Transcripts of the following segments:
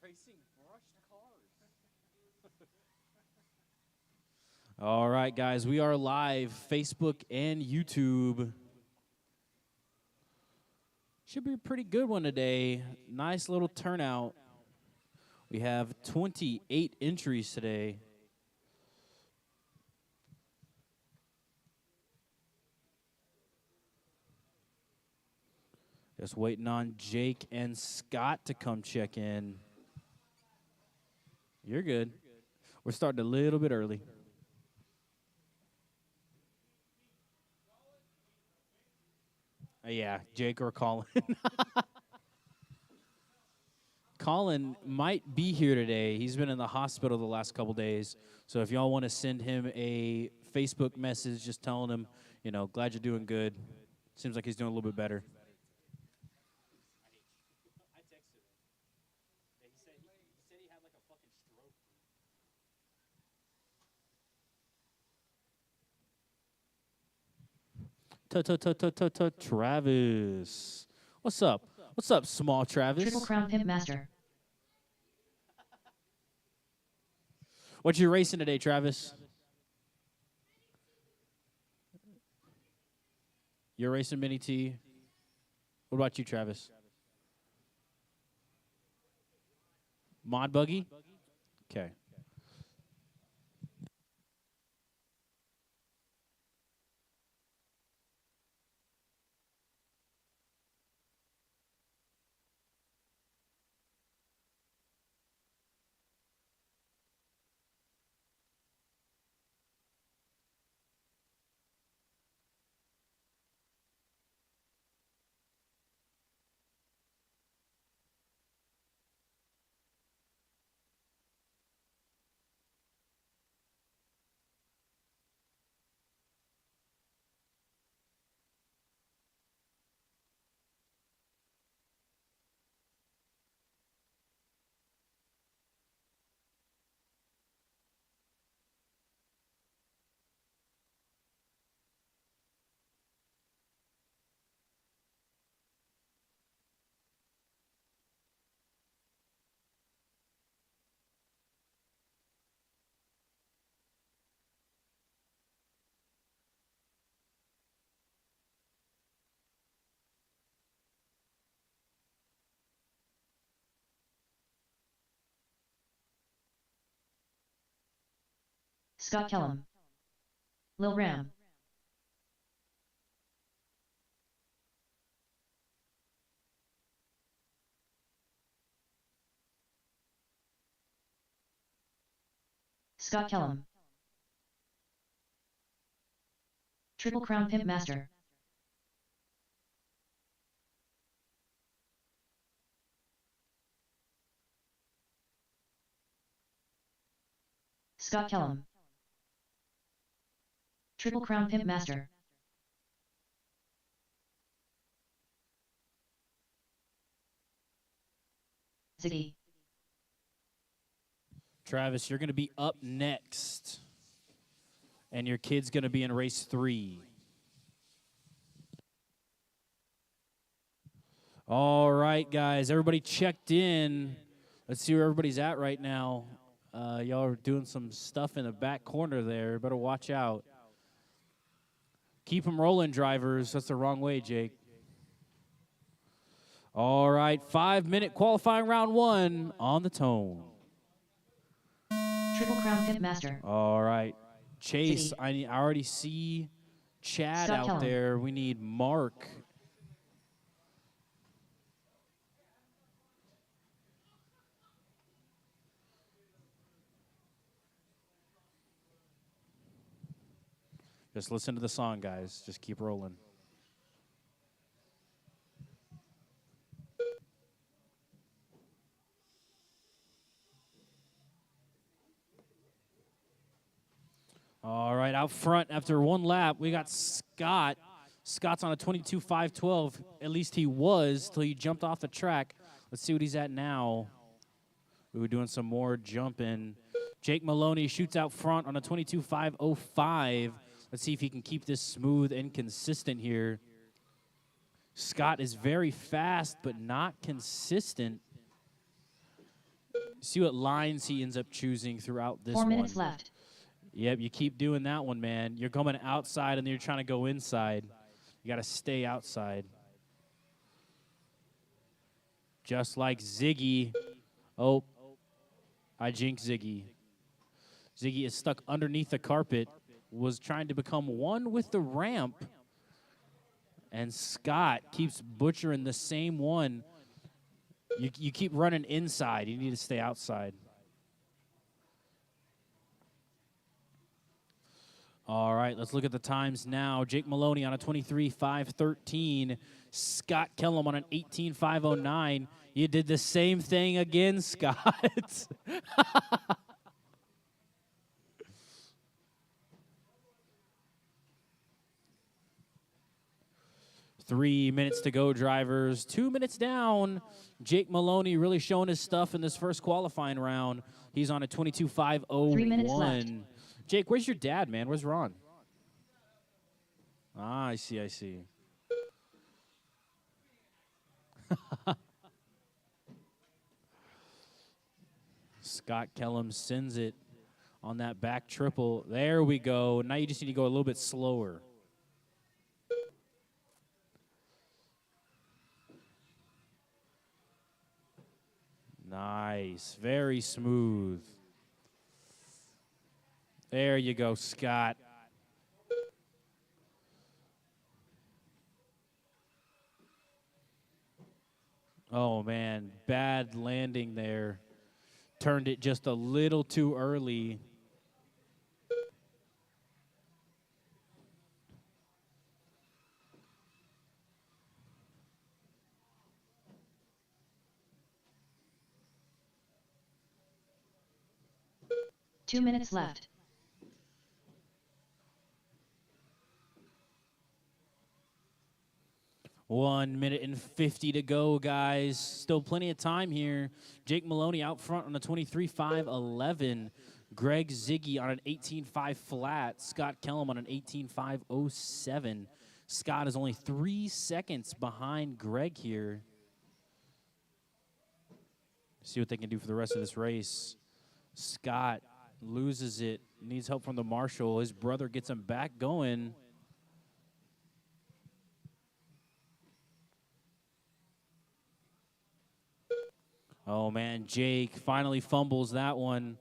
Racing brushed cars. All right, guys, we are live, Facebook and YouTube. Should be a pretty good one today. Nice little turnout. We have 28 entries today. Just waiting on Jake and Scott to come check in. You're good. We're starting a little bit early. Yeah, Jake or Colin. Colin might be here today. He's been in the hospital the last couple days. So if y'all want to send him a Facebook message just telling him, you know, glad you're doing good. Seems like he's doing a little bit better. I texted him. He said he had like a fucking stroke. Travis. What's up? What's up, small Travis? Triple Crown Pimp Master. What you racing today, Travis? You're racing Mini T. What about you, Travis? Mod buggy? Okay. Scott Kellum. Lil Ram. Scott Kellum. Triple Crown Pimp Master. Scott Kellum. Triple Crown Pimp Master. Ziggy. Travis, you're going to be up next. And your kid's going to be in race 3. All right, guys. Everybody checked in. Let's see where everybody's at right now. Y'all are doing some stuff in the back corner there. Better watch out. Keep them rolling, drivers. That's the wrong way, Jake. All right, 5-minute qualifying round 1 on the tone. Triple Crown Pimp Master. All right. Chase, I already see Chad Scott out Kellum. there. We need Mark. Just listen to the song, guys. Just keep rolling. All right, out front after one lap, we got Scott. Scott's on a 22.512. At least he was till he jumped off the track. Let's see what he's at now. We were doing some more jumping. Jake Maloney shoots out front on a 22.505. Let's see if he can keep this smooth and consistent here. Scott is very fast, but not consistent. See what lines he ends up choosing throughout this 4 one. minutes left. Yep, you keep doing that one, man. You're coming outside and then you're trying to go inside. You got to stay outside. Just like Ziggy. Oh, I jinxed Ziggy. Ziggy is stuck underneath the carpet, was trying to become one with the ramp. And Scott keeps butchering the same one. You keep running inside. You need to stay outside. All right, let's look at the times now. Jake Maloney on a 23.513. Scott Kellum on an 18.509. You did the same thing again, Scott. 3 minutes to go, drivers. 2 minutes down. Jake Maloney really showing his stuff in this first qualifying round. He's on a 22.501. 3 minutes left. Jake, where's your dad, man? Where's Ron? Ah, I see, I see. Scott Kellum sends it on that back triple. There we go. Now you just need to go a little bit slower. Nice. Very smooth. There you go, Scott. Oh, man. Bad landing there. Turned it just a little too early. Two minutes left. One minute and 50 to go, guys. Still plenty of time here. Jake Maloney out front on a 23.511. Greg Ziggy on an 18.5 flat. Scott Kellum on an 18.507. Scott is only 3 seconds behind Greg here. See what they can do for the rest of this race. Scott loses it. Needs help from the marshal. His brother gets him back going. Oh, man, Jake finally fumbles that one.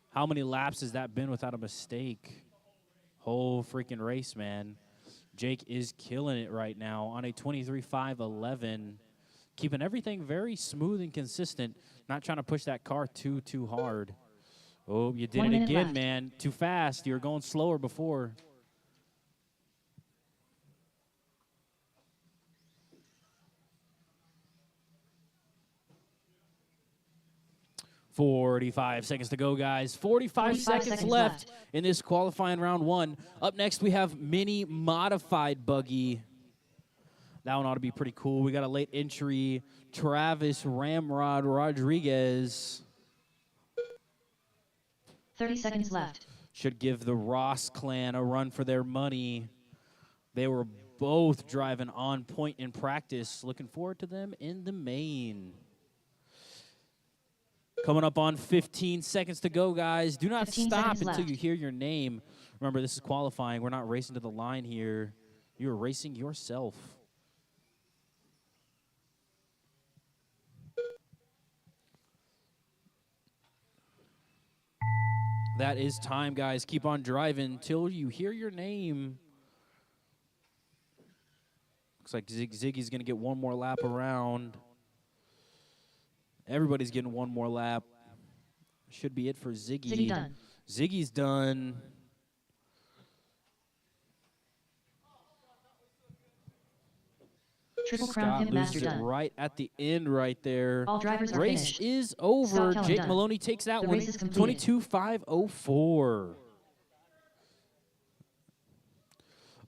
How many laps has that been without a mistake? Whole freaking race, man. Jake is killing it right now on a 23.511. Keeping everything very smooth and consistent. Not trying to push that car too hard. Oh, you did 1 it minute again, left. man. Too fast. You were going slower before. .45 seconds to go, guys. 45 seconds left in this qualifying round one. Up next, we have mini modified buggy. That one ought to be pretty cool. We got a late entry, Travis Ramrod Rodriguez. 30 seconds left. Should give the Ross clan a run for their money. They were both driving on point in practice. Looking forward to them in the main. Coming up on 15 seconds to go, guys. Do not 15 stop seconds until left. you hear your name. Remember, this is qualifying. We're not racing to the line here. You are racing yourself. That is time, guys. Keep on driving till you hear your name. Looks like Ziggy's going to get one more lap around. Everybody's getting one more lap. Should be it for Ziggy. Ziggy done. Ziggy's done. Triple Crown Scott Pimp Master loses it done. right at the end right there. All drivers are Race finished. is over. Scott Kellum Jake done. Maloney takes that The one. race is completed. 22.504.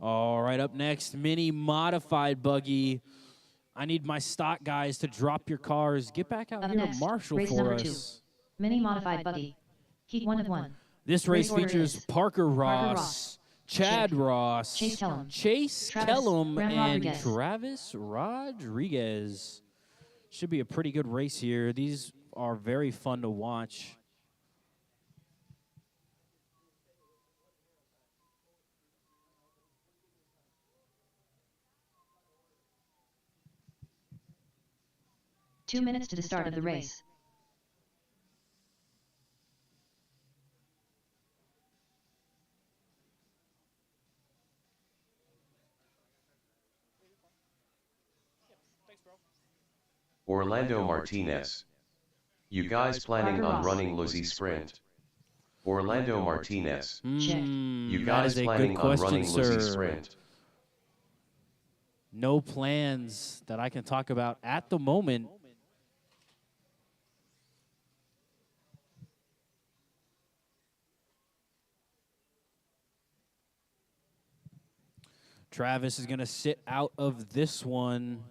All right, up next, mini modified buggy. I need my stock guys to drop your cars. Get back out Up here next, to Marshall race for number us. 2. Mini modified buggy. Heat 1 of 1. This Race race order features is Parker Ross, Ross, Chad Chick, Ross, Chase Kellum, Chase Travis Kellum, and Rodriguez. Travis Rodriguez. Should be a pretty good race here. These are very fun to watch. Two minutes to the start of the race. Orlando Martinez. You guys planning on running Lizzie Sprint? Orlando Martinez. You That guys is a planning good on question, running Lizzie sir. Sprint? No plans that I can talk about at the moment. Travis is going to sit out of this one.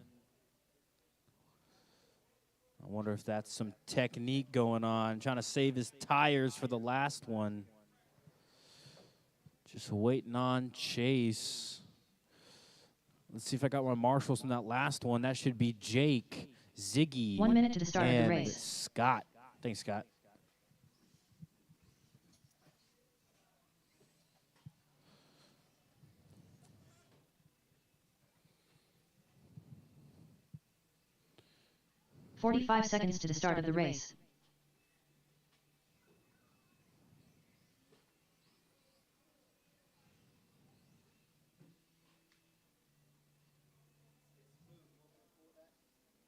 I wonder if that's some technique going on, trying to save his tires for the last one. Just waiting on Chase. Let's see if I got my marshals from that last one. That should be Jake, Ziggy, 1 minute to the start of the and race. Scott. Thanks, Scott. "45 seconds to the start of the race.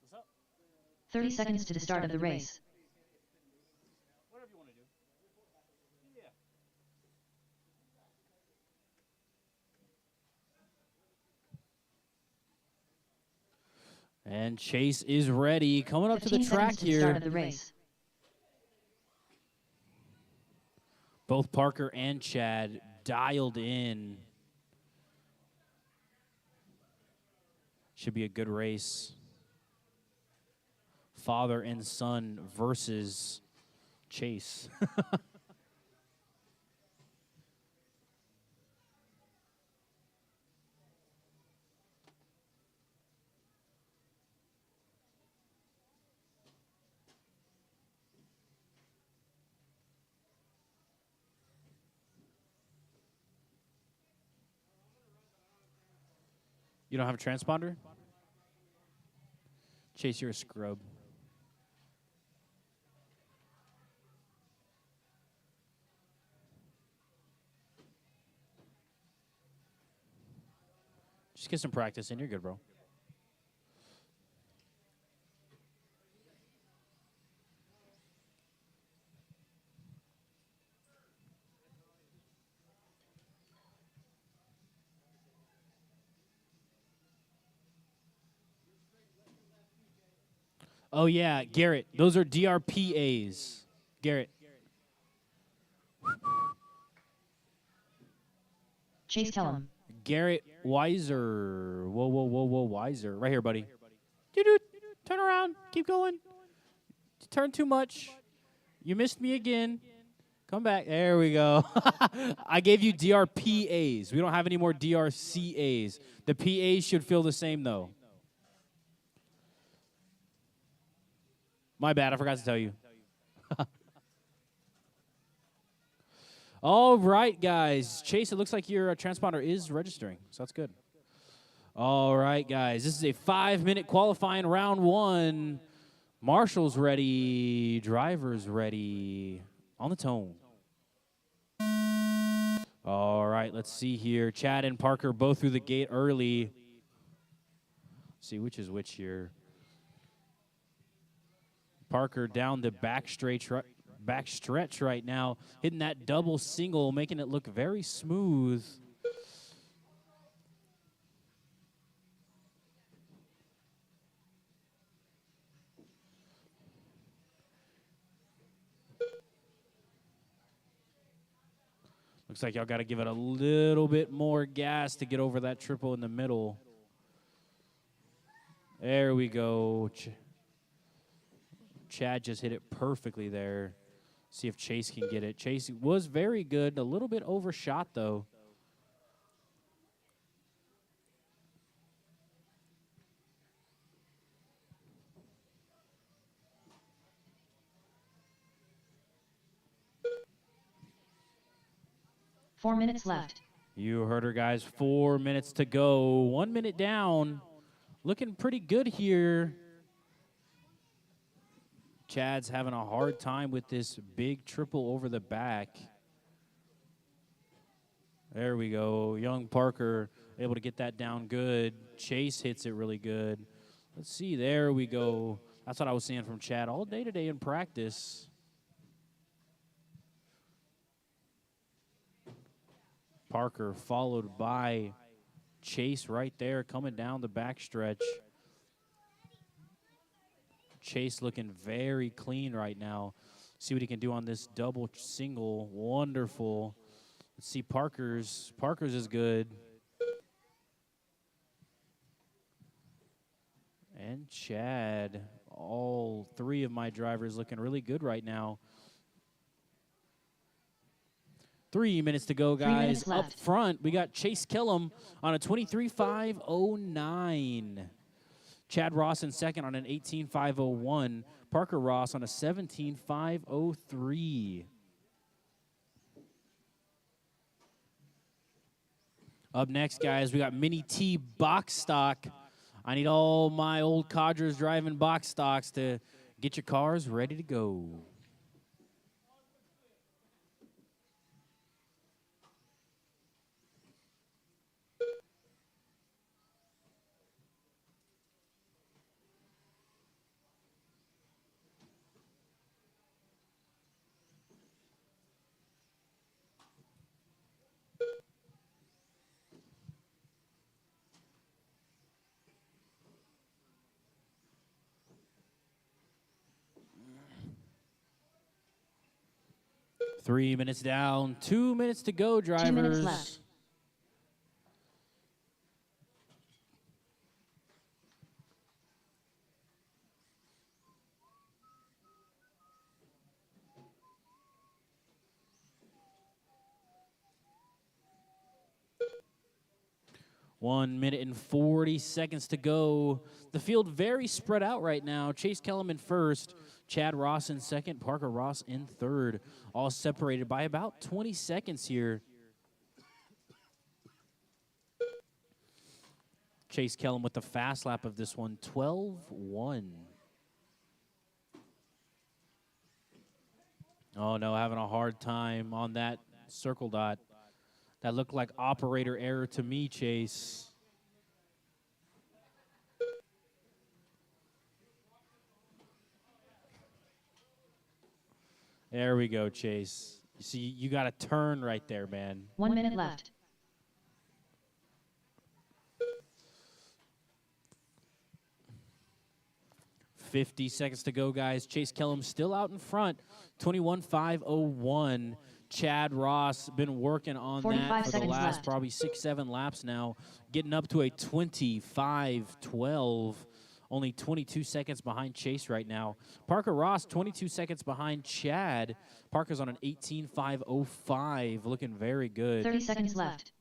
What's up? 30 seconds to the start of the race. Whatever you want to do. Yeah. And Chase is ready. Coming up to the 15 track seconds to the start here. of the race. Both Parker and Chad dialed in. Should be a good race. Father and son versus Chase. You don't have a transponder? Chase, you're a scrub. Just get some practice in. You're good, bro. Oh, yeah, Garrett. Those are DRPAs. Garrett. Chase, tell him. Garrett Weiser. Whoa, Weiser. Right here, buddy. Doo-doo. Turn around. Keep going. Turn too much. You missed me again. Come back. There we go. I gave you DRPAs. We don't have any more DRCAs. The PAs should feel the same, though. My bad. I forgot to tell you. All right, guys. Chase, it looks like your transponder is registering, so that's good. All right, guys. This is a 5-minute qualifying round one. Marshall's ready. Driver's ready. On the tone. All right, let's see here. Chad and Parker both through the gate early. Let's see which is which here. Parker down the backstretch right now, hitting that double single, making it look very smooth. Looks like y'all got to give it a little bit more gas to get over that triple in the middle. There we go. Chad just hit it perfectly there. See if Chase can get it. Chase was very good. A little bit overshot, though. 4 minutes left. You heard her, guys. 4 minutes to go. 1 minute down. Looking pretty good here. Chad's having a hard time with this big triple over the back. There we go. Young Parker able to get that down good. Chase hits it really good. Let's see. There we go. That's what I was seeing from Chad all day today in practice. Parker followed by Chase right there coming down the backstretch. Chase looking very clean right now. See what he can do on this double single. Wonderful. Let's see Parker's. Parker's is good. And Chad. All three of my drivers looking really good right now. 3 minutes to go, guys. Up front, we got Chase Killam on a 23.509. Chad Ross in second on an 18.501. Parker Ross on a 17.503. Up next, guys, we got Mini T box stock. I need all my old codgers driving box stocks to get your cars ready to go. Three minutes down, 2 minutes to go, drivers. 2 minutes left. One minute and 40 seconds to go. The field very spread out right now. Chase Kellerman first, Chad Ross in second, Parker Ross in third. All separated by about 20 seconds here. Chase Kellerman with the fast lap of this one, 12-1. Oh, no, having a hard time on that circle dot. That looked like operator error to me, Chase. There we go, Chase. You see, you got to turn right there, man. 1 minute left. $50 seconds to go, guys. Chase Kellum still out in front, 21.501. Chad Ross been working on that for the last left. probably 6-7 laps now, getting up to a 25.12. Only 22 seconds behind Chase right now. Parker Ross, 22 seconds behind Chad. Parker's on an 18.505, looking very good. 30 seconds left.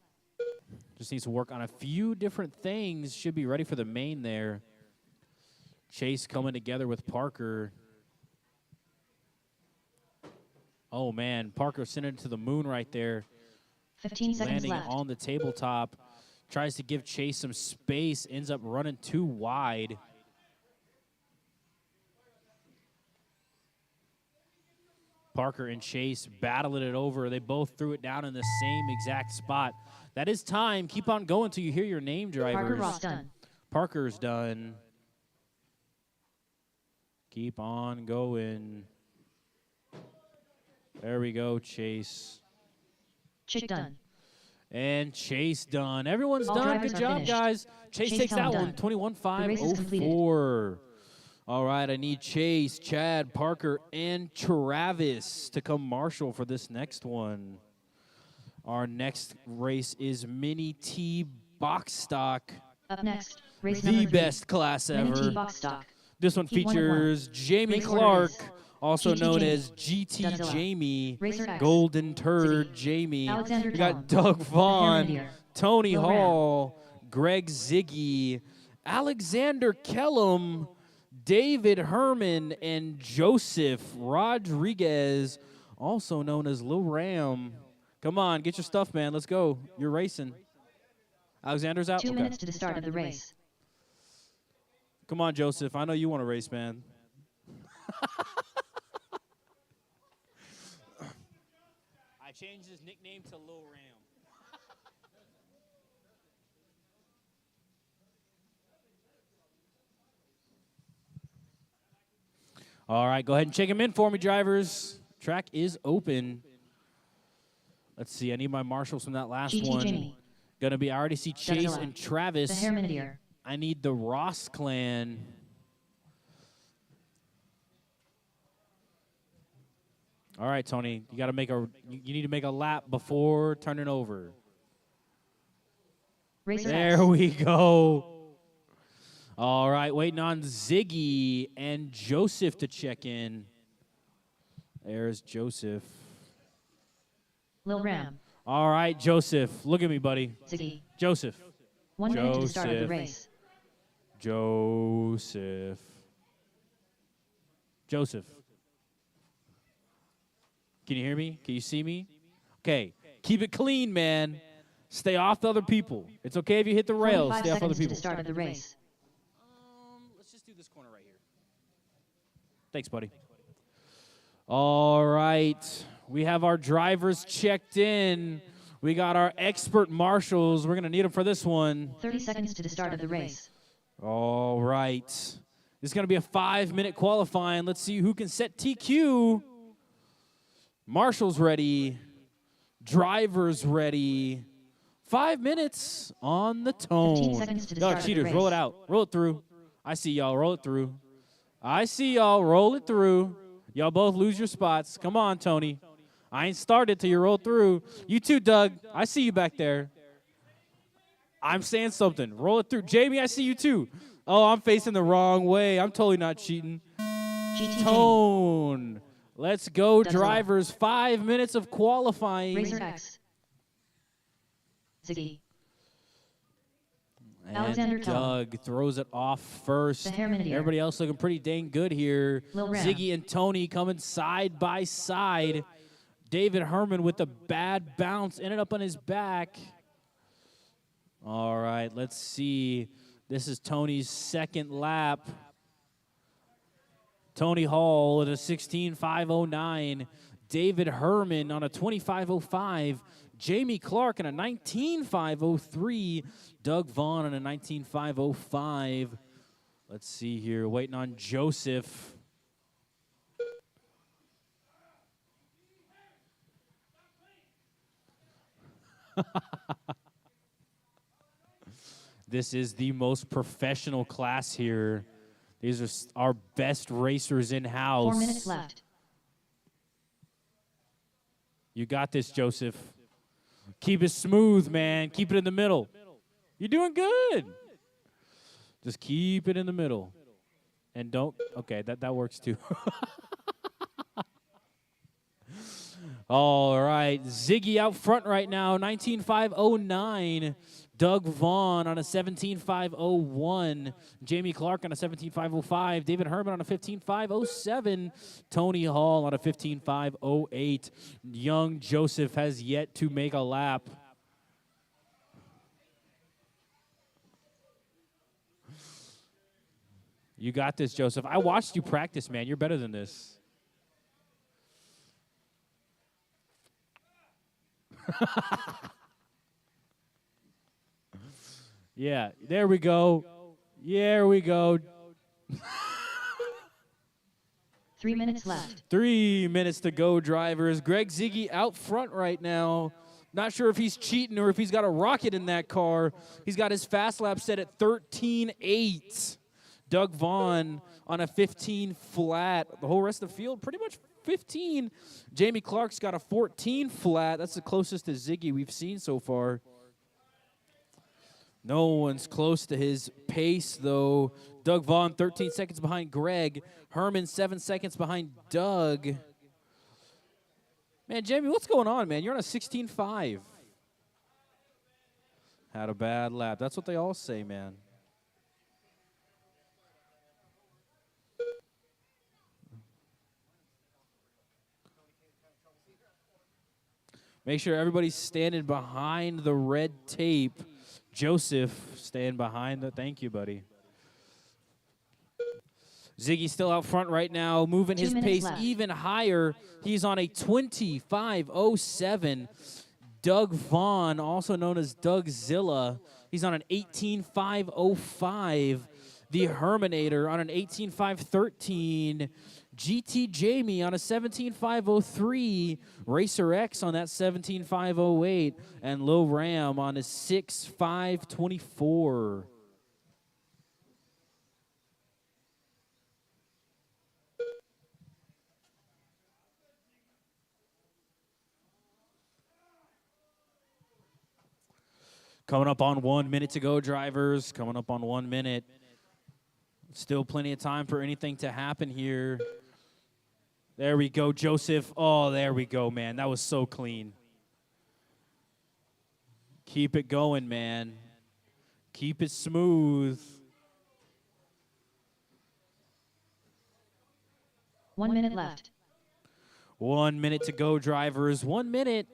Just needs to work on a few different things. Should be ready for the main there. Chase coming together with Parker. Oh, man. Parker sent it to the moon right there. 15 seconds landing left. on the tabletop. Tries to give Chase some space. Ends up running too wide. Parker and Chase battling it over. They both threw it down in the same exact spot. That is time. Keep on going until you hear your name, drivers. Parker Ross done. Parker's done. Keep on going. There we go, Chase. Chick done. And Chase done. Everyone's All done. drivers Good are job, finished. guys. Chase takes that one, The race is 21.504. All right, I need Chase, Chad, Parker, and Travis to come marshal for this next one. Our next race is Mini T Box Stock. Up next, race The number 3. best class Mini T ever. box stock. This one Heat 1 of 1. features Jamie Race order Clark, is also GT known Jamie, as GT Godzilla, Jamie, Racer X, Golden Turd City, Jamie. Alexander We got Tom, Doug Vaughn, Hermandier, Tony Will Hall, Greg Ziggy, Alexander Kellum, David Herman, and Joseph Rodriguez, also known as Lil Ram. Come on, get your stuff, man. Let's go. You're racing. Alexander's out? 2 Okay. minutes to the start of the race. Come on, Joseph. I know you want to race, man. I changed his nickname to Lil Ram. All right, go ahead and check him in for me, drivers. Track is open. Let's see. I need my marshals from that last GT one. Jamie. Gonna be. I already see Chase Godzilla. and Travis. The Herminideer. I need the Ross clan. All right, Tony. You got to make a. You need to make a lap before turning over. Racer There X. we go. All right, waiting on Ziggy and Joseph to check in. There's Joseph. Lil Ram. All right, Joseph. Look at me, buddy. Ziggy. Joseph. 1 minute to the start of the Joseph. race. Joseph. Joseph. Can you hear me? Can you see me? Okay. Keep it clean, man. Stay off the other people. It's okay if you hit the rails. 45 Stay off other seconds to people. the start of the race. Let's just do this corner right here. Thanks, buddy. All right. We have our drivers checked in. We got our expert marshals. We're going to need them for this one. 30 seconds to the start of the race. All right. This is going to be a 5-minute qualifying. Let's see who can set TQ. Marshals ready. Drivers ready. 5 minutes on the 15 tone. seconds to the Y'all start of the cheaters, race. roll it out. Roll it through. I see y'all. Roll it through. I see y'all. Roll it through. Y'all both lose your spots. Come on, Tony. I ain't started till you roll through. You too, Doug. I see you back there. I'm saying something. Roll it through. Jamie, I see you too. Oh, I'm facing the wrong way. I'm totally not cheating. GT Jamie. Tone. Let's go, Godzilla. drivers. 5 minutes of qualifying. Racer X. Ziggy. And Alexander Tone. Doug throws it off first. The Herminideer. Everybody else looking pretty dang good here. Lil Ram. Ziggy and Tony coming side by side. David Herman with a bad bounce. Ended up on his back. All right, let's see. This is Tony's second lap. Tony Hall at a 16.509. David Herman on a 25.05. Jamie Clark in a 19.503. Doug Vaughn on a 19.505. Let's see here. Waiting on Joseph. This is the most professional class here. These are our best racers in-house. 4 minutes left. You got this, Joseph. Keep it smooth, man. Keep it in the middle. You're doing good. Just keep it in the middle. And don't, okay, that works too. All right, Ziggy out front right now, 19.509. Doug Vaughn on a 17.501. Jamie Clark on a 17.505. David Herman on a 15.507. Tony Hall on a 15.508. Young Joseph has yet to make a lap. You got this, Joseph. I watched you practice, man. You're better than this. Yeah, there we go. There we go. 3 minutes left. 3 minutes to go, drivers. Greg Ziggy out front right now. Not sure if he's cheating or if he's got a rocket in that car. He's got his fast lap set at 13.8. Doug Vaughn on a 15 flat. The whole rest of the field pretty much 15. Jamie Clark's got a 14 flat. That's the closest to Ziggy we've seen so far. No one's close to his pace, though. Doug Vaughn, 13 seconds behind Greg. Herman, 7 seconds behind Doug. Man, Jamie, what's going on, man? You're on a 16.5. Had a bad lap. That's what they all say, man. Make sure everybody's standing behind the red tape. Joseph, stand behind the. Thank you, buddy. Ziggy's still out front right now, moving his pace left. even higher. He's on a 25:07. Doug Vaughn, also known as Doug Zilla, he's on an 18:5:05. The Herminator on an 18:5:13. GT Jamie on a 17:5:03. Racer X on that 17:5:08. And Low Ram on a 6:5:24. Coming up on 1 minute to go, drivers. Coming up on 1 minute. Still plenty of time for anything to happen here. There we go, Joseph. Oh, there we go, man. That was so clean. Keep it going, man. Keep it smooth. 1 minute left. 1 minute to go, drivers. 1 minute.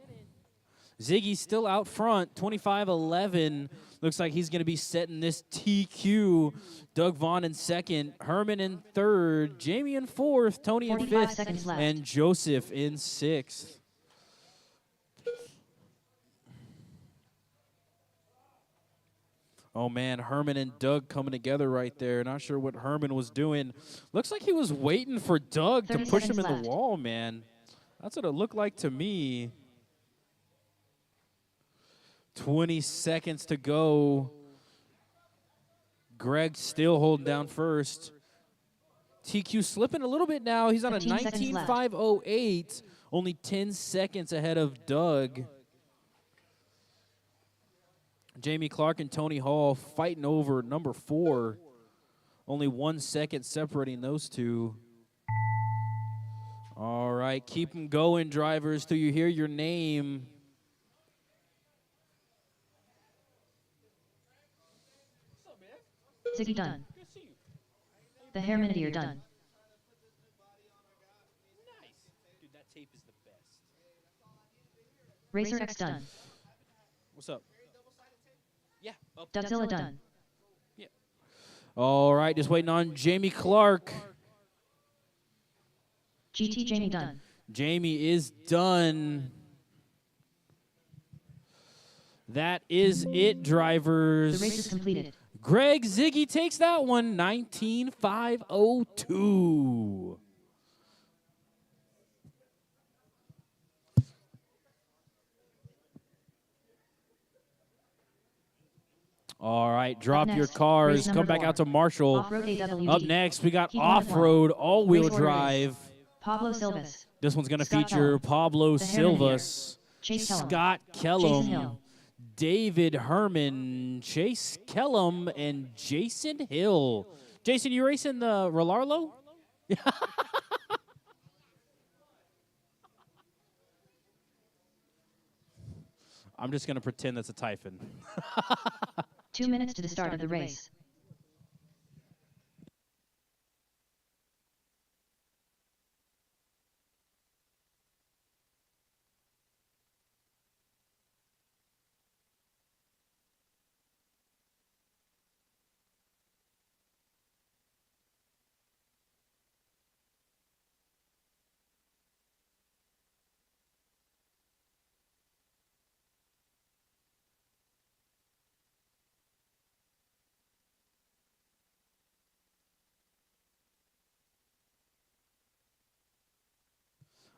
Ziggy's still out front, 25:11. Looks like he's going to be setting this TQ. Doug Vaughn in second, Herman in third, Jamie in fourth, Tony in 45 fifth, seconds left. and Joseph in sixth. Oh, man, Herman and Doug coming together right there. Not sure what Herman was doing. Looks like he was waiting for Doug to push him in the wall, man. That's what it looked like to me. 20 seconds to go. Greg still holding down first. TQ slipping a little bit now. He's on a 19:5:08. Only 10 seconds ahead of Doug. Jamie Clark and Tony Hall fighting over number 4. Only 1 second separating those two. All right, keep them going, drivers, till you hear your name. Ziggy done. The Herminator done. Nice. Dude, that tape is the best. Racer X done. What's up? Yeah. Dougzilla done. Yeah. All right, just waiting on Jamie Clark. GT Jamie done. Jamie is done. That is it, drivers. The race is completed. Greg Ziggy takes that one, 19:5:02. All right, drop your cars. Come back out to Marshall. Off-road AWD. Up next, we got Heat 1 of 1. off-road all-wheel Race order is drive. Pablo Silvas. This one's going to Scott feature Kellum. Pablo The Herminator. Silvas, Chase Kellum. Scott Jason Kellum, Hill. David Herman, Chase Kellum, and Jason Hill. Jason, you racing the Rolarlo? I'm just going to pretend that's a Typhon. 2 minutes to the start of the race.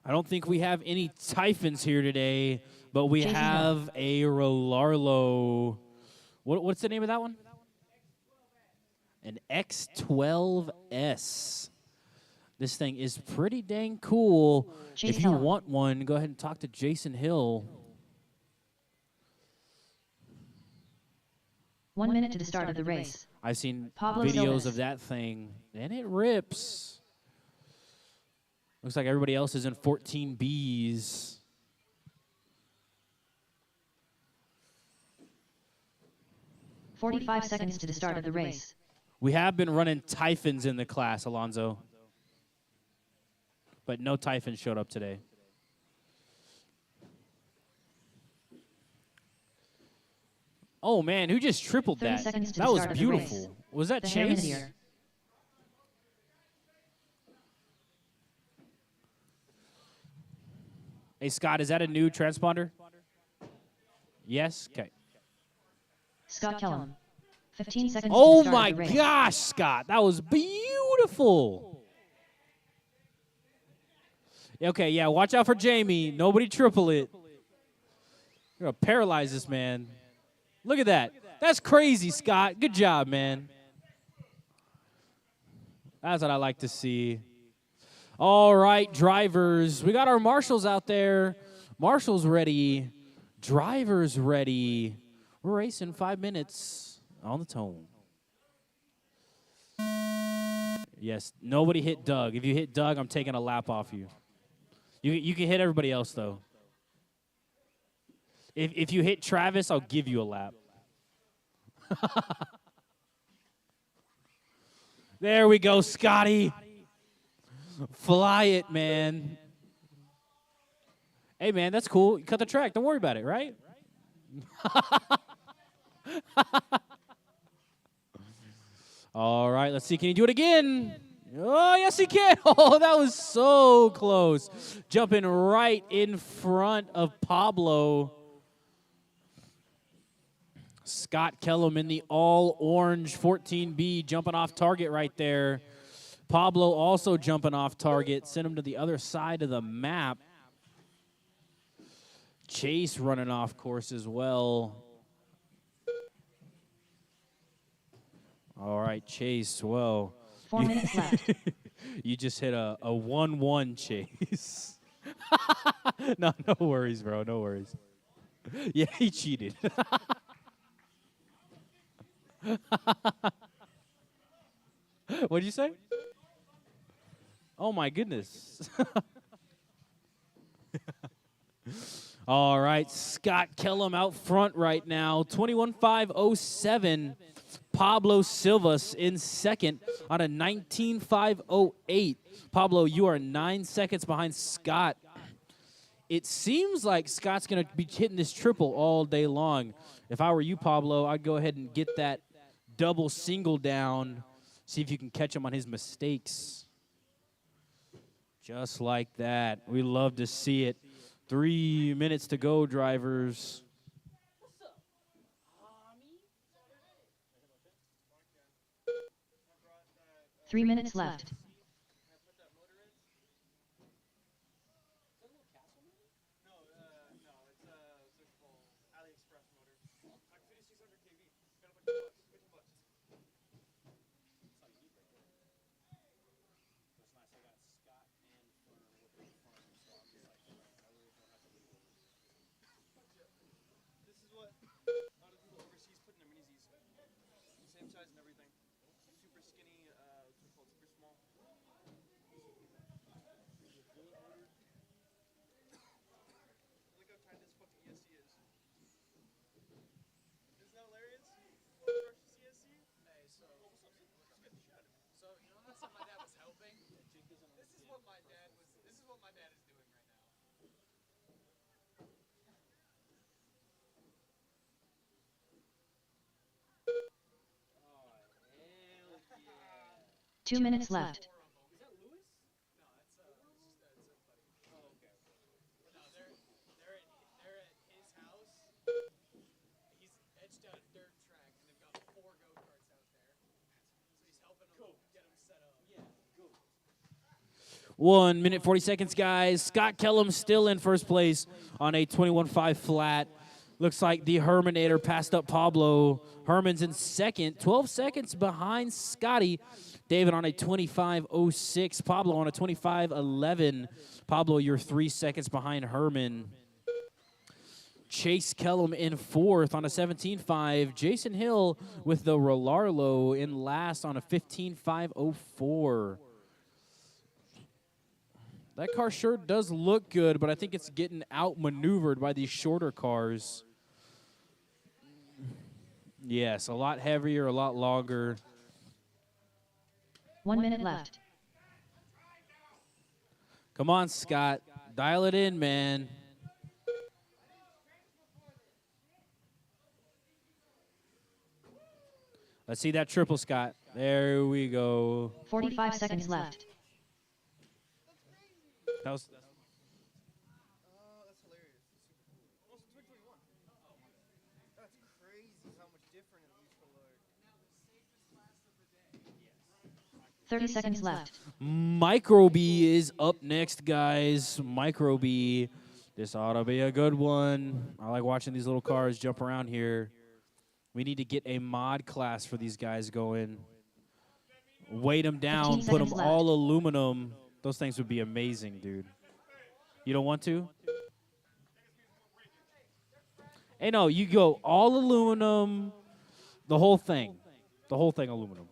I don't think we have any Typhons here today, but we Jason have a Rolarlo. What's the name of that one? An X12S. This thing is pretty dang cool. Chase If you Hill. want one, go ahead and talk to Jason Hill. 1 minute to the start of the race. I've seen Pablo videos Silvas. of that thing, and it rips. Looks like everybody else is in 14Bs. $45 to the start of the race. We have been running Typhons in the class, Alonzo. But no Typhon showed up today. Oh, man, who just tripled 30 that? seconds to That the was start of the race. beautiful. Was that The Chase? Hermitier. Hey, Scott, is that a new transponder? Yes? Okay. Scott Kellum. 15 seconds to Oh, the start my of the race. gosh, Scott. That was beautiful. Okay, yeah, watch out for Jamie. Nobody triple it. You're going to paralyze this man. Look at that. That's crazy, Scott. Good job, man. That's what I like to see. All right, drivers. We got our marshals out there. Marshals ready. Drivers ready. We're racing 5 minutes on the tone. Yes, nobody hit Doug. If you hit Doug, I'm taking a lap off you. You can hit everybody else, though. If you hit Travis, I'll give you a lap. There we go, Scotty. Fly it, man. Hey, man, that's cool. You cut the track. Don't worry about it, right? All right, let's see. Can you do it again? Oh, yes, he can. Oh, that was so close. Jumping right in front of Pablo. Scott Kellum in the all-orange 14B jumping off target right there. Pablo also jumping off target. Sent him to the other side of the map. Chase running off course as well. All right, Chase, well. 4 minutes left. You just hit a 1-1, Chase. No worries, bro. No worries. Yeah, he cheated. What'd you say? Oh, my goodness. All right, Scott Kellum out front right now. 21.507. Pablo Silvas in second on a 19.508. Pablo, you are 9 seconds behind Scott. It seems like Scott's going to be hitting this triple all day long. If I were you, Pablo, I'd go ahead and get that double single down. See if you can catch him on his mistakes. Just like that. We love to see it. 3 minutes to go, drivers. 3 minutes left. Two minutes left. One minute, 40 seconds, guys. Scott Kellum still in first place on a 21.5 flat. Looks like the Herminator passed up Pablo. Herman's in second, 12 seconds behind Scotty. David on a 25.06. Pablo on a 25.11. Pablo, you're 3 seconds behind Herman. Chase Kellum in fourth on a 17.5. Jason Hill with the Rolarlo in last on a 15.504. That car sure does look good, but I think it's getting outmaneuvered by these shorter cars. Yes, a lot heavier, a lot longer. 1 minute left. Come on, Scott. Dial it in, man. Let's see that triple, Scott. There we go. 45 seconds left. That was. That's hilarious. Almost 2021. That's crazy how much different it looks for like. 30 seconds left. Microbee is up next, guys. Microbee. This ought to be a good one. I like watching these little cars jump around here. We need to get a mod class for these guys going. Weight them down, 15 put them seconds all left. aluminum. Those things would be amazing, dude. You don't want to? Hey, no, you go all aluminum, the whole thing. The whole thing aluminum.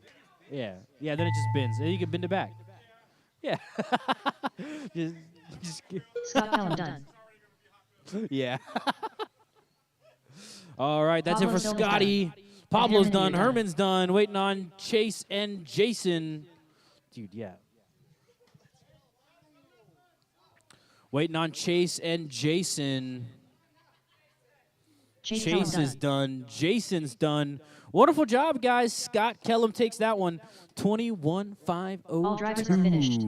Yeah. Yeah, then it just bends. Then you can bend it back. Yeah. just Scott Pelham done. yeah. All right, that's Pablo it for Silva's Scotty. done. Pablo's And done. Herman, you're done. Herman's done. Waiting on Chase and Jason. Dude, yeah. Waiting on Chase and Jason. Chase Chase Pelham is done. done. Jason's done. Wonderful job, guys. Scott Kellum takes that one. 21-5-0-2. All drivers are finished.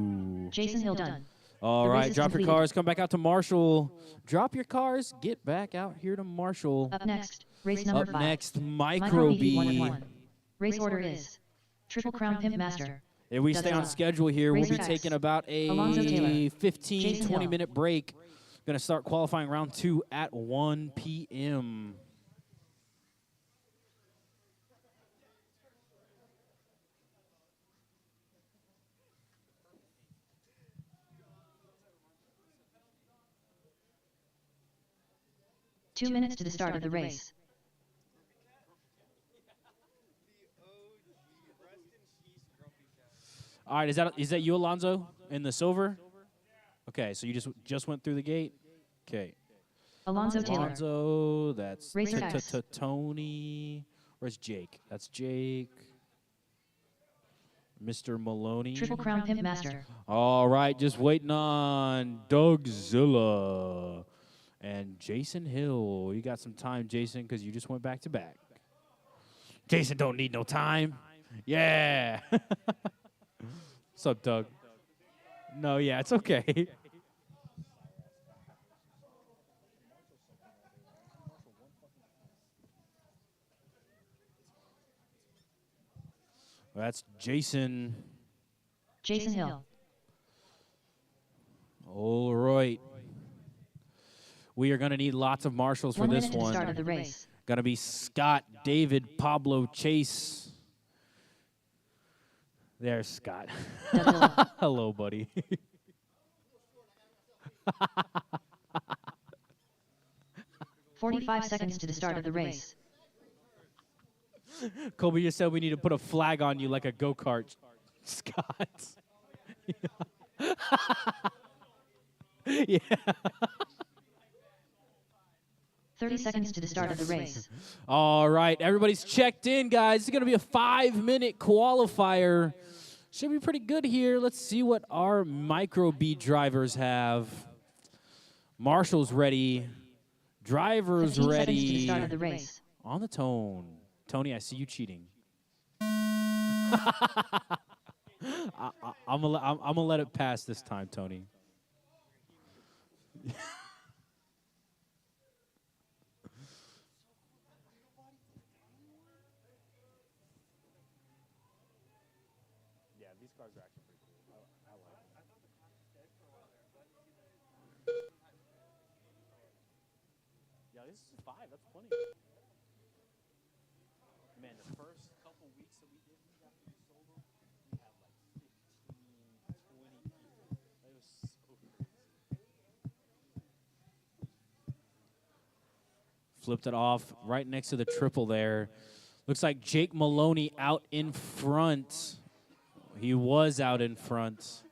Jason Hill done. All The race right, is drop your completed. cars. Come back out to Marshall. Drop your cars. Get back out here to Marshall. Up next, race number Up 5. next, Micro B Microbee. 1-1. Race order is Triple Crown Pimp Master. If we stay on Does schedule here, we'll be Rchq taking about Alonzo Taylor. a 15, Jason 20 Hill. minute break. Going to start qualifying round 2 at 1 p.m. Two minutes to the start of the race. All right, is that you, Alonzo, in the silver? Okay, so you just went through the gate. Okay, Alonzo Taylor. Alonzo, that's Racer X. Tony. Where's Jake? That's Jake. Mr. Maloney. Triple Crown Pimp Master. All right, just waiting on Dougzilla and Jason Hill. You got some time, Jason, because you just went back to back. Jason don't need no time. Yeah. What's up, Doug? No, yeah, it's okay. That's Jason. Jason Hill. All right. We are going to need lots of marshals for 1 this minute to the one. start of the race. Going to be Scott, David, Pablo, Chase. There's Scott. Dougzilla. Hello, buddy. "45 seconds to the start of the race. Colby just said we need to put a flag on you like a go-kart. Scott. Yeah. 30 seconds to the start of the race. All right, everybody's checked in, guys. It's going to be a 5-minute qualifier. Should be pretty good here. Let's see what our Micro B drivers have. Marshall's ready. Drivers 15 ready. seconds to the start of the race. On the tone. Tony, I see you cheating. I'm gonna let it pass this time, Tony. Yeah, these cars are actually pretty cool. I like them. Yeah, this is 5. That's plenty. Man, the first couple weeks that we did these after we sold them, we had like 15, 20 people. It was so crazy. Flipped it off right next to the triple there. Looks like Jake Maloney out in front. He was out in front.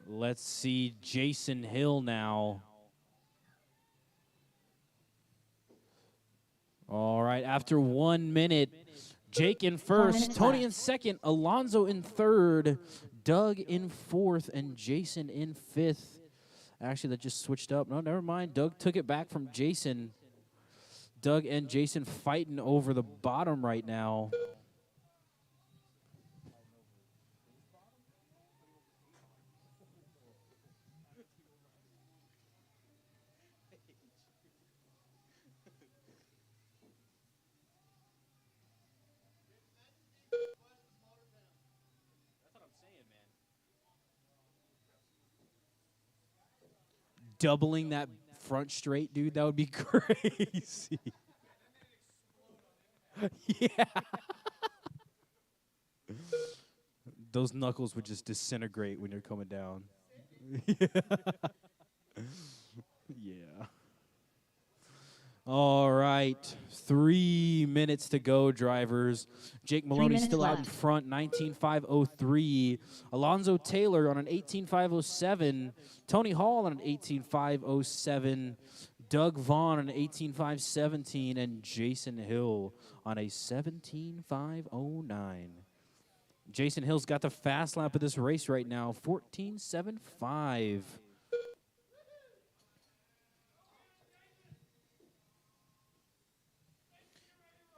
Let's see Jason Hill now. All right, after 1 minute, Jake in 4 first, minutes Tony left. in second, Alonzo in third, Doug in fourth, and Jason in fifth. Actually, that just switched up. No, never mind. Doug took it back from Jason. Doug and Jason fighting over the bottom right now. Doubling that front straight, dude, that would be crazy. Yeah. Those knuckles would just disintegrate when you're coming down. Yeah. All right. 3 minutes to go, drivers. Jake Maloney minutes still out in left. front, 19.503. Alonzo Taylor on an 18.507. Tony Hall on an 18.507. Doug Vaughn on an 18.517. And Jason Hill on a 17.509. Jason Hill's got the fast lap of this race right now, 14.75.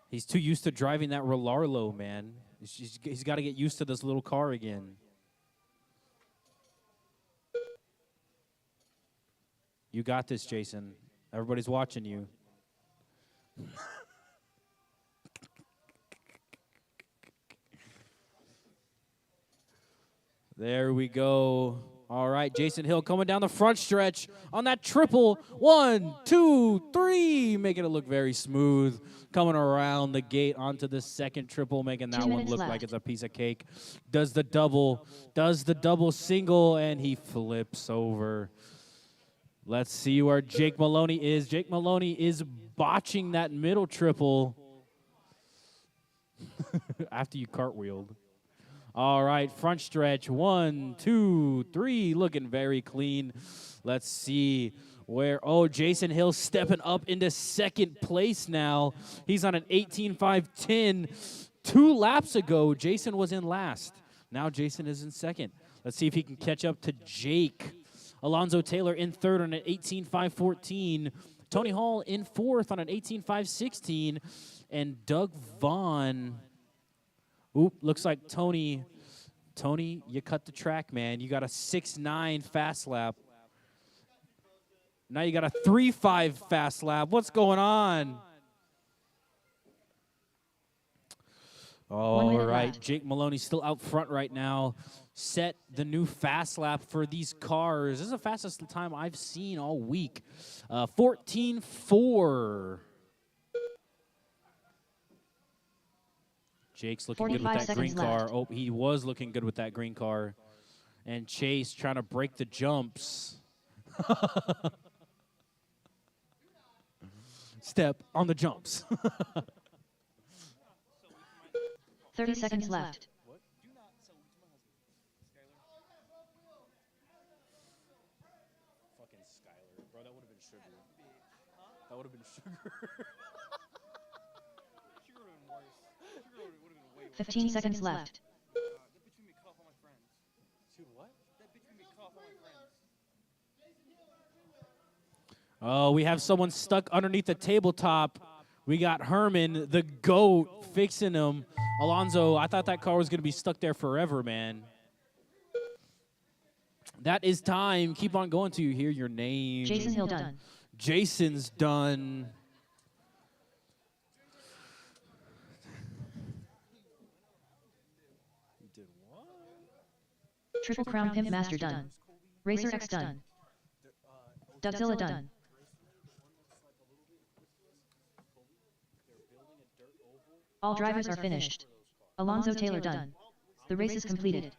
He's too used to driving that Relarlo, man. He's got to get used to this little car again. You got this, Jason. Everybody's watching you. There we go. All right, Jason Hill coming down the front stretch on that triple. 1, 2, 3. Making it look very smooth. Coming around the gate onto the second triple, making that 2 one minutes look left. like it's a piece of cake. Does the double single, and he flips over. Let's see where Jake Maloney is. Jake Maloney is botching that middle triple after you cartwheeled. All right, front stretch. 1, 2, 3. Looking very clean. Let's see where. Oh, Jason Hill stepping up into second place now. He's on an 18.510. 2 laps ago, Jason was in last. Now Jason is in second. Let's see if he can catch up to Jake. Alonzo Taylor in third on an 18.514. Tony Hall in fourth on an 18.516. And Doug Vaughn. Oop, looks like Tony, you cut the track, man. You got a 6.9 fast lap. Now you got a 3.5 fast lap. What's going on? All right, left. Jake Maloney still out front right now. Set the new fast lap for these cars. This is the fastest time I've seen all week. 14.4. Jake's looking good with 45 that green seconds car. left. Oh, he was looking good with that green car. And Chase trying to break the jumps. Step on the jumps. 30 seconds left. Fucking Skyler. Bro, that would have been sugar. That would have been sugar. 15 seconds left. Dude, what? Oh, we have someone stuck underneath the tabletop. We got Herman, the GOAT, fixing him. Alonzo, I thought that car was going to be stuck there forever, man. That is time. Keep on going till you hear your name. Jason Hill done. Jason's done. He did what? Triple Crown Pimp Master done. Rchq done. Dougzilla done. All drivers are finished. Alonzo Taylor done. The race is completed.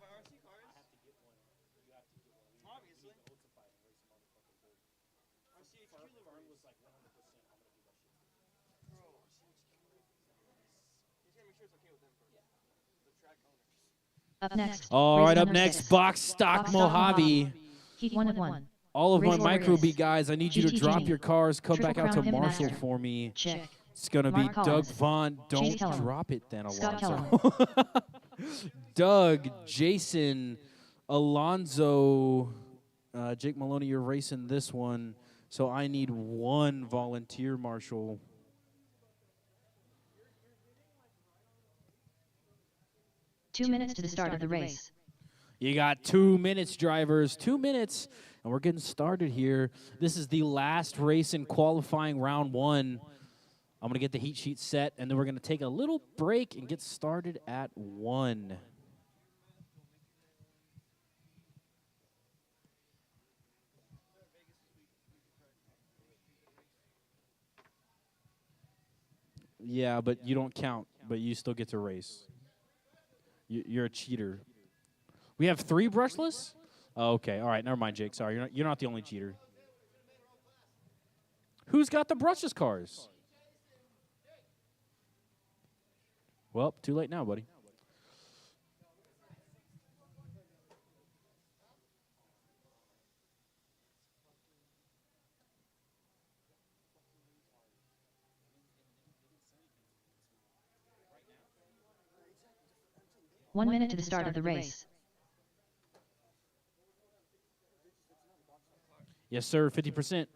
Up next. All race right, up number next, 6. Box Stock Mojave. Heat 1 of 1. All of Race my order micro is B guys, I need you to GT drop Jimmy. your cars, come Triple back out to Crown Pimp Marshall Master. for me. Check. It's going to be Mark Doug Collins. Vaughn. Don't Chase Kellum. drop it then, Scott Alonzo. Doug, Jason, Alonzo, Jake Maloney, you're racing this one. So I need one volunteer, Marshall. 2 minutes to the start of the race. You got 2 minutes, drivers. 2 minutes, and we're getting started here. This is the last race in qualifying round 1. I'm going to get the heat sheet set, and then we're going to take a little break and get started at 1. Yeah, but you don't count, but you still get to race. You're a cheater. We have 3 brushless? Oh, okay. All right, never mind, Jake. Sorry, you're not the only cheater. Who's got the brushless cars? Well, too late now, buddy. One minute to the start of the race. Yes, sir, 50%.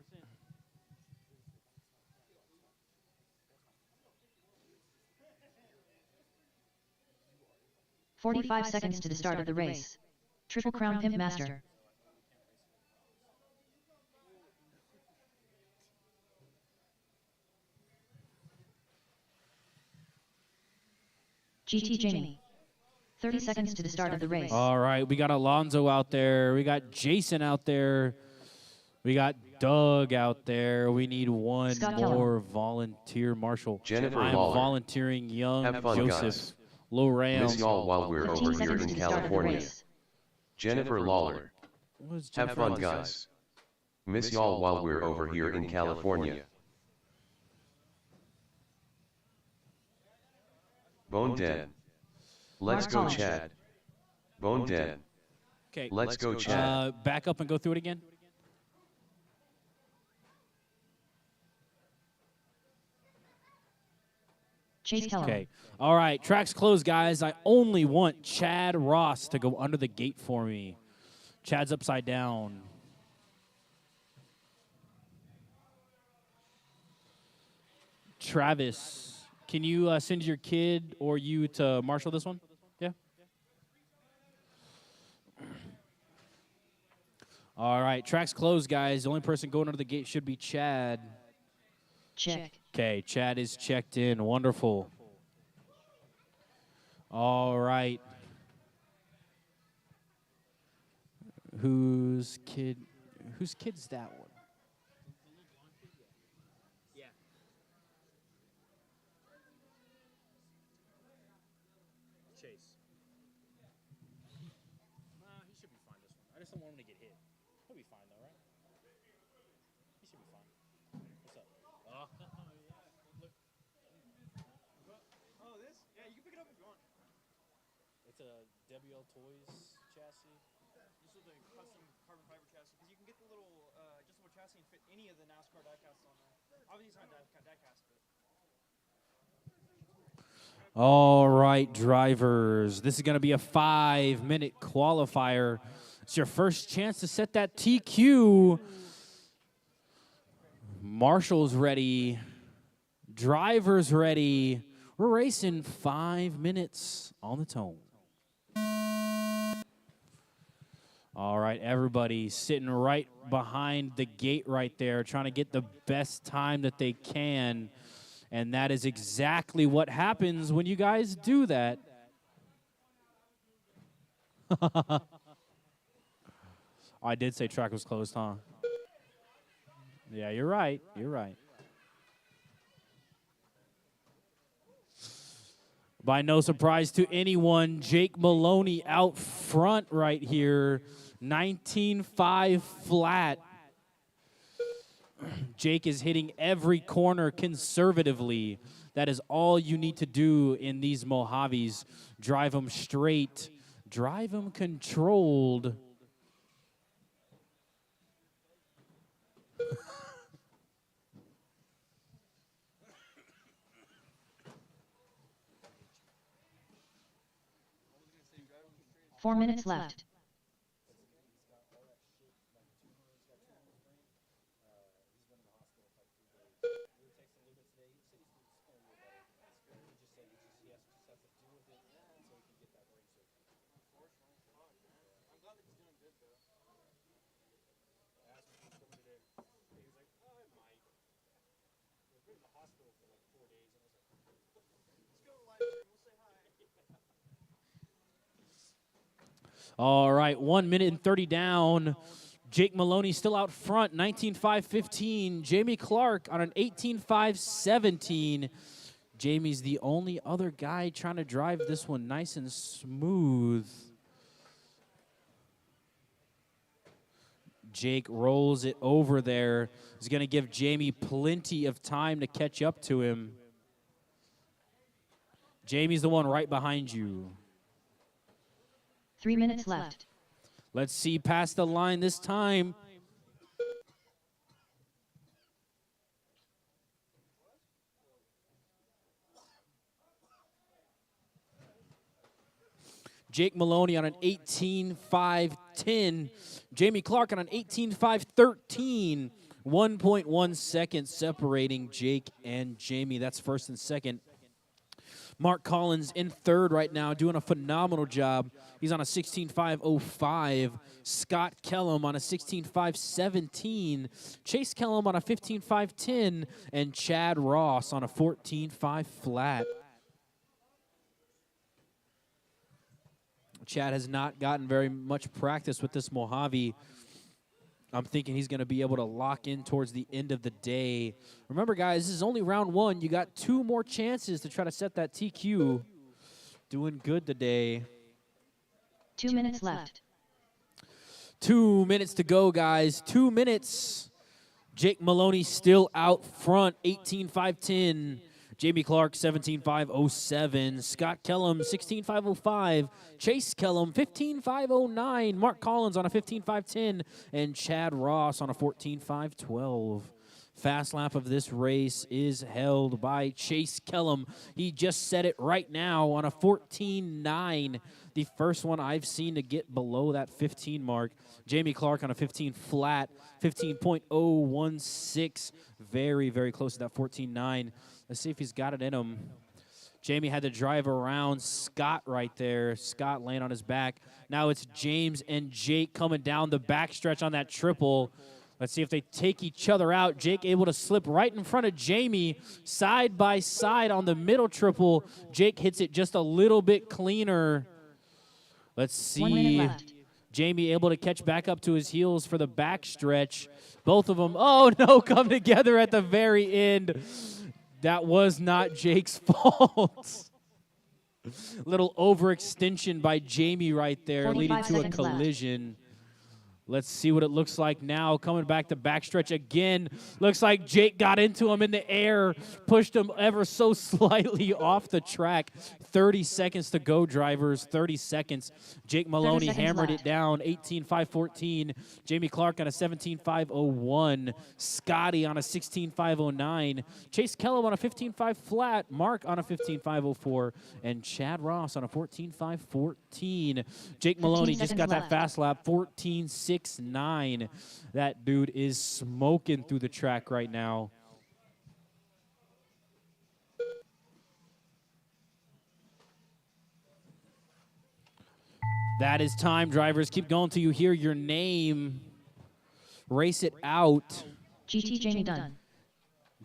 "45 seconds to the start of the race. Triple Crown Pimp Master. GT Jamie. 30 seconds to the start of the race. All right, we got Alonzo out there. We got Jason out there. We got Doug out there. We need one Scott more volunteer marshal. Jennifer I'm Lawler. volunteering young Have fun, Joseph guys. Loram. Miss y'all while we're 15 over here seconds in to the start of the California. race. Jennifer Lawler. What is Have Jennifer fun, Lawler? guys. Miss y'all while we're over here in California. Bone Den. Let's Mark go, Collins. Chad. Bone Den. Okay, Let's go, Chad. back up and go through it again. Chase Kellum. Okay. All right, track's closed, guys. I only want Chad Ross to go under the gate for me. Chad's upside down. Travis, can you send your kid or you to marshal this one? Yeah. All right, track's closed, guys. The only person going under the gate should be Chad. Check. Okay, Chad is checked in. Wonderful. All right. Whose kid's that one? Yeah. Chase. He should be fine this one. I just don't want him to get hit. He'll be fine though, right? He should be fine. What's up? Oh, this? Yeah, you can pick it up if you want. It's a WL Toys chassis. Just with a custom carbon fiber chassis, because you can get the little adjustable chassis and fit any of the NASCAR diecasts on there. Obviously, it's not diecast, but. All right, drivers. This is going to be a 5-minute qualifier. It's your first chance to set that TQ. Marshall's ready. Drivers ready. We're racing 5 minutes on the tone. All right, everybody sitting right behind the gate right there, trying to get the best time that they can. And that is exactly what happens when you guys do that. I did say track was closed, huh? Yeah, you're right. You're right. By no surprise to anyone, Jake Maloney out front right here. 19.5 flat. Jake is hitting every corner conservatively. That is all you need to do in these Mojaves. Drive them straight. Drive them controlled. Four minutes left. All right, 1 minute and 30 down. Jake Maloney still out front, 19.5-15. Jamie Clark on an 18.5-17. Jamie's the only other guy trying to drive this one nice and smooth. Jake rolls it over there. He's going to give Jamie plenty of time to catch up to him. Jamie's the one right behind you. 3 minutes left. Let's see past the line this time. Jake Maloney on an 18.5-10. Jamie Clark on an 18.5-13. 1.1 seconds separating Jake and Jamie. That's first and second. Mark Collins in third right now, doing a phenomenal job. He's on a 16.505. Scott Kellum on a 16.517. Chase Kellum on a 15.510. And Chad Ross on a 14.5 flat. Chad has not gotten very much practice with this Mojave. I'm thinking he's going to be able to lock in towards the end of the day. Remember, guys, this is only round one. You got 2 more chances to try to set that TQ. Doing good today. 2 minutes left. 2 minutes to go, guys. 2 minutes. Jake Maloney still out front, 18.510. Jamie Clark, 17.507. Scott Kellum, 16.505. Chase Kellum, 15.509. Mark Collins on a 15.510. And Chad Ross on a 14.512. Fast lap of this race is held by Chase Kellum. He just set it right now on a 14.9. The first one I've seen to get below that 15 mark. Jamie Clark on a 15 flat, 15.016. Very, very close to that 14.9. Let's see if he's got it in him. Jamie had to drive around Scott right there. Scott laying on his back. Now it's James and Jake coming down the backstretch on that triple. Let's see if they take each other out. Jake able to slip right in front of Jamie, side by side on the middle triple. Jake hits it just a little bit cleaner. Let's see. 1 minute left. Jamie able to catch back up to his heels for the backstretch. Both of them, oh no, come together at the very end. That was not Jake's fault. Little overextension by Jamie right there, leading to a collision. Let's see what it looks like now. Coming back to backstretch again. Looks like Jake got into him in the air, pushed him ever so slightly off the track. 30 seconds to go, drivers. 30 seconds. Jake Maloney hammered it down. 18.514. Jamie Clark on a 17.501. Scotty on a 16.509. Chase Kellum on a 15.5 flat. Mark on a 15.504. And Chad Ross on a 14.514. Jake Maloney just got that fast lap. 14.6. 6'9". That dude is smoking through the track right now. That is time, drivers. Keep going till you hear your name. Race it out. GT Jamie done.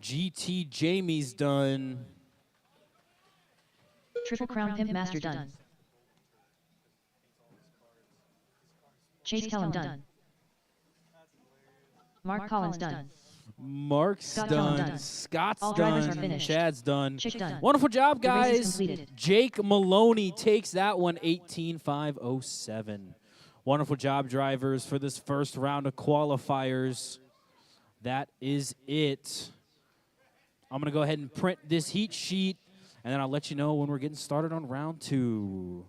GT Jamie's done. Triple Crown Pimp Master done. Chase Kellum done. Mark Collins done. Mark's done. Scott's All drivers are done. finished. Chad's done. Chick done. Wonderful job, The race is guys. completed. Jake Maloney takes that one, 18.507. Wonderful job, drivers, for this first round of qualifiers. That is it. I'm going to go ahead and print this heat sheet, and then I'll let you know when we're getting started on round 2.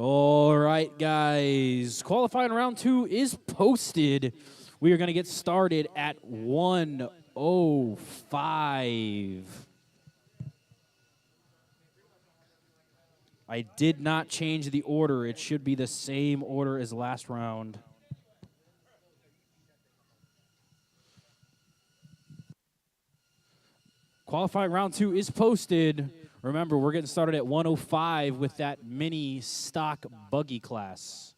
All right, guys. Qualifying round 2 is posted. We are going to get started at 1:05. I did not change the order. It should be the same order as last round. Qualifying round 2 is posted. Remember, we're getting started at 1:05 with that mini stock buggy class.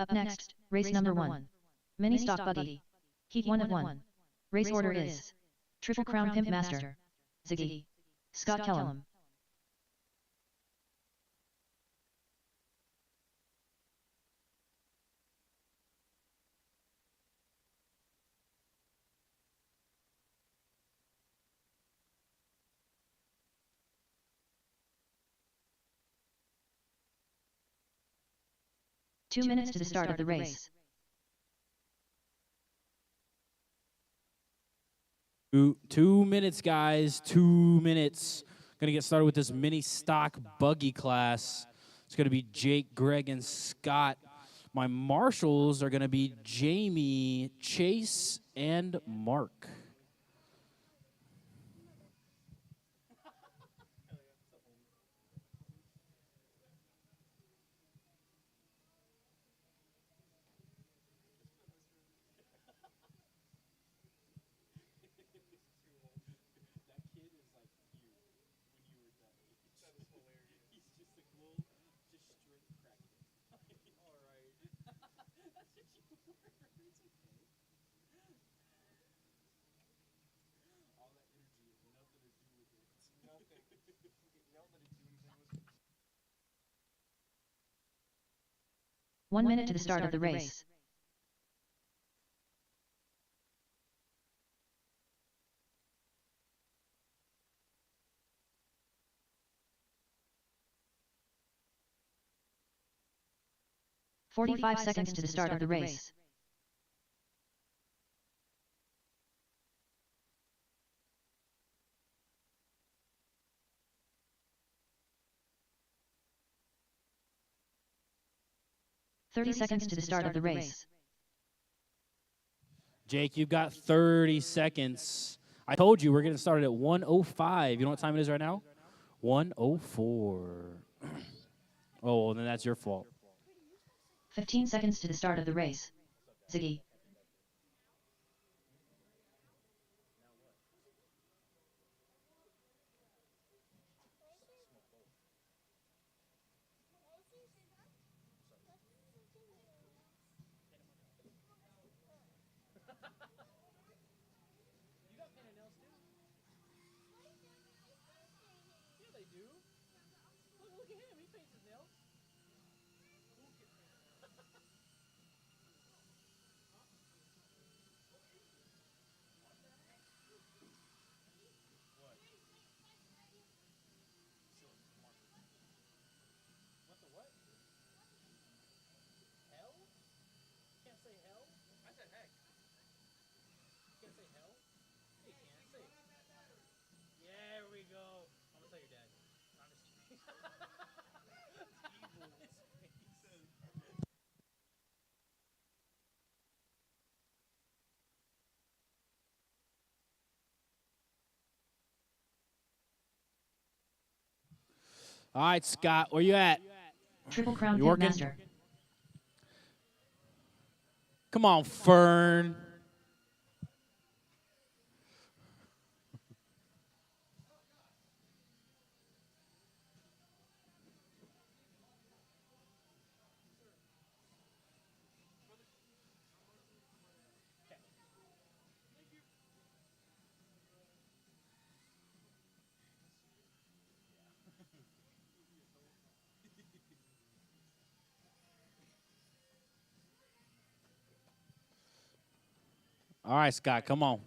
Up next, race number 1. Mini Stock Buggy. Heat 1 of 1. Race order is Triple Crown Pimp Master, Ziggy, Scott Kellum. Two minutes to the start of the race. Two minutes, guys. 2 minutes. Gonna get started with this mini stock buggy class. It's gonna be Jake, Greg, and Scott. My marshals are gonna be Jamie, Chase, and Mark. One minute to the start of the race. "45 seconds to the start of the race. "30 seconds to the start of the race. Jake, you've got 30 seconds. I told you we're getting started at 1:05. You know what time it is right now? 1:04. Oh, well, then that's your fault. 15 seconds to the start of the race. Ziggy. All right, Scott, where you at? Triple Crown You Pimp working? Master. Come on, Fern. All right, Scott, come on.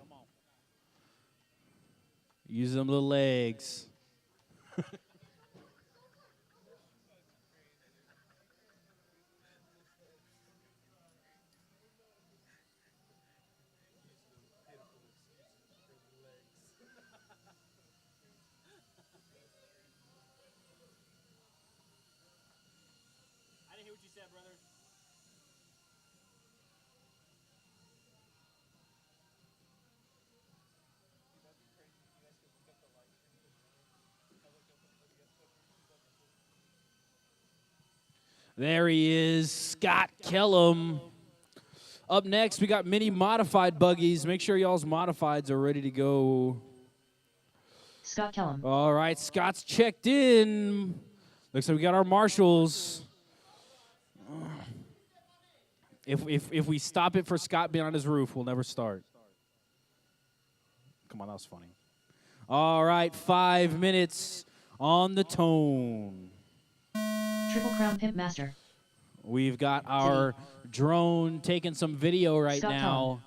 Use them little legs. I didn't hear what you said, brother. There he is, Scott Kellum. Up next, we got mini modified buggies. Make sure y'all's modifieds are ready to go. Scott Kellum. All right, Scott's checked in. Looks like we got our marshals. If we stop it for Scott being on his roof, we'll never start. Come on, that was funny. All right, 5 minutes on the tone. Triple Crown Pimp Master. We've got our drone taking some video right Scott now.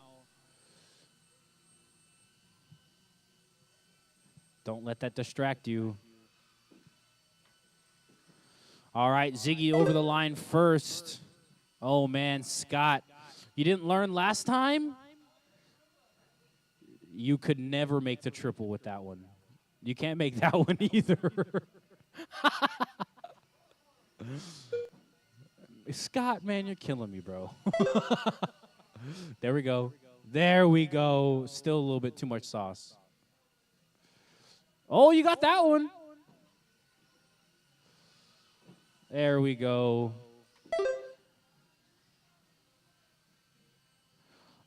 Don't let that distract you. All right, Ziggy over the line first. Oh, man, Scott. You didn't learn last time? You could never make the triple with that one. You can't make that one either. Scott, man, you're killing me, bro. There we go. There we go. Still a little bit too much sauce. Oh, you got that one. There we go.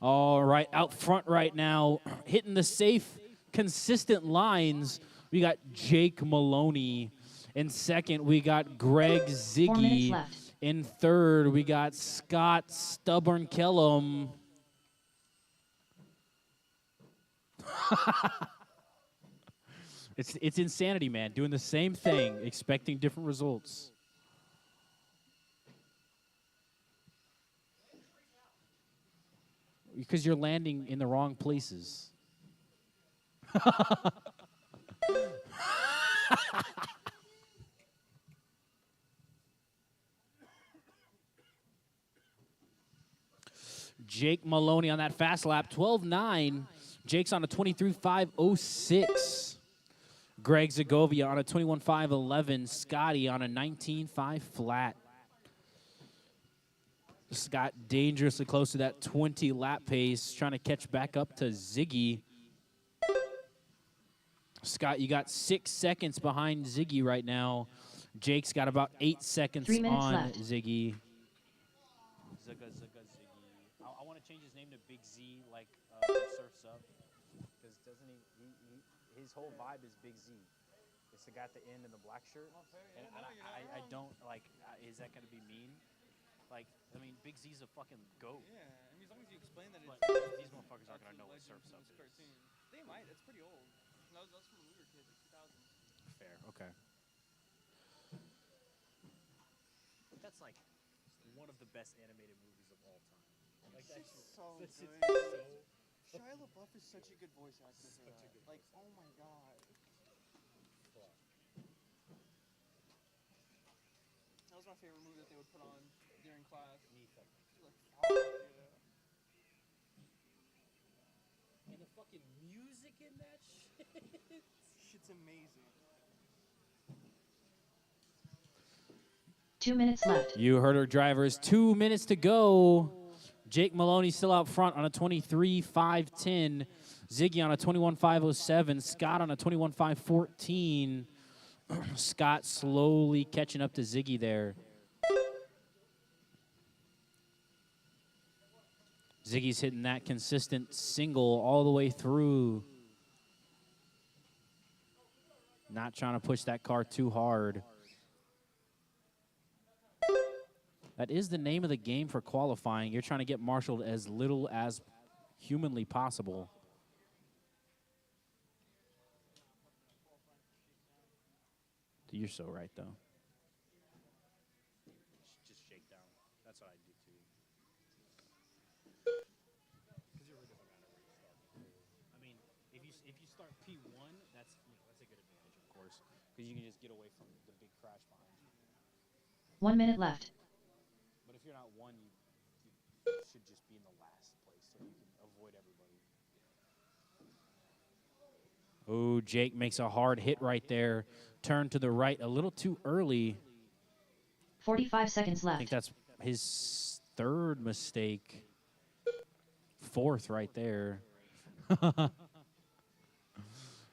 All right, out front right now, hitting the safe, consistent lines. We got Jake Maloney. In second, we got Greg 4 minutes Ziggy. left. In third, we got Scott Stubborn Kellum. It's insanity, man. Doing the same thing, expecting different results. Because you're landing in the wrong places. Jake Maloney on that fast lap, 12.9. Jake's on a 23.5.06. Greg Zagovia on a 21.5.11. Scotty on a 19.5 flat. Scott dangerously close to that 20 lap pace, trying to catch back up to Ziggy. Scott, you got 6 seconds behind Ziggy right now. Jake's got about 8 seconds 3 minutes on left. Ziggy. Ziggy. I want to change his name to Big Z, like Surf's Up, because doesn't he his whole vibe is Big Z. It's the guy at the end in the black shirt, and I don't like. Is that going to be mean? Like, I mean, Big Z's a fucking goat. Yeah, I mean, as long as you explain that But it's these motherfuckers aren't going to know what Surf's Up is. cartoon. They might. It's pretty old. That's from when we were kids, like 2000s. Fair, okay. That's like one of the best animated movies of all time. Like It's so that's good. so Shia LaBeouf is such a good voice actor for that. Like, oh my god. That was my favorite movie that they would put on during class. Like, fuck yeah. And the fucking music in that shit. Shit's amazing. 2 minutes left. You heard our drivers. 2 minutes to go. Jake Maloney still out front on a 23.5.10. Ziggy on a 21.5.07. Scott on a 21.5.14. Scott slowly catching up to Ziggy there. Ziggy's hitting that consistent single all the way through. Not trying to push that car too hard. That is the name of the game for qualifying. You're trying to get marshaled as little as humanly possible. You're so right, though. Just shake down. That's what I do, too. Because it really doesn't matter where you start. I mean, if you start P1, that's a good advantage, of course, because you can just get away from the big crash behind you. 1 minute left. But if you're not one, you should just be in the last place so you can avoid everybody. Oh, Jake makes a hard hit right there. Turn to the right a little too early. 45 seconds I think left. that's his third mistake. Fourth right there. Come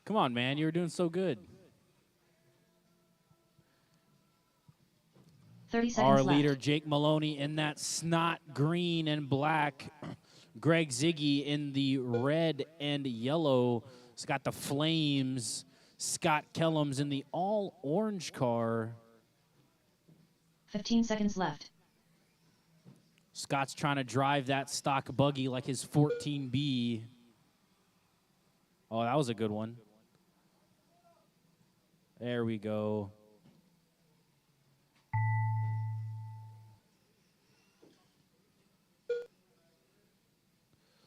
on, man. You were doing so good. 30 seconds Our left. leader, Jake Maloney, in that snot green and black. Greg Ziggy in the red and yellow. It's got the flames. Scott Kellum's in the all-orange car. 15 seconds left. Scott's trying to drive that stock buggy like his 14B. Oh, that was a good one. There we go.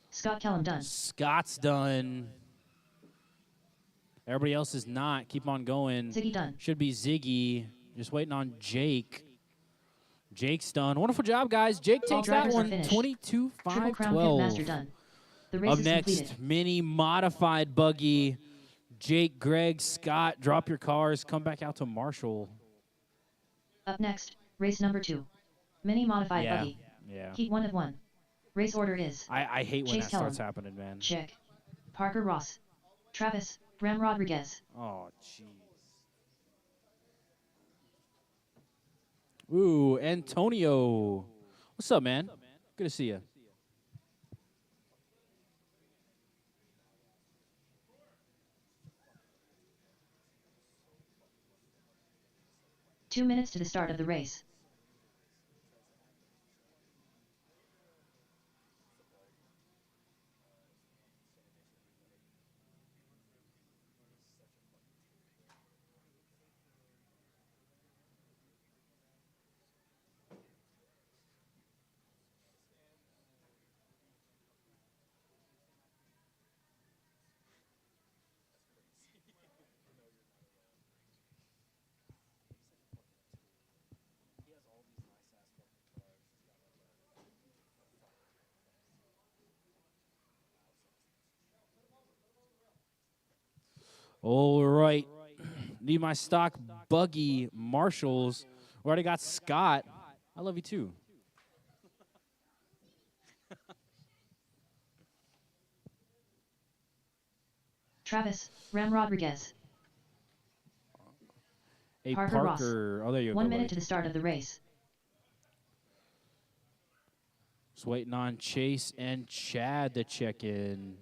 Scott Kellum done. Scott's done. Everybody else is not. Keep on going. Ziggy done. Should be Ziggy. Just waiting on Jake. Jake's done. Wonderful job, guys. Jake takes that drivers are one. finished. 22-5-12. Triple Crown Pit Master done. The race Up is next, completed. mini modified buggy. Jake, Greg, Scott, drop your cars. Come back out to Marshall. Up next, race number 2. Mini modified buggy. Yeah. Heat 1 of 1. Race order is I hate when Chase that starts Kellum. happening, man. Check. Parker Ross. Travis, Ram Rodriguez. Oh, jeez. Ooh, Antonio. What's up, man? Good to see you. Two minutes to the start of the race. All right. Need my stock buggy Marshalls. We already got Scott. I love you too. Travis, Ram Rodriguez. Hey, Parker Ross. Oh, there you go. 1 minute buddy. to the start of the race. Just waiting on Chase and Chad to check in.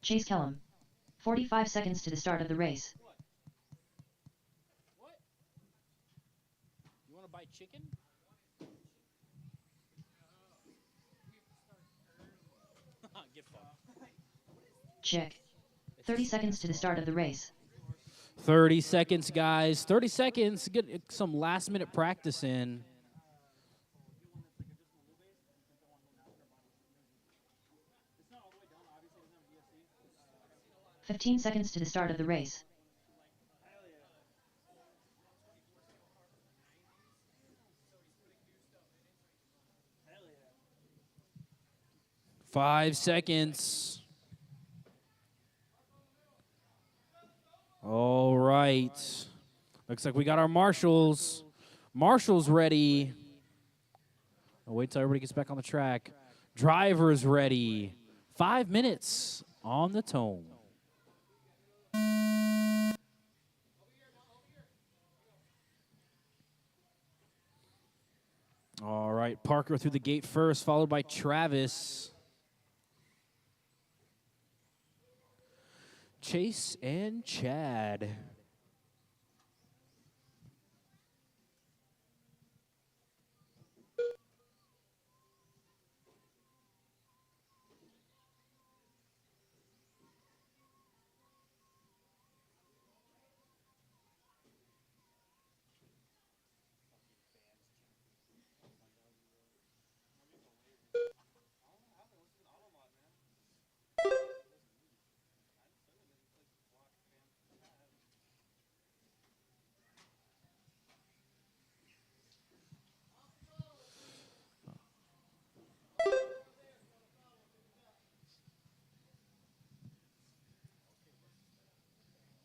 Chase Kellum. 45 seconds to the start of the race. What? You want to buy chicken? Get fucked. Check. 30 seconds to the start of the race. 30 seconds, guys. 30 seconds. Get some last-minute practice in. $15 seconds to the start of the race. Five seconds. All right. Looks like we got our marshals. Marshals ready. I'll wait till everybody gets back on the track. Drivers ready. 5 minutes on the tone. All right, Parker through the gate first, followed by Travis. Chase and Chad.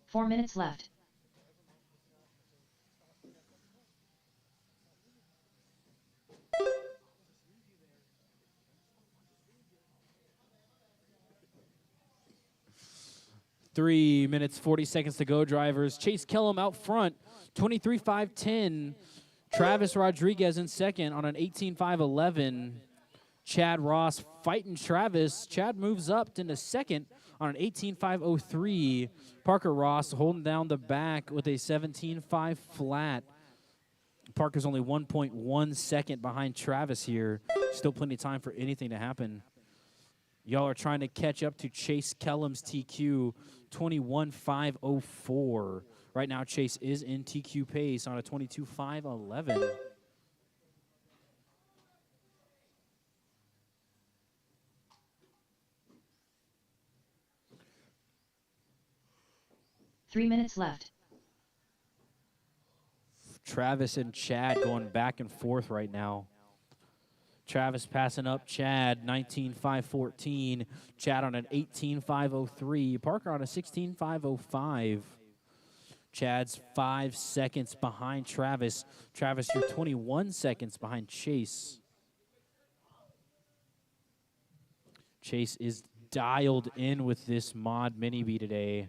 Four minutes left. Three minutes, 40 seconds to go, drivers. Chase Kellum out front, 23-5-10. Travis Rodriguez in second on an 18-5-11. Chad Ross fighting Travis. Chad moves up into second on an 18.503. Parker Ross holding down the back with a 17.5 flat. Parker's only 1.1 second behind Travis here. Still plenty of time for anything to happen. Y'all are trying to catch up to Chase Kellum's TQ, 21.504. Right now, Chase is in TQ pace on a 22.511. Three minutes left. Travis and Chad going back and forth right now. Travis passing up Chad, 19.514. Chad on an 18.503. Parker on a 16.505. Chad's 5 seconds behind Travis. Travis, you're 21 seconds behind Chase. Chase is dialed in with this mod mini-B today.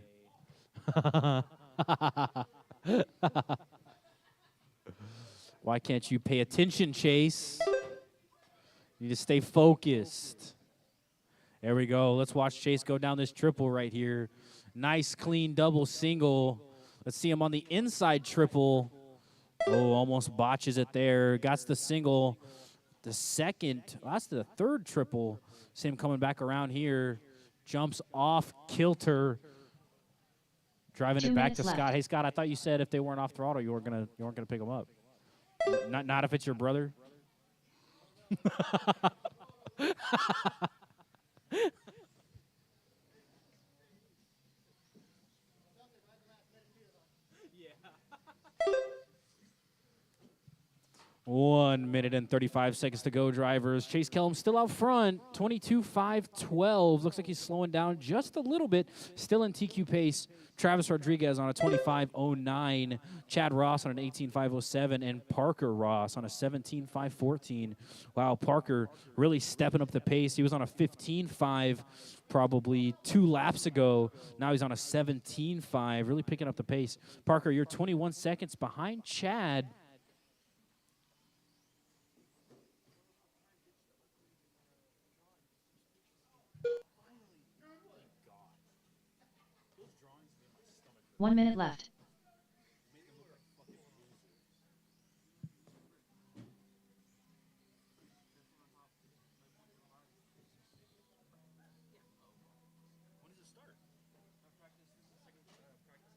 Why can't you pay attention, Chase? You need to stay focused. There we go. Let's watch Chase go down this triple right here. Nice, clean double single. Let's see him on the inside triple. Oh, almost botches it there. Got the single. The second, that's the third triple. See him coming back around here. Jumps off kilter. Driving it back to left. Scott. Hey, Scott, I thought you said if they weren't off throttle, you weren't gonna pick them up. Not if it's your brother. One minute and 35 seconds to go, drivers. Chase Kellum still out front, 22.512. Looks like he's slowing down just a little bit. Still in TQ pace. Travis Rodriguez on a 25.09. Chad Ross on an 18.507. And Parker Ross on a 17.514. Wow, Parker really stepping up the pace. He was on a 15.5 probably 2 laps ago. Now he's on a 17.5, really picking up the pace. Parker, you're 21 seconds behind Chad. One minute left. When does it start?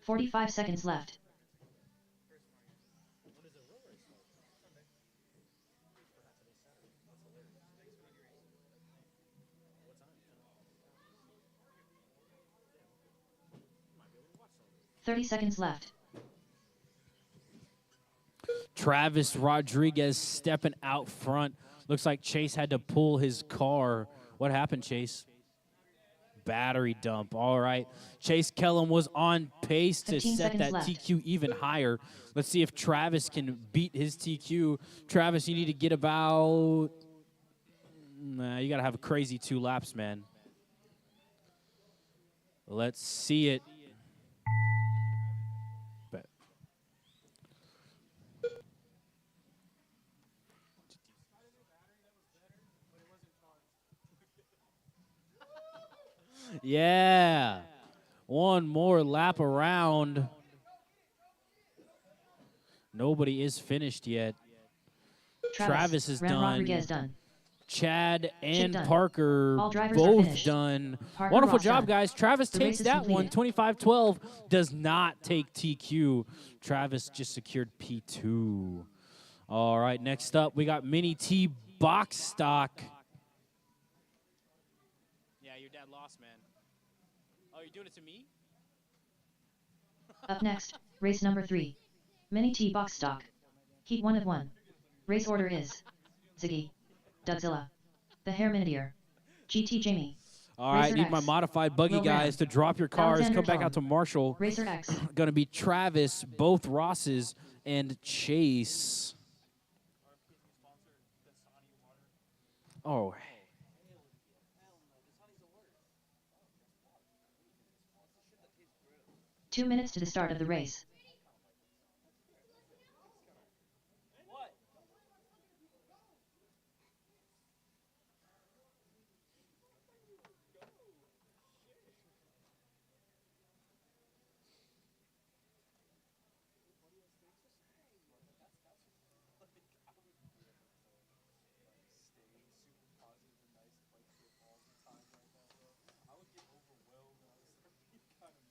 45 seconds left. When does the real race start? Sunday. 30 seconds left. Travis Rodriguez stepping out front. Looks like Chase had to pull his car. What happened, Chase? Battery dump. All right. Chase Kellum was on pace to 15 set that seconds left. TQ even higher. Let's see if Travis can beat his TQ. Travis, you need to get about... Nah, you got to have a crazy 2 laps, man. Let's see it. Bet. Yeah. One more lap around. Nobody is finished yet. Travis is done. Rodriguez done. Chad and done. Parker All drivers are both finished. done. Parker Wonderful Ross job, done. guys. Travis The takes race is that one. completed. 25-12 does not take TQ. Travis just secured P2. All right, next up, we got Mini T box stock. Yeah, your dad lost, man. Oh, you're doing it to me? Up next, race number 3. Mini T box stock. Heat 1 of 1. Race order is Ziggy, Dougzilla, the Hair Minideer, GT Jamie. All right, Racer need my X, modified buggy, Will guys, to drop your cars. Alexander Come back Tom, out to Marshall. Racer X. Going to be Travis, both Rosses, and Chase. Oh. 2 minutes to the start of the race.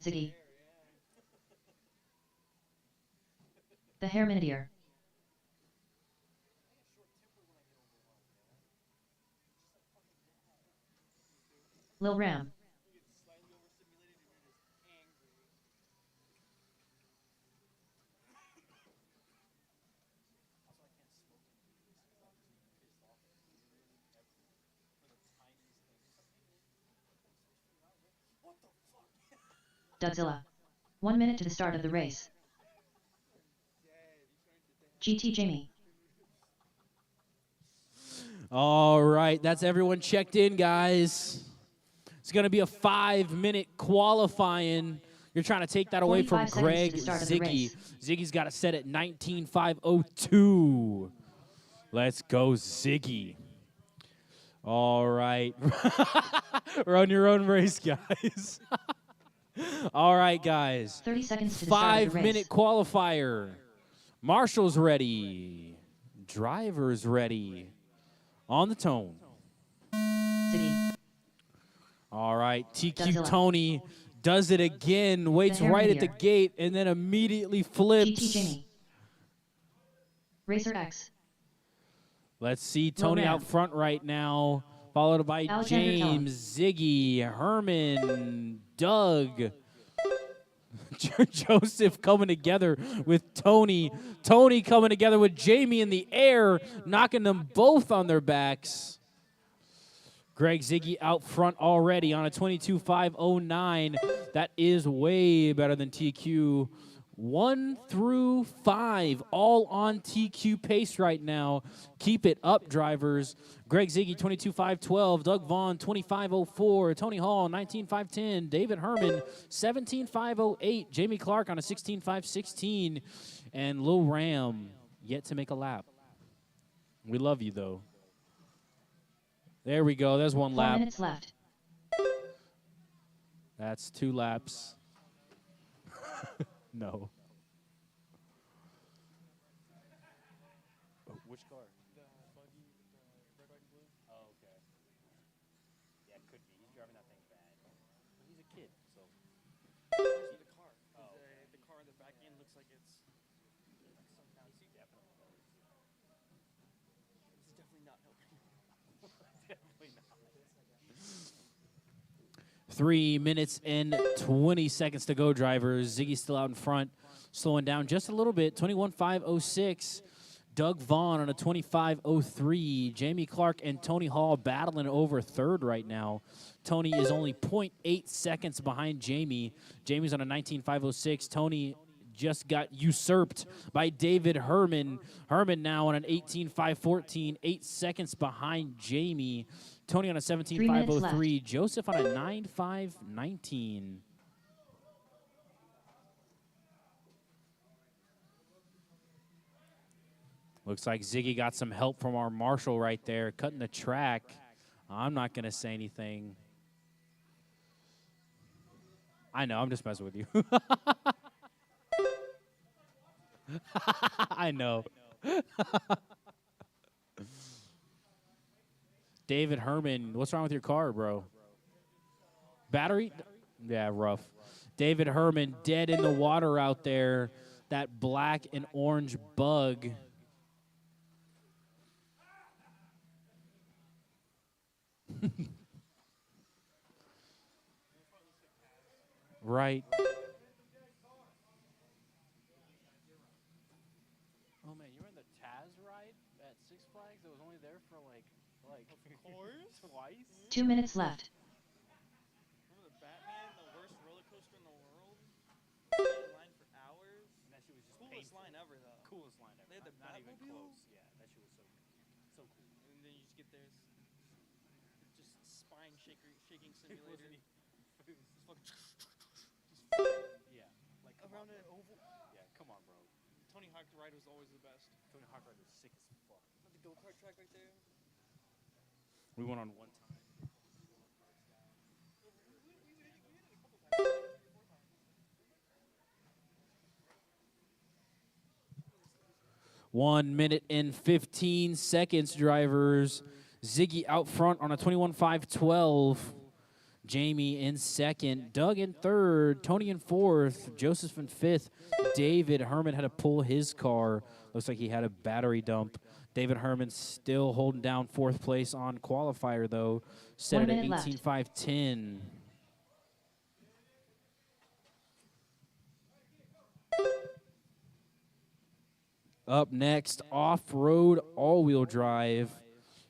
Ziggy. The Herminidier. Lil Ram. Dudzilla. 1 minute to the start of the race. GT Jamie. All right, that's everyone checked in, guys. It's going to be a 5-minute qualifying. You're trying to take that away from 45 seconds to Greg the start of the Ziggy. race. Ziggy's got it set at 19.502. Let's go, Ziggy. All right. Run your own race, guys. All right, guys. 30 seconds to the start of the race. 5-minute qualifier. Marshall's ready. Driver's ready. On the tone. Ziggy. All right, TQ Dudzilla. Tony does it again, waits The right at the Herminier. gate, and then immediately GT flips. Jamie. Racer X. Let's see Tony Ram. out front right now, followed by Alexander Kellum. James, Ziggy, Herman, Doug. Joseph coming together with Tony. Tony coming together with Jamie in the air, knocking them both on their backs. Greg Ziggy out front already on a 22.509. That is way better than TQ. 1 through 5, all on TQ pace right now. Keep it up, drivers. Greg Ziggy, 22.512. Doug Vaughn, 25.04. Tony Hall, 19.510. David Herman, 17.508. Jamie Clark on a 16.516. And Lil Ram, yet to make a lap. We love you, though. There we go. There's 1 4 lap. minutes left. That's 2 laps. No. Which car? The buggy, the red, white, and blue. Oh, okay. Yeah, it could be. He's driving that thing bad. He's a kid, so. Actually, the car. Oh, The car in the back end looks like it's like some fancy. Definitely. This is definitely not helping. Definitely not. 3 minutes and 20 seconds to go, drivers. Ziggy's still out in front, slowing down just a little bit. 21.506. Doug Vaughn on a 25.03. Jamie Clark and Tony Hall battling over third right now. Tony is only 0.8 seconds behind Jamie. Jamie's on a 19.506. Tony just got usurped by David Herman. Herman now on an 18.514, 8 seconds behind Jamie. Tony on a 17.503. Joseph on a 9.519. Looks like Ziggy got some help from our marshal right there, cutting the track. I'm not going to say anything. I know, I'm just messing with you. I know. David Herman, what's wrong with your car, bro? Battery? Yeah, rough. David Herman dead in the water out there. That black and orange bug. Right. Oh man, you were in the Taz ride at Six Flags? That was only there for like twice. 2 minutes left. Remember the Batman, the worst roller coaster in the world? In line for hours. And that shit was just Coolest line ever, though. Coolest line ever. They had the Not even Batmobile? close. Yeah, that shit was so cool. And then you just get there, it's just spine shaking simulator. Just fucking Yeah. Like around an oval. Yeah, come on, bro. Tony Hawk ride was always the best. Tony Hawk ride was sick as fuck. The go-kart track right there. We went on one time. 1 minute and 15 seconds, drivers. Ziggy out front on a 21.512. Jamie in second, Doug in third, Tony in fourth, Joseph in fifth. David Herman had to pull his car. Looks like he had a battery dump. David Herman still holding down fourth place on qualifier, though. Set 1 it at minute left. 18.510. Up next, off-road all-wheel drive.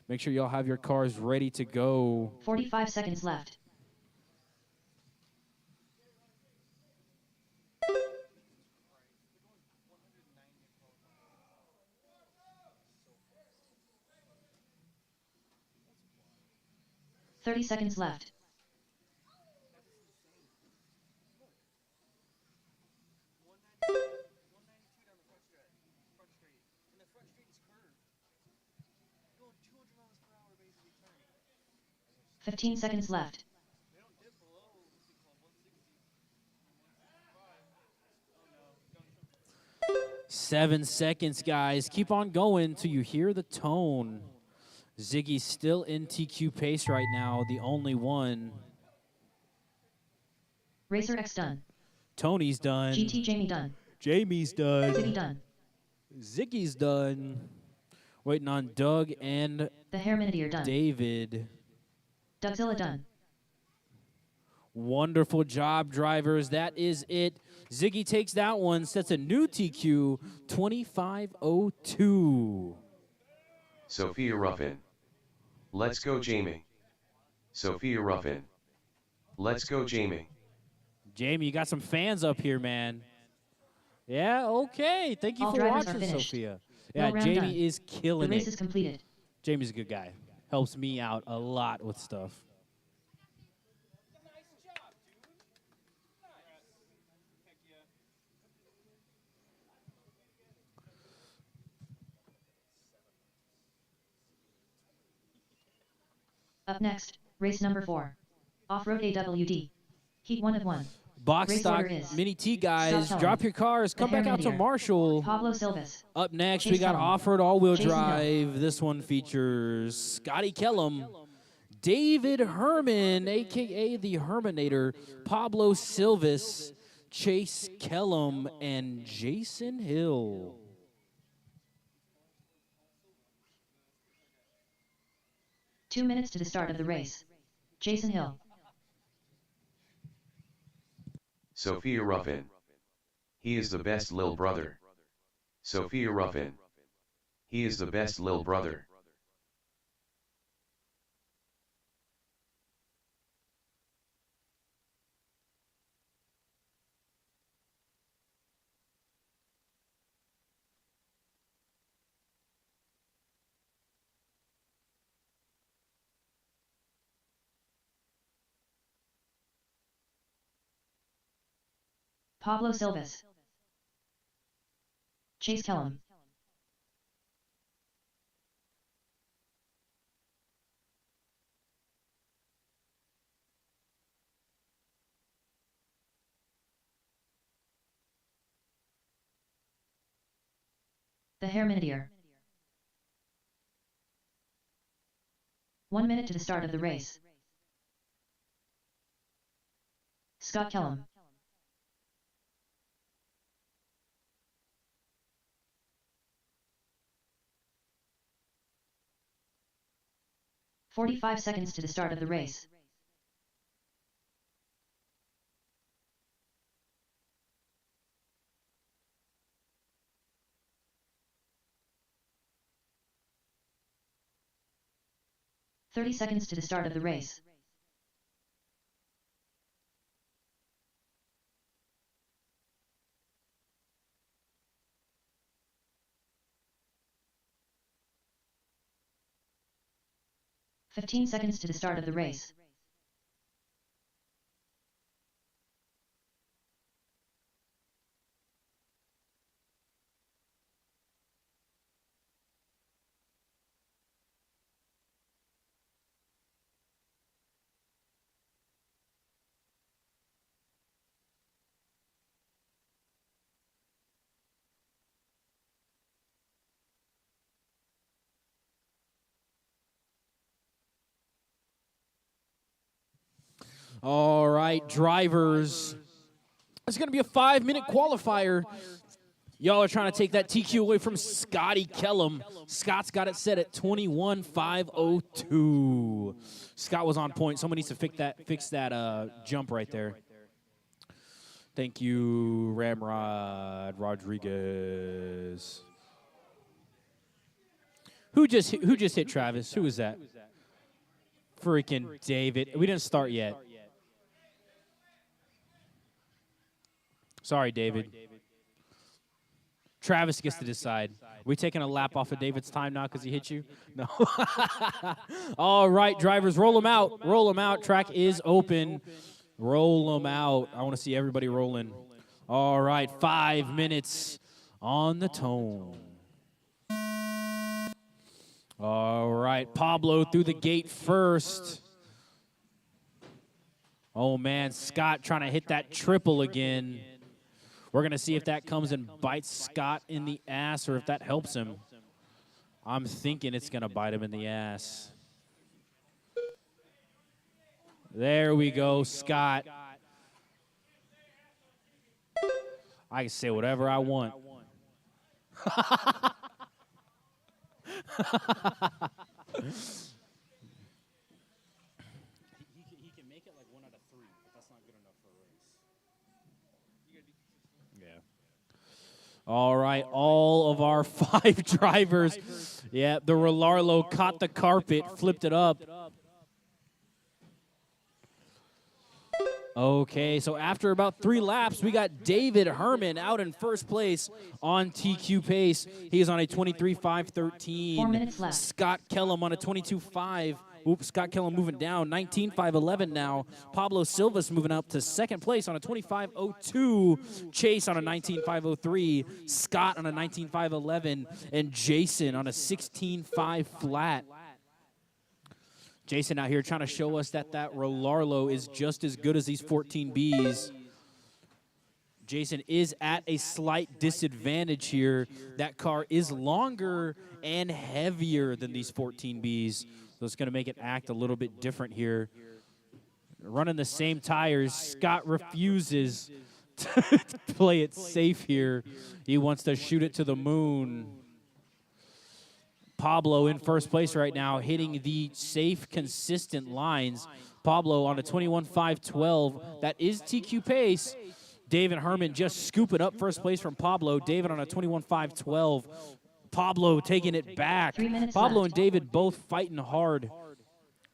Make sure y'all have your cars ready to go. 45 seconds left. $30 seconds left. $15 seconds left. 7 seconds, guys. Keep on going till you hear the tone. Ziggy's still in TQ pace right now, the only one. Racer X done. Tony's done. GT Jamie done. Jamie's done. Ziggy done. Ziggy's done. Waiting on Doug and The Herminidier done. David. Dougzilla done. Wonderful job, drivers. That is it. Ziggy takes that one, sets a new TQ, 25:02. Sophia Ruffin. Let's go Jamie. Sophia Ruffin. Let's go Jamie. Jamie, you got some fans up here, man. Yeah, okay. Thank you All for drivers are watching, finished. Sophia. No Yeah, round Jamie done. is The killing race it. is completed. Jamie's a good guy. Helps me out a lot with stuff. Nice job, dude. Nice. Heck yeah. Up next, race number 4. Off-road AWD. Heat 1 of 1. Box Race stock order is mini T guys, Scott drop Kelly, your cars. Come the back out to Herminidier, Marshall. Pablo Silvas. Up next, Chase we got Kellum, off-road all-wheel Jason Hill, drive. This one features Scotty Kellum, David Herman, a.k.a. the Herminator, Pablo Silvas, Chase Kellum, and Jason Hill. Two minutes to the start of the race. Jason Hill. Sophia Ruffin. He is the best lil brother. Sophia Ruffin. He is the best lil brother. Pablo Silvas. Chase Kellum. The Herminidier. 1 minute to the start of the race. Scott Kellum. "45 seconds to the start of the race. "30 seconds to the start of the race. "15 seconds to the start of the race. All right, drivers. It's going to be a 5-minute qualifier. Y'all are trying to take that TQ away from Scotty Kellum. Scott's got it set at 21.502. Scott was on point. Someone needs to fix that jump right there. Thank you, Ramrod Rodriguez. Who just hit Travis? Who was that? Freaking David. We didn't start yet. Sorry, David. Travis gets to decide. Are we taking a lap off of David's time now because he hit you? No. All right, drivers, roll them out. Roll them out. Track is open. Roll them out. I want to see everybody rolling. All right, 5 minutes on the tone. All right, Pablo through the gate first. Oh, man, Scott trying to hit that triple again. We're going to see if that comes and bites Scott in the ass or if that helps him. I'm thinking it's going to bite him in the ass. There we go, Scott. I can say whatever I want. He can make it like 1 out of 3, but that's not good enough for a race. Yeah. All right, all of our 5 drivers. Yeah, the Relarlo caught the carpet, flipped it up. Okay, so after about 3 laps, we got David Herman out in first place on TQ pace. He is on a 23.513. 4 minutes left. Scott Kellum on a 22.5. Oops, Scott Kellum moving down, 19.511 now. Pablo Silva's moving up to second place on a 25.02. Chase on a 19.503. Scott on a 19.511. And Jason on a 16.5 flat. Jason out here trying to show us that Relarlo is just as good as these 14Bs. Jason is at a slight disadvantage here. That car is longer and heavier than these 14Bs. So it's going to make it act a little bit different here. Running the same tires, Scott refuses to play it safe here. He wants to shoot it to the moon. Pablo in first place right now, hitting the safe, consistent lines. Pablo on a 21.512. That is TQ pace. David Herman just scooping up first place from Pablo. David on a 21.512. Pablo taking it back. Pablo and David both fighting hard.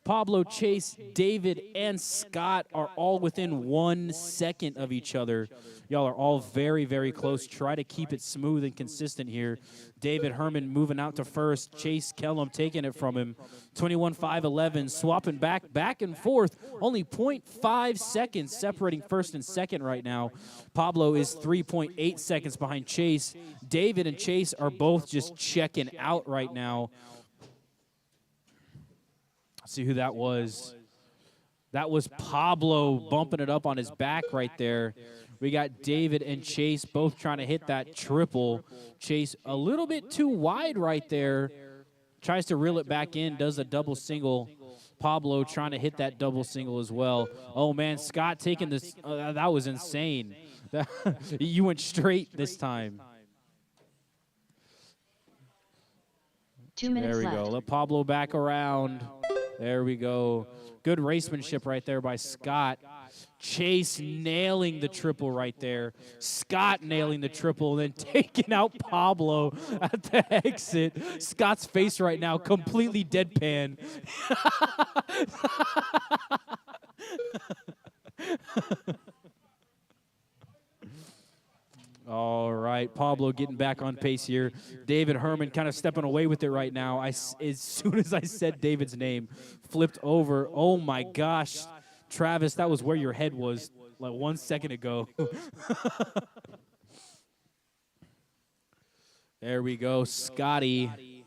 Pablo, Chase, David, and Scott are all within 1 second of each other. Y'all are all very, very close. Try to keep it smooth and consistent here. David Herman moving out to first. Chase Kellum taking it from him. 21.511, swapping back and forth. Only 0.5 seconds separating first and second right now. Pablo is 3.8 seconds behind Chase. David and Chase are both just checking out right now. See who that was. That was Pablo bumping it up on his back right there. We got David and Chase both trying to hit that triple. Chase a little bit too wide right there. Tries to reel it back in, does a double single. Pablo trying to hit that double single as well. Oh, man, Scott taking this. That was insane. You went straight this time. 2 minutes left. There we go. Let Pablo back around. There we go. Good racemanship right there by Scott. Chase nailing the triple right there. Scott nailing the triple, then taking out Pablo at the exit. Scott's face right now completely deadpan. All right, Pablo getting back on pace here. David Herman kind of stepping away with it right now. As soon as I said David's name, flipped over. Oh, my gosh. Travis, that was where your head was like 1 second ago. There we go, Scotty.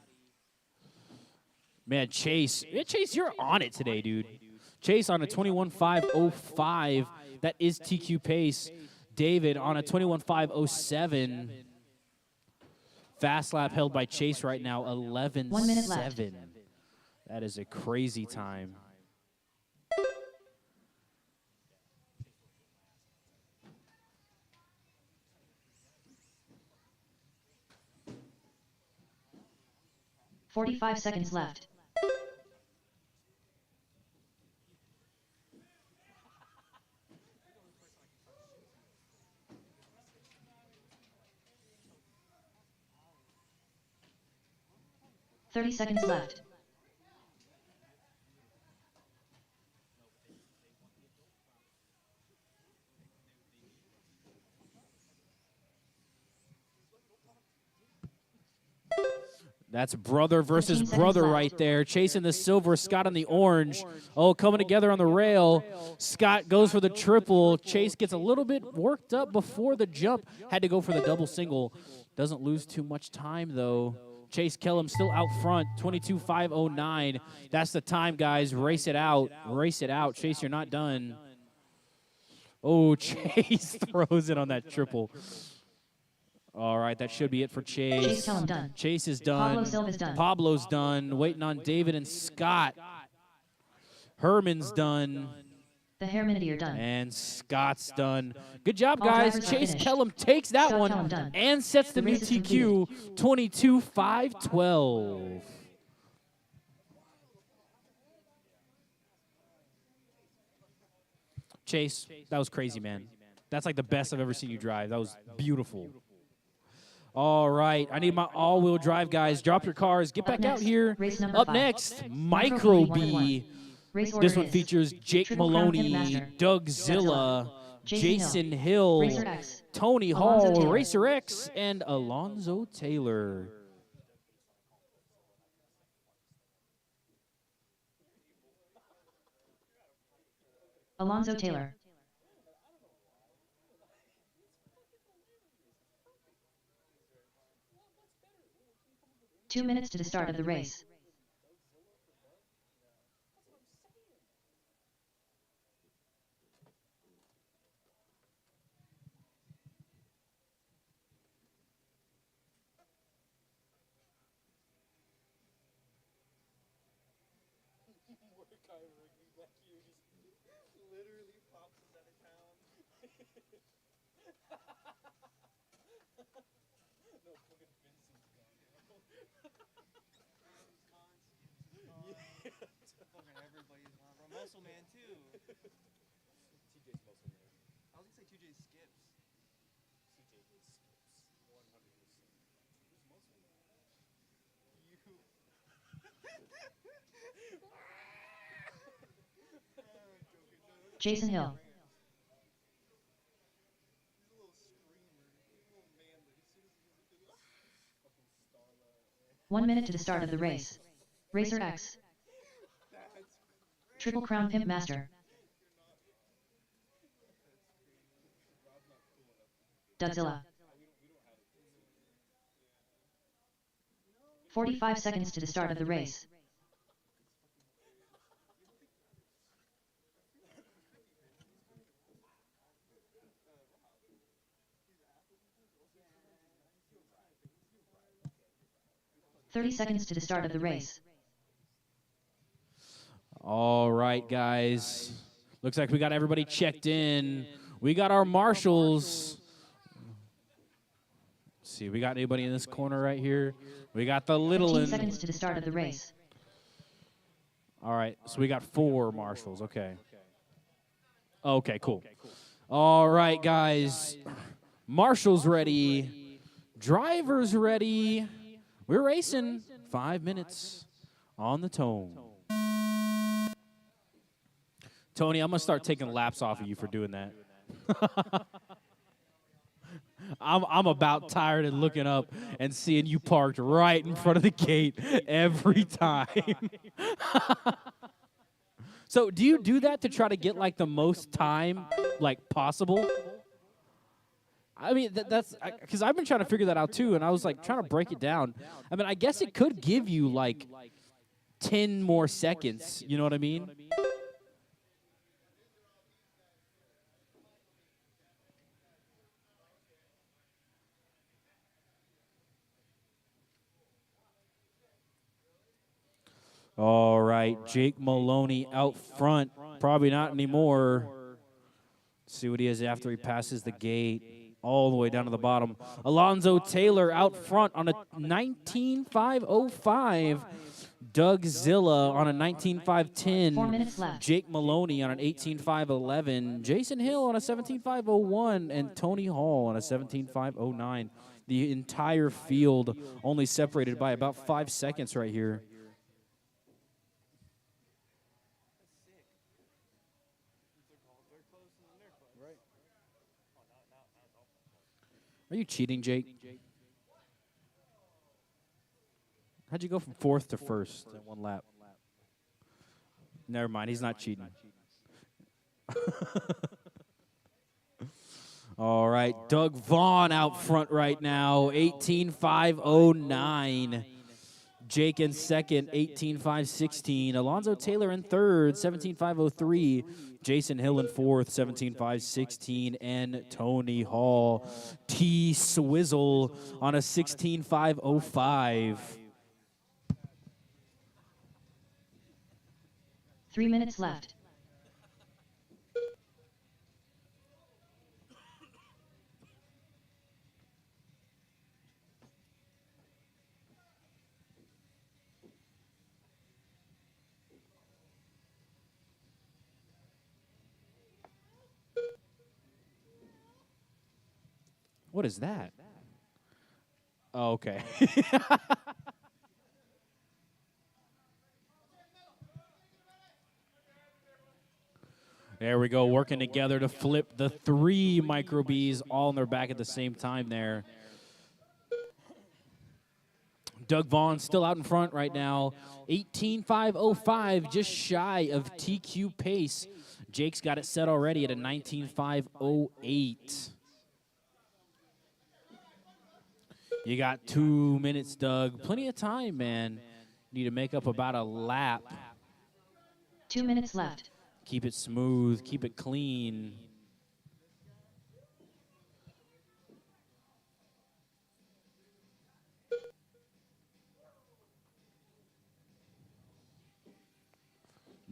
Man, Chase. Yeah, Chase, you're on it today, dude. Chase on a 21.505. That is TQ pace. David on a 21.507. Fast lap held by Chase right now, 11.7. 1 minute left. That is a crazy time. 45 seconds left. Thirty seconds left. That's brother versus 15 seconds brother left. right there. Chasing the silver, Scott on the orange. Oh, coming together on the rail. Scott goes for the triple. Chase gets a little bit worked up before the jump. Had to go for the double single. Doesn't lose too much time, though. Chase Kellum still out front, 22.509. That's the time, guys. Race it out. Race it out. Chase, you're not done. Oh, Chase throws it on that triple. All right, that should be it for Chase. Chase Kellum done. Chase is done. Pablo Silva's done. Pablo's done. Waiting on David and Scott. Herman's done. The Hermanity are done. And Scott's done. Good job, All guys. drivers are Chase finished. Kellum takes that Scott one Kellum done. and sets the The new race is TQ 22.512. Chase, that was crazy, man. That's like the best I've ever seen you drive. That was beautiful. All right, I need my all-wheel drive, guys. Drop your cars. Get Up back out next, here. race number Up 5. next, Micro Micro B, 1-1. B. Race order This one is features Jake Triple Crown Pit Maloney, Master, Doug Zilla, Jason Jason Hill, Racer X, Tony Alonzo Hall, Taylor. Racer X, and Alonzo Taylor. Alonzo Taylor. Two minutes to the start of the race. Literally pops us out of town. No, fucking Vincent's gone. Yeah. Fucking everybody's gone, bro. Muscle Man, too. TJ's Muscle Man. I was gonna say 2J skips. TJ skips. 100%. Who's Muscle Man? You. Jason Hill. One minute to the start of the race. Racer X. Triple Crown Pimp Master. Dudzilla. 45 seconds to the start of the race. "30 seconds to the start of the race. All right, guys. Looks like we got everybody checked in. We got our marshals. Let's see, we got anybody in this corner right here? We got the little 15 one. seconds to the start of the race. All right, so we got 4 marshals. Okay. Okay, cool. All right, guys. Marshals ready. Drivers ready. We're racing. 5 minutes on the tone. Tony, I'm going to start taking laps off of you for doing that. I'm about tired of looking up and seeing you parked right in front of the gate every time. So do you do that to try to get, like, the most time, like, possible? I mean, that's because I've been trying to figure that out, too, and I was, like, trying to break it down. I mean, I guess it could give you, like, 10 more seconds. You know what I mean? All right, Jake Maloney out front. Probably not anymore. Let's see what he has after he passes the gate. all the way down to the bottom. Alonzo Taylor out front on a 19.505. Doug Zilla on a 19.510. 4 minutes left. Jake Maloney on an 18.511. Jason Hill on a 17.501. And Tony Hall on a 17.509. The entire field only separated by about 5 seconds right here. Are you cheating, Jake? How'd you go from 4th to 1st in 1 lap? Never mind, he's not cheating. All right, Doug Vaughn out front right now, 18.509. Jake in second, 18.516. Alonzo Taylor in third, 17.503. Jason Hill in fourth, 17.516. And Tony Hall, T Swizzle on a 16.505. 3 minutes left. What is that? Oh, okay. There we go, working together to flip the 3 Micro Bs all on their back at the same time there. Doug Vaughn still out in front right now, 18.505, just shy of TQ pace. Jake's got it set already at a 19.508. You got 2 minutes, Doug. Plenty of time, man. Need to make up about a lap. 2 minutes left. Keep it smooth. Keep it clean.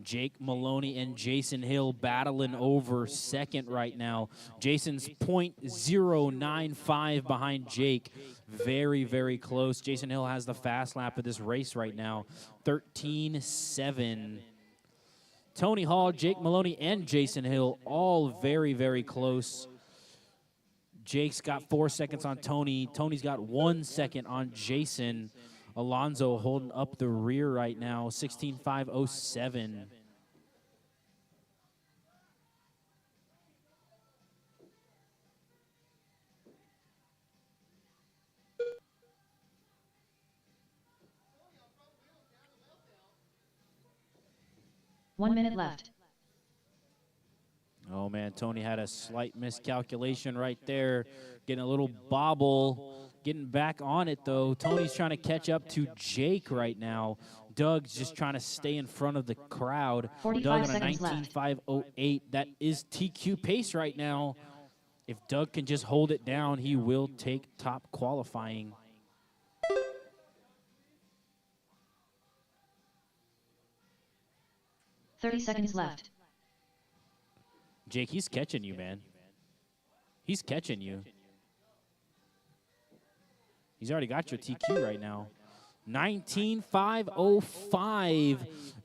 Jake Maloney and Jason Hill battling over second right now. Jason's .095 behind Jake. Very, very close. Jason Hill has the fast lap of this race right now. 13.7. Tony Hall, Jake Maloney, and Jason Hill all very, very close. Jake's got 4 seconds on Tony. Tony's got 1 second on Jason. Alonzo holding up the rear right now, 16.507. One minute left. Oh, man, Tony had a slight miscalculation right there. Getting a little bobble. Getting back on it, though. Tony's trying to catch up to Jake right now. Doug's just trying to stay in front of the crowd. 45 Doug on a seconds left. 19.508. That is TQ pace right now. If Doug can just hold it down, he will take top qualifying. $30 seconds left. Jake, he's catching you, man. He's catching you. He's already got your TQ right now. 19.505.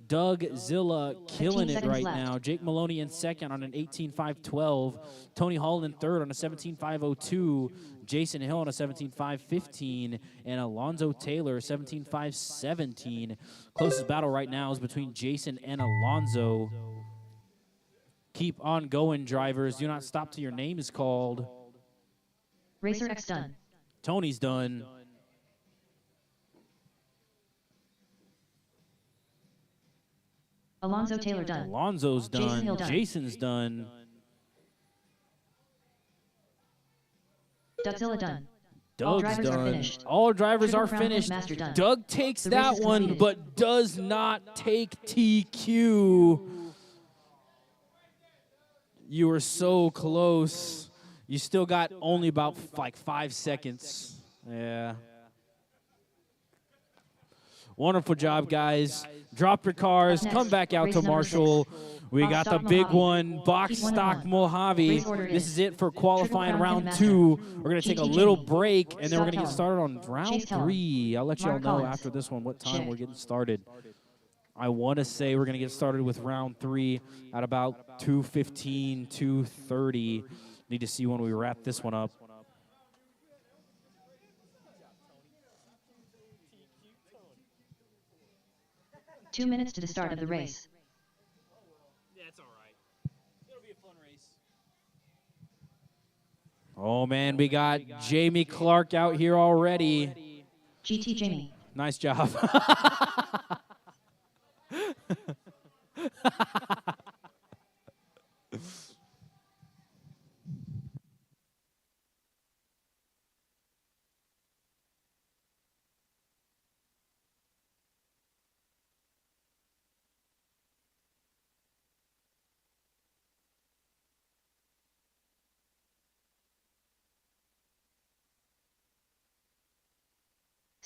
Doug Zilla killing it right now. Jake Maloney in second on an 18.512. Tony Hall in third on a 17.502. Jason Hill on a 17.515. And Alonzo Taylor, 17.517. Closest battle right now is between Jason and Alonzo. Keep on going, drivers. Do not stop till your name is called. Rchq done. Tony's done. Alonzo Taylor done. Alonzo's done. Jason Hill done. Jason's done. Dougzilla done. Doug's drivers are done. finished. All drivers Triple are Crown finished. Master done. Doug takes The race that is one, completed. but does not take TQ. You were so close. You still got only about like 5 seconds. Yeah. Wonderful job, guys. Drop your cars. Next, Come back out race to number Marshall. 6. We Box got the stock big Mojave. one, box Heat 1 of stock 1. Mojave. Race order This is is it for qualifying Triple Crown round Master. 2. We're going to take a GT little Jamie. break, and then we're Scott going to get Kellum. started on round Chase Kellum. 3. I'll let y'all Mark know Collins. after this one what time Check. we're getting started. I want to say we're going to get started with round 3 at about 2:15, 2:30. Need to see when we wrap this one up. 2 minutes to the start of the race. Yeah, it's all right. It'll be a fun race. Oh, man, we got Jamie Clark out here already. GT Jamie. Nice job.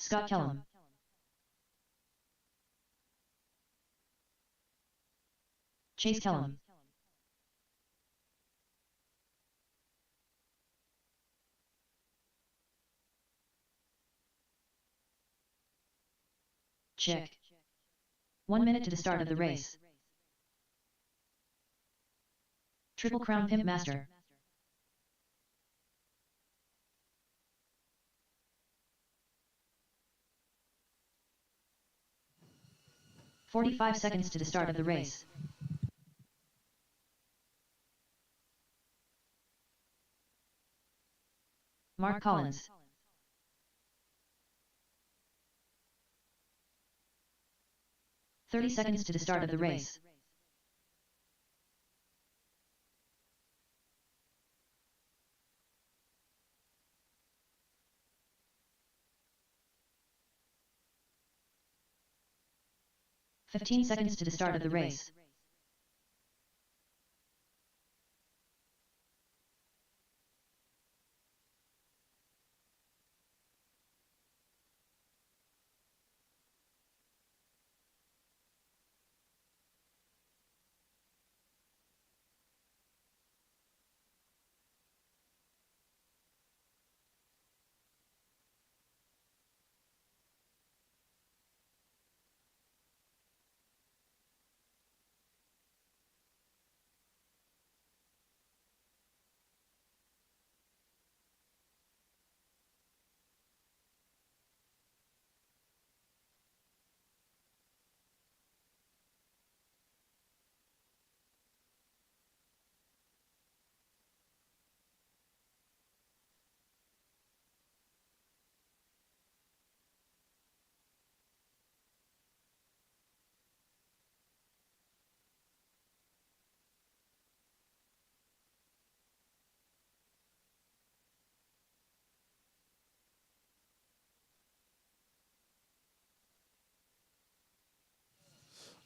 Scott Kellum. Chase Kellum. Check. 1 minute to the start of the race. Triple Crown Pimp Master. "45 seconds to the start of the race. Mark Collins. "30 seconds to the start of the race. "15 seconds to the start of the race.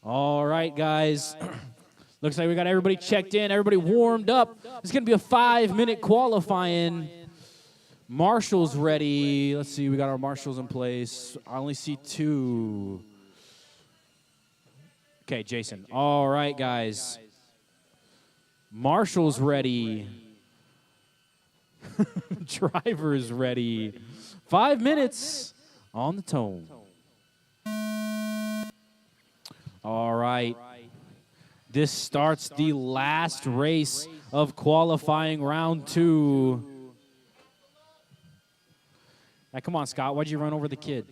All right, guys. Looks like we got everybody checked in, everybody warmed up. It's going to be a 5-minute qualifying. Marshall's ready. Let's see, we got our marshals in place. I only see 2. Okay, Jason. All right, guys. Marshall's ready. Driver's ready. 5 minutes on the tone. All right. This starts the last race of qualifying round 2. Now, come on, Scott. Why'd you run over the kid?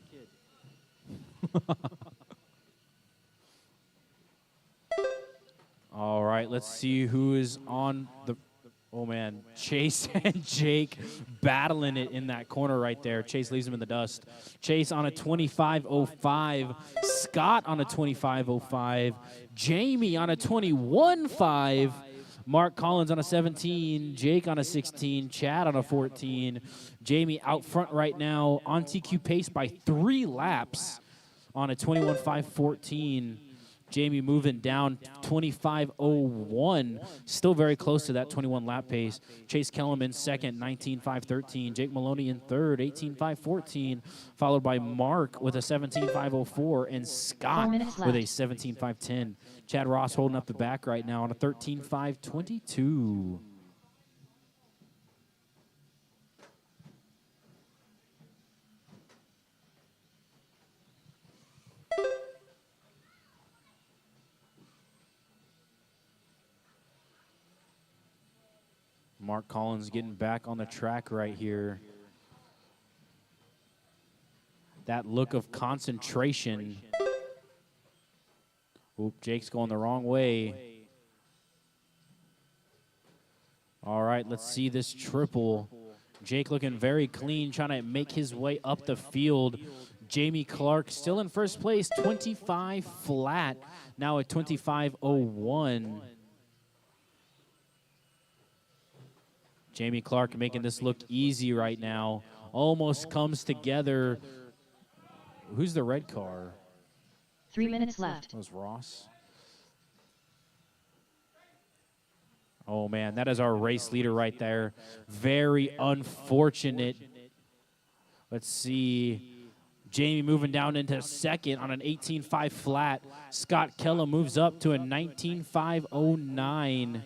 All right. Let's see who is on the... Oh, man. Chase and Jake battling it in that corner right there. Chase leaves him in the dust. Chase on a 25.05. Scott on a 25.05. Jamie on a 21.5. Mark Collins on a 17. Jake on a 16. Chad on a 14. Jamie out front right now on TQ pace by 3 laps on a 21.5.14. Jamie moving down 25.01, still very close to that 21 lap pace. Chase Kellum in second, 19.513. Jake Maloney in third, 18.514, followed by Mark with a 17.504 and Scott with a 17.510. Chad Ross holding up the back right now on a 13.522. Mark Collins getting back on the track right here. That look of concentration. Oop, Jake's going the wrong way. All right, let's see this triple. Jake looking very clean, trying to make his way up the field. Jamie Clark still in first place, 25 flat, now at 25.01. Jamie Clark making this look easy right now. Almost comes together. Who's the red car? 3 minutes left. That was Ross. Oh, man, that is our race leader right there. Very unfortunate. Let's see. Jamie moving down into second on an 18.5 flat. Scott Kellum moves up to a 19.509.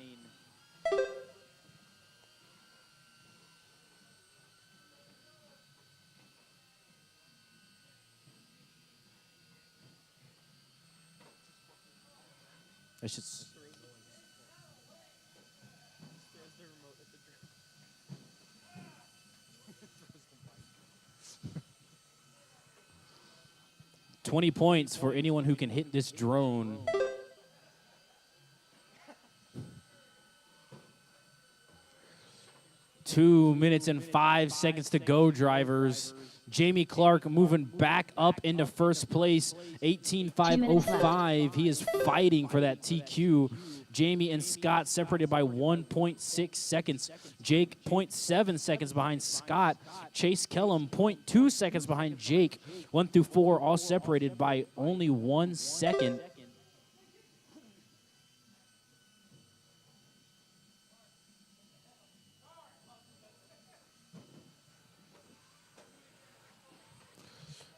It's just 20 points for anyone who can hit this drone. Two minutes and 5 seconds to go, drivers. Jamie Clark moving back up into first place, 18.505. He is fighting for that TQ. Jamie and Scott separated by 1.6 seconds. Jake, 0.7 seconds behind Scott. Chase Kellum, 0.2 seconds behind Jake. 1 through 4 all separated by only 1 second.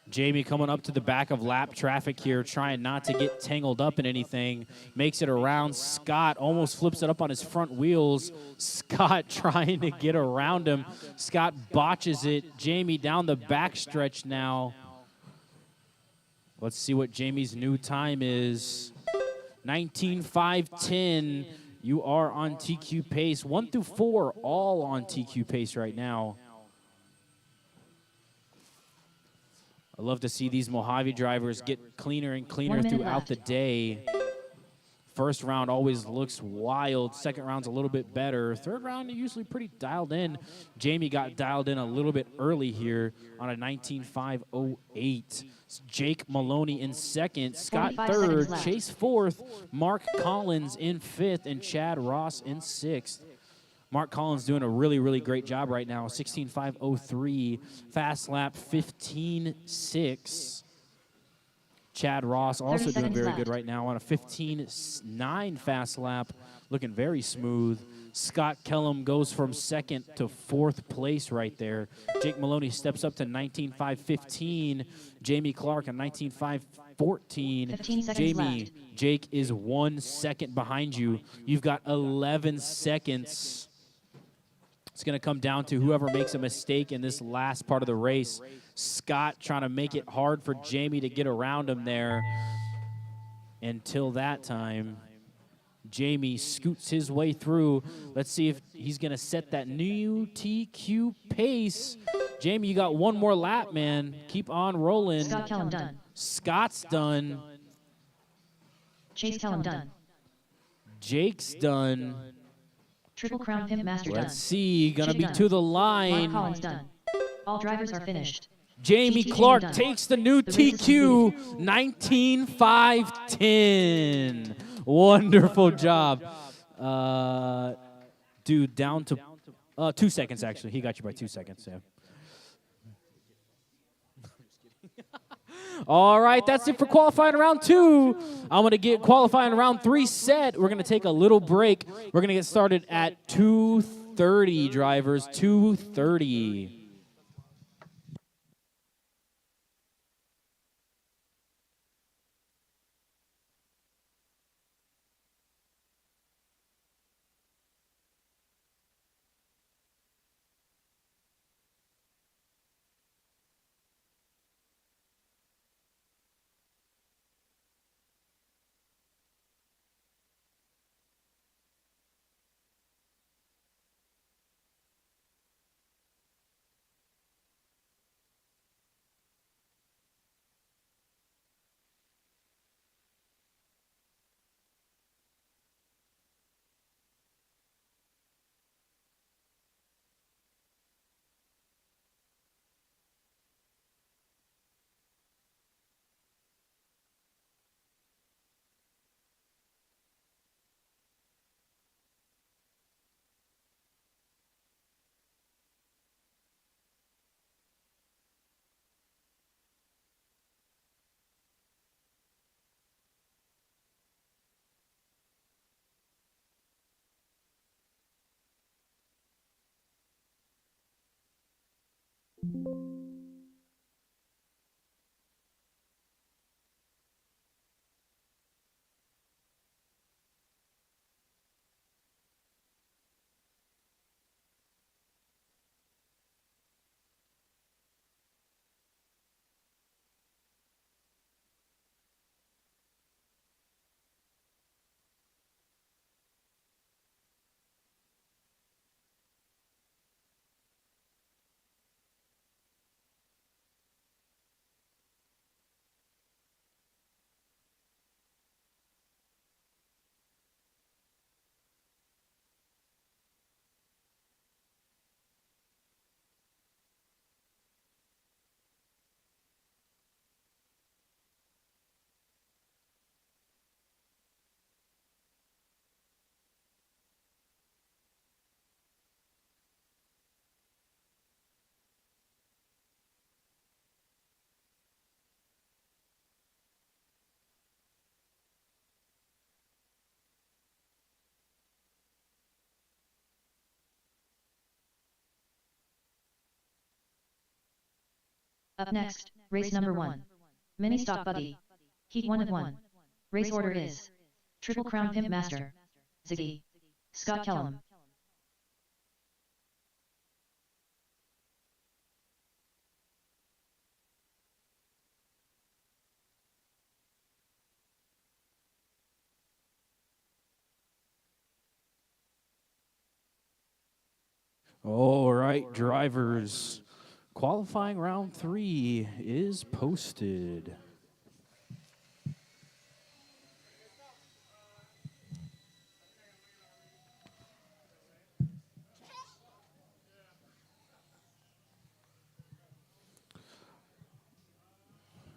Jamie coming up to the back of lap traffic here, trying not to get tangled up in anything. Makes it around Scott, almost flips it up on his front wheels. Scott trying to get around him. Scott botches it. Jamie down the backstretch now. Let's see what Jamie's new time is. 19.510. You are on TQ pace. 1 through 4 all on TQ pace right now. I love to see these Mojave drivers get cleaner and cleaner throughout the day. First round always looks wild. Second round's a little bit better. Third round usually pretty dialed in. Jamie got dialed in a little bit early here on a 19.508. Jake Maloney in second. Scott third. Chase fourth. Mark Collins in fifth. And Chad Ross in sixth. Mark Collins doing a really, really great job right now. 16.503. Fast lap 15.6. Chad Ross also doing very good right now on a 15.9 fast lap. Looking very smooth. Scott Kellum goes from second to fourth place right there. Jake Maloney steps up to 19.515. Jamie Clark on 19.514. Jake is 1 second behind you. You've got 11 seconds. It's going to come down to whoever makes a mistake in this last part of the race. Scott trying to make it hard for Jamie to get around him there. Until that time, Jamie scoots his way through. Let's see if he's going to set that new TQ pace. Jamie, you got one more lap, man. Keep on rolling. Scott Kellum done. Scott's done. Chase Kellum done. Jake's done. Triple Crown Pimp Master done. Let's see. Gonna Jake be done. to the Mark line. Collins done. All drivers are finished. Jamie TQ Clark done. takes the new The race is TQ, 19.510. Wonderful job. Dude, down to 2 seconds, actually. He got you by 2 seconds, yeah. All right, that's it for qualifying round 2. I'm going to get qualifying round 3 set. We're going to take a little break. We're going to get started at 2:30, drivers, 2:30. Up next, race number 1. Mini Stock Buddy. Heat 1 of 1. Race order is Triple Crown Pimp Master. Ziggy. Scott Kellum. All right, drivers. Qualifying round 3 is posted.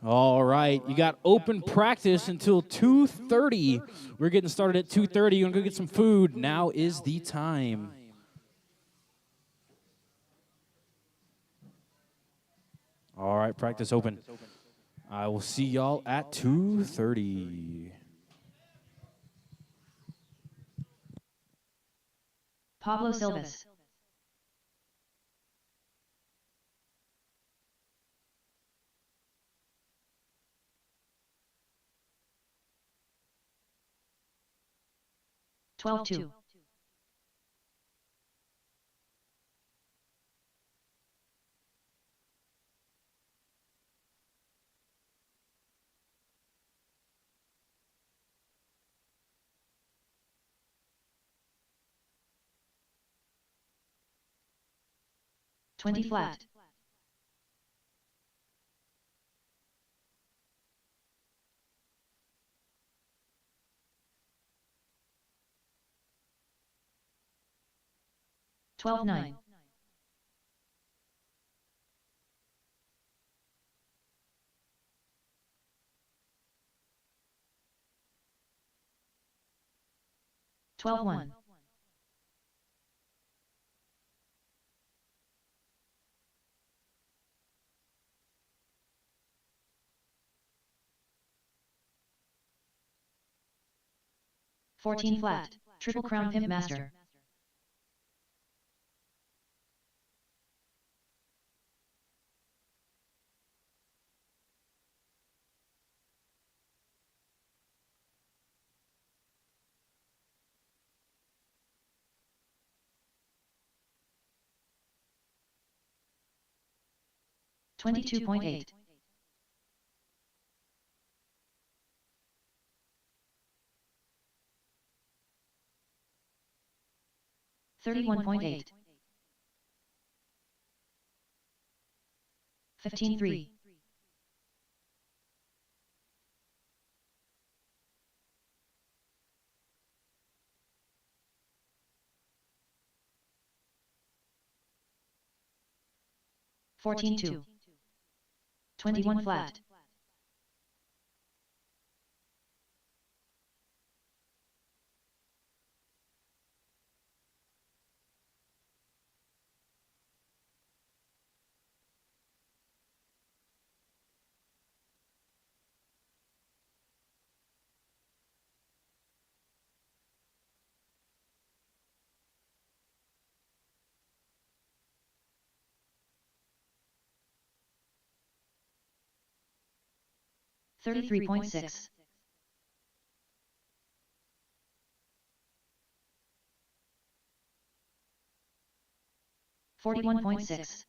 All right, you got open practice until 2:30. We're getting started at 2:30. You're going to go get some food. Now is the time. All right, practice open. I will see y'all at 2:30. Pablo Silvas. Twelve two. 20 flat. Twelve nine. 12 1. 14 flat, Triple Crown Pimp Master. $22.8. $31.8. 15.3. $14.2. 21 flat. $33.6. 41.6.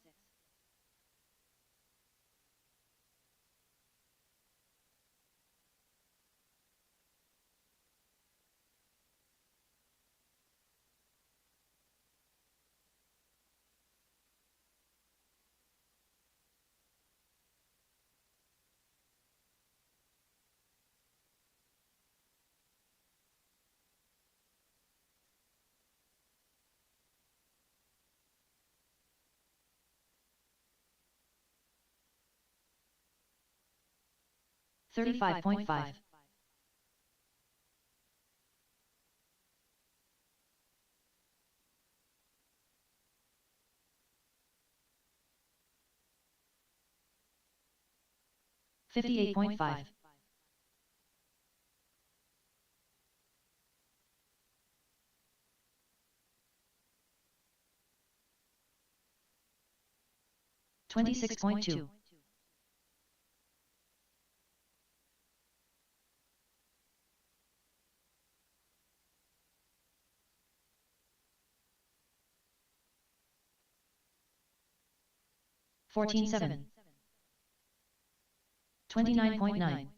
$35.5. 58.5. 26.2. 14.7. 29.9.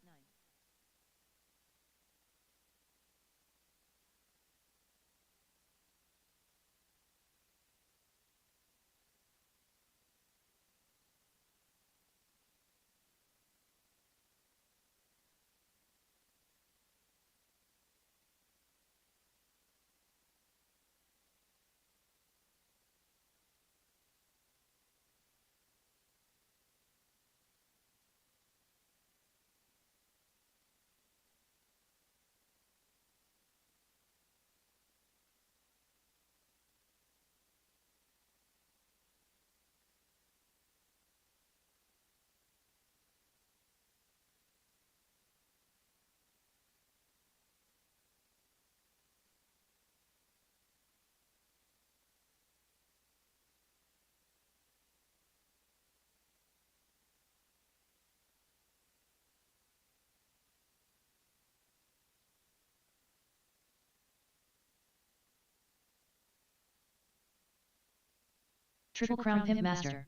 'Triple Crown Pimp Master.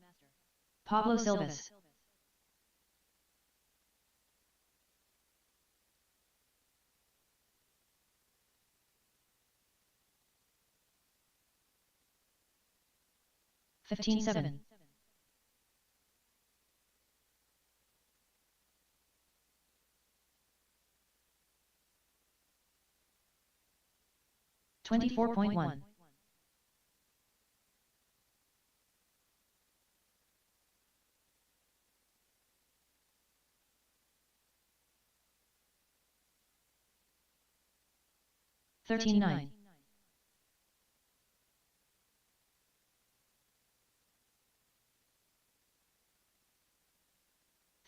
Pablo Silvas. $15.7. 24.1. 13.9.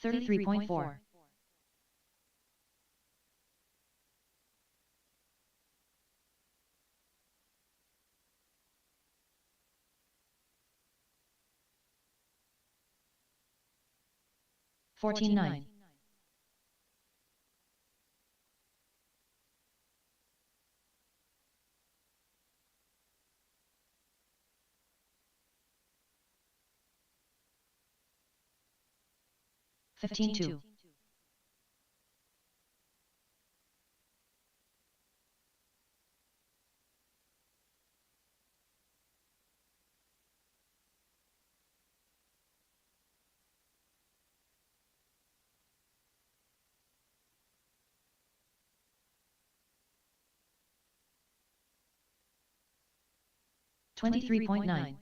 33.4. 14-9. 15-2. 23.9.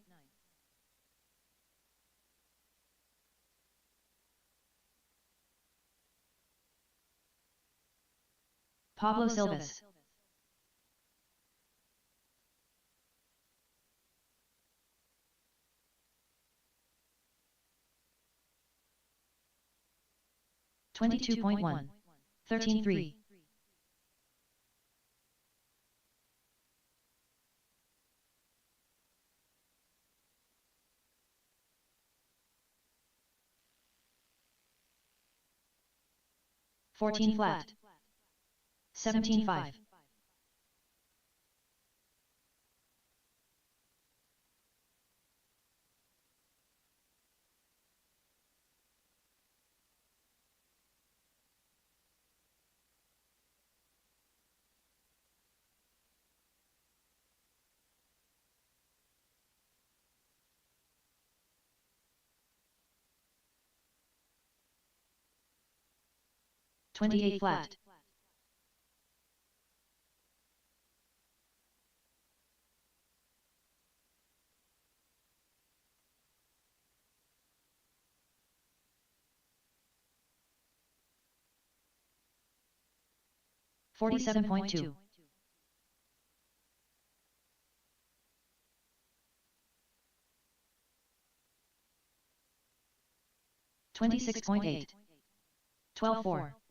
Pablo Silvas. 22.1. 13-3. 14 flat. 17-5. 28 flat. 47.2. 26.8. 12-4.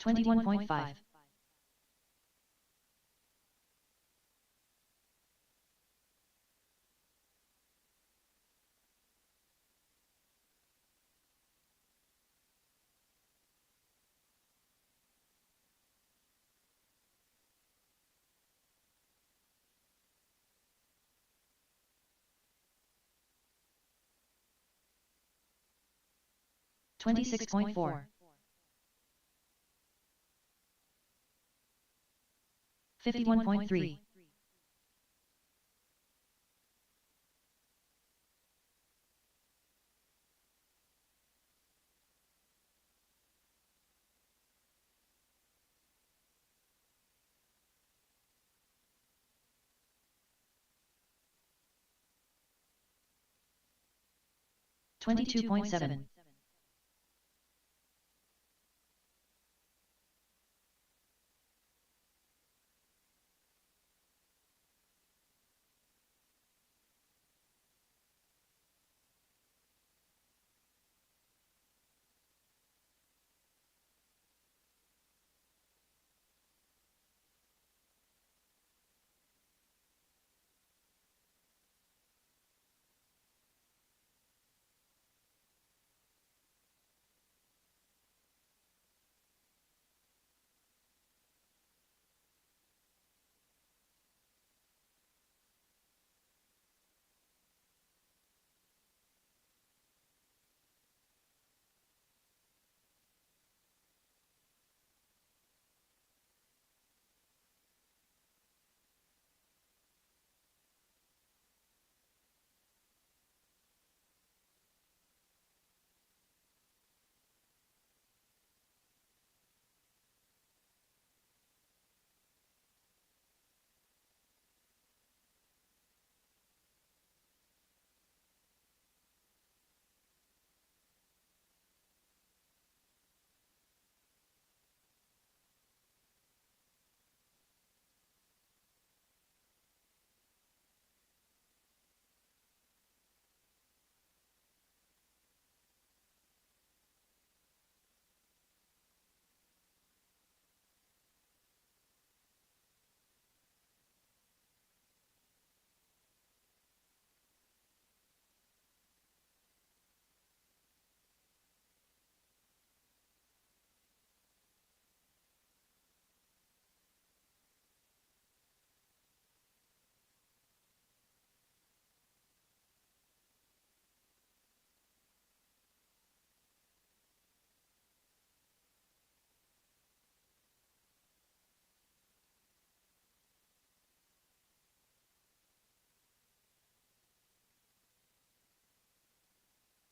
21.5. 26.4. 51.3. 22.7.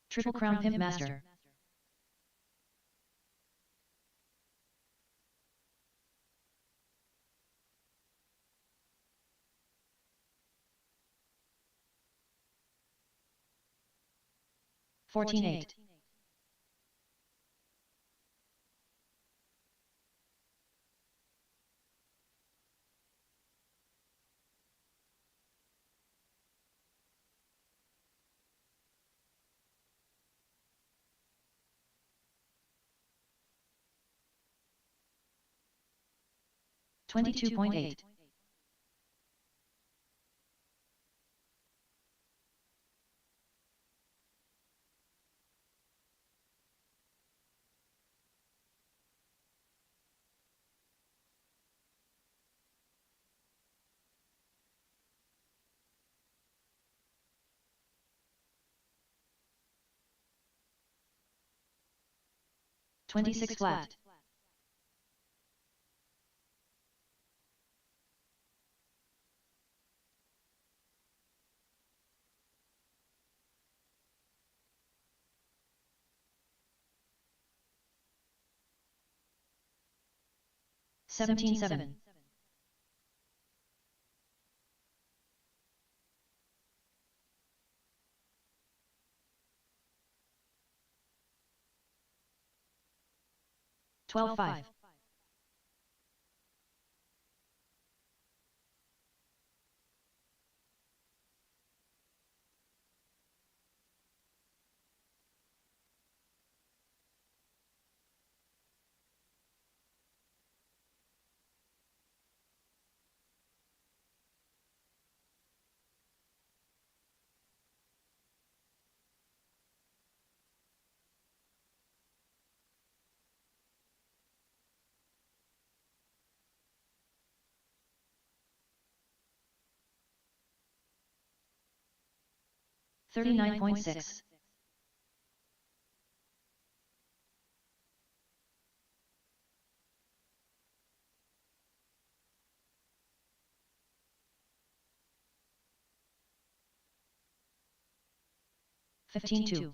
Triple Crown Pimp Master. Fourteen eight. 22.8. 26 flat. 17-7. 12-5. 39.6. 15-2.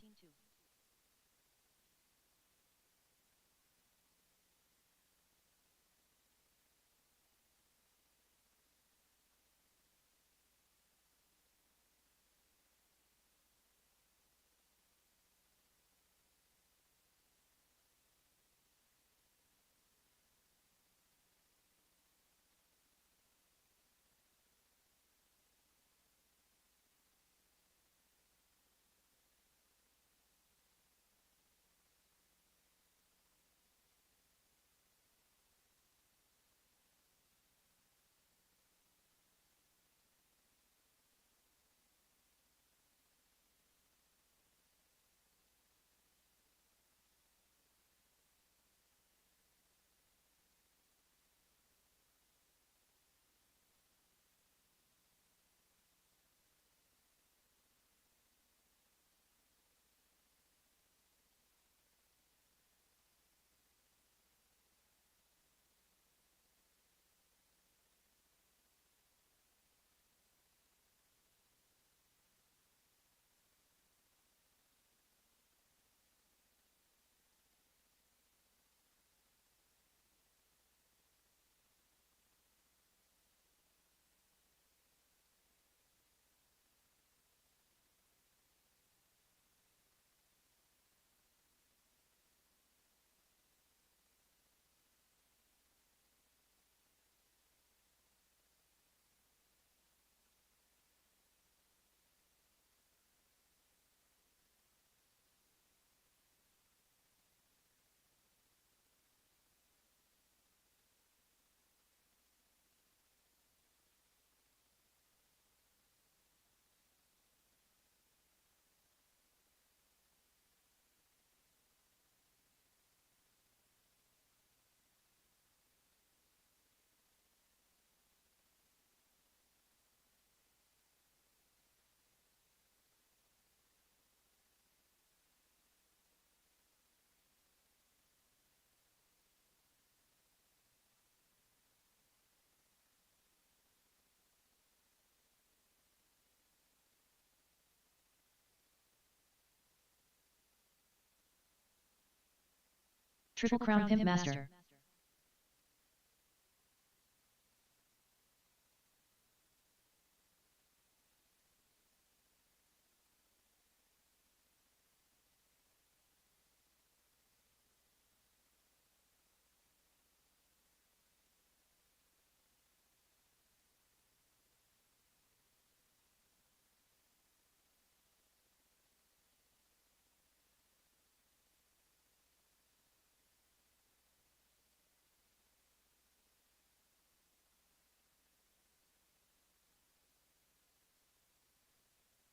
Triple Crown Pimp Master.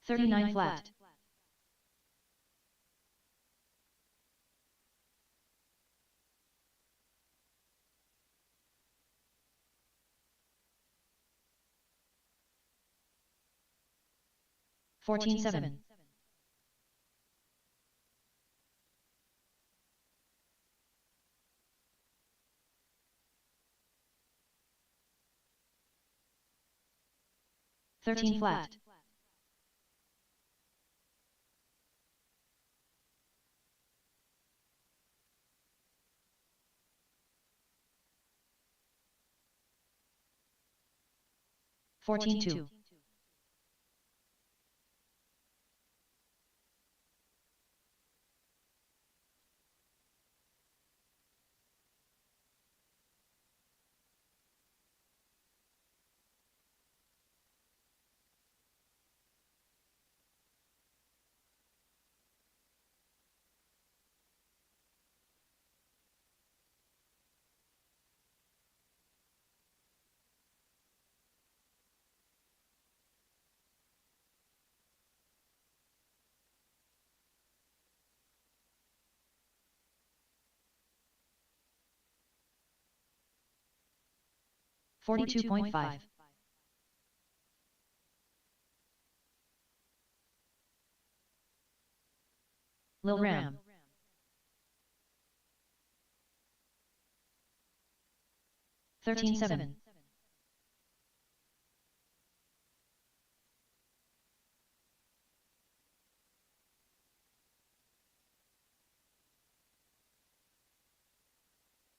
$39 flat. $14.7. $13 flat. $14.2. $42.5. Lil Ram. $13.7.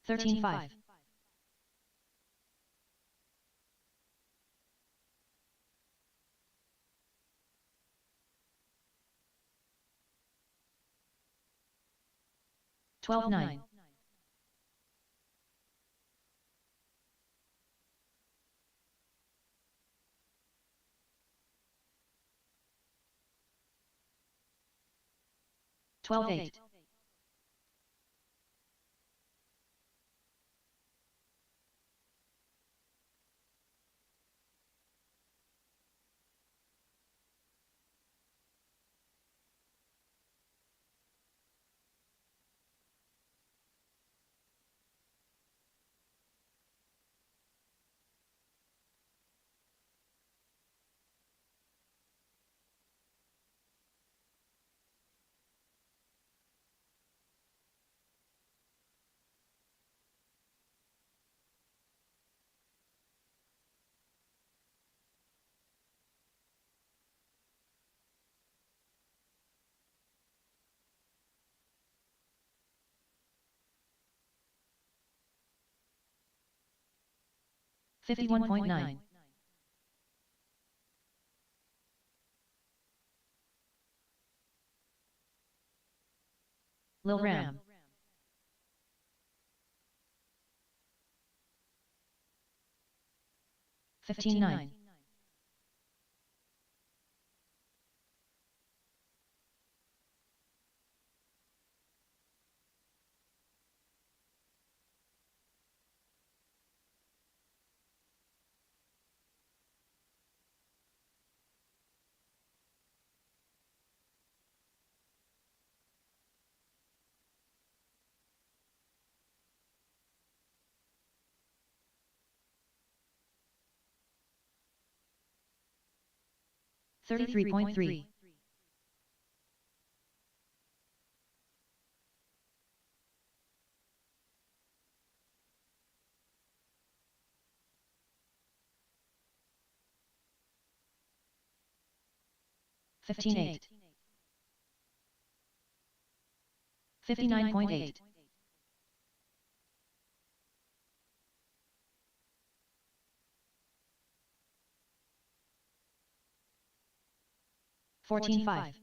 $13.5. $12.9. $12.8. $51.9. Lil Ram. $15.9. $33.3. $15.8. $59.8. 14-5.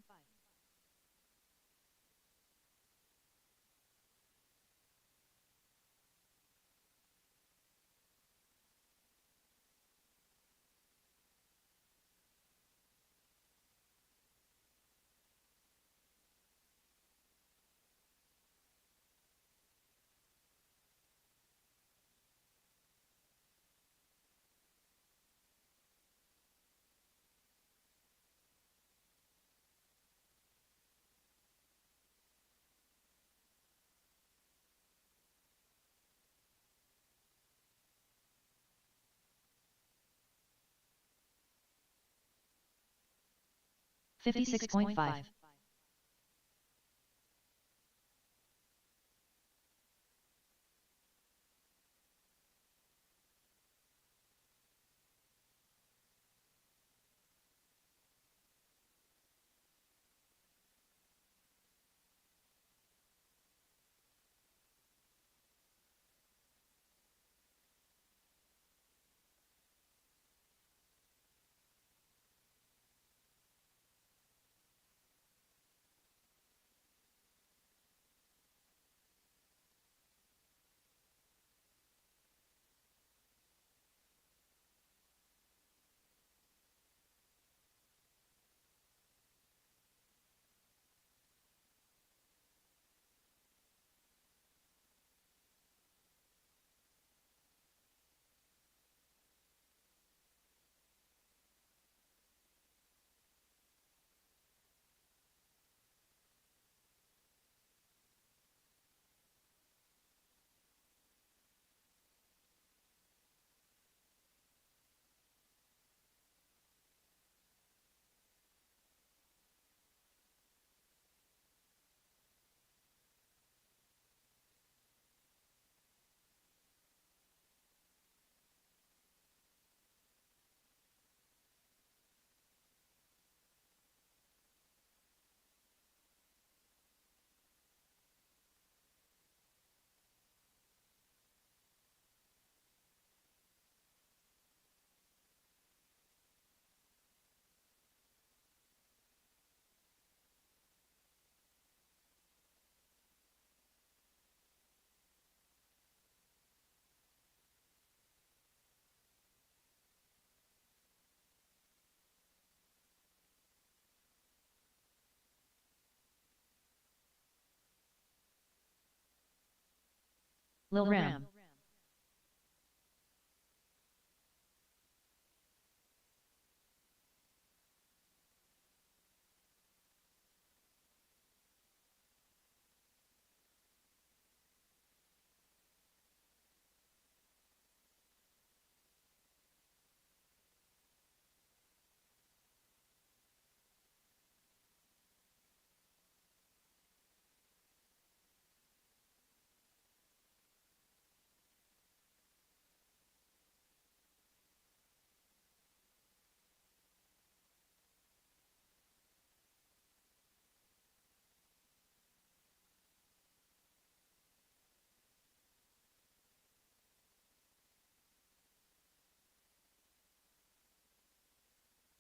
$56.5. Lil Ram.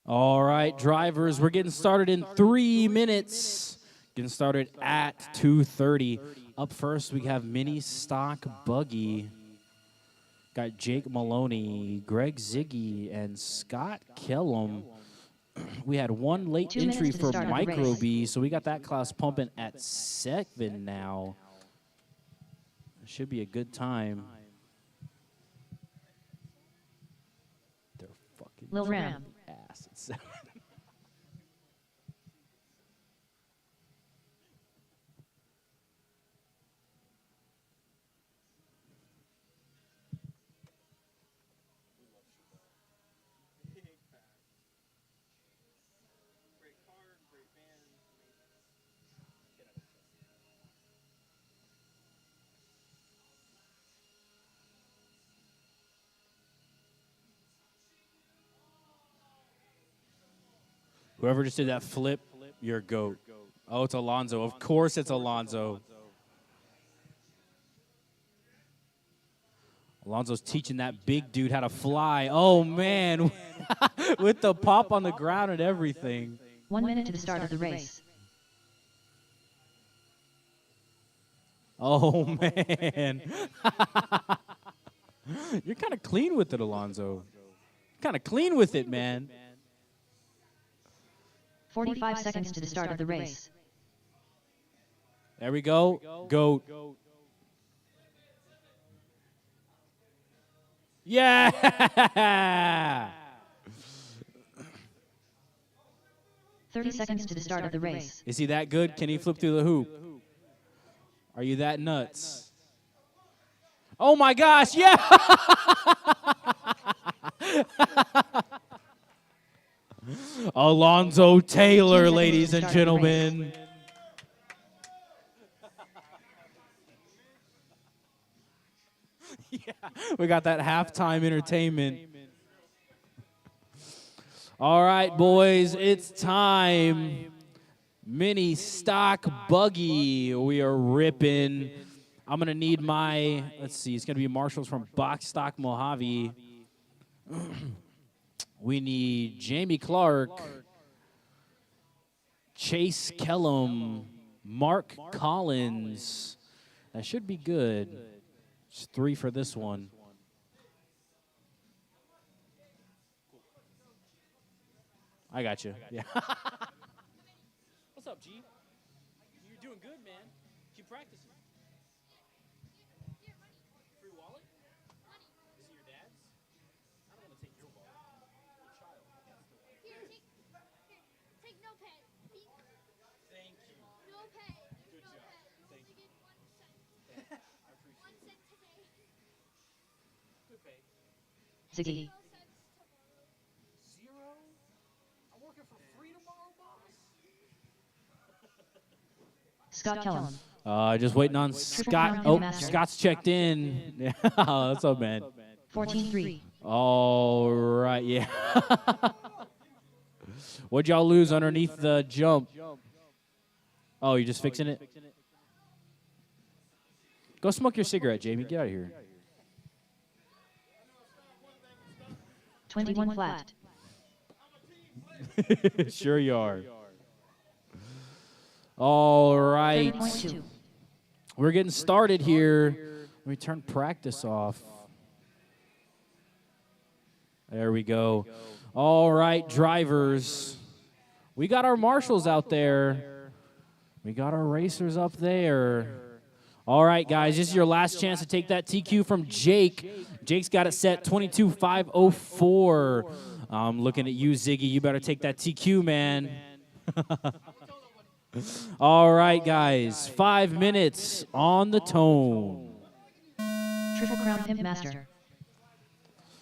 All right, drivers, we're getting started in 3 minutes. Getting started at 2:30. Up first, we have Mini Stock Buggy. Got Jake Maloney, Greg Ziggy, and Scott Kellum. We had one late 2 minutes entry to the for start of the Micro race. B, so we got that class pumping at 7 now. Should be a good time. They're fucking Lil Ram. ass at 7. Big fan. Great car, great band, amazing. Get out of here. Whoever just did that flip, you're a goat. Oh, it's Alonso. Of course it's Alonso. Alonso's teaching that big dude how to fly. Oh, man. With the pop on the ground and everything. 1 minute to the start of the race. Oh, man. You're kind of clean with it, Alonso. Kind of clean with it, man. 45 seconds to the start of the race. There we go. Goat. Yeah! 30 seconds to the start of the race. Is he that good? Can he flip through the hoop? Are you that nuts? Oh my gosh, yeah! Alonzo Taylor, ladies and gentlemen. Yeah, we got that halftime entertainment. All right, boys, it's time. Mini stock buggy. We are ripping. I'm going to need my, let's see, it's going to be Marshalls from Box Stock Mojave. We need Jamie Clark, Chase Kellum, Mark Collins. That should be good. It's 3 for this one. I got you. Yeah. What's up, G? You're doing good, man. Keep practicing. Free wallet? Is it your dad's? I don't want to take your wallet. Your child. Here, take no pay. Thank you. No pay. Good No job. pay. You Thank only you. get 1 cent. I appreciate 1 cent today. Good pay. Ziggy. 0 cents tomorrow. 0? I'm working for free tomorrow, boss. Scott Kellum. Just waiting on Scott. Crown Oh, Master. Scott's checked in. Yeah, what's up, man? 14-3. All right, yeah. What'd y'all lose underneath the jump? Oh, you're just fixing it? Go smoke your cigarette, Jamie. Get out of here. 21 flat. Sure you are. All right. 30.2. We're getting started here. Let me turn practice off. There we go. All right, drivers. We got our marshals out there. We got our racers up there. All right, guys, this is your last chance to take that TQ from Jake. Jake's got it set 22.504. I'm looking at you, Ziggy. You better take that TQ, man. All right, guys, 5 minutes on the tone. Triple Crown Pimp Master.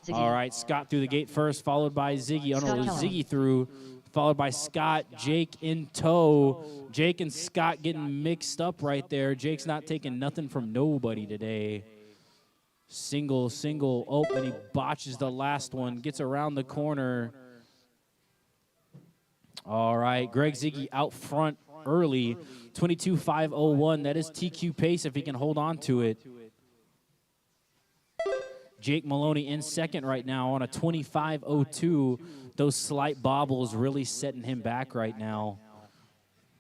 Ziggy. All right, Scott through the gate first, followed by Ziggy. Oh, no, it was Scott Ziggy through, followed by Scott, Jake in tow. Jake and Scott getting mixed up right there. Jake's not taking nothing from nobody today. Single. Oh, and he botches the last one, gets around the corner. All right, Greg Ziggy out front early, 22.501. That is TQ pace if he can hold on to it. Jake Maloney in second right now on a 25.02. Those slight bobbles really setting him back right now.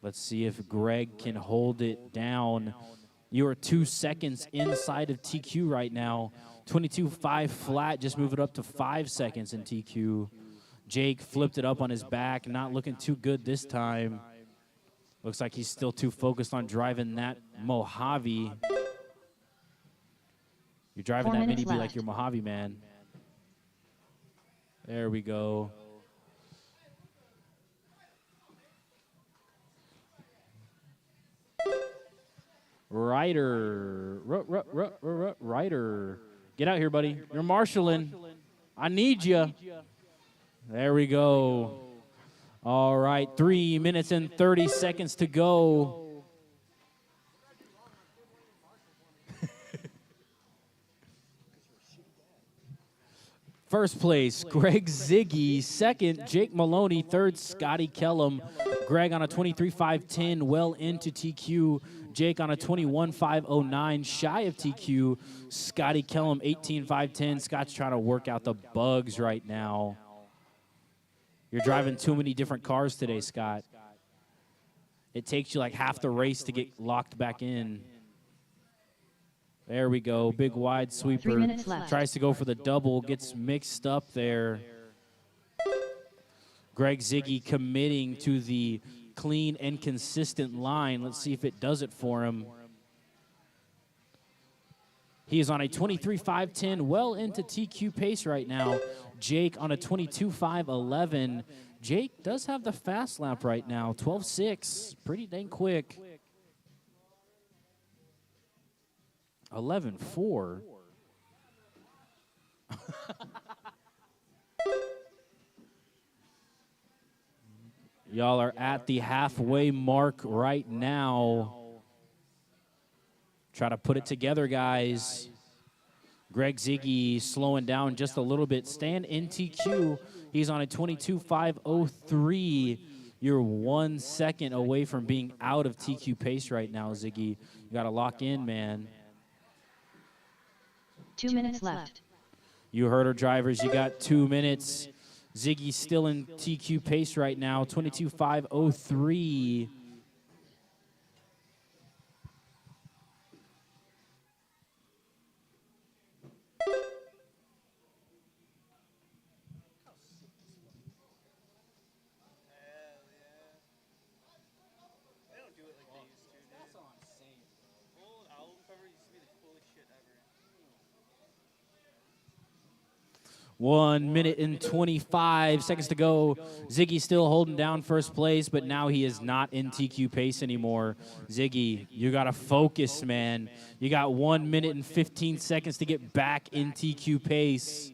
Let's see if Greg can hold it down. You are 2 seconds inside of TQ right now. 22.5 flat, just move it up to 5 seconds in TQ. Jake flipped it up on his back, not looking too good this time. Looks like he's still too focused on driving that Mojave. You're driving 4 that minutes Mini B like left. your Mojave, man. There we go. Ryder. Ryder. Get out here, buddy. You're marshalling. I need you. There we go. All right, 3 minutes and 30 seconds to go. First place, Greg Ziggy. Second, Jake Maloney. Third, Scotty Kellum. Greg on a 23.510, well into TQ. Jake on a 21.509, shy of TQ. Scotty Kellum, 18.510. Scott's trying to work out the bugs right now. You're driving too many different cars today, Scott. It takes you like half the race to get locked back in. There we go. Big wide 3 sweeper. minutes left. Tries to go for the double. Gets mixed up there. Greg Ziggy committing to the clean and consistent line. Let's see if it does it for him. He is on a 23.510, well into TQ pace right now. Jake on a 22.511. Jake does have the fast lap right now, 12.6. Pretty dang quick. 11.4. Y'all are at the halfway mark right now. Try to put it together, guys. Greg Ziggy slowing down just a little bit. Stand in TQ. He's on a 22.503. You're 1 second away from being out of TQ pace right now, Ziggy. You got to lock in, man. 2 minutes left. You heard her, drivers. You got 2 minutes. Ziggy's still in TQ pace right now, 22.503. Hell yeah. They don't do it like they used to, dude. That's all I'm saying. Old album cover used to be the coolest shit ever. 1 minute and 25 seconds to go. Ziggy still holding down first place, but now he is not in TQ pace anymore. Ziggy, you got to focus, man. You got 1 minute and 15 seconds to get back in TQ pace.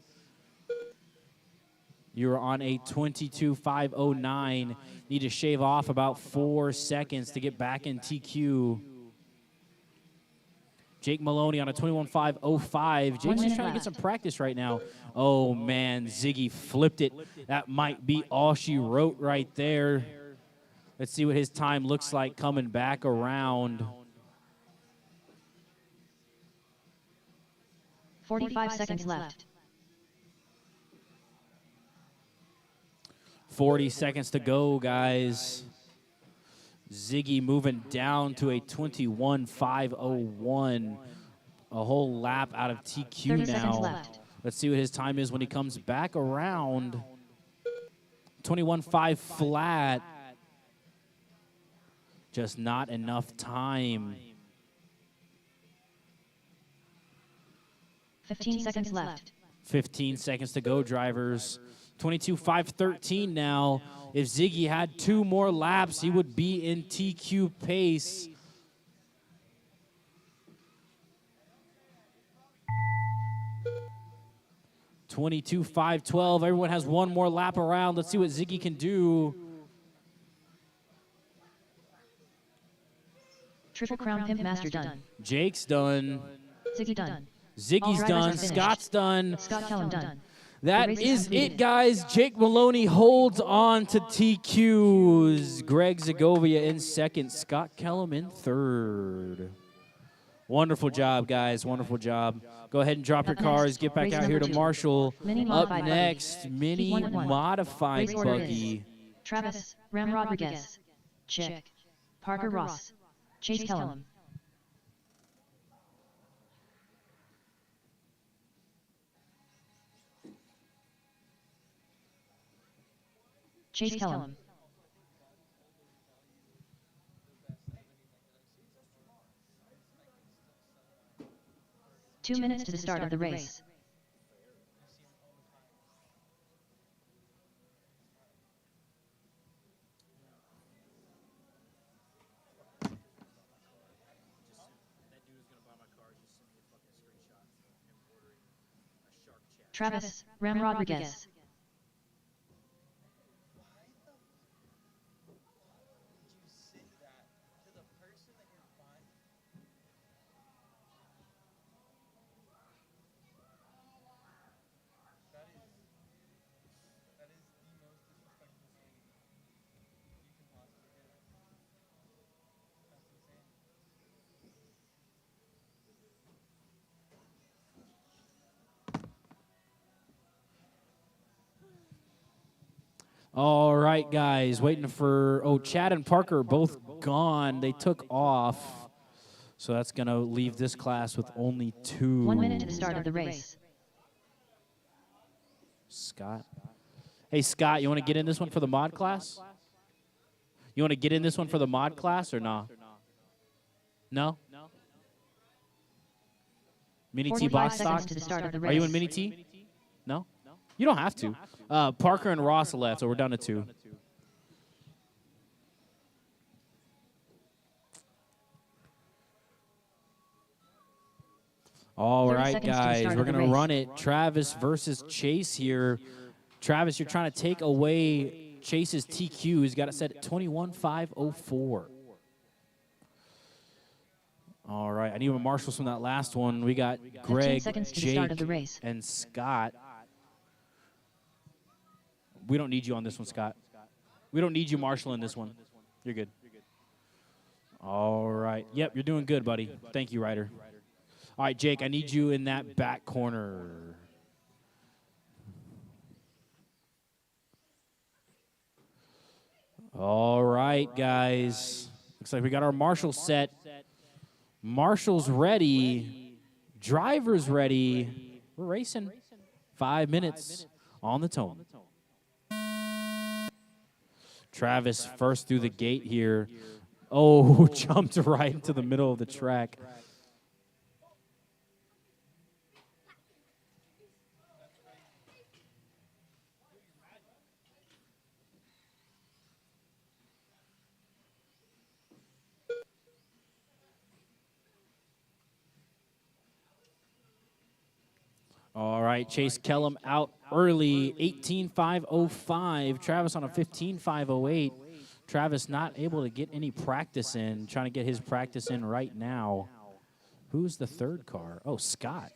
You're on a 22.509. Need to shave off about 4 seconds to get back in TQ. Jake Maloney on a 21.505. Jake's just trying to get some practice right now. Oh, man, Ziggy flipped it. That might be all she wrote right there. Let's see what his time looks like coming back around. 45 seconds left. 40 seconds to go, guys. Ziggy moving down to a 21.501. A whole lap out of 30 TQ seconds now. left. Let's see what his time is when he comes back around. 21.5 flat. Just not enough time. 15 seconds left. 15 seconds to go, drivers. 22.513 now. If Ziggy had 2 more laps, he would be in TQ pace. $22.512. Everyone has 1 more lap around. Let's see what Ziggy can do. Triple Crown Pimp Master done. Jake's done. Ziggy done. Ziggy's All drivers done. are finished. Scott's done. Scott Kellum done. That The race is completed. it, guys. Jake Maloney holds on to TQs. Greg Zagovia in second. Scott Kellum in third. Wonderful job, guys. Wonderful job. Go ahead and drop your Up next, cars. Get back race out here to number 2. Marshall. Mini Up modified buggy. next, Heat mini 1 and 1. modified Race order buggy. is Travis, Ram Rodriguez, Chick, Parker Ross, Chase Kellum. Chase Kellum. Two minutes to the start of the race. Travis, Ram Rodriguez. You say that to the person that you're buying. That is the most disrespectful thing you can possibly do. That's insane. All right, guys, waiting for, oh, Chad and Parker are both gone. They took off. So that's going to leave this class with only 2. 1 minute to the start of the race. Scott. Hey, Scott, you want to get in this one for the mod class? You want to get in this one for the mod class or nah? No? Mini T 45 box seconds stock? to the start of the Are you in race. Mini T? No? You don't have to. Parker and Ross left, so we're down to 2. All 30 right, seconds to the guys, start we're of the going to race. run it. Travis versus Chase here. Travis, you're trying to take away Chase's TQ. He's got it set at 21.504. All right, I need my marshals from that last one. We got 15 Greg, seconds to the start of the Jake, race. and Scott. We don't need you on this one, Scott. We don't need you marshaling this one. You're good. All right. Yep, you're doing good, buddy. Thank you, Ryder. All right, Jake, I need you in that back corner. All right, guys. Looks like we got our marshal set. Marshal's ready. Driver's ready. We're racing. 5 minutes on the tone. Travis first through the gate here. Oh, jumped right into the middle of the track. All right, Chase Kellum out early, 18.505. Travis on a 15.508. Travis not able to get any practice in, trying to get his practice in right now. Who's the third car? Oh, Scott.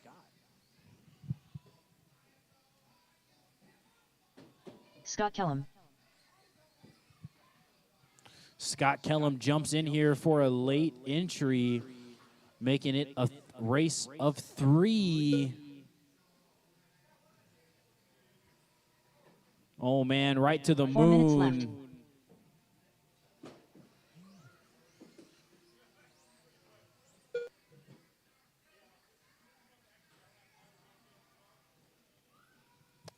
Scott Kellum. Scott Kellum jumps in here for a late entry, making it a race of 3. Oh, man, right to the 4 minutes left. moon.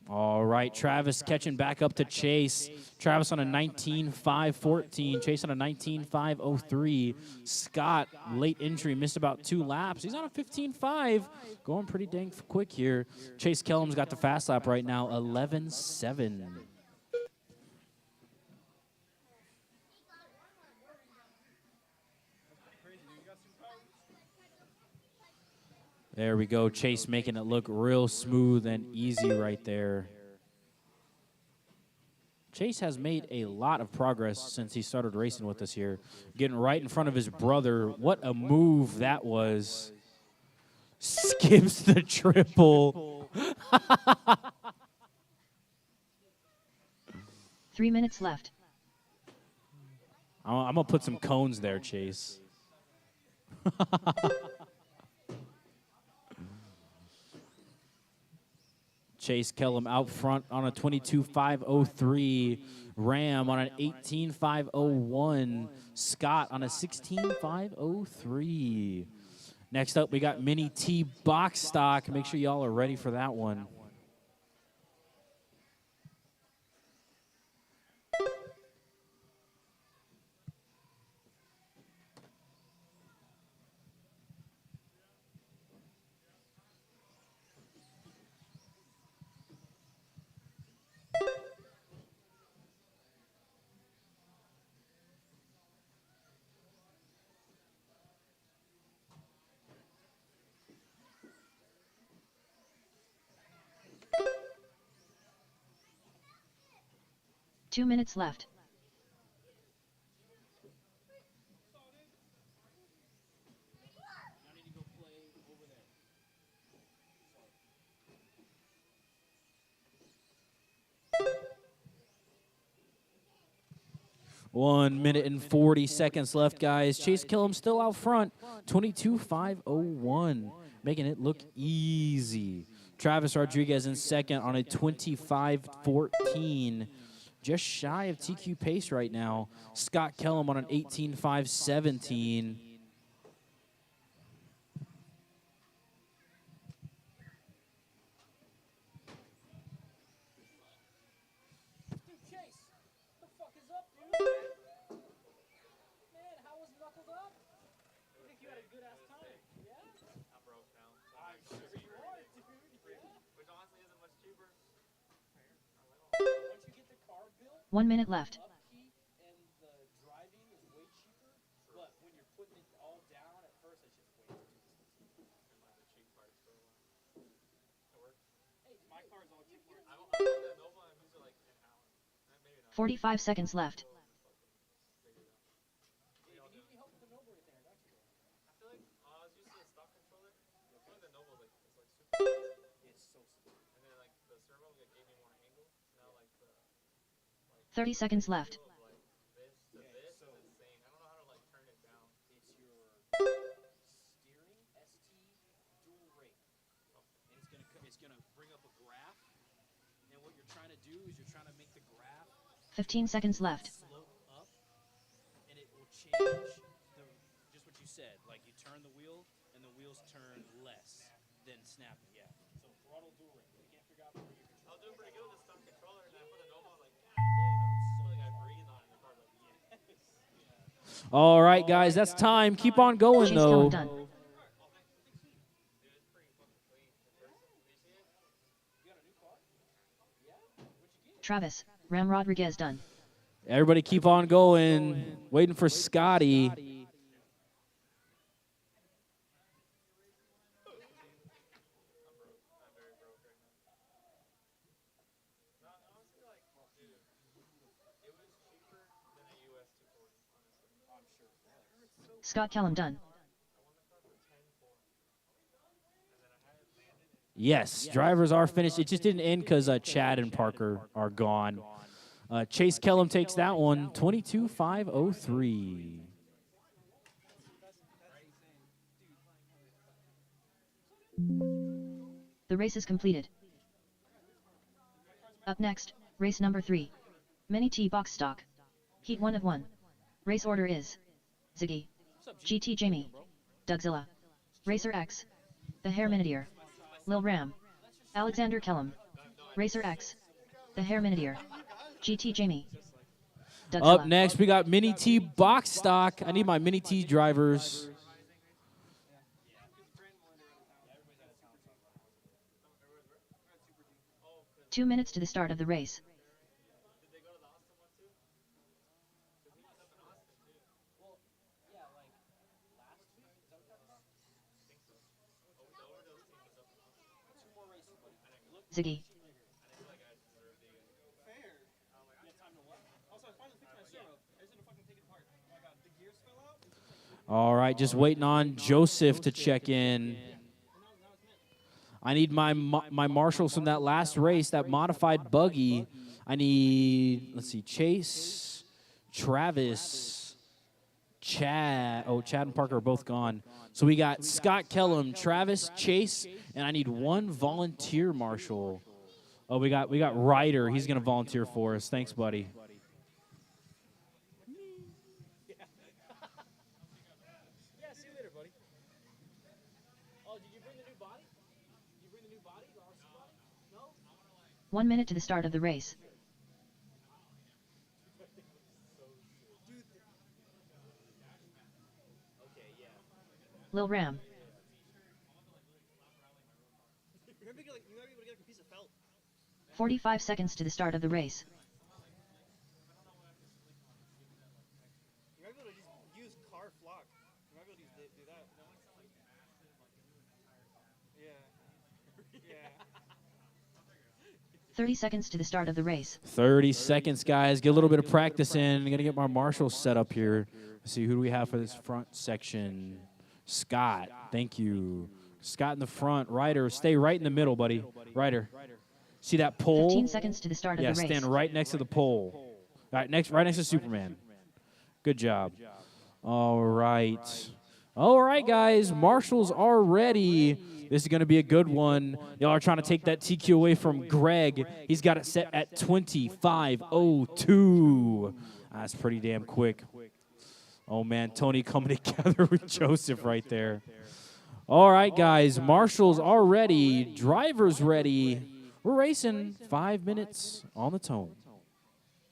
All right, Travis catching back up to Chase. Travis on a 19.514. Chase on a 19.503. Scott, late entry, missed about 2 laps. He's on a 15.5. Going pretty dang quick here. Chase Kellum's got the fast lap right now, 11.7. There we go. Chase making it look real smooth and easy right there. Chase has made a lot of progress since he started racing with us here. Getting right in front of his brother. What a move that was. Skips the triple. 3 minutes left. I'm going to put some cones there, Chase. Chase Kellum out front on a 22.503. Ram on an 18.501. Scott on a 16.503. Next up, we got Mini T box stock. Make sure y'all are ready for that one. Two minutes left. One minute and 40 seconds left, guys. Chase Kellum still out front, 22.501, making it look easy. Travis Rodriguez in second on a 25.14. just shy of TQ pace right now. Scott Kellum on an 18.517. Dude, Chase, what the fuck is up, dude? Man, how was Knuckled Up? I think you had a good ass time. Yeah? I'm broke now. I'm sure you are, dude. Yeah. Which honestly isn't much cheaper. Once you get the car built, 1 minute left. upkeep and the driving is way cheaper. But when you're putting it all down at first, it's just way too expensive. The cheap parts for a while. It works. Hey, my car's all cheap. I want that Nova and these are like an hour. Maybe not. 45 seconds left. Hey, if you need any help with the Nova or anything, I got you. I feel like I was used to the stock controller. I feel like the Nova like it's like super easy. It's so simple. And then like the servo like gave me more angle. So now like the 30 seconds left. of, like this to this is insane. I don't know how to like turn it down. It's your steering ST dual rate, and it's gonna bring up a graph. And what you're trying to do is you're trying to make the graph 15 seconds left. slope up, and it will change the just what you said. Like you turn the wheel, and the wheels turn less than snapping. Yeah. So throttle dual rate. You can't figure out where your I control. was doing pretty good with the stock controller and I put the Nova on like yeah, I feel like I breathe on it in the car like yeah. All right, guys, that's time. Keep on going, Chase though. Kellum done. Dude, it's pretty fucking clean in person. Did you see it? You got a new car? Yeah. What'd you get? Travis, Ram Rodriguez done. Everybody keep on going. Waiting for Scotty. I'm very broke right now. No, honestly, like, dude, it was cheaper than a US 240, honestly. I'm sure. Scott Kellum done. Yes, drivers are finished. It just didn't end because Chad and Parker are gone. Chase Kellum takes that one, 22.503. The race is completed. Up next, race number 3. Mini T box stock. Heat 1 of 1. Race order is Ziggy, GT Jamie, Dougzilla, Racer X, The Hair Minideer, Lil Ram, Alexander Kellum, Racer X, The Hair Minideer, GT Jamie, Dougzilla. Up next, we got Mini T box stock. I need my Mini T drivers. 2 minutes to the start of the race. Ziggy, All right, just waiting on Joseph to check in. I need my marshals from that last race, that modified buggy. I need, let's see, Chase, Travis, Chad. Oh, Chad and Parker are both gone. So we got Scott Kellum, Travis, Chase, and I need one volunteer marshal. Oh, we got Ryder. He's going to volunteer for us. Thanks, buddy. Yeah, see you later, buddy. Oh, did you bring the new body? Did you bring the new body, the RC body? No? 1 minute to the start of the race. Okay, yeah. Lil Ram, You might be able to get a piece of felt. 45 seconds to the start of the race. You might be able to just use car flock. You might be able to do that. Yeah. Yeah. 30 seconds to the start of the race. 30 seconds, guys. Get a little bit of practice in. I'm going to get my marshals set up here. Let's see, who do we have for this front section? Scott. Thank you. Scott in the front. Ryder, stay right in the middle, buddy. Ryder. See that pole? 15 seconds to the start of Yeah, the race. stand right next to the pole. All right, right next to Superman. Good job. All right. All right, guys. Marshals are ready. This is going to be a good one. Y'all are trying to take that TQ away from Greg. He's got it set at 25:02. That's pretty damn quick. Oh, man. Tony coming together with Joseph right there. All right, guys. Marshals are ready. Drivers ready. We're racing 5 minutes on the tone.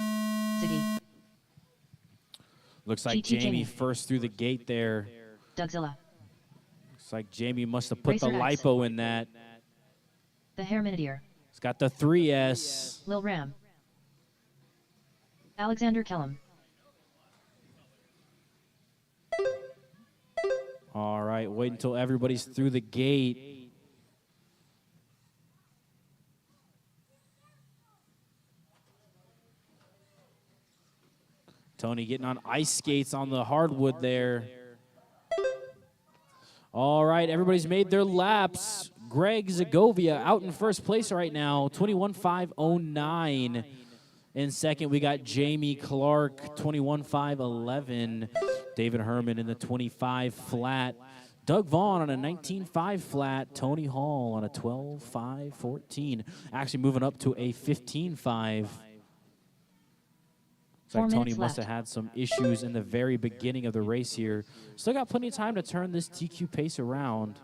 Ziggy. Looks like GT Jamie Jamie. first through the gate there. Dougzilla. Looks like Jamie must have put the Racer X. lipo in that. The Hair Minideer. It's got the 3S. Lil Ram. Alexander Kellum. All right, wait until everybody's through the gate. Tony getting on ice skates on the hardwood there. All right, everybody's made their laps. Greg Zagovia out in first place right now, 21:509. In second, we got Jamie Clark, 21:511. David Herman in the 25 flat. Doug Vaughn on a 19.5 flat. Tony Hall on a 12.514. Actually moving up to a 15.5. Looks 4 like Tony minutes must have left. had some issues in the very beginning of the race here. Still got plenty of time to turn this TQ pace around.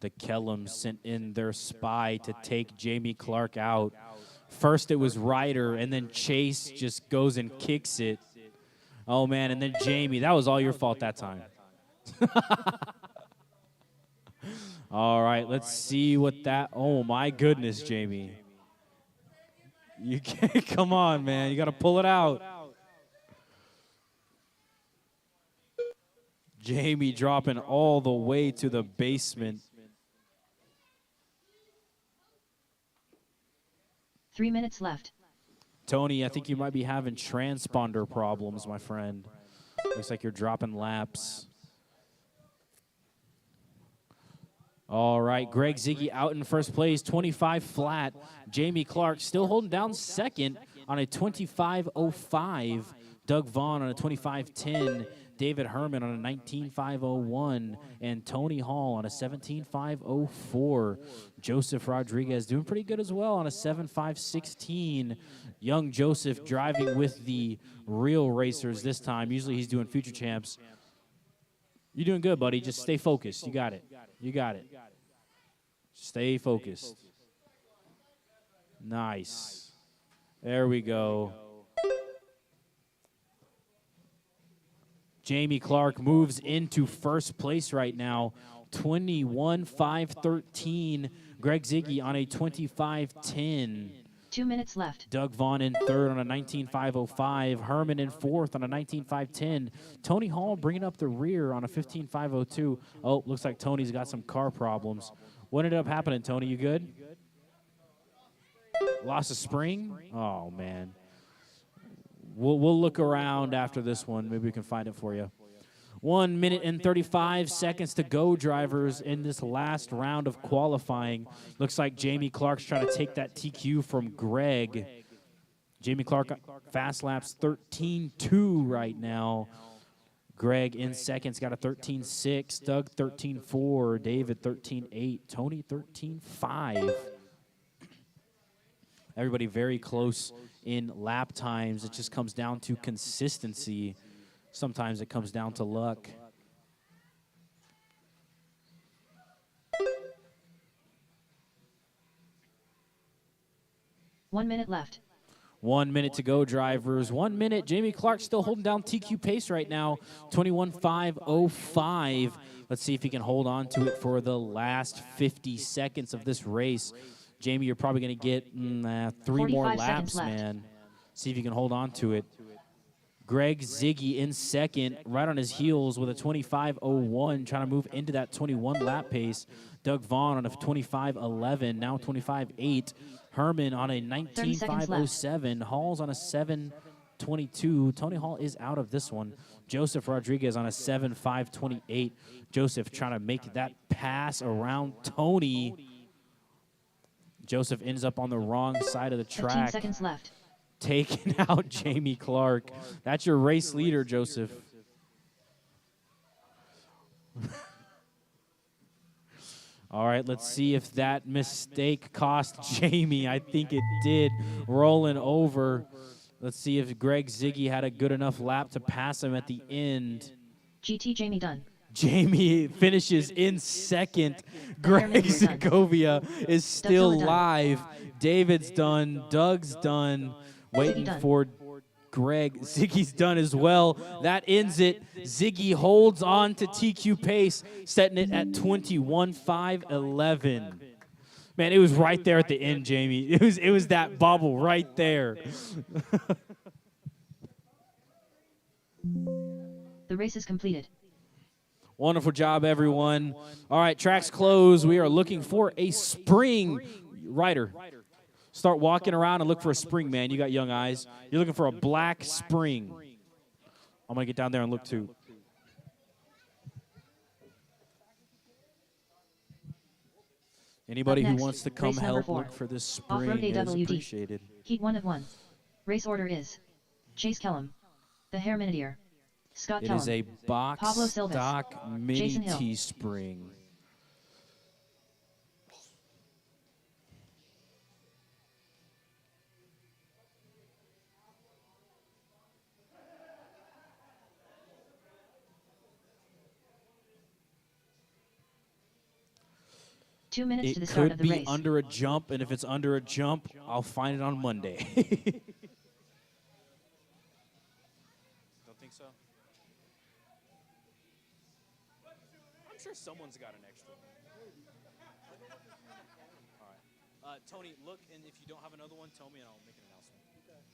The Kellums sent in their spy to take Jamie Clark out. First it was Ryder, and then Chase just goes and kicks it. Oh, man, and then Jamie. That was all your fault that time. All right, let's see what that. Oh, my goodness, Jamie. You can't. Come on, man. You got to pull it out. Jamie dropping all the way to the basement. 3 minutes left. Tony, I think you might be having transponder problems, my friend. Looks like you're dropping laps. All right, Greg Ziggy out in first place, 25 flat. Jamie Clark still holding down second on a 25.05. Doug Vaughn on a 25.10. David Herman on a 19.501. And Tony Hall on a 17.504. Joseph Rodriguez doing pretty good as well on a 7.516. Young Joseph driving with the real racers this time. Usually he's doing future champs. You're doing good, buddy. Just stay focused. You got it. You got it. Stay focused. Nice. There we go. Jamie Clark moves into first place right now. 21.513. Greg Ziggy on a 25.10. 2 minutes left. Doug Vaughn in third on a 19.505. Herman in fourth on a 19.510. Tony Hall bringing up the rear on a 15.502. Oh, looks like Tony's got some car problems. What ended up happening, Tony? You good? Lost a spring? Oh, man. We'll look around after this one. Maybe we can find it for you. 1 minute and 35 seconds to go, drivers, in this last round of qualifying. Looks like Jamie Clark's trying to take that TQ from Greg. Jamie Clark fast laps 13.2 right now. Greg in second's got a 13.6. Doug 13.4. David 13.8. Tony 13.5. Everybody very close in lap times. It just comes down to consistency. Sometimes it comes down to luck. One minute left. 1 minute to go, drivers. 1 minute. Jamie Clark still holding down TQ pace right now. 21.505. Let's see if he can hold on to it for the last 50 seconds of this race. Jamie, you're probably going to get 3 more 45 laps, seconds left. man. See if you can hold on to it. Greg Ziggy in second, right on his heels with a 25.01, trying to move into that 21 lap pace. Doug Vaughn on a 25.11, now 25.8. Herman on a 30 seconds left. 19.507. Halls on a 7.12. 7.5.22. Tony Hall is out of this one. Joseph Rodriguez on a 7.5.28. Joseph trying to make that pass around Tony. Joseph ends up on the wrong side of the 15 track, seconds left. taking out Jamie Clark. That's your race leader, Joseph. All right, let's see if that mistake cost Jamie. I think it did. Rolling over. Let's see if Greg Ziggy had a good enough lap to pass him at the end. GT Jamie done. Jamie finishes in second. Greg Zigovia is still live. David's done. Doug's done. Waiting for Greg. Ziggy's done as well. That ends it. Ziggy holds on to TQ pace, setting it at 21.511. Man, it was right there at the end, Jamie. It was that bubble right there. The race is completed. Wonderful job, everyone. All right, tracks closed. We are looking for a spring. Ryder, start walking around and look for a spring, man. You got young eyes. You're looking for a black spring. I'm going to get down there and look, too. Anybody who wants to come help look for this spring is appreciated. Heat 1 of 1. Race order is Chase Kellum, the Hair Minitier, Scott Kellum, It is a box Pablo Silvas, stock mini Jason Hill. Teespring. Two minutes It to the start could of the be race. under a jump, and if it's under a jump, I'll find it on Monday. Don't think so? I'm sure someone's got an extra one. All right. Tony, look, and if you don't have another one, tell me and I'll make an announcement. Because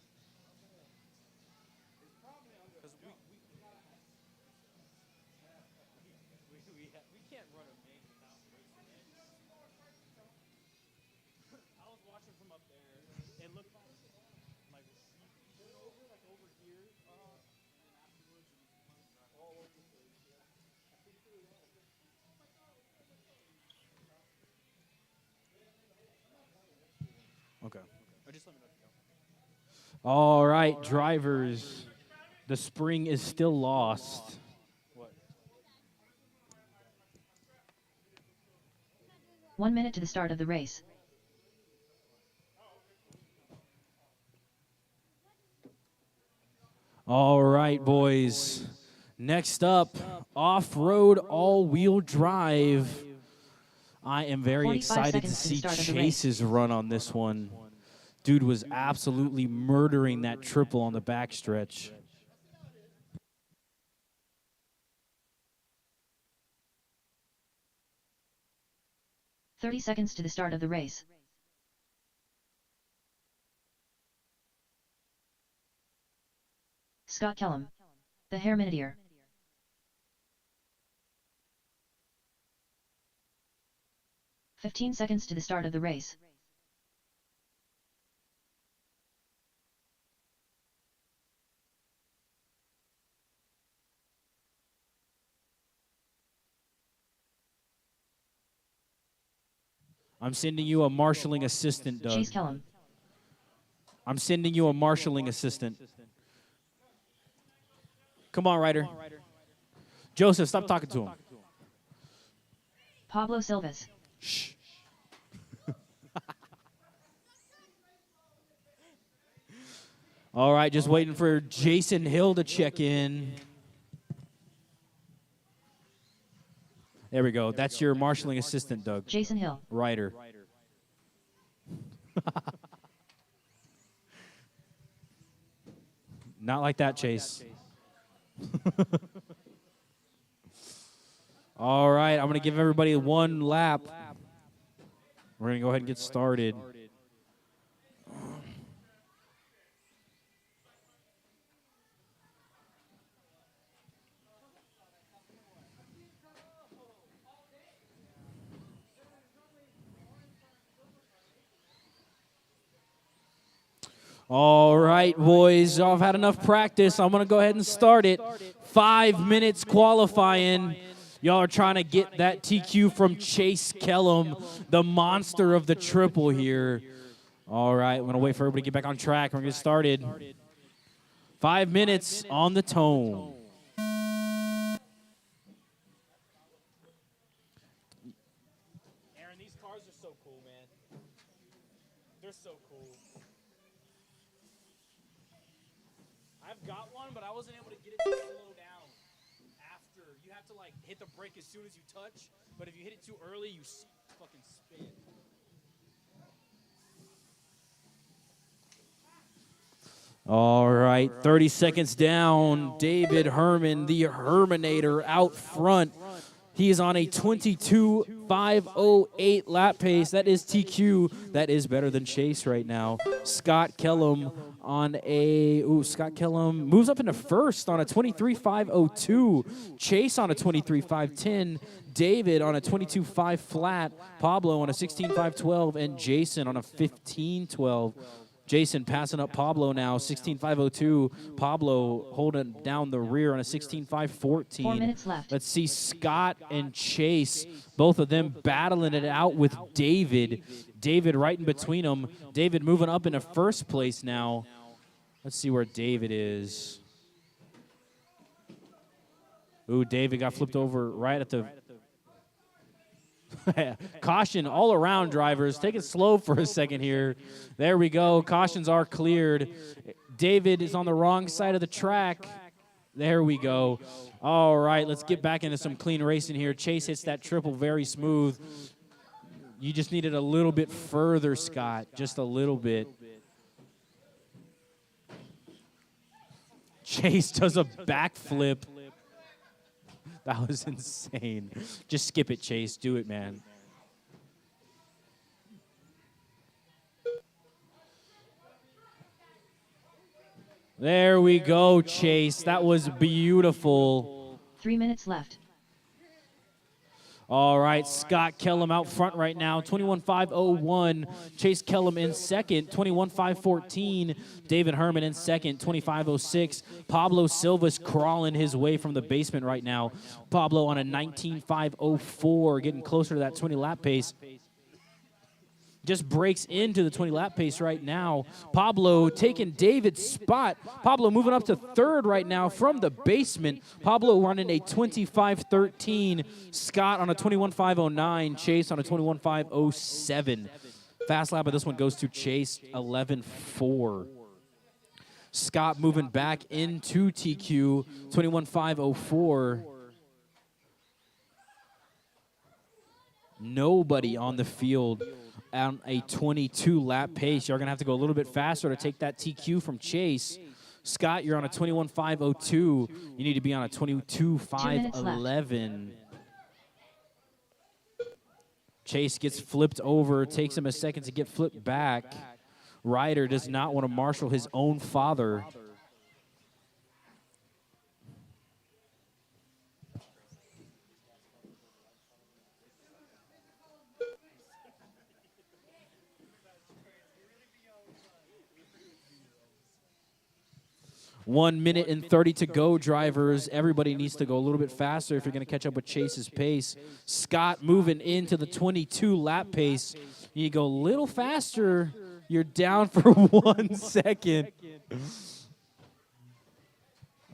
we can't run a main without racing it. I was watching from up there. It looked like he went over, like over here, and then afterwards he was all over the place. Okay. Or just let me know if you don't. All right, drivers. The spring is still lost. What? 1 minute to the start of the race. All right, boys. Next up, off-road all-wheel drive. I am very 45 excited to seconds to the see start of the race. Chase's run on this one. Dude was absolutely murdering that triple on the backstretch. "30 seconds to the start of the race. Scott Kellum, the Hair Minitier. "15 seconds to the start of the race. I'm sending you a marshalling assistant, Doug. Chase Kellum. I'm sending you a marshalling assistant. Come on, Ryder. Joseph, stop talking to him. Pablo Silvas. Shh. All right, just waiting for Jason Hill to check in. There we go. That's your marshalling assistant, Doug. Jason Hill. Ryder. Not like that, Chase. All right, I'm going to give everybody one lap. We're going to go ahead and get started. All right, boys, I've had enough practice. I'm going to go ahead and start it. 5 minutes qualifying. Y'all are trying to get that TQ from Chase Kellum, the monster of the triple here. All right, I'm going to wait for everybody to get back on track. We're going to get started. 5 minutes on the tone. Aaron, these cars are so cool, man. They're so cool. I've got one, but I wasn't able to get it to slow down after. You have to, like, hit the brake as soon as you touch, but if you hit it too early, you fucking spin. All right, 30 seconds down. David Herman, the Herminator, out front. He is on a 22.508 lap pace. That is TQ. That is better than Chase right now. Scott Kellum on a... Ooh, Scott Kellum moves up into first on a 23.502. Chase on a 23.510. David on a 22.5 flat. Pablo on a 16.512. And Jason on a 15.12. Jason passing up Pablo now, 16.502. Pablo holding down the rear on a 16.514. 4 minutes left. Let's see Scott and Chase, both of them battling it out with David. David right in between them. David moving up into first place now. Let's see where David is. Ooh, David got flipped over right at the... Caution all around, drivers. Take it slow for a second here. There we go. Cautions are cleared. David is on the wrong side of the track. There we go. All right, let's get back into some clean racing here. Chase hits that triple very smooth. You just needed a little bit further, Scott. Just a little bit. Chase does a backflip. That was insane. Just skip it, Chase. Do it, man. There we go, Chase. That was beautiful. 3 minutes left. All right, Scott Kellum out front right now, 21.501. Chase Kellum in second, 21.514. David Herman in second, 25.06. Pablo Silva's crawling his way from the basement right now. Pablo on a 19.504, getting closer to that 20 lap pace. Just breaks into the 20 lap pace right now. Pablo taking David's spot. Pablo moving up to third right now from the basement. Pablo running a 25.13. Scott on a 21.509. Chase on a 21.507. Fast lap of this one goes to Chase, 11.4. Scott moving back into TQ, 21.504. Nobody on the field on a 22 lap pace. You're going to have to go a little bit faster to take that TQ from Chase. Scott, you're on a 21.502. You need to be on a 22.511. Chase gets flipped over. Takes him a second to get flipped back. Ryder does not want to marshal his own father. One minute and 30 to go, drivers. Everybody needs to go a little bit faster if you're going to catch up with Chase's pace. Scott moving into the 22 lap pace. You need to go a little faster. You're down for 1 second.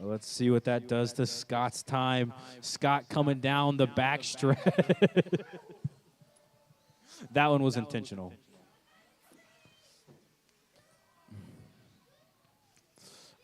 Let's see what that does to Scott's time. Scott coming down the back stretch. That one was intentional.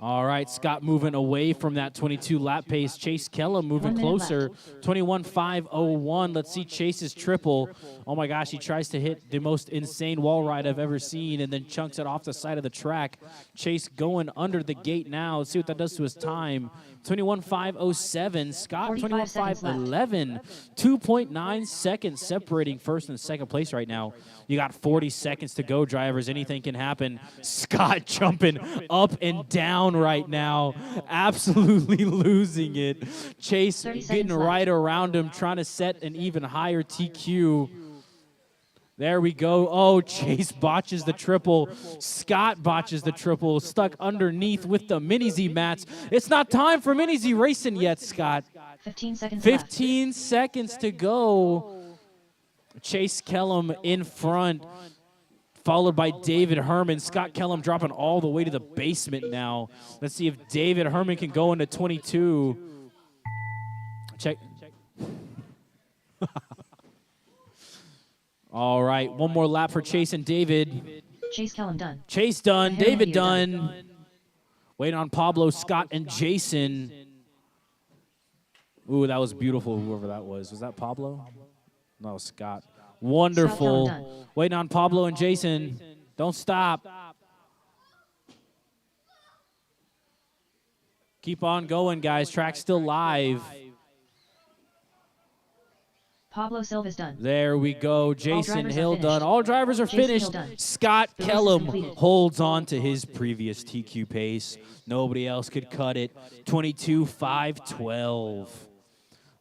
All right, Scott moving away from that 22 lap pace. Chase Kellum moving closer, 21.501. Let's see Chase's triple. Oh my gosh, he tries to hit the most insane wall ride I've ever seen and then chunks it off the side of the track. Chase going under the gate now. Let's see what that does to his time. 21.507. Scott, 21.511. 2.9 seconds separating first and second place right now. You got 40 seconds to go, drivers. Anything can happen. Scott jumping up and down right now. Absolutely losing it. Chase getting right around him, trying to set an even higher TQ. There we go. Oh, Chase botches the triple. Scott botches the triple. Stuck underneath with the Mini Z mats. It's not time for Mini Z Racing yet, Scott. 15 seconds 15 seconds to go. Chase Kellum in front, followed by David Herman. Scott Kellum dropping all the way to the basement now. Let's see if David Herman can go into 22. Check. All right, one more lap for Chase and David. Chase Kellum done. Chase done, Harry David Media done. Waiting on Pablo, Scott, and Jason. Ooh, that was beautiful, whoever that was. Was that Pablo? No, Scott. Wonderful. Scott Kellum done. Waiting on Pablo and Jason. Don't stop. Keep on going, guys. Track's still live. Pablo Silva's done. There we go. Jason drivers are Hill finished. done. All drivers are Jason Hill finished. done. Scott The race is Kellum completed. holds on to his previous TQ pace. Nobody else could cut it. 22.512.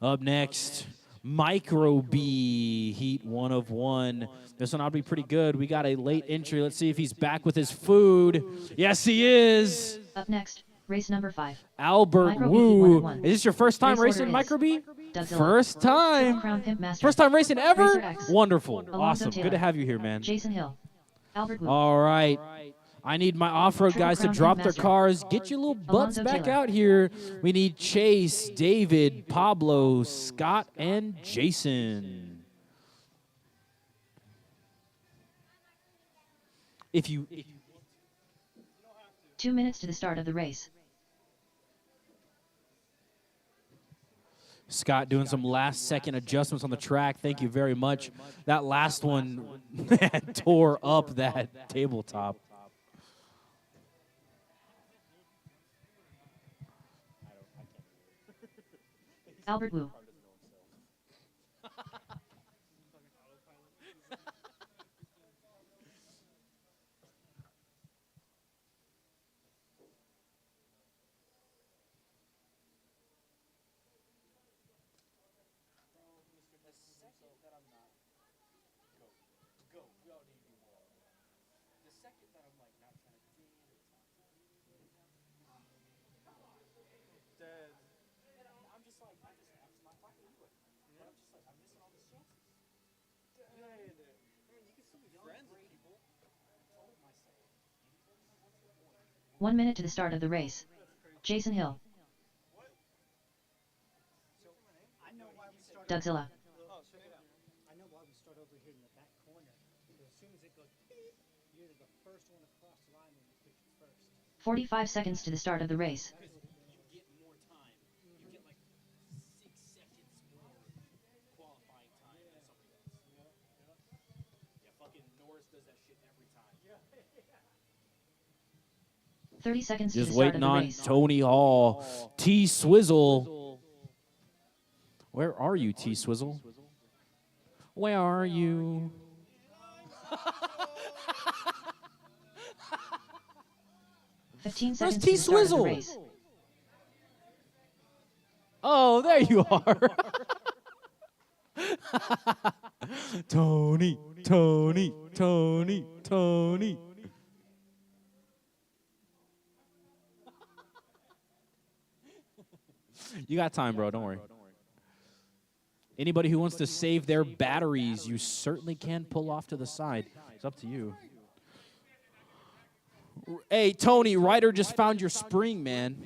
Up next, Micro B, Heat 1 of 1. This one ought to be pretty good. We got a late entry. Let's see if he's back with his food. Yes, he is. Up next, race number 5. Albert Micro B, Wu. 1 of 1. Is this your first time Race order racing is Micro B? Dougzilla. First time. Triple Crown Pimp Master. First time racing ever? Racer X. Wonderful. Alonzo Awesome. Taylor. Good to have you here, man. Jason Hill. Albert Wu. All right. I need my off-road Triple guys to Crown drop Pimp their Master. cars. Get your little butts Alonzo back Taylor. out here. We need Chase, David, Pablo, Scott, and Jason. If you 2 minutes to the start of the race. Scott doing some last-second adjustments on the track. Thank you very much. That last one tore up that tabletop. Albert Wu. One minute to the start of the race. Jason Hill. Dougzilla. I know why we start over here in the back corner. Because as soon as it goes beep, you're the first one across the line when you pitch it first. 45 seconds to the start of the race. You get more time. You get like 6 seconds more qualifying time than somebody else. Yeah, fucking Norris does that shit every time. 30 seconds to Just the start of waiting the on race. Tony Hall. T Swizzle. Where are you, T Swizzle? Where are you? 15 Where's seconds T to the start of the Swizzle? race. Oh, there you are. Tony, Tony, Tony, Tony. You got time, bro. Don't worry. Anybody who wants to save their batteries, you certainly can pull off to the side. It's up to you. Hey, Tony, Ryder just found your spring, man.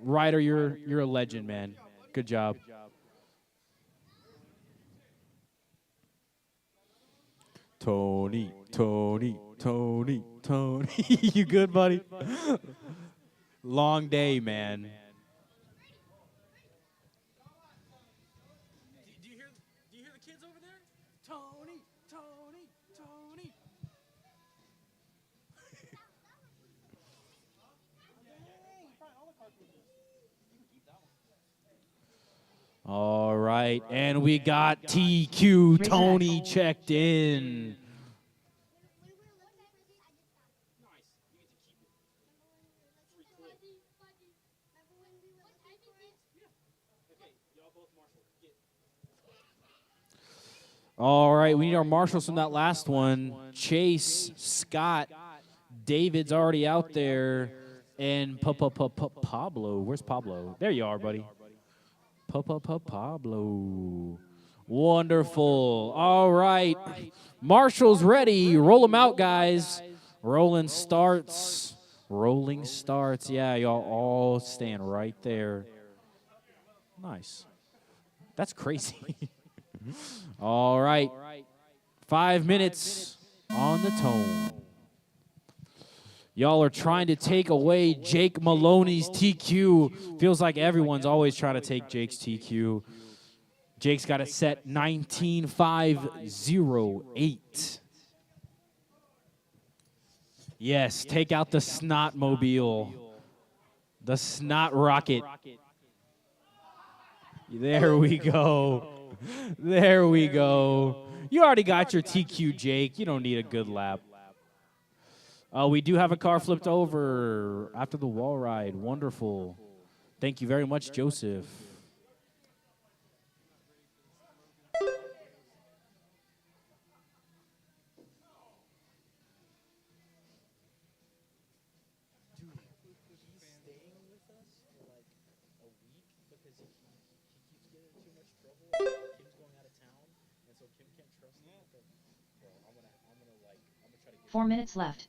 Ryder, you're a legend, man. Good job. Tony, Tony, Tony, Tony. You good, buddy? Long day, man. Do you hear the kids over there? Tony, Tony, Tony. All right, and we got TQ Tony checked in. All right, we need our marshals from that last one. Chase, Scott, David's already out there, and Pablo. Where's Pablo? There you are, buddy. Pablo. Wonderful. All right. Marshals ready. Roll them out, guys. Rolling starts. Rolling starts. Yeah, y'all all stand right there. Nice. That's crazy. All right. 5 minutes on the tone. Y'all are trying to take away Jake Maloney's TQ. Feels like everyone's always trying to take Jake's TQ. Jake's got it set 19-5-0-8. Yes, take out the snot mobile. The snot rocket. There we go. There we go. You already got your TQ, Jake. You don't need a good lap. We do have a car flipped over after the wall ride. Wonderful. Thank you very much, Joseph. Yeah. 4 minutes left.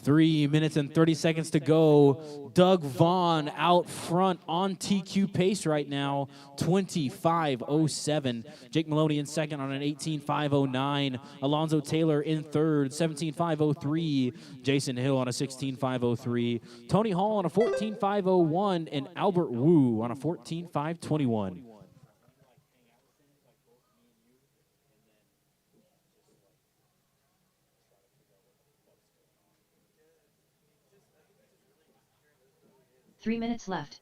Three minutes and 30 seconds to go. Doug Vaughn out front on TQ pace right now, 25.07. Jake Maloney in second on an 18.509. Alonzo Taylor in third, 17.503. Jason Hill on a 16.503. Tony Hall on a 14.501. And Albert Wu on a 14.521. 3 minutes left.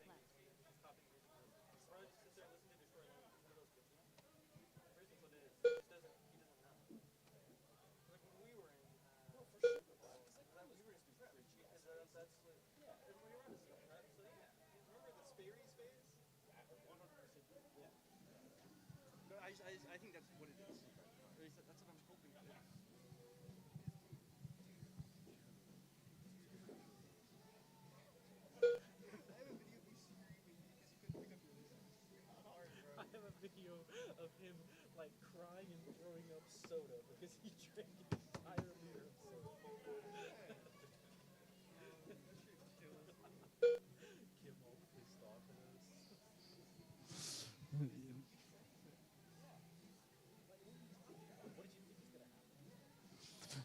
I think that's what it is. Or is that's what I'm hoping it is. I have a video of him like crying and throwing up soda because he drank an entire liter of soda. Kim all pissed off at us.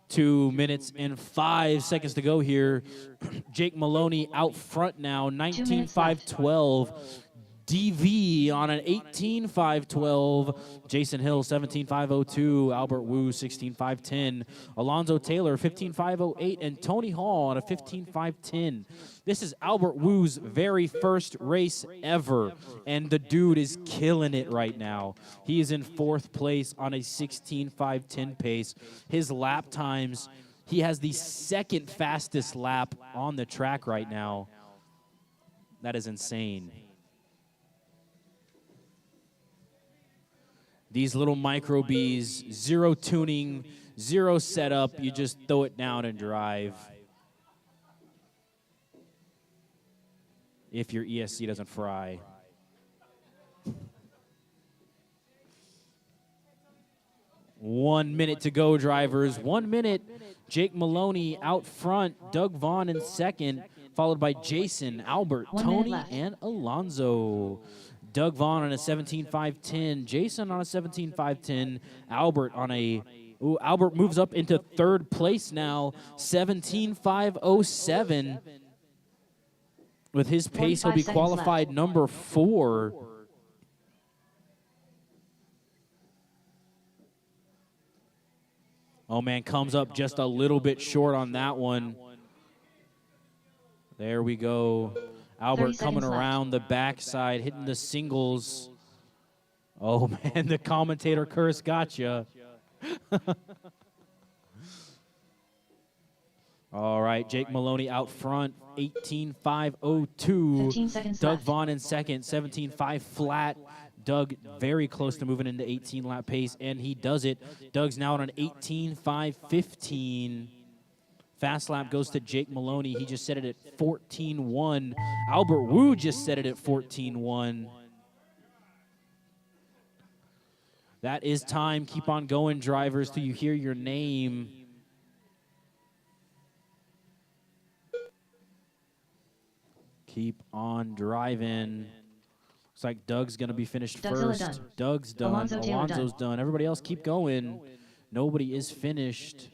2 minutes and 5 seconds to go here. Jake Maloney out front now, 19.512. DV on an 18.512. Jason Hill, 17.502. Albert Wu, 16.510. Alonzo Taylor, 15.508. And Tony Hall on a 15.510. This is Albert Wu's very first race ever, and the dude is killing it right now. He is in fourth place on a 16.510 pace. His lap times, he has the second fastest lap on the track right now. That is insane. These little micro Bs, zero tuning, zero setup. You just throw it down and drive. If your ESC doesn't fry. One minute to go, drivers. 1 minute. Jake Maloney out front. Doug Vaughn in second, followed by Jason, Albert, Tony, and Alonzo. Doug Vaughn on a 17.510. Jason on a 17.510. Albert on a... Ooh, Albert moves up into third place now. 17.507. With his pace, he'll be qualified number 4. Oh, man, comes up just a little bit short on that one. There we go. Albert 30 coming seconds left. around the backside, hitting the singles. Oh, man, the commentator curse gotcha. All right, Jake Maloney out front, 18.502. 15 seconds Doug left. Vaughn in second, 17.5 flat. Doug very close to moving into 18-lap pace, and he does it. Doug's now on an 18.515. Fast lap goes to Jake Maloney. He just set it at 14.1. Albert Wu just set it at 14.1. That is time. Keep on going, drivers, till you hear your name. Keep on driving. Looks like Doug's going to be finished Dougzilla first. done. Doug's done. Alonzo Taylor Alonzo's done. Everybody else keep going. Nobody is finished.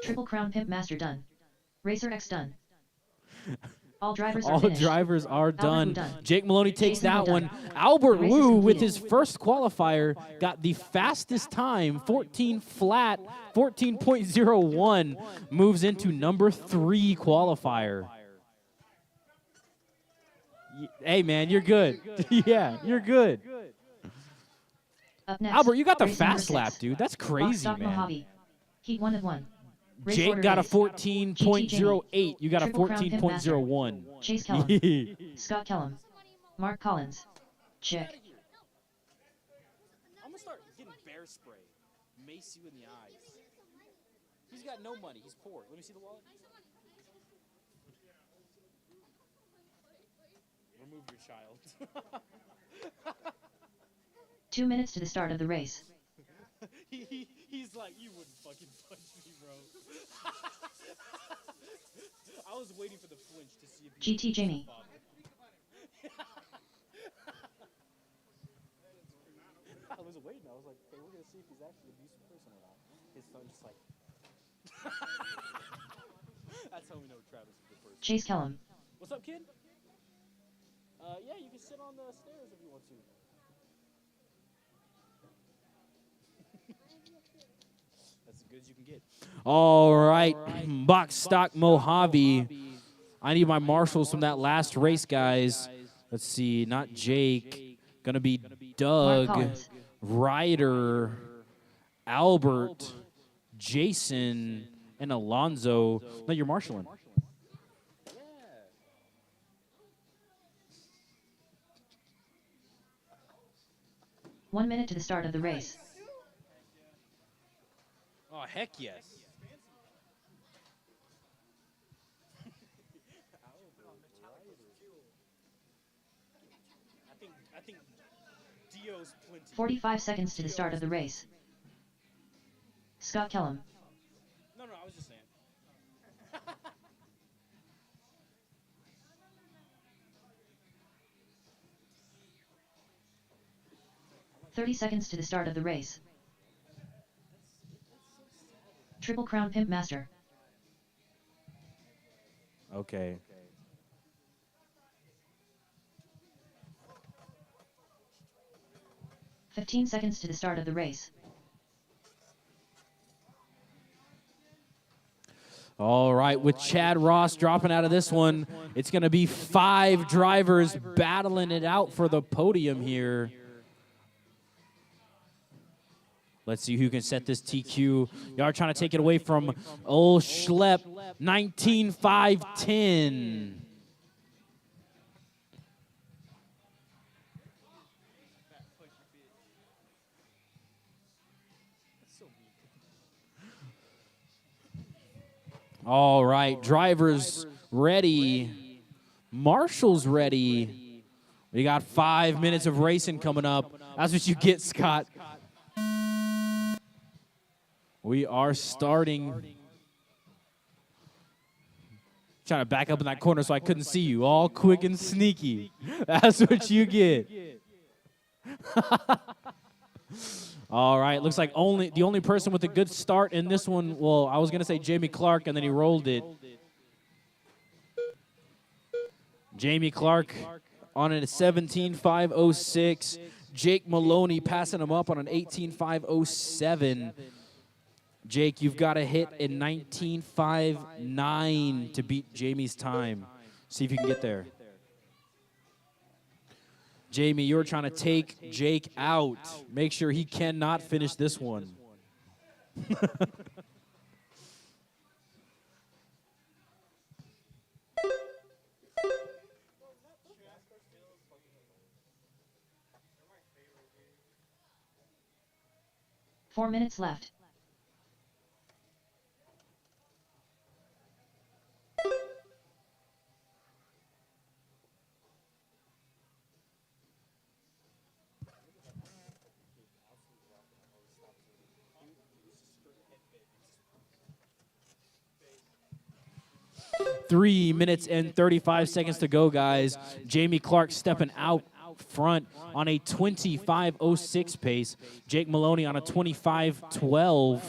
Triple Crown Pimp Master done. Rchq done. All drivers are All finished. drivers are Albert Wu done. done. Jake Maloney takes Jason that Wu one. done. Albert The race is Wu, with completed. his first qualifier, got the fastest time, 14 flat, 14.01, moves into number 3 qualifier. Hey, man, you're good. Yeah, you're good. Up next, Albert, you got the race number fast lap, 6. dude. That's Box crazy, stock man. Mojave. Heat 1 of 1. Race Jake order got a is 14.08. You got a Triple Crown Pimp Master. 14.01. Chase Kellum. Scott Kellum. Mark Collins. Chick. I'm gonna start getting bear spray. Mace you in the eyes. He's got no money. He's poor. Let me see the wallet. Remove your child. 2 minutes to the start of the race. He's like, you wouldn't fucking punch me, bro. I was waiting for the flinch to see if you GT Jamie. I was waiting. I was like, okay, we're gonna see if he's actually an abusive person or not. His son just like. That's how we know Travis is a good person. Chase Kellum. What's up, kid? Yeah, you can sit on the stairs if you want to. That's as good as you can get. All right, box stock Mojave. I need my marshals from that last race, guys. Let's see, not Jake. Gonna be Mark Doug, Collins. Ryder, Albert, Jason, and Alonzo. No, you're marshaling. 1 minute to the start of the race. Oh, heck yes. I think Dio's plenty. 45 seconds to the start of the race. Scott Kellum. No, I was just saying. 30 seconds to the start of the race. Triple Crown Pimp Master. Okay. $15 seconds to the start of the race. All right, with Chad Ross dropping out of this one, it's going to be 5 drivers battling it out for the podium here. Let's see who can set this TQ. Y'all are trying to take it away from old Schlepp, 19.510. All right, drivers ready. Marshall's ready. We got 5 minutes of racing coming up. That's what you get, Scott. We are starting. Trying to back up in that corner so I couldn't see you. All quick and sneaky. That's what you get. All right, looks like the only person with a good start in this one, well, I was going to say Jamie Clark, and then he rolled it. Jamie Clark on a 17.506. Jake Maloney passing him up on an 18.507. Jake, you've got to hit a 19.59 to beat Jamie's time. See if you can get there. Jamie, you're trying to take Jake out. Make sure he cannot finish this one. Four minutes left. Three minutes and 35 seconds to go, guys. Jamie Clark stepping out front on a 25.06 pace. Jake Maloney on a 25.12.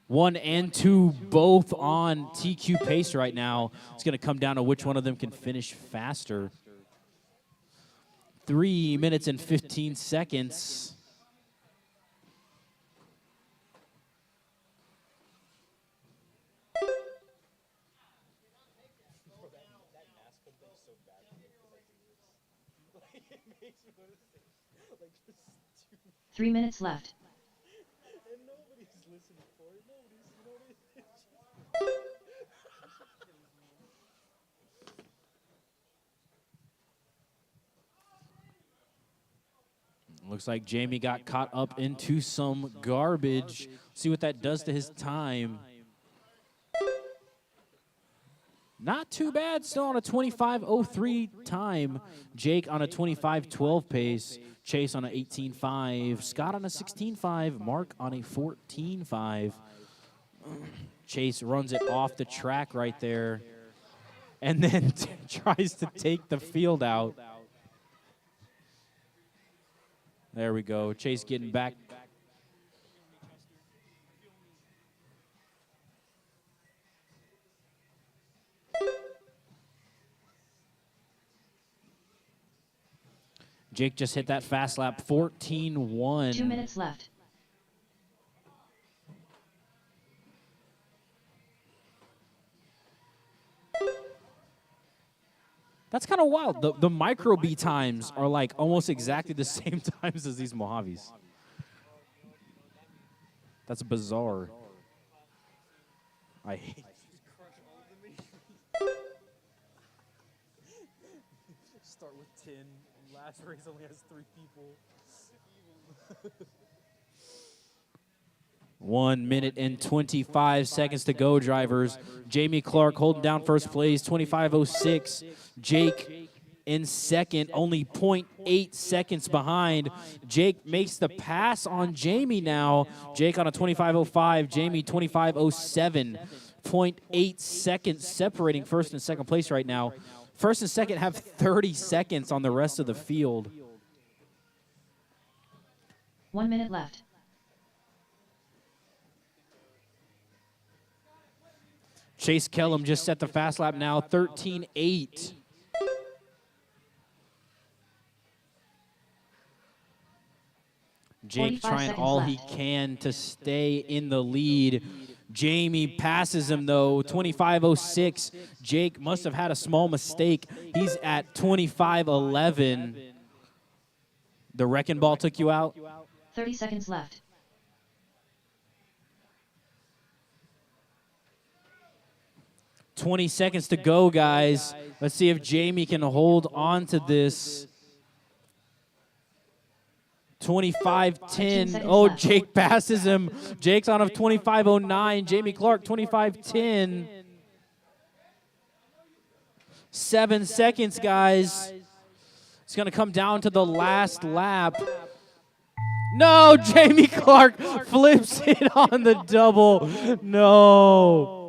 1 and 2 both on TQ pace right now. It's going to come down to which one of them can finish faster. 3 minutes and 15 seconds. Three minutes left. Looks like Jamie got caught up into some garbage. See what that does to his time. Not too bad, still on a 25.03 time. Jake on a 25.12 pace. Chase on a 18.5. Scott on a 16.5. Mark on a 14.5. Chase runs it off the track right there. And then tries to take the field out. There we go. Chase getting back. Jake just hit that fast lap, 14.1. 2 minutes left. That's kind of wild. The micro B times are like almost exactly the same times as these Mojaves. That's bizarre. I hate. Start with 10. Last race only has 3 people. 1 minute and 25 seconds to go, drivers. Jamie Clark holding down first place, 25.06. Jake in second, only 0.8 seconds behind. Jake makes the pass on Jamie now. Jake on a 25.05, Jamie 25.07. 0.8 seconds separating first and second place right now. First and second have 30 seconds on the rest of the field. 1 minute left. Chase Kellum just set the fast lap now, 13.8. Jake 45 trying seconds all left. he can to stay in the lead. Jamie passes him, though, 25.06. Jake must have had a small mistake. He's at 25.11. The wrecking ball took you out? 30 seconds left. 20 seconds to go, guys. Let's see if Jamie can hold on to this. 25.10. Oh, left. Jake passes him. Jake's on a 25.09. Jamie Clark, 25.10. 7 seconds, guys. It's going to come down to the last lap. No, Jamie Clark flips it on the double. No.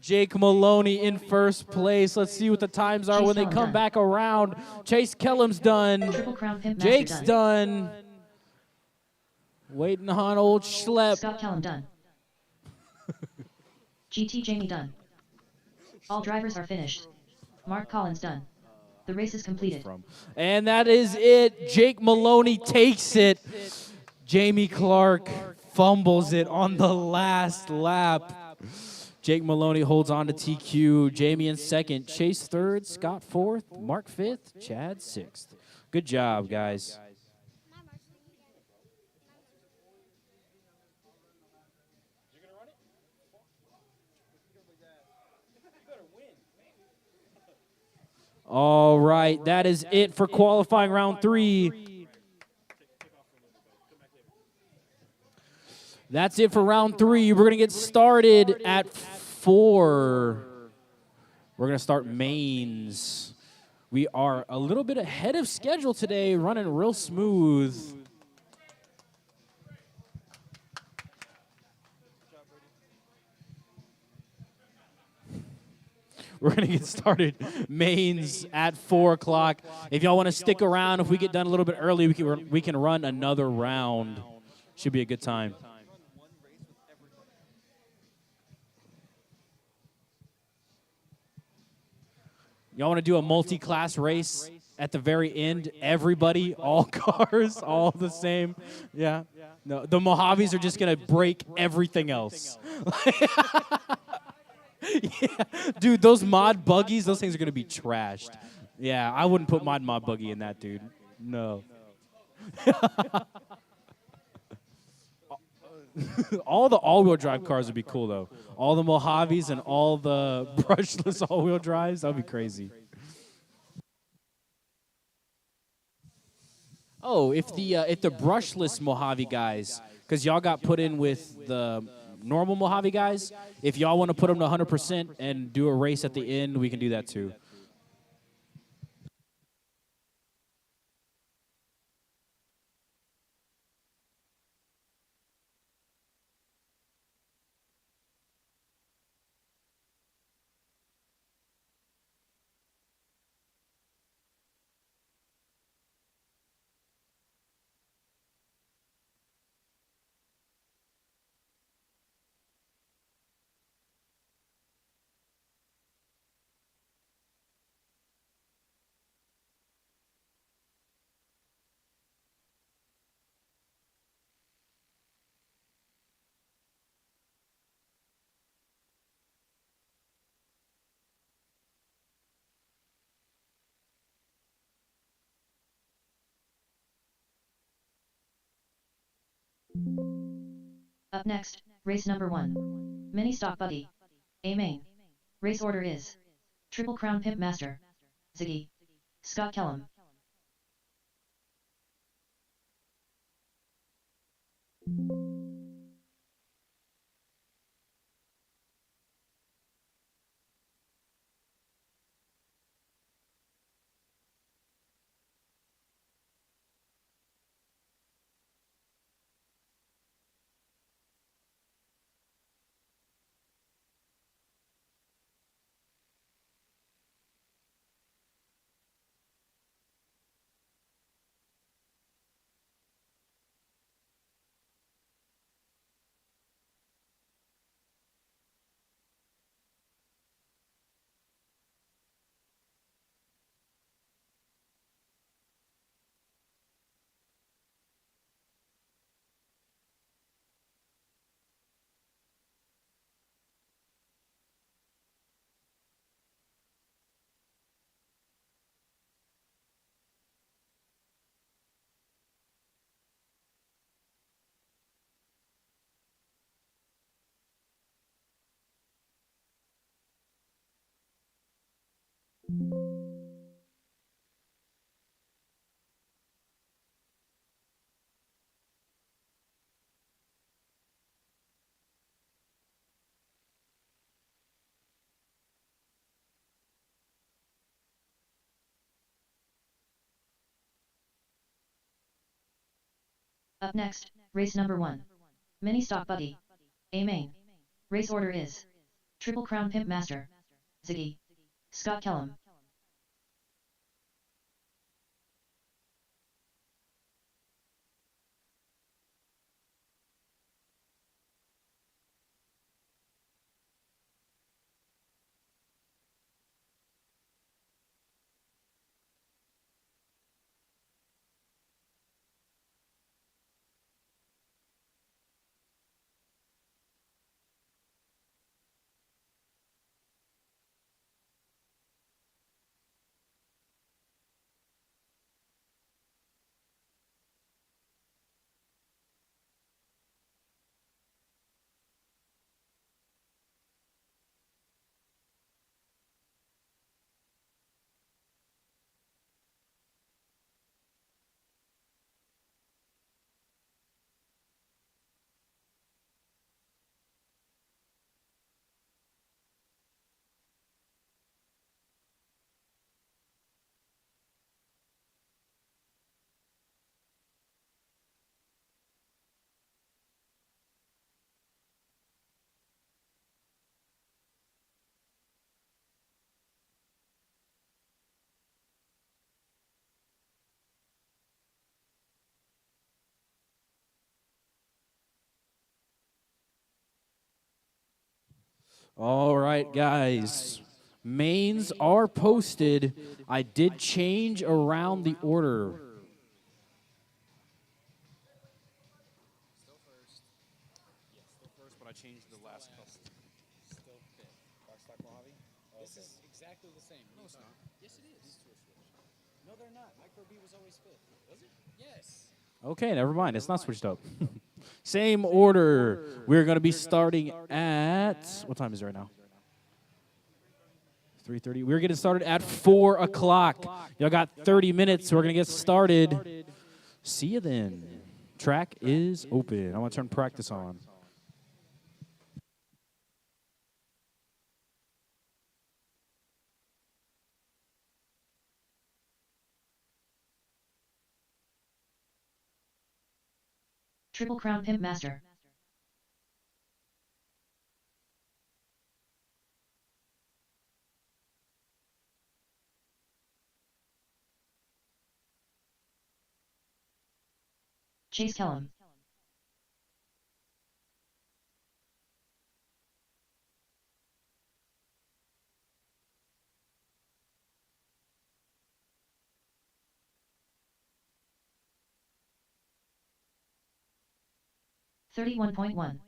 Jake Maloney in first place. Let's see what the times are Chase when they Kellum come done. back around. Chase Kellum's done. Triple Crown Pimp Master Jake's done. done. Waiting on old Schlepp. Scott Kellum done. GT Jamie done. All drivers are finished. Mark Collins done. The race is completed. And that is it. Jake Maloney takes it. Jamie Clark fumbles it on the last lap. Jake Maloney holds on to TQ. Jamie in second. Chase third. Scott fourth. Mark fifth. Chad sixth. Good job, guys. My marching again. All right, that is it for qualifying round 3. That's it for round 3. We're going to get started at 4. We're going to start mains. We are a little bit ahead of schedule today, running real smooth. We're going to get started mains at 4 o'clock. If y'all want to stick around, if we get done a little bit early, we can run another round. Should be a good time. Y'all want to do a multi-class race at the very end? Everybody, all cars, all the same. Yeah. No, the Mojaves are just going to break everything else. Yeah. Dude, those mod buggies, those things are going to be trashed. Yeah, I wouldn't put my mod buggy in that, dude. No. All the all-wheel drive cars would be cool, though. All the Mojaves and all the brushless all-wheel drives, that would be crazy. Oh, if the brushless Mojave guys, because y'all got put in with the normal Mojave guys, if y'all want to put them to 100% and do a race at the end, we can do that too. Up next, race number 1. Mini Stock Buggy. A main. Race order is Triple Crown Pimp Master. Ziggy. Scott Kellum. Up next, race number 1. Mini Stock Buggy. A main. Race order is Triple Crown Pimp Master. Ziggy. Scott Kellum. All right, guys. Mains are posted. I did change around the order. Still first. Yeah, still first, but I changed the last couple. Still fifth. Rockstock Mojave? This is exactly the same. No, it's not. Yes, it is. These two are switched. No, they're not. Micro B was always fifth. Was it? Yes. Okay, never mind. It's not switched up. Same order. We're going to be starting at what time is it right now? 3:30. We're getting started at 4 o'clock. Y'all got 30 minutes, so we're going to get started. See you then. Track is open. I'm going to turn practice on. Triple Crown Pimp Master. Chase Kellum. $31.1.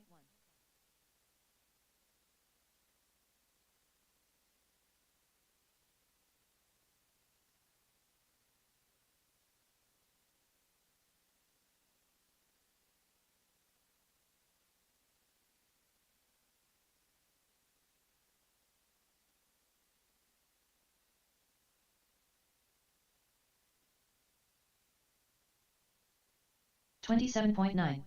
$27.9.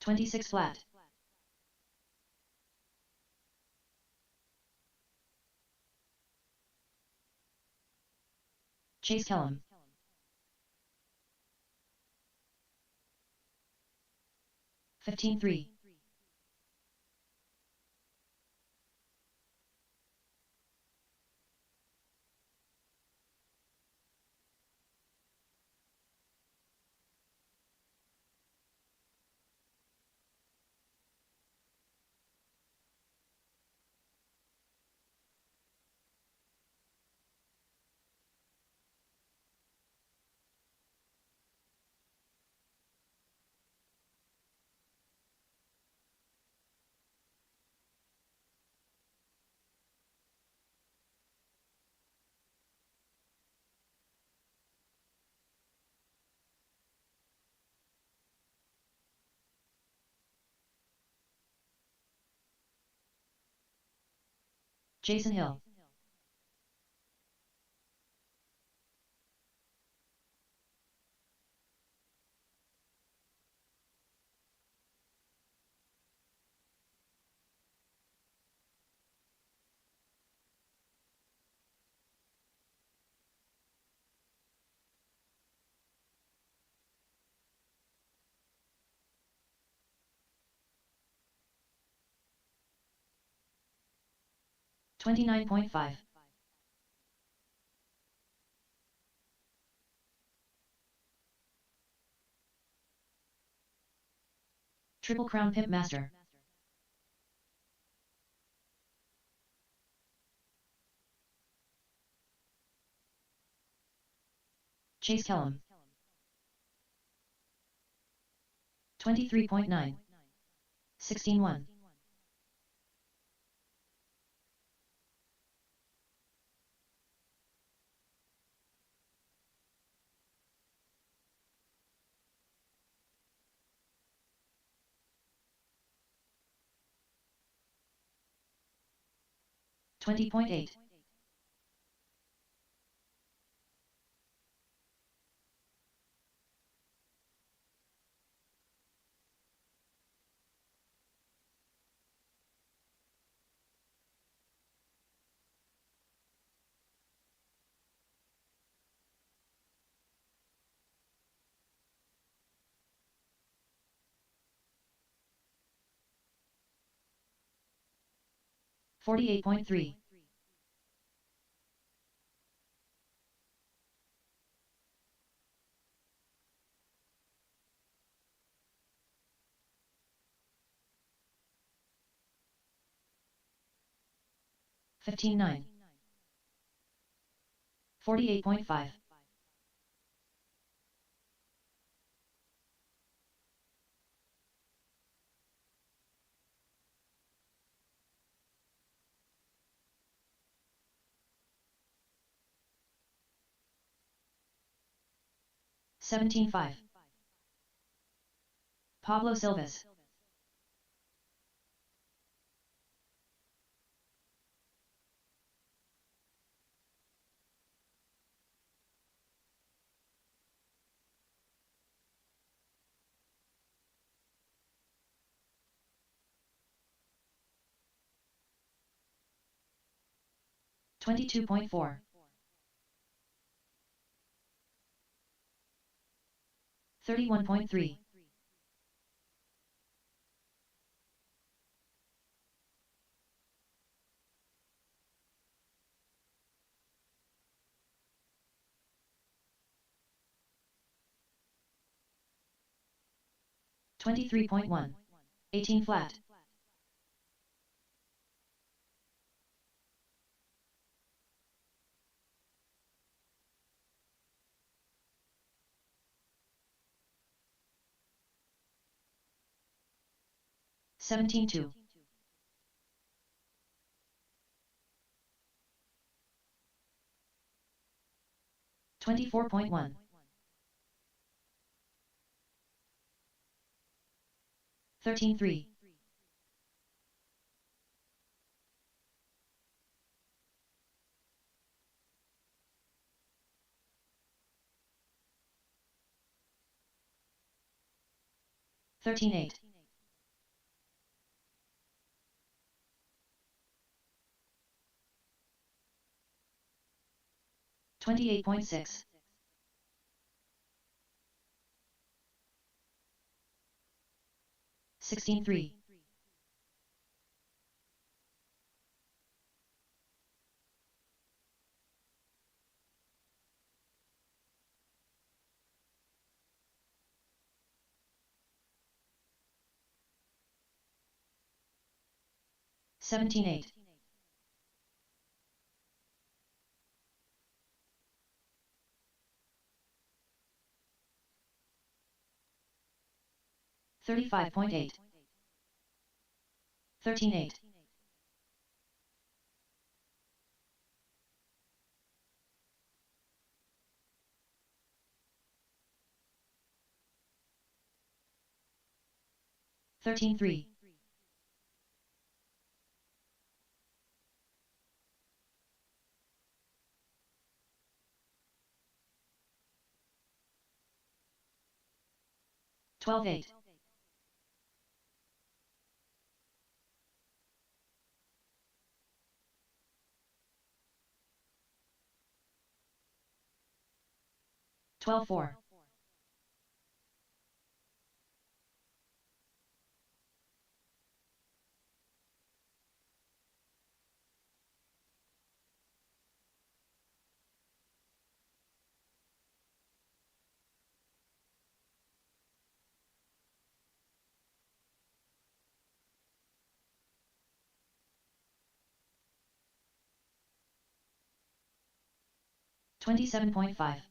$26 flat. Chase Kellum. $15.3. Jason Hill. $29.5. Triple Crown Pimp Master. Chase Kellum. 23.9. 16-1. $20.8. 48.3. 15.9. 48.5. 17.5. Pablo Silvas. 22.4. 31.3. 23.1. 18 flat. 17.2. 24.1. 13.3. 13.8. 28.6. 16.3. 17.8. 35.8. 13.8. 13.3. 12.8. 12.4. 27.5.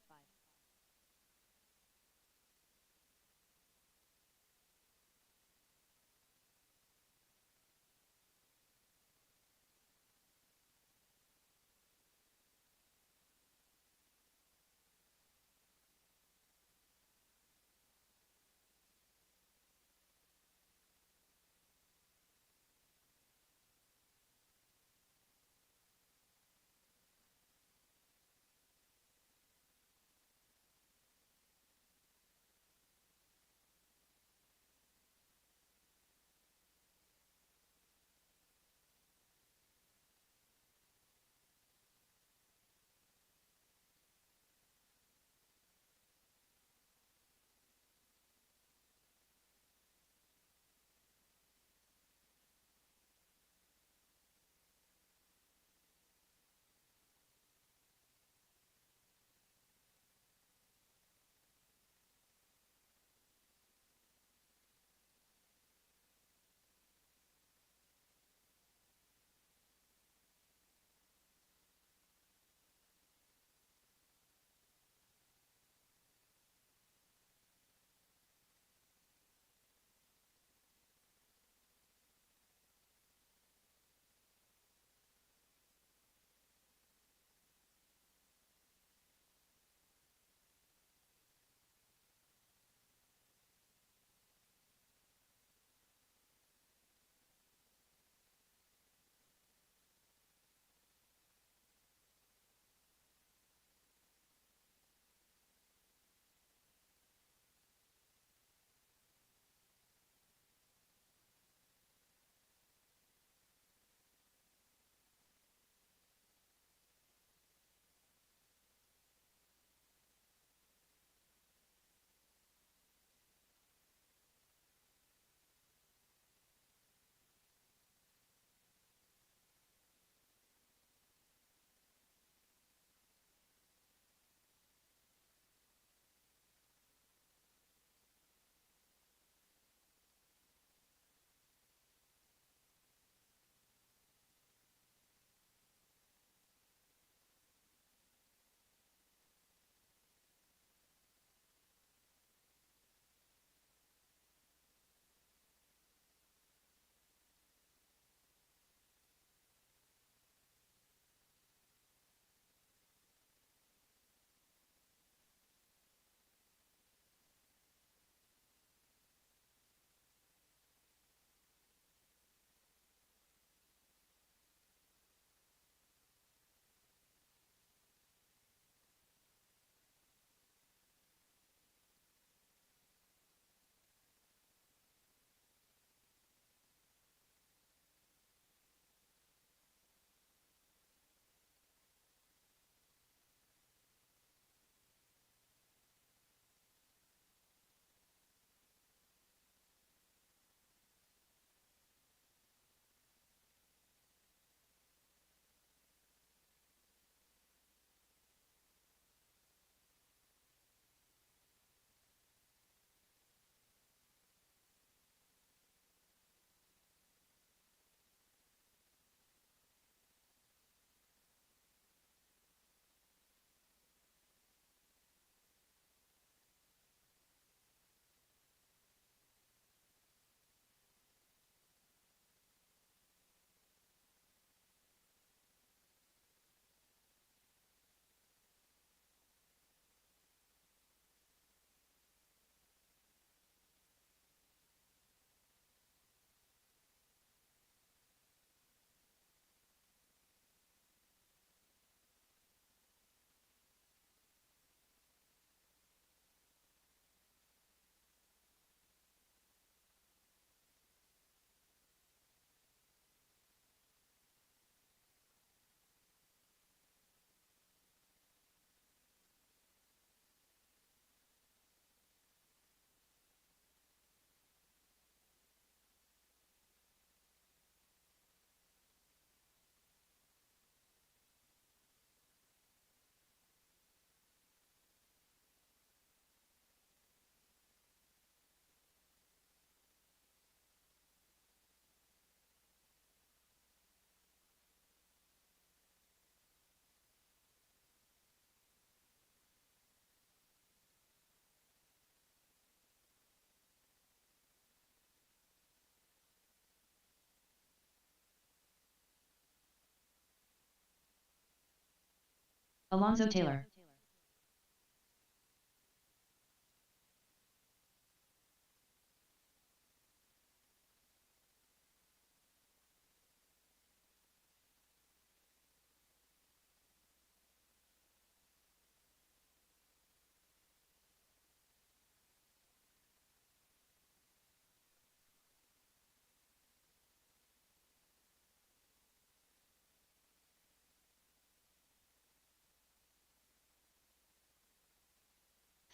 Alonzo Taylor.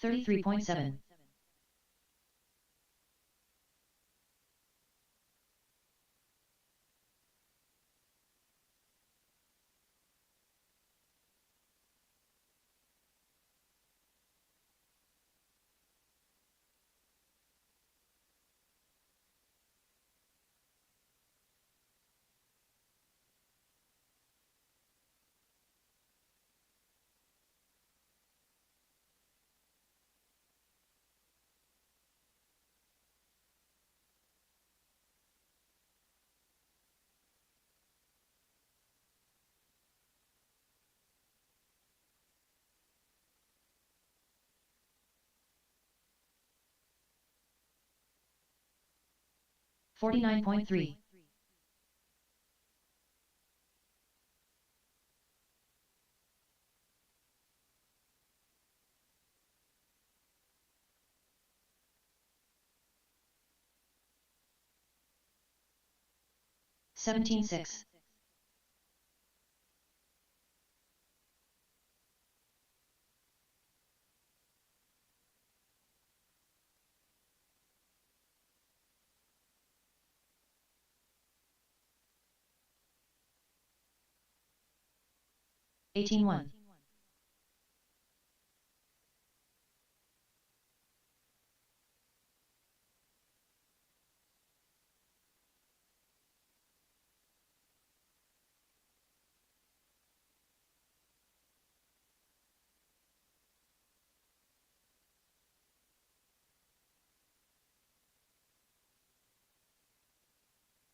$33.7. $49.3. $17.6. $18.1.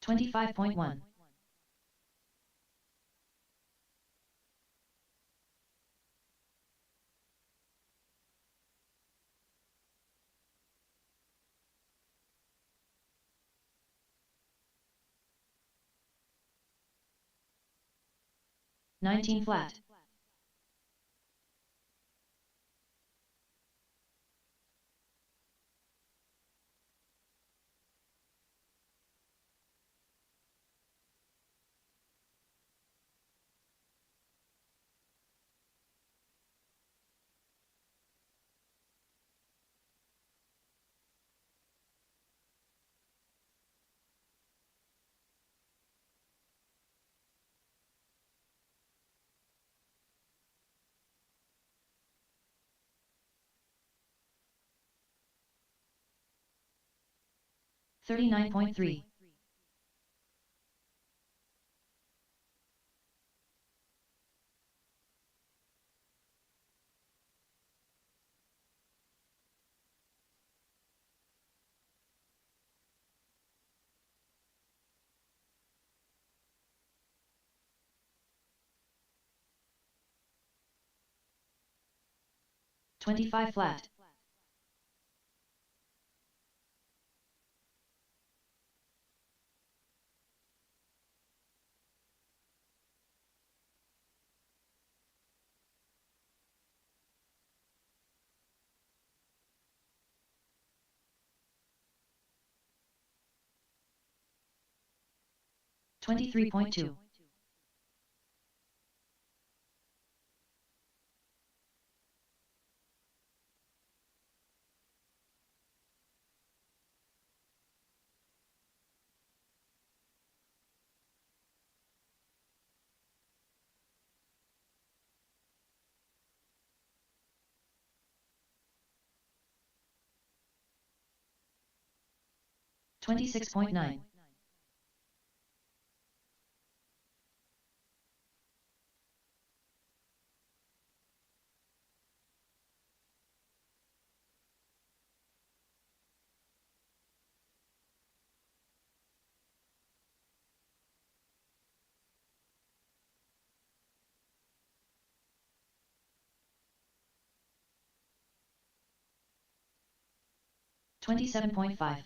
$25.1. $19 flat. $39.3. $25 flat. $23.2. $26.9. 27.5.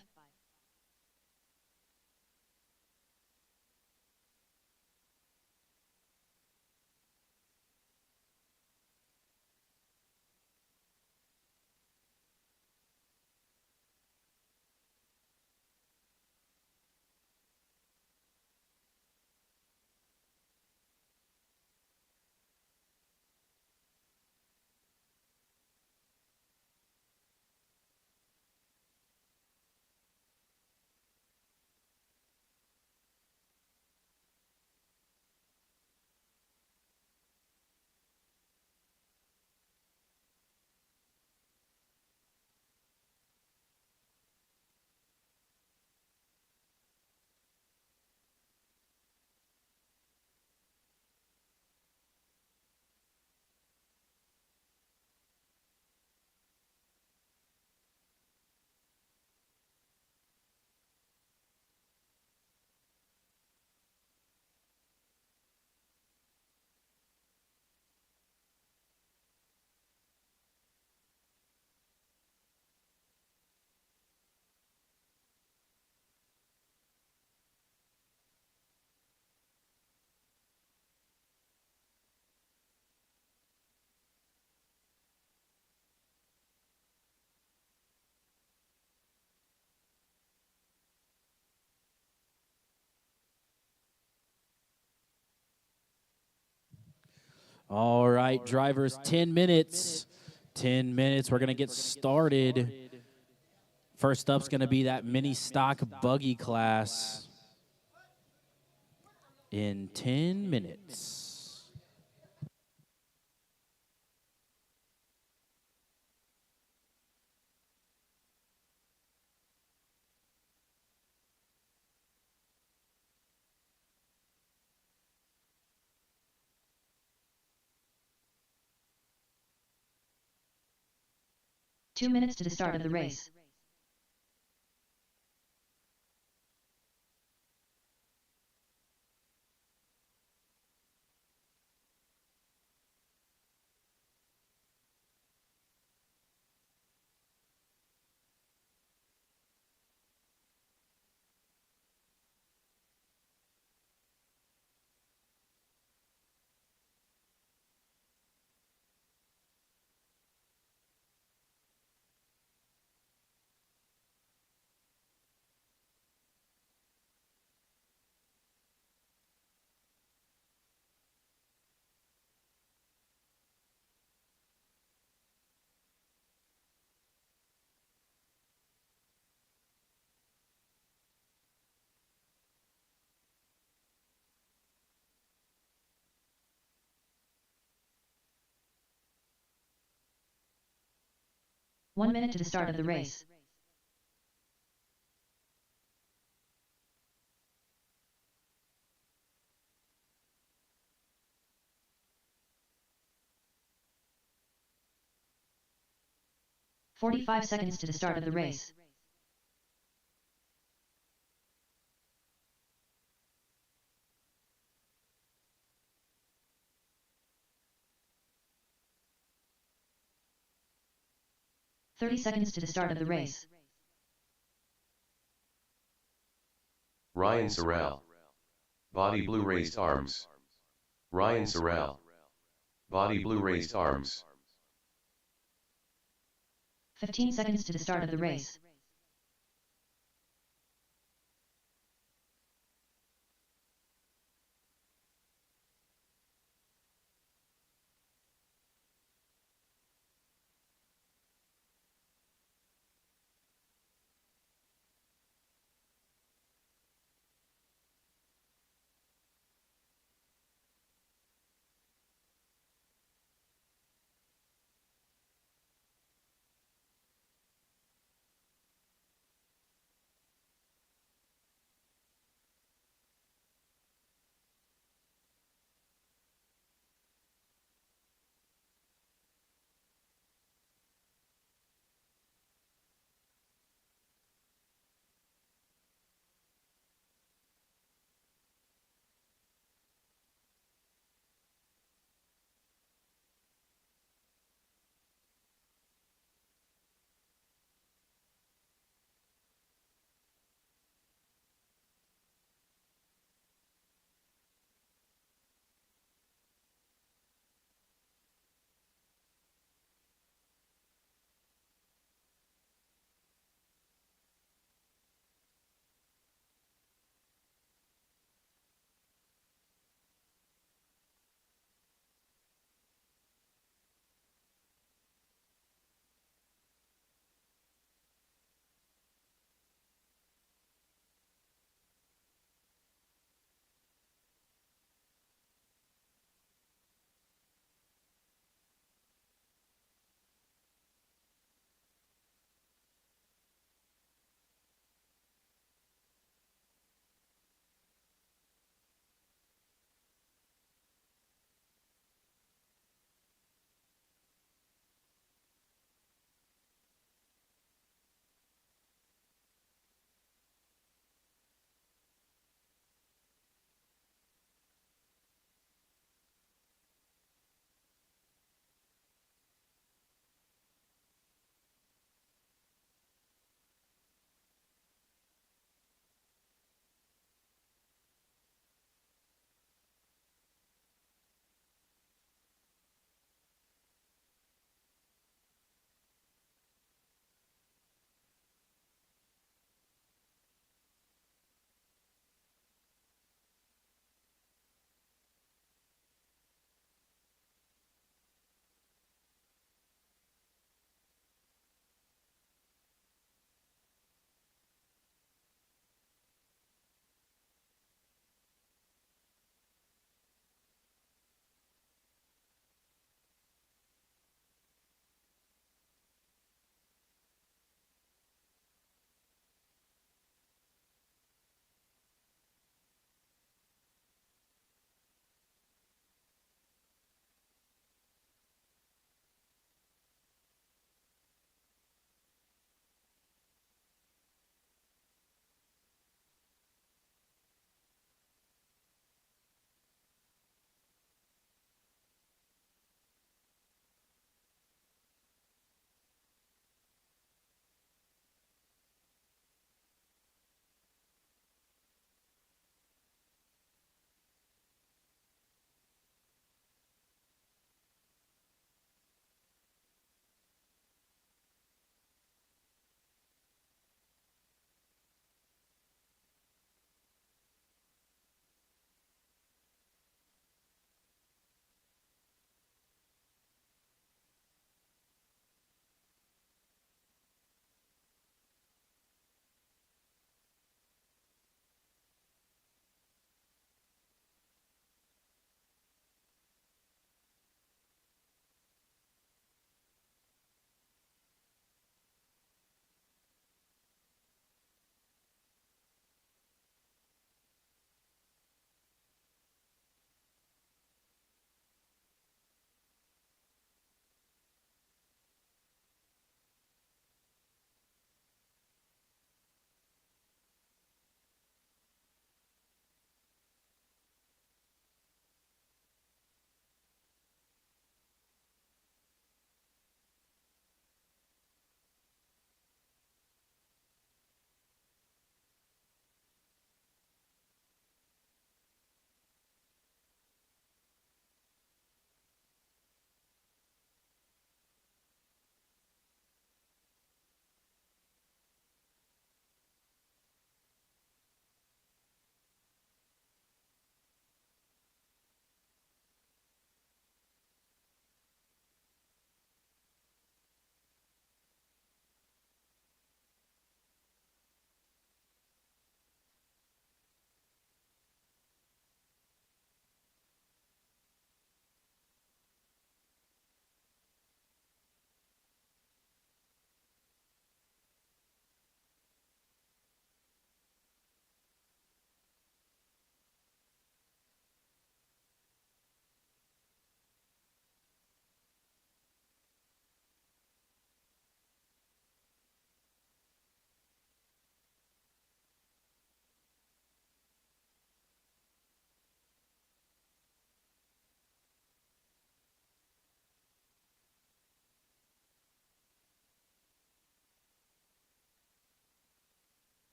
All right, drivers, 10 minutes. 10 minutes. We're going to get started. First up's going to be that mini stock buggy class in 10 minutes. Two minutes to the start of the race. One minute to the start of the race. "45 seconds to the start of the race. "30 seconds to the start of the race. Ryan Sorrell. Body blue raised arms. Ryan Sorrell. Body blue raised arms. 15 seconds to the start of the race.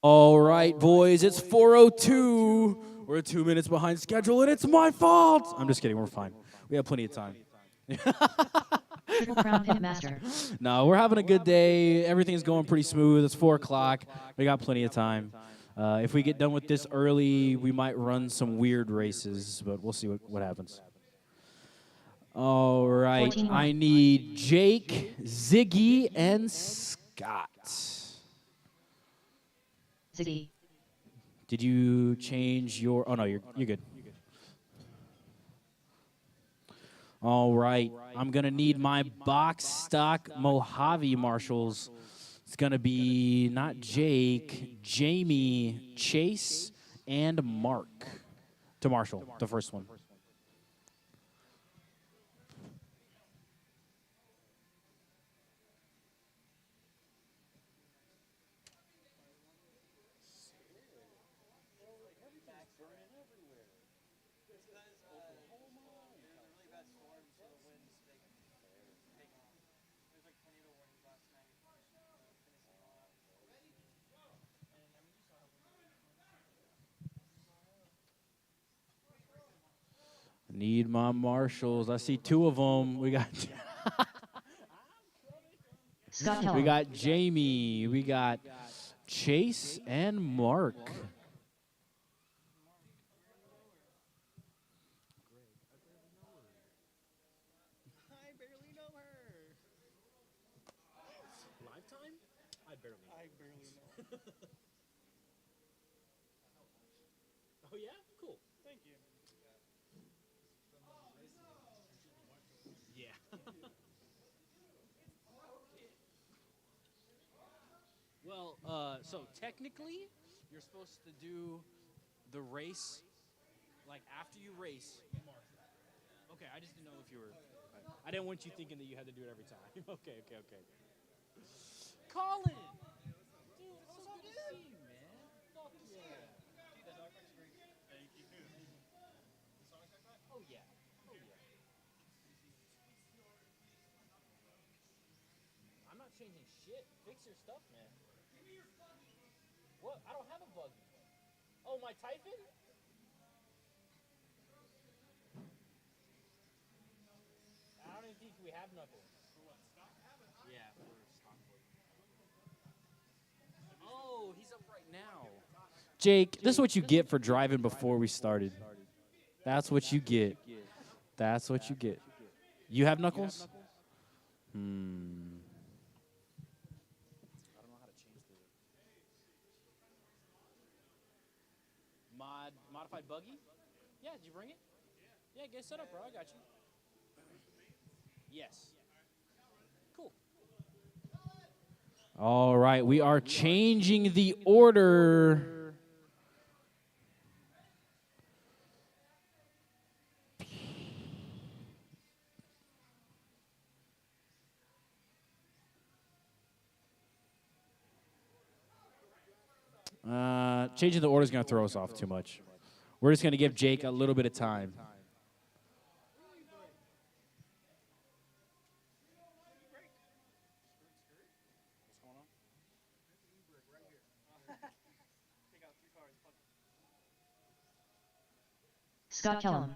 All right, boys, it's 4:02. We're 2 minutes behind schedule, and it's my fault. I'm just kidding. We're fine. We have plenty of time. Triple Crown Pit Master. No, we're having a good day. Everything's going pretty smooth. It's 4 o'clock. We got plenty of time. If we get done with this early, we might run some weird races, but we'll see what happens. All right. 14 more. I need Jake, Ziggy, and Scott. Ziggy. Did you change your? Oh no, you're good. All right, I'm gonna need my box stock Mojave marshals. It's gonna be not Jake, Jamie, Chase, and Mark to marshal the first one. Need my marshals. I see 2 of them. We got Scott we Helen. got Jamie. We got Chase and Mark. I barely know her. Lifetime? I barely. I barely know. Oh yeah, cool. Thank you. Yeah. Well, so technically, you're supposed to do the race, like after you race. Okay, I just didn't know if you were. I didn't want you thinking that you had to do it every time. Okay. Colin! Dude, it's so good to see you, man. Fuck yeah. Thank you. Oh, yeah. I'm not changing shit. Fix your stuff, man. What? I don't have a buggy. Oh, my Typhon? I don't even think we have Knuckles. Yeah, for Stockport. Oh, he's up right now. Jake, this is what you get for driving before we started. That's what you get. That's what you get. You have Knuckles? I don't know how to change the Modified buggy? Yeah, did you bring it? Yeah, get set up, bro. I got you. Yes. Cool. All right, we are changing the order. Changing the order is going to throw us off too much. We're just going to give Jake a little bit of time. Scott Kellum.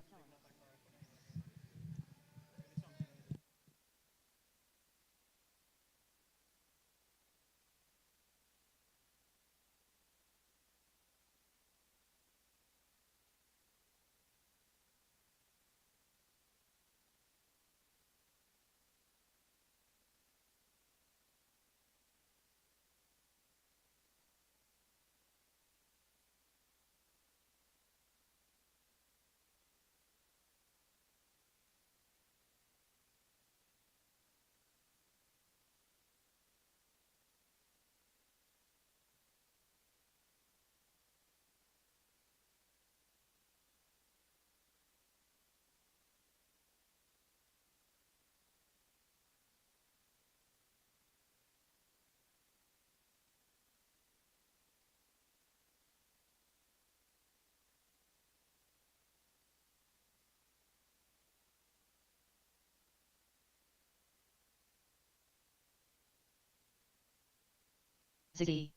Ziggy.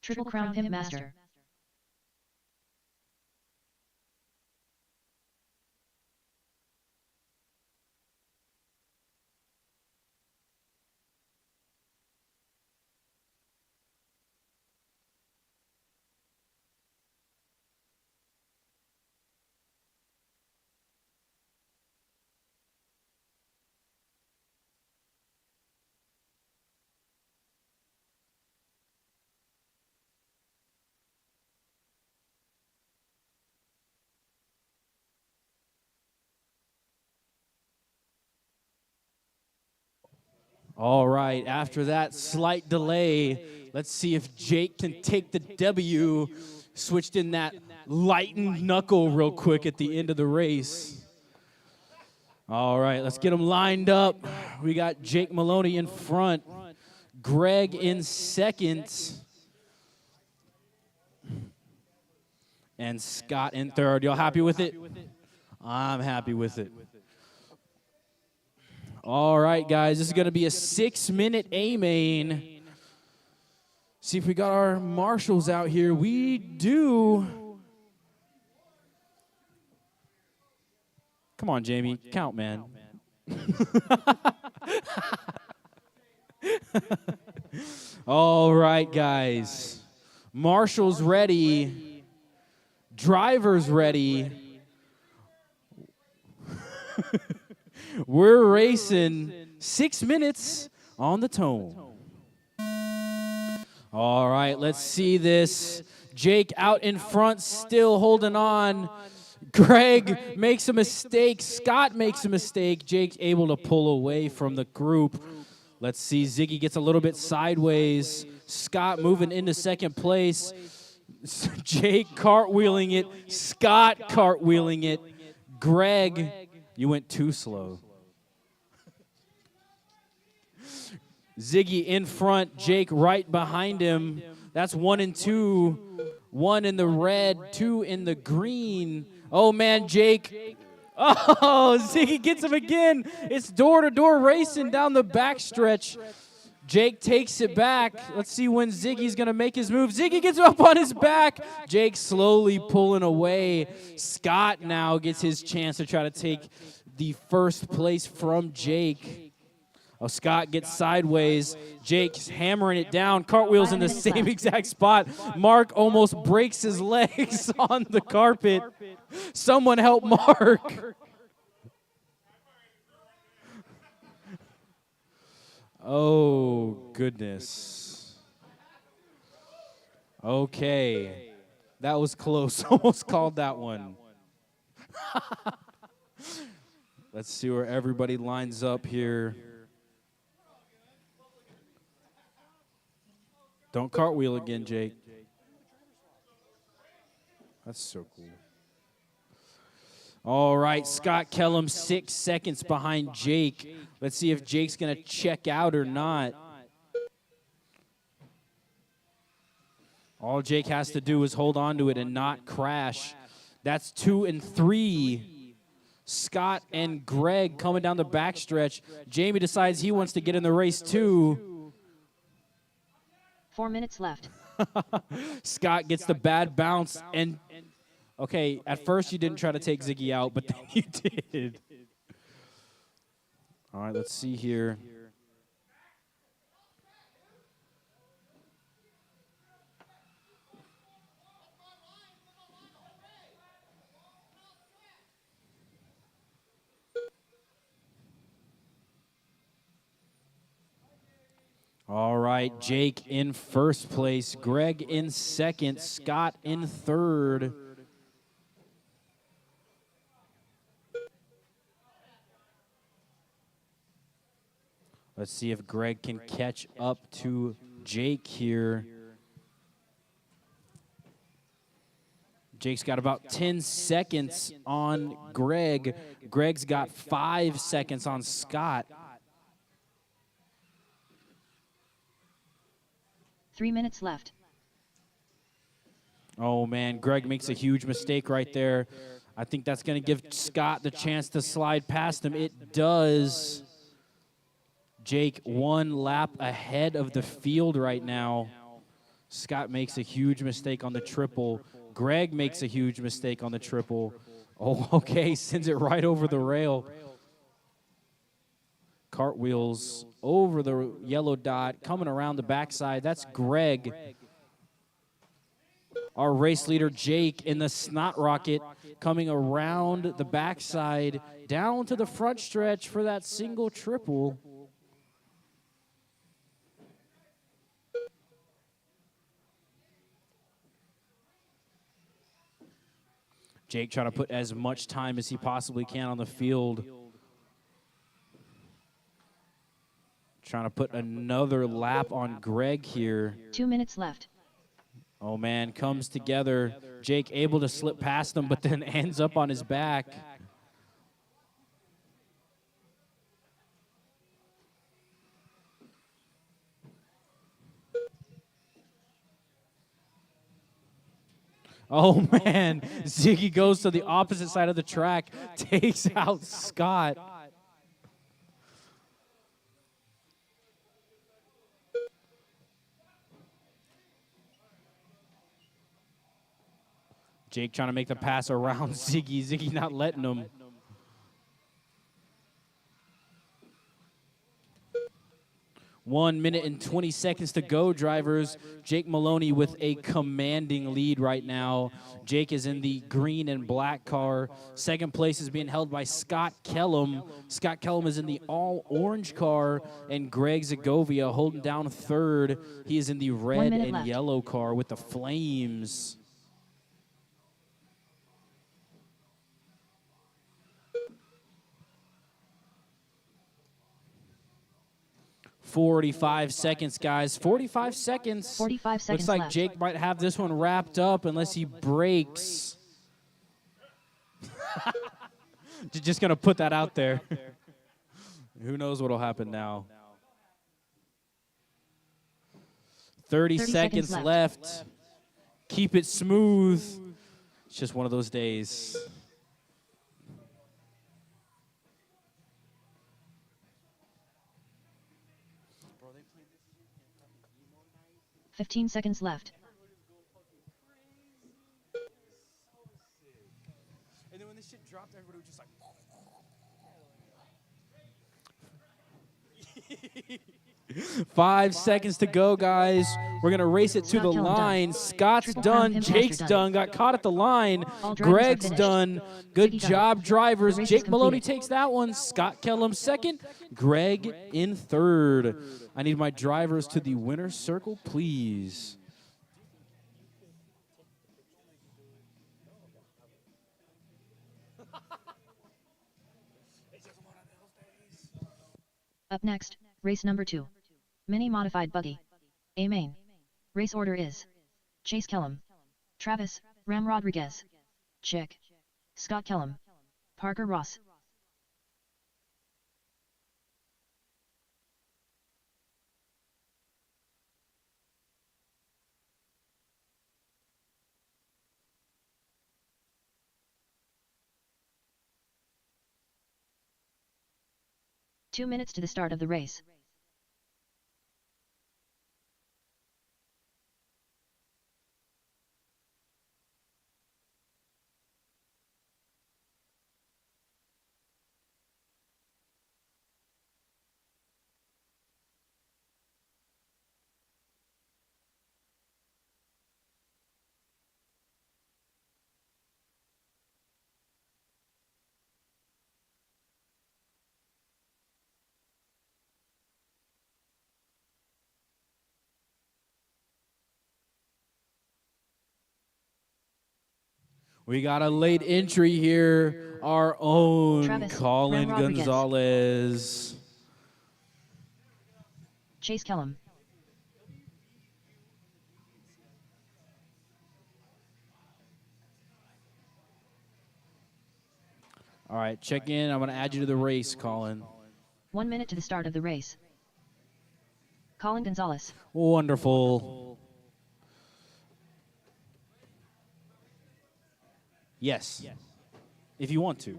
Triple Crown Pimp Master. All right, after that slight delay, let's see if Jake can take the W. Switched in that lightened knuckle real quick at the end of the race. All right, let's get them lined up. We got Jake Maloney in front, Greg in second, and Scott in third. Y'all happy with it? I'm happy with it. All right, guys, this is going to be a 6-minute A-main. See if we got our marshals out here. We do. Come on, Jamie. Count, man. All right, guys. Marshals ready. Drivers ready. We're racing 6 minutes on the tone. All right, let's see this. Jake out in front, still holding on. Greg makes a mistake. Scott makes a mistake. Jake's able to pull away from the group. Let's see. Ziggy gets a little bit sideways. Scott moving into second place. Jake cartwheeling it. Scott cartwheeling it. Greg, you went too slow. Ziggy in front, Jake right behind him. That's 1 and 2. 1 in the red, 2 in the green. Oh, man, Jake. Oh, Ziggy gets him again. It's door-to-door racing down the backstretch. Jake takes it back. Let's see when Ziggy's going to make his move. Ziggy gets up on his back. Jake slowly pulling away. Scott now gets his chance to try to take the first place from Jake. Oh, Scott gets sideways. Jake's hammering it down. Cartwheels in the same exact spot. Mark almost breaks his legs on the carpet. Someone help Mark. Oh, goodness. Okay. That was close. Almost called that one. Let's see where everybody lines up here. Don't cartwheel again, Jake. That's so cool. All right, Scott Kellum 6 seconds behind Jake. Let's see if Jake's going to check out or not. All Jake has to do is hold on to it and not crash. That's 2 and 3. Scott and Greg coming down the backstretch. Jamie decides he wants to get in the race too. 4 minutes left. Scott gets the bad bounce. And, okay, at first you didn't try to take Ziggy out, but then you did. All right, let's see here. All right, Jake in first place, Greg in second, Scott in third. Let's see if Greg can catch up to Jake here. Jake's got about 10 seconds on Greg. Greg's got 5 seconds on Scott. 3 minutes left. Oh, man, Greg makes a huge mistake right there. I think that's going to give Scott the chance to slide past him. It does. Jake 1 lap ahead of the field right now. Scott makes a huge mistake on the triple. Greg makes a huge mistake on the triple. Oh, okay, sends it right over the rail. Cartwheels over the yellow dot, coming around the backside. That's Greg. Our race leader, Jake, in the Snot Rocket, coming around the backside, down to the front stretch for that single triple. Jake trying to put as much time as he possibly can on the field. Trying to put another lap on Greg here. 2 minutes left. Oh, man, comes together. Jake able to slip past him, but then ends up on his back. Oh, man, Ziggy goes to the opposite side of the track, takes out Scott. Jake trying to make the pass around Ziggy. Ziggy not letting him. One minute and 20 seconds to go, drivers. Jake Maloney with a commanding lead right now. Jake is in the green and black car. Second place is being held by Scott Kellum. Scott Kellum is in the all-orange car, and Greg Zagovia holding down third. He is in the red and left. yellow car with the flames. "45 seconds, guys. 45 seconds. 45 seconds Looks like left. Jake might have this one wrapped up unless he breaks. Just going to put that out there. Who knows what will happen now. 30 seconds left. Keep it smooth. It's just one of those days. 15 seconds left. And then when this shit dropped, everybody was just like, 5 seconds to go, guys. We're going to race it to the Scott Kellum line. done. Scott's Triple Crown done. Pimp Jake's Master done. done. Got caught at the line. All drivers are Greg's finished. done. Good Ziggy done. job, drivers. The race is Jake Maloney completed. takes that one. Scott Kellum second. Greg in third. I need my drivers to the winner's circle, please. Up next, race number 2. Mini Modified Buggy. A main. Race order is Chase Kellum, Travis, Ram Rodriguez, Chick, Scott Kellum, Parker Ross. Two minutes to the start of the race. We got a late entry here. Our own Travis, Colin Ram Rodriguez. Gonzalez. Chase Kellum. All right, check in. I'm going to add you to the race, Colin. 1 minute to the start of the race. Colin Gonzalez. Wonderful. Yes. If you want to.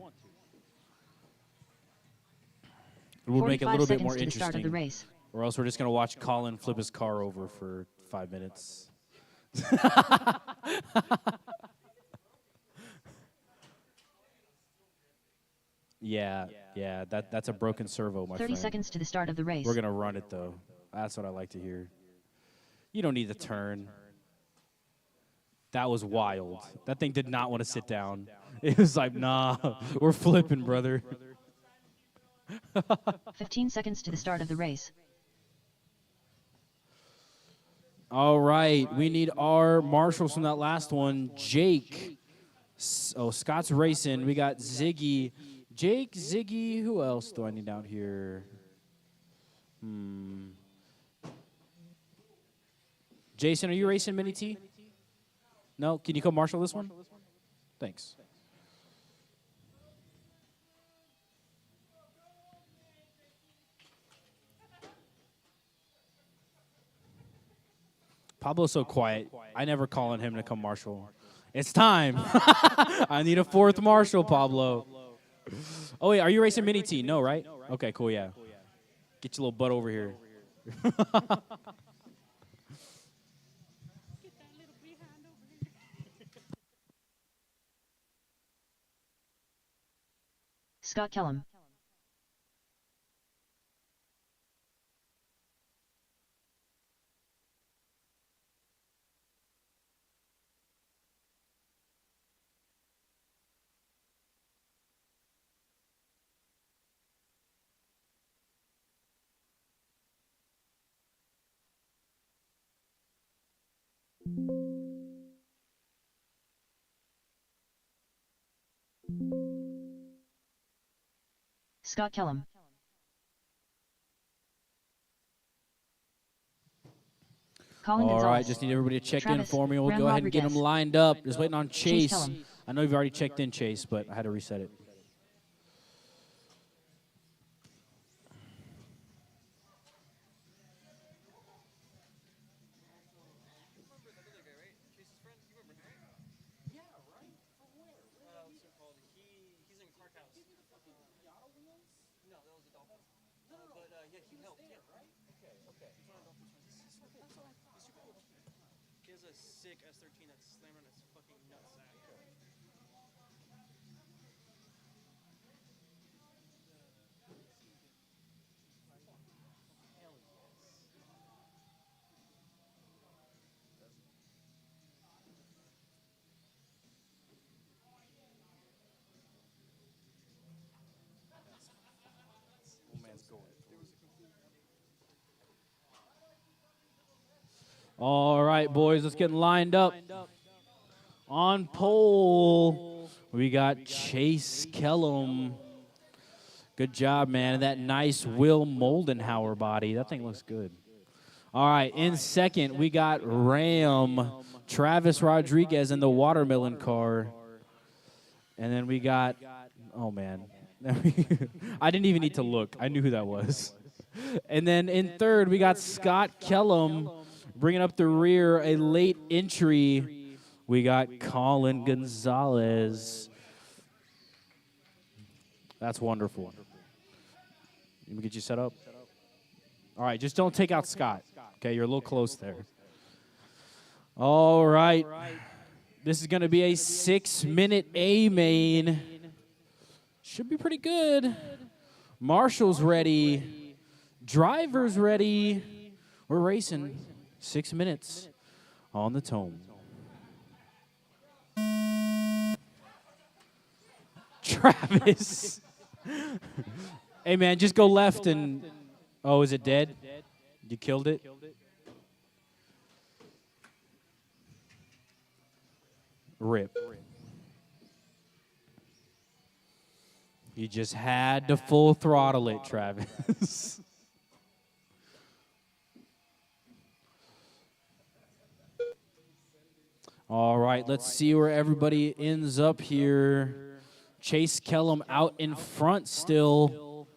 It would make it a 45 little bit seconds more to the start of the interesting. race. Or else we're just going to watch Colin flip his car over for 5 minutes. Yeah, that's a broken servo, my 30 friend. seconds to the start of the race. We're gonna run it though. That's what I like to hear. You don't need the turn. That was wild. That thing did not want to sit down. It was like, nah, we're flipping, brother. 15 seconds to the start of the race. All right, we need our marshals from that last one. Jake. Oh, Scott's racing. We got Ziggy. Jake, Ziggy. Who else do I need out here? Jason, are you racing Mini T? No? Can you come marshal this one? Thanks. Pablo's so quiet. I never call on him to come marshal. It's time. I need a fourth marshal, Pablo. Oh, wait, are you racing Mini T? No, right? Okay, cool, yeah. Get your little butt over here. Scott Kellum. Scott Kellum. Colin All Gonzalez. right, just need everybody to check in Travis, for me. We'll Ram go ahead and get them Rodriguez. lined up. Just waiting on Chase. Kellum. I know you've already checked in, Chase, but I had to reset it. He has a sick S13 that's slamming on his fucking nutsack. All right, boys, let's get lined up. On pole, we got Chase Kellum. Good job, man. That nice Will Moldenhauer body. That thing looks good. All right, in second, we got Ram, Travis Rodriguez in the watermelon car. And then we got, oh, man. I didn't even need to look. I knew who that was. And then in third, we got Scott Kellum bringing up the rear, a late entry. We got Colin Gonzalez. That's wonderful. Let me get you set up. All right, just don't take out Scott. Okay, you're a little close there. All right. This is going to be a 6-minute A-main. Should be pretty good. Marshall's ready. Driver's ready. We're racing 6 minutes on the tone. Travis. Hey, man, just go left and... Oh, is it dead? You killed it? Rip. You just had to full throttle it, Travis. All right, let's see where everybody ends up here. Chase Kellum out in front still.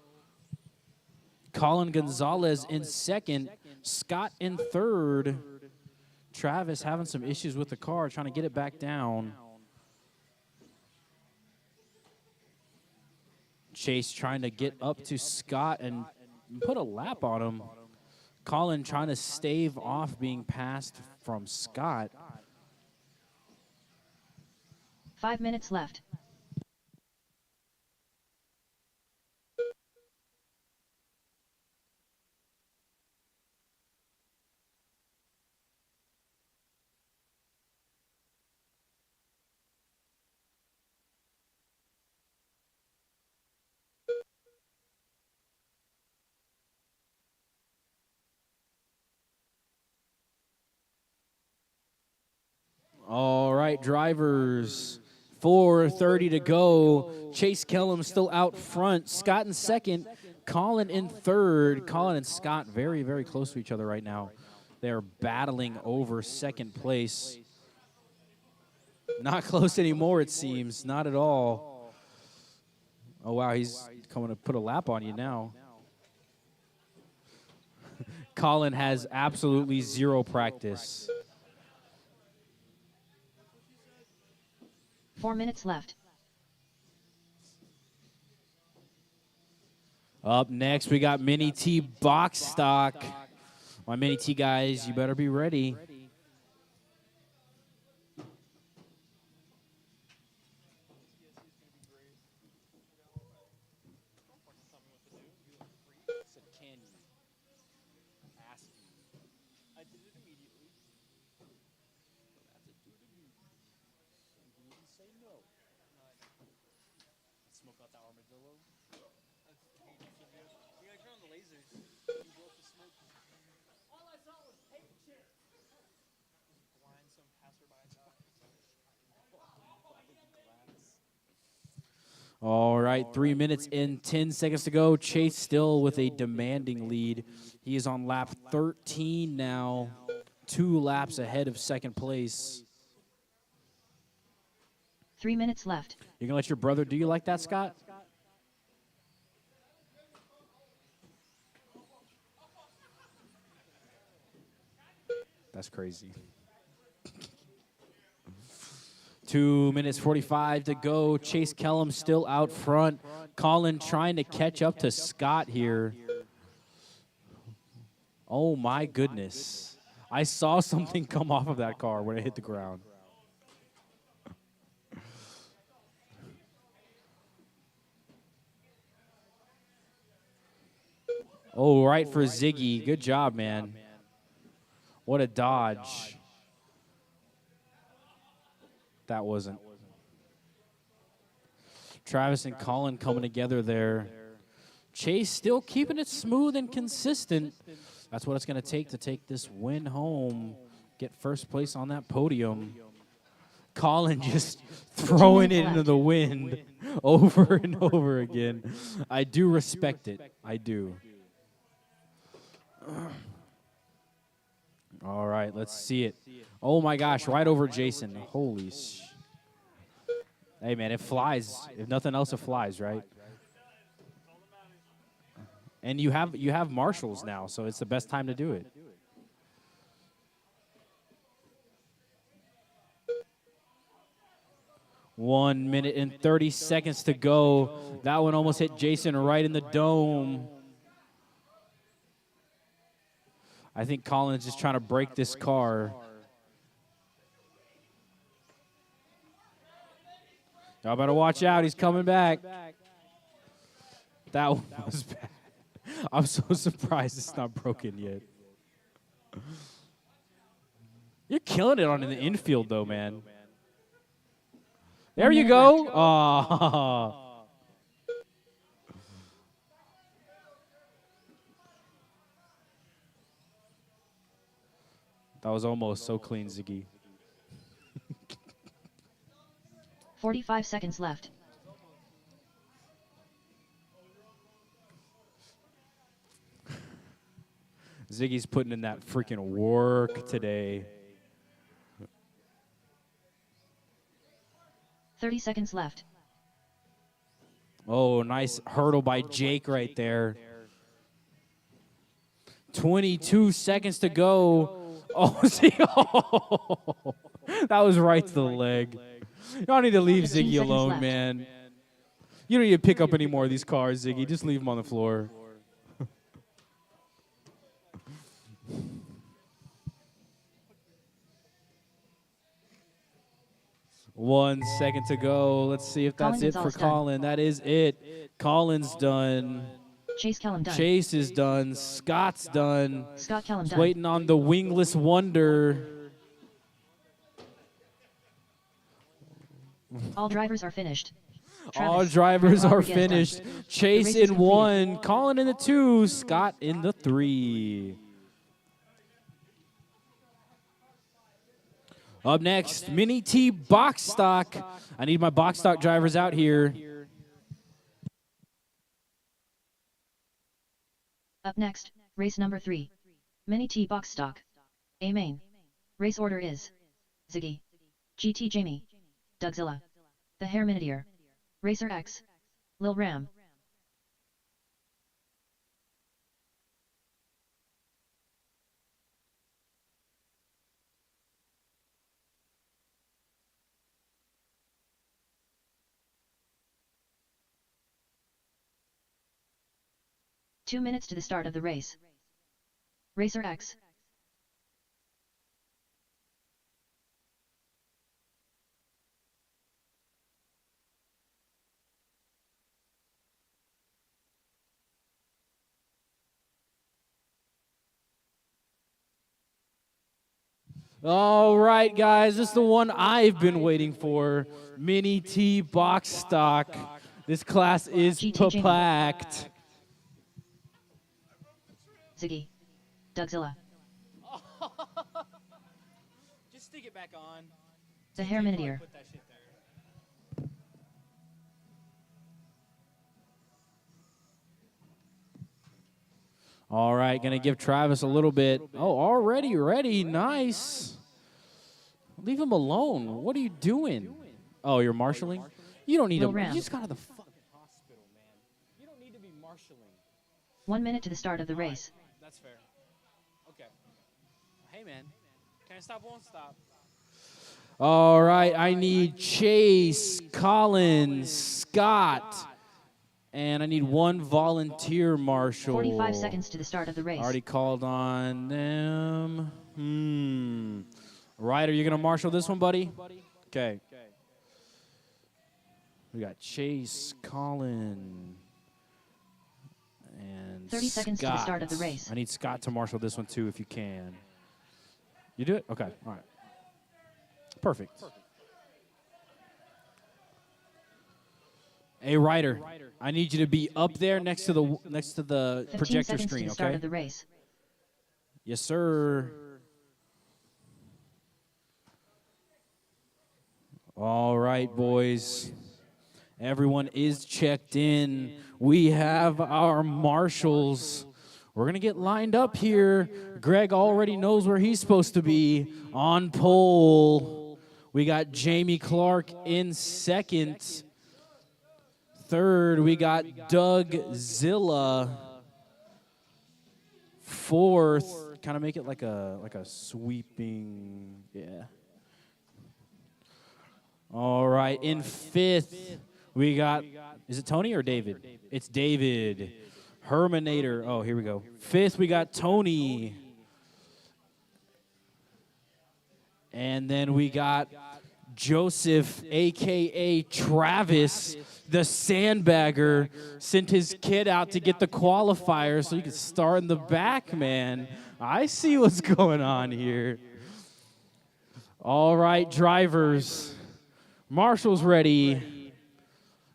Colin Gonzalez in second. Scott in third. Travis having some issues with the car, trying to get it back down. Chase trying to get up to Scott and put a lap on him. Colin trying to stave off being passed from Scott. 5 minutes left. All right, drivers. 4:30 to go. Chase Kellum still out front. Scott in second. Colin in third. Colin and Scott very, very close to each other right now. They're battling over second place. Not close anymore, it seems. Not at all. Oh, wow, he's coming to put a lap on you now. Colin has absolutely zero practice. 4 minutes left. Up next, we got Mini T box stock. My Mini T guys, you better be ready. Smoke out the armadillo. You gotta turn on the lasers. You blow up the smoke. All I saw was paint chips. Blind some passerby. All right, 3 minutes in, 10 seconds to go. Chase still with a demanding lead. He is on lap 13 now, 2 laps ahead of second place. 3 minutes left. You're going to let your brother do you like that, Scott? That's crazy. 2 minutes 45 to go. Chase Kellum still out front. Colin trying to catch up to Scott here. Oh, my goodness. I saw something come off of that car when it hit the ground. Oh, right for Ziggy. Good job, man. What a dodge. That wasn't. Travis and Colin coming together there. Chase still keeping it smooth and consistent. That's what it's going to take this win home. Get first place on that podium. Colin just throwing it into the wind over and over again. I do respect it. I do. All right, let's see it. Oh, my gosh, right over Jason. Holy sh... Hey, man, it flies. If nothing else, it flies, right? And you have marshals now, so it's the best time to do it. One minute and 30 seconds to go. That one almost hit Jason right in the dome. I think Colin's just trying to break this car. Y'all better watch out. He's coming back. That one was bad. I'm so surprised it's not broken yet. You're killing it on the infield, though, man. There you go. Oh. That was almost so clean, Ziggy. 45 seconds left. Ziggy's putting in that freaking work today. 30 seconds left. Oh, nice hurdle by Jake right there. 22 seconds to go. Oh, see, oh, that was right to the leg. Y'all need to leave Ziggy alone, left. man. You don't need to pick up any more of these cars, Ziggy. Just leave them on the floor. 1 second to go. Let's see if that's Colin it for Gonzalez done. Colin. That is it. Colin's done. Chase Kellum done. Chase is done. Scott's done. Scott Kellum Just done. waiting on the wingless wonder. All drivers are finished. All Travis, drivers are Rodriguez done. finished. The Chase race is in completed. 1, Colin in the 2, Scott in the 3. Up next, Mini T box stock. I need my box stock drivers out here. Up next, race number 3. Mini T box stock. A main. Race order is Ziggy, GT Jamie, Dougzilla, the Hair Minideer, Racer X, Lil Ram. Two minutes to the start of the race. Racer X. All right, guys, this is the one I've been waiting for. Mini T box stock. This class is GT Jamie. packed. Ziggy, Dougzilla, Just stick it back on. the Hair Minideer, Put that shit there. All right, gonna give Travis a little bit. Oh, already ready. Nice. Leave him alone. What are you doing? Oh, you're marshaling? You don't need Lil to. Ram. You just got to the fucking Hospital, man. You don't need to be marshaling. 1 minute to the start of the race. That's fair. Okay. Hey, man. Can't stop, won't stop. All right, I need Chase, Collins, Scott, and I need one volunteer marshal. 45 seconds to the start of the race. Already called on them. Ryder, you gonna marshal this one, buddy? Okay. We got Chase, Colin, and 30 seconds to the Scott. start of the race. I need Scott to marshal this one too, if you can. You do it? Okay. All right. Perfect. Hey, Ryder, I need you to be up there next to the 15 projector seconds screen, to the start okay? of the race. Yes, sir. All right, boys. Everyone is checked in. We have our marshals. We're going to get lined up here. Greg already knows where he's supposed to be. On pole. We got Jamie Clark in second. Third, we got Doug Zilla. Fourth, kind of make it like a sweeping, yeah. All right, in fifth, we got, is it Tony or David? It's David. Herminator. Oh, here we go. Fifth, we got Tony. And then we got Joseph, a.k.a. Travis, the sandbagger, sent his kid out to get the qualifier so he could start in the back, man. I see what's going on here. All right, drivers. Marshall's ready.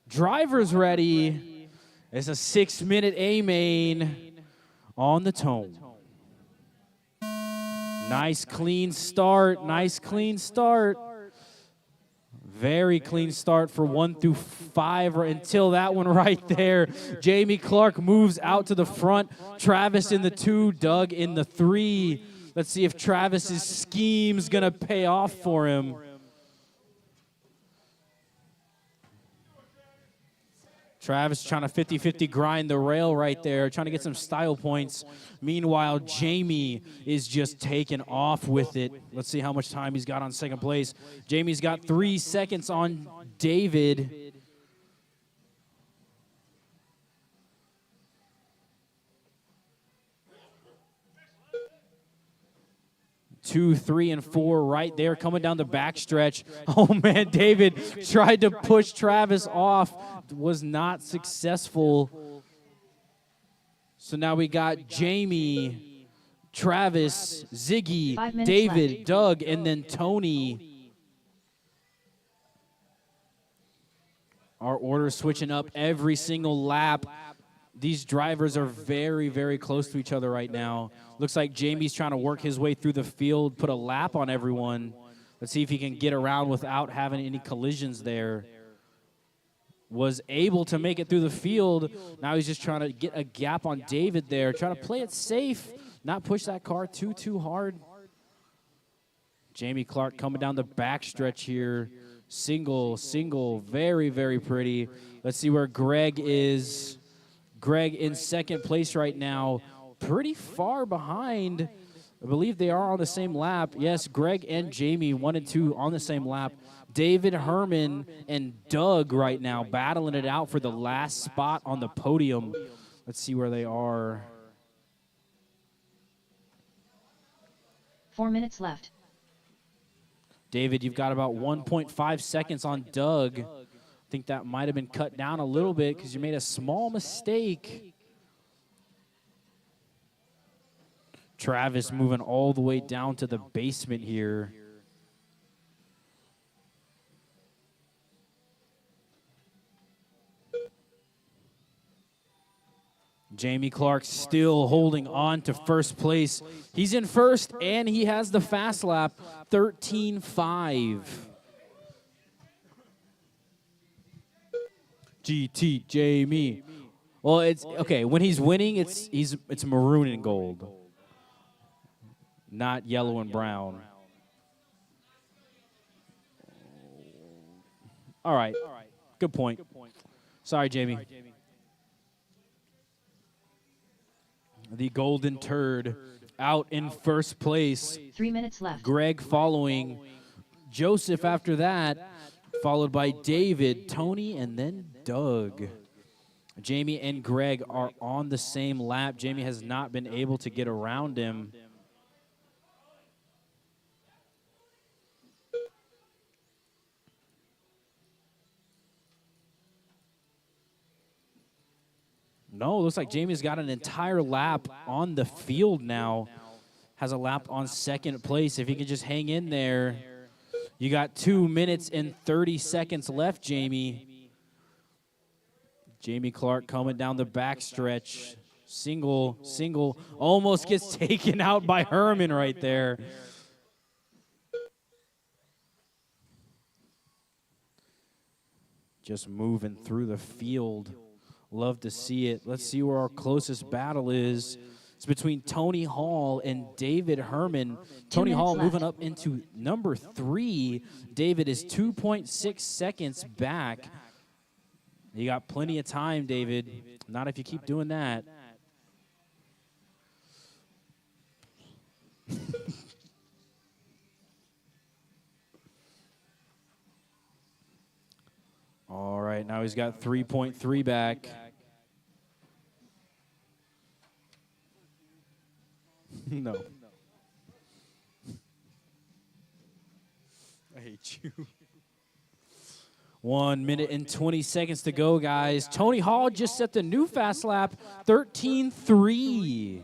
Drivers ready. It's a 6-minute A-main on the tone. Nice clean start. Nice clean start. Very clean start for 1 through 5 or until that one right there. Jamie Clark moves out to the front. Travis in the 2, Doug in the 3. Let's see if Travis's scheme's going to pay off for him. Travis trying to 50-50 grind the rail right there, trying to get some style points. Meanwhile, Jamie is just taking off with it. Let's see how much time he's got on second place. Jamie's got 3 seconds on David. 2, 3, and 4 right there coming down the backstretch. Oh, man, David tried to push Travis off. Was not successful. So now we got Jamie, Travis, Ziggy, 5 minutes David, left. Doug, and then Tony. Our order switching up every single lap. These drivers are very, very close to each other right now. Looks like Jamie's trying to work his way through the field, put a lap on everyone. Let's see if he can get around without having any collisions there. Was able to make it through the field. Now he's just trying to get a gap on David there, trying to play it safe, not push that car too hard. Jamie Clark coming down the backstretch here. Single, very, very pretty. Let's see where Greg is. Greg in second place right now, pretty far behind. I believe they are on the same lap. Yes, Greg and Jamie, 1 and 2 on the same lap. David, Herman, and Doug right now battling it out for the last spot on the podium. Let's see where they are. 4 minutes left. David, you've got about 1.5 seconds on Doug. I think that might have been cut down a little bit because you made a small mistake. Travis moving all the way down to the basement here. Jamie Clark still holding on to first place. He's in first, and he has the fast lap, 13.5. GT Jamie. Well, it's okay. When he's winning, it's maroon and gold, not yellow and brown. All right. Good point. Sorry, Jamie. The Golden Turd out in first place. 3 minutes left. Greg following. Joseph after that, followed by David, Tony, and then Doug. Jamie and Greg are on the same lap. Jamie has not been able to get around him. No, looks like Jamie's got an entire lap on the field now. Has a lap on second place. If he can just hang in there. You got 2 minutes and 30 seconds left, Jamie. Jamie Clark coming down the backstretch. Single. Almost gets taken out by Herman right there. Just moving through the field. Love to see it. Let's see where our closest battle is. It's between Tony Hall and David Herman. Tony Hall moving up into number 3. David is 2.6 seconds back. You got plenty of time, David. Not if you keep doing that. All right, now he's got 3.3 back. No. I hate you. 1 minute and 20 seconds to go, guys. Tony Hall just set the new fast lap, 13.3.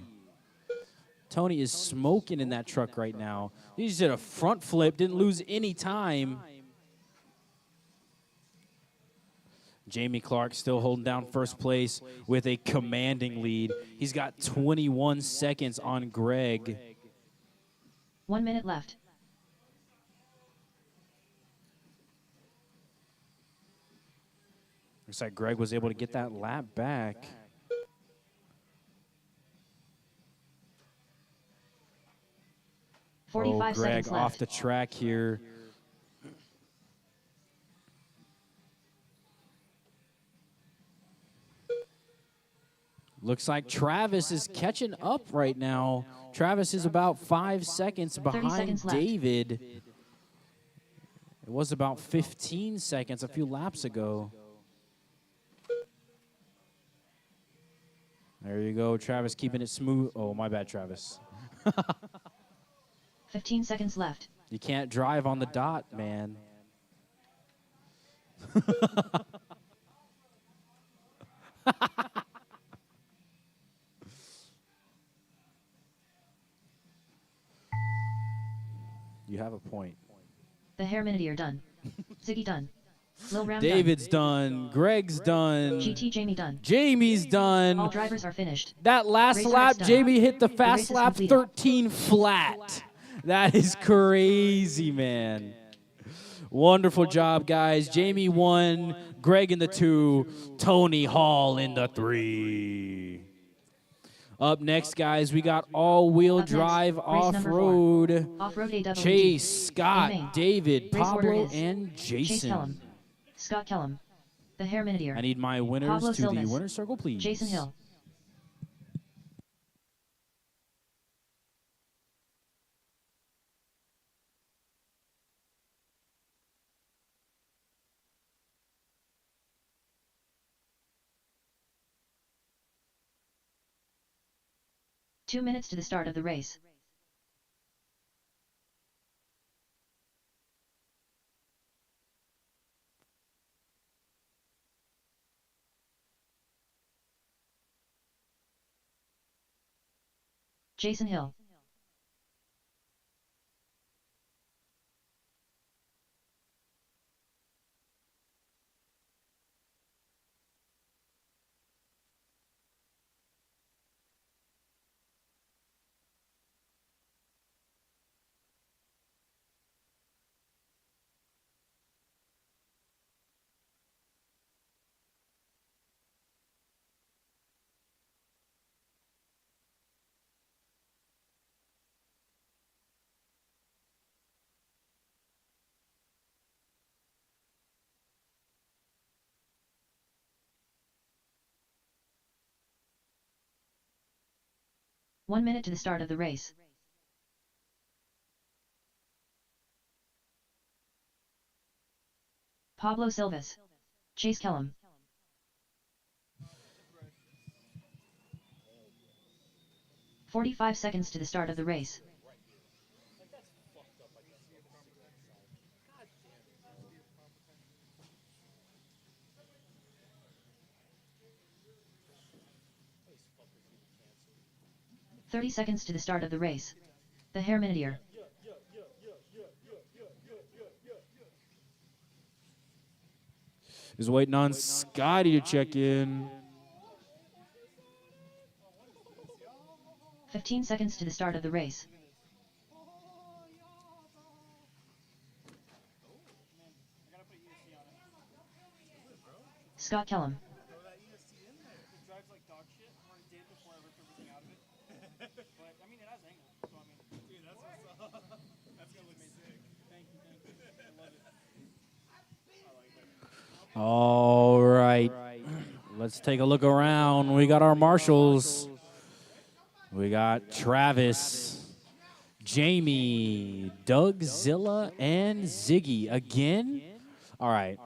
Tony is smoking in that truck right now. He just did a front flip, didn't lose any time. Jamie Clark still holding down first place with a commanding lead. He's got 21 seconds on Greg. 1 minute left. Looks like Greg was able to get that lap back. Oh, 45 Greg seconds left. off the track here. Looks like Travis is catching up right now. Travis is about 5 seconds behind seconds left. David. It was about 15 seconds a few laps ago. There you go, Travis keeping it smooth. Oh, my bad, Travis. 15 seconds left. You can't drive on the dot, man. You have a point. The Hairminidy are done. Ziggy done. Lil Ram David's done. Greg's done. done. GT Jamie done. Jamie's done. All drivers are finished. That last Racer lap, X done. Jamie hit the race fast is lap completed. 13 flat. That is crazy, man. Wonderful job, guys. Jamie won, Greg in the 2, Tony Hall in the 3. Up next, guys, we got all-wheel Up next, drive race number off-road. Off-road AWG. Chase, Scott, In main. David, Race order Pablo, is and Chase Kellum. Jason. Scott Kellum. The Hairminidy. I need my winners Pablo to the Silvas. winner's circle, please. Jason Hill. Two minutes to the start of the race. Jason Hill. One minute to the start of the race. Pablo Silvas. Chase Kellum. "45 seconds to the start of the race. "30 seconds to the start of the race. The Hairminidy Is waiting on Scotty to check in. 15 seconds to the start of the race. Scott Kellum. drives like dog shit, or it did before I ripped everything out of it. But, I mean, it has angle, so I mean... Dude, that's what's up. That's gonna look sick. Thank you. I love it. All right. Let's take a look around. We got our marshals. We got Travis, Jamie, Doug, Zilla, and Ziggy. Again? All right.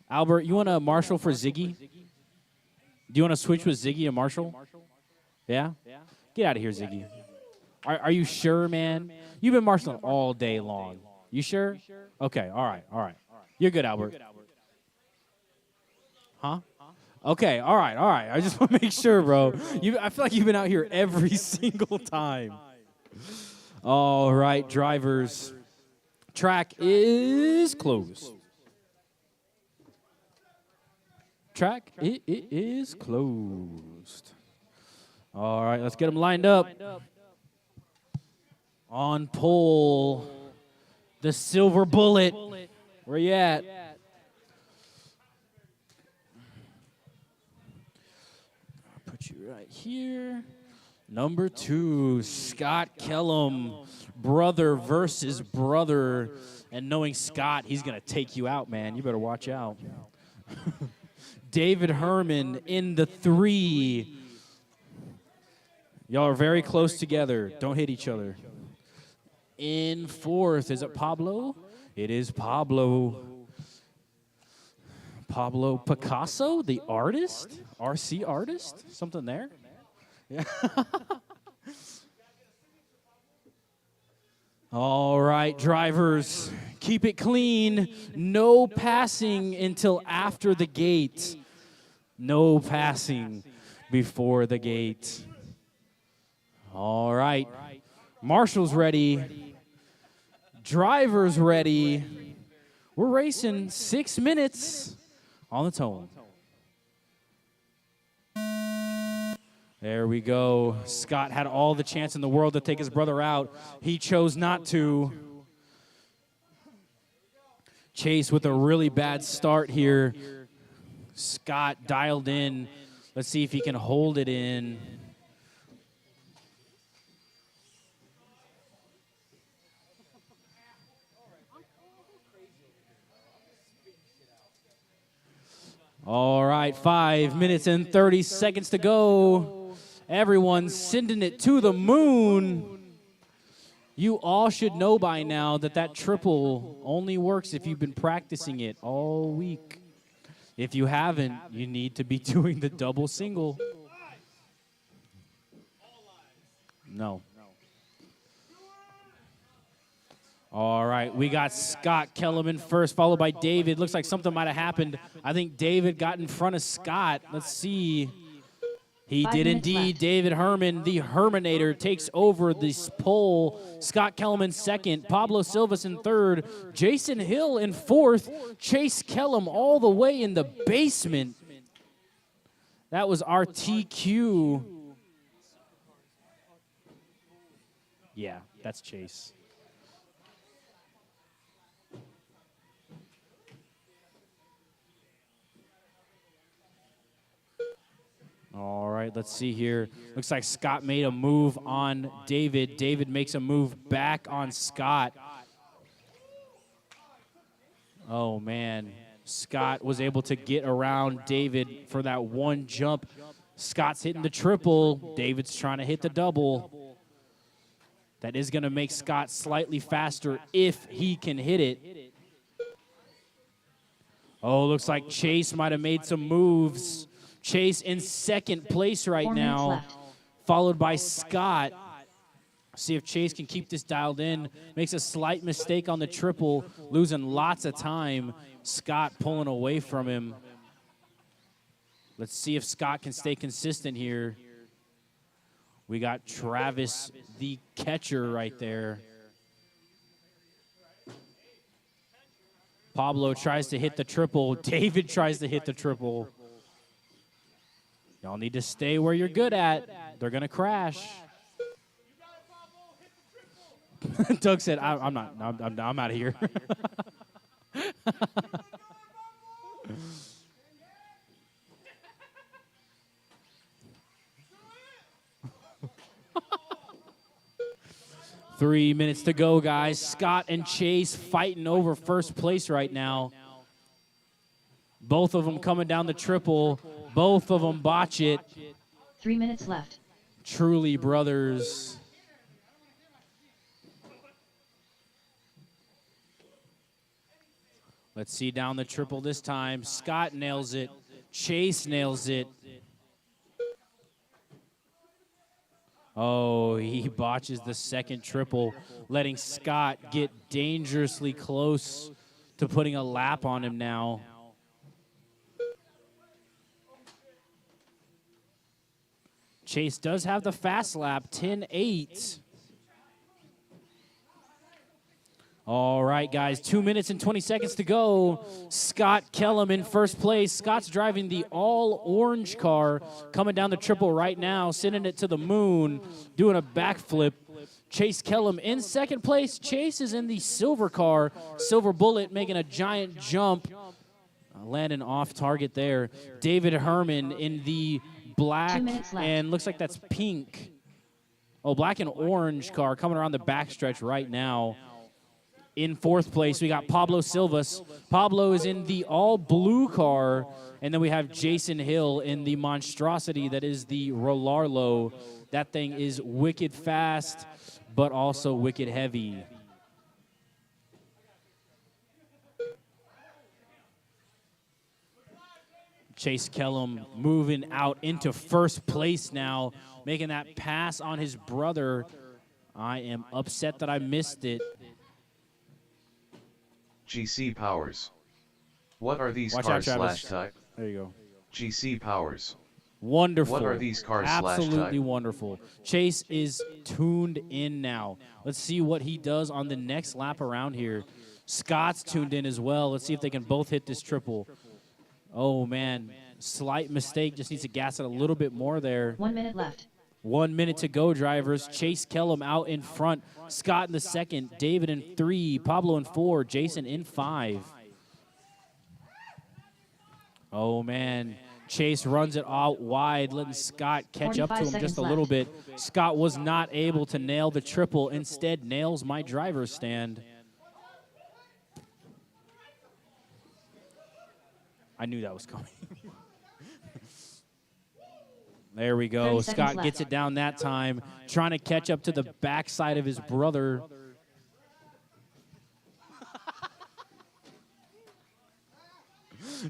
Albert, you want a marshal for Ziggy? Do you want to switch with Ziggy and Marshall? Yeah? Get out of here, Ziggy. Are you sure, man? You've been marshalling all day long. You sure? Okay, all right. You're good, Albert. Huh? Okay, all right. I just want to make sure, bro. I feel like you've been out here every single time. All right, drivers. Track is closed. Track, it is closed. All right, let's get them lined up. On pole, the silver bullet. Where you at? I'll put you right here. Number 2, Scott Kellum. Brother versus brother. And knowing Scott, he's going to take you out, man. You better watch out. David Herman in the 3. Y'all are very close together. Don't hit each other. In 4th, is it Pablo? It is Pablo. Pablo Picasso, the artist? RC artist? Something there? Yeah. All right, drivers, keep it clean. No passing until after the gate. No passing before the gate. All right, marshals ready. Drivers ready. We're racing 6 minutes on the tone. There we go. Scott had all the chance in the world to take his brother out. He chose not to. Chase with a really bad start here. Scott dialed in. Let's see if he can hold it in. All right, 5 minutes and 30 seconds to go. Everyone's sending it to the moon. You all should know by now that that triple only works if you've been practicing it all week. If you haven't, you need to be doing the double single. No. All right, we got Scott Kellerman first, followed by David. Looks like something might have happened. I think David got in front of Scott. Let's see. He 5 did minutes indeed. left. David Herman, the Herminator, takes over this pole. Scott Kellerman second. Pablo Silvas in third. Jason Hill in fourth. Chase Kellum all the way in the basement. That was RTQ. Yeah, that's Chase. All right, let's see here. Looks like Scott made a move on David. David makes a move back on Scott. Oh, man. Scott was able to get around David for that one jump. Scott's hitting the triple. David's trying to hit the double. That is going to make Scott slightly faster if he can hit it. Oh, looks like Chase might have made some moves. Chase in second place right 4 minutes now, left. followed by Scott. See if Chase can keep this dialed in. Makes a slight mistake on the triple, losing lots of time. Scott pulling away from him. Let's see if Scott can stay consistent here. We got Travis, the catcher, right there. Pablo tries to hit the triple. David tries to hit the triple. Y'all need to stay where you're good at. They're going to crash. Doug said, I'm out of here. Three minutes to go, guys. Scott and Chase fighting over first place right now. Both of them coming down the triple. Both of them botch it. 3 minutes left. Truly brothers. Let's see down the triple this time. Scott nails it. Chase nails it. Oh, he botches the second triple, letting Scott get dangerously close to putting a lap on him now. Chase does have the fast lap, 10-8. All right, guys, 2 minutes and 20 seconds to go. Scott Kellum in first place. Scott's driving the all-orange car, coming down the triple right now, sending it to the moon, doing a backflip. Chase Kellum in second place. Chase is in the silver car. Silver Bullet making a giant jump, landing off target there. David Herman in the black 2 minutes left. and looks like that's pink. Oh, black and orange car coming around the backstretch right now. In fourth place, we got Pablo Silvas. Pablo is in the all-blue car. And then we have Jason Hill in the monstrosity that is the Rolarlo. That thing is wicked fast, but also wicked heavy. Chase Kellum moving out into first place now, making that pass on his brother. I am upset that I missed it. GC Powers. What are these Watch out, cars Travis. slash type? There you go. GC Powers. Wonderful. What are these cars slash Absolutely type? wonderful. Chase is tuned in now. Let's see what he does on the next lap around here. Scott's tuned in as well. Let's see if they can both hit this triple. Oh, man. Slight mistake. Just needs to gas it a little bit more there. 1 minute left. 1 minute to go, drivers. Chase Kellum out in front. Scott in the second. David in 3. Pablo in 4. Jason in 5. Oh, man. Chase runs it out wide, letting Scott catch up to him just a little bit. Scott was not able to nail the triple. Instead, nails my driver's stand. I knew that was coming. There we go. Scott gets it down that time, trying to catch up to the backside of his brother.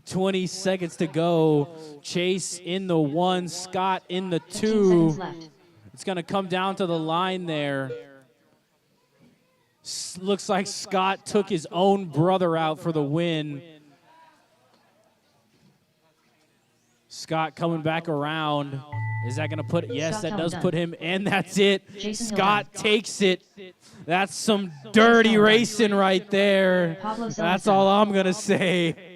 "20 seconds to go. Chase in the 1, Scott in the 2. It's going to come down to the line there. Looks like Scott took his own brother out for the win. Scott coming back around. Is that going to put it? Yes, that does put him, and that's it. Scott takes it. That's some dirty racing right there. That's all I'm going to say.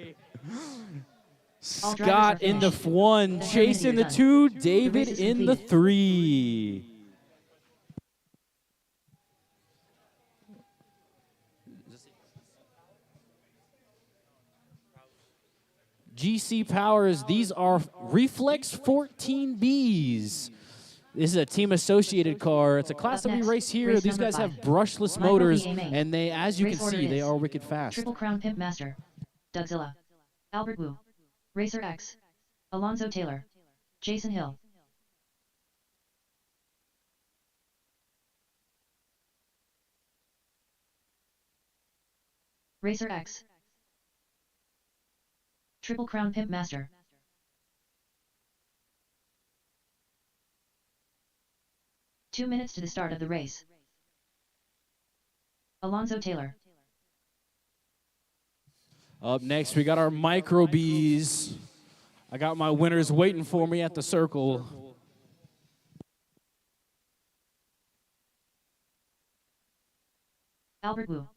Scott in the 1, Chase in the 2, David in the 3. GC Powers, these are Reflex 14Bs. This is a team associated car. It's a class that we race here. These guys have brushless motors, and they, as you can see, they are wicked fast. Triple Crown Pimp Master. Dougzilla. Albert Wu. Racer X. Alonzo Taylor. Jason Hill. Racer X. Triple Crown Pimp Master. Two minutes to the start of the race. Alonzo Taylor. Up next, we got our Micro Bees. I got my winners waiting for me at the circle. Albert Wu.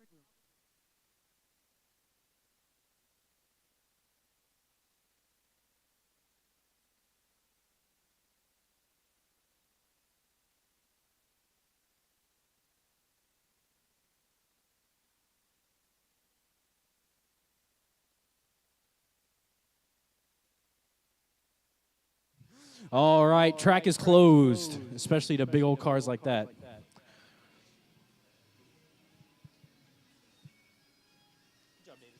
All right, track is closed, especially to big old cars like that. Good job, David.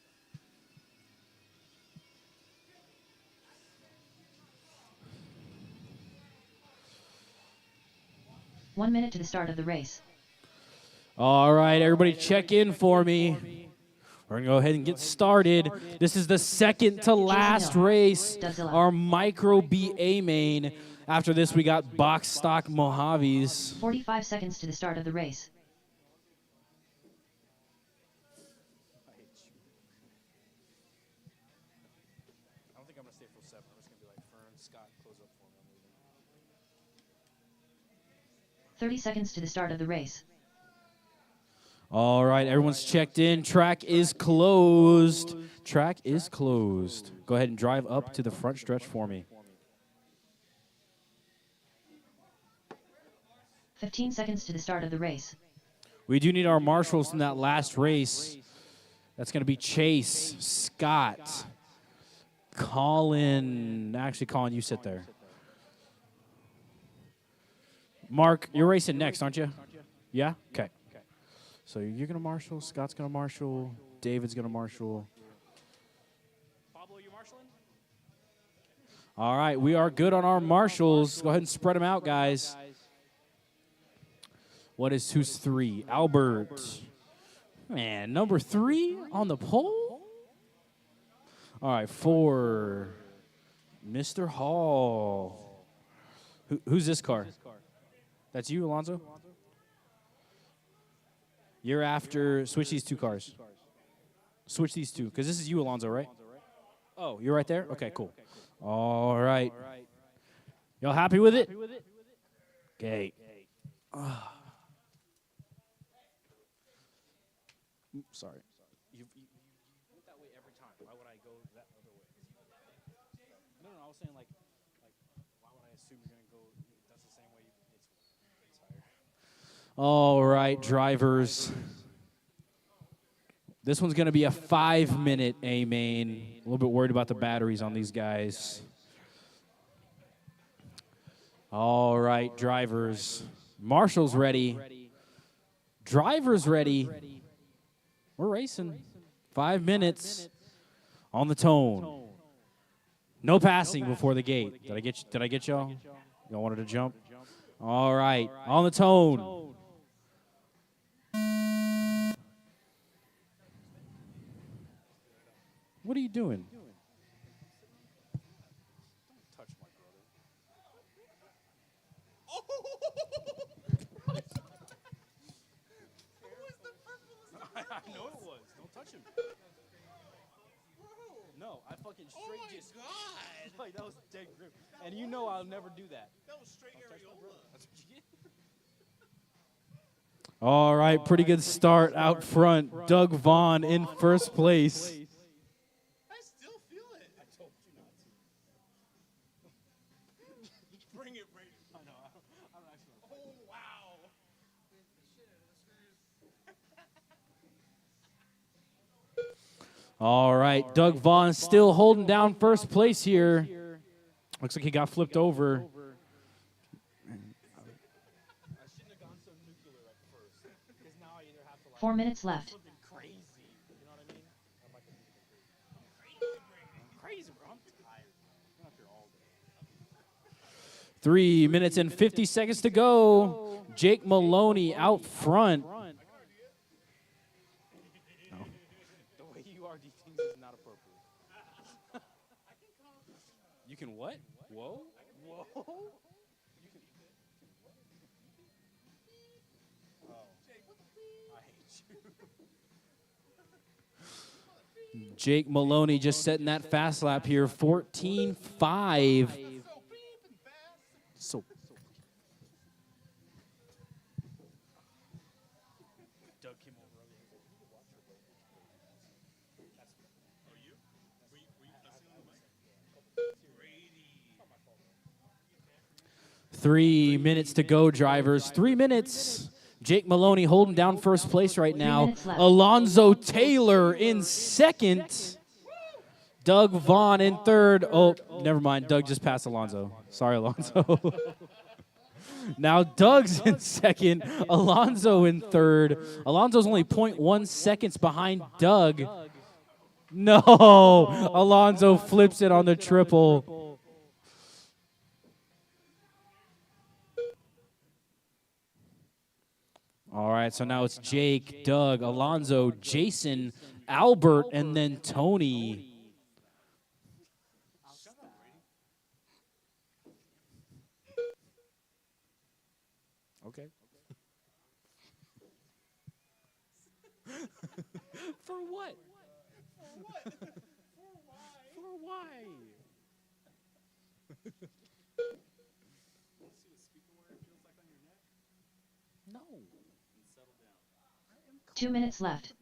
One minute to the start of the race. All right, everybody check in for me. We're going to go ahead and get started. This is the second to last race, our Micro BA main. After this, we got box stock Mojaves. 45 seconds to the start of the race. I don't think I'm going to stay for 7. I'm just going to be like, Fern, Scott, close up for me. I'm leaving. 30 seconds to the start of the race. All right, everyone's checked in. Track is closed. Track is closed. Go ahead and drive up to the front stretch for me. 15 seconds to the start of the race. We do need our marshals in that last race. That's going to be Chase, Scott, Colin. Actually, Colin, you sit there. Mark, you're racing next, aren't you? Yeah? Okay. So you're going to marshal, Scott's going to marshal, David's going to marshal. Pablo, you marshaling? All right, we are good on our marshals. Go ahead and spread them out, guys. Who's 3? Albert. Man, number 3 on the pole? All right, 4. Mr. Hall. Who's this car? That's you, Alonzo? You're after. Switch these two cars. Switch these two, because this is you, Alonso, right? Oh, you're right there? Okay, cool. All right. Y'all happy with it? Okay. Sorry. You went that way every time. Why would I go that other way? No, I was saying like, why would I assume you're gonna go? That's the same way. It's higher. All right, drivers. This one's gonna be a 5-minute A main. A little bit worried about the batteries on these guys. All right, drivers. Marshall's ready. Drivers ready. We're racing. 5 minutes on the tone. No passing before the gate. Did I get y'all? Y'all wanted to jump? All right, on the tone. What are you doing? Don't touch my brother. I know it was. Don't touch him. No, I fucking straight just. God! Like, that was dead grip. And you know I'll never do that. That was straight areola. That's what you get. All right, pretty good start out front. Doug Vaughn in first place. I still feel it. I told you not to. Bring it, Brady. I know. I don't actually. Oh, wow. All right, Doug Vaughn still holding down first place here. Looks like he got flipped over. I shouldn't have gone so nuclear at first. Because now I either have to like 4 minutes left. something crazy. You know what I mean? I'm like I'm crazy, bro. I'm tired. I'm up here all day. 3 minutes and 50 seconds to go. Jake Maloney out front. The way you are these things is not appropriate. You can what? Whoa? Whoa. You can I hate you. Jake Maloney just setting that fast lap here. 14.5. So Doug came over earlier. He said, "You can watch her, bro." Oh, you? Were you cussing on the mic? Brady. 3 minutes to go, drivers. 3 minutes. Jake Maloney holding down first place right now. minutes left. Alonzo Taylor in second. Doug Vaughn in third. Oh, never mind. Doug just passed Alonzo. Sorry, Alonzo. Now Doug's in second. Alonzo in third. Alonzo's only 0.1 seconds behind Doug. No. Alonzo flips it on the triple. All right, so now it's Jake, Doug, Alonzo, Jason, Albert, and then Tony. Okay. For what? For why? No. 2 minutes left.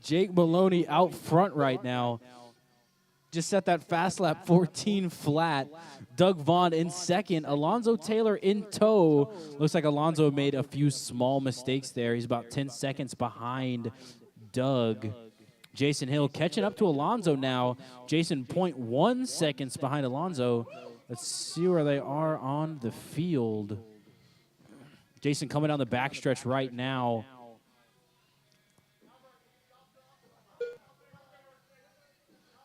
Jake Maloney out front right now. Just set that fast lap 14 flat. Doug Vaughn in second. Alonzo Taylor in tow. Looks like Alonzo made a few small mistakes there. He's about 10 seconds behind Doug. Jason Hill catching up to Alonzo now. Jason 0.1 seconds behind Alonzo. Let's see where they are on the field. Jason coming down the backstretch right now.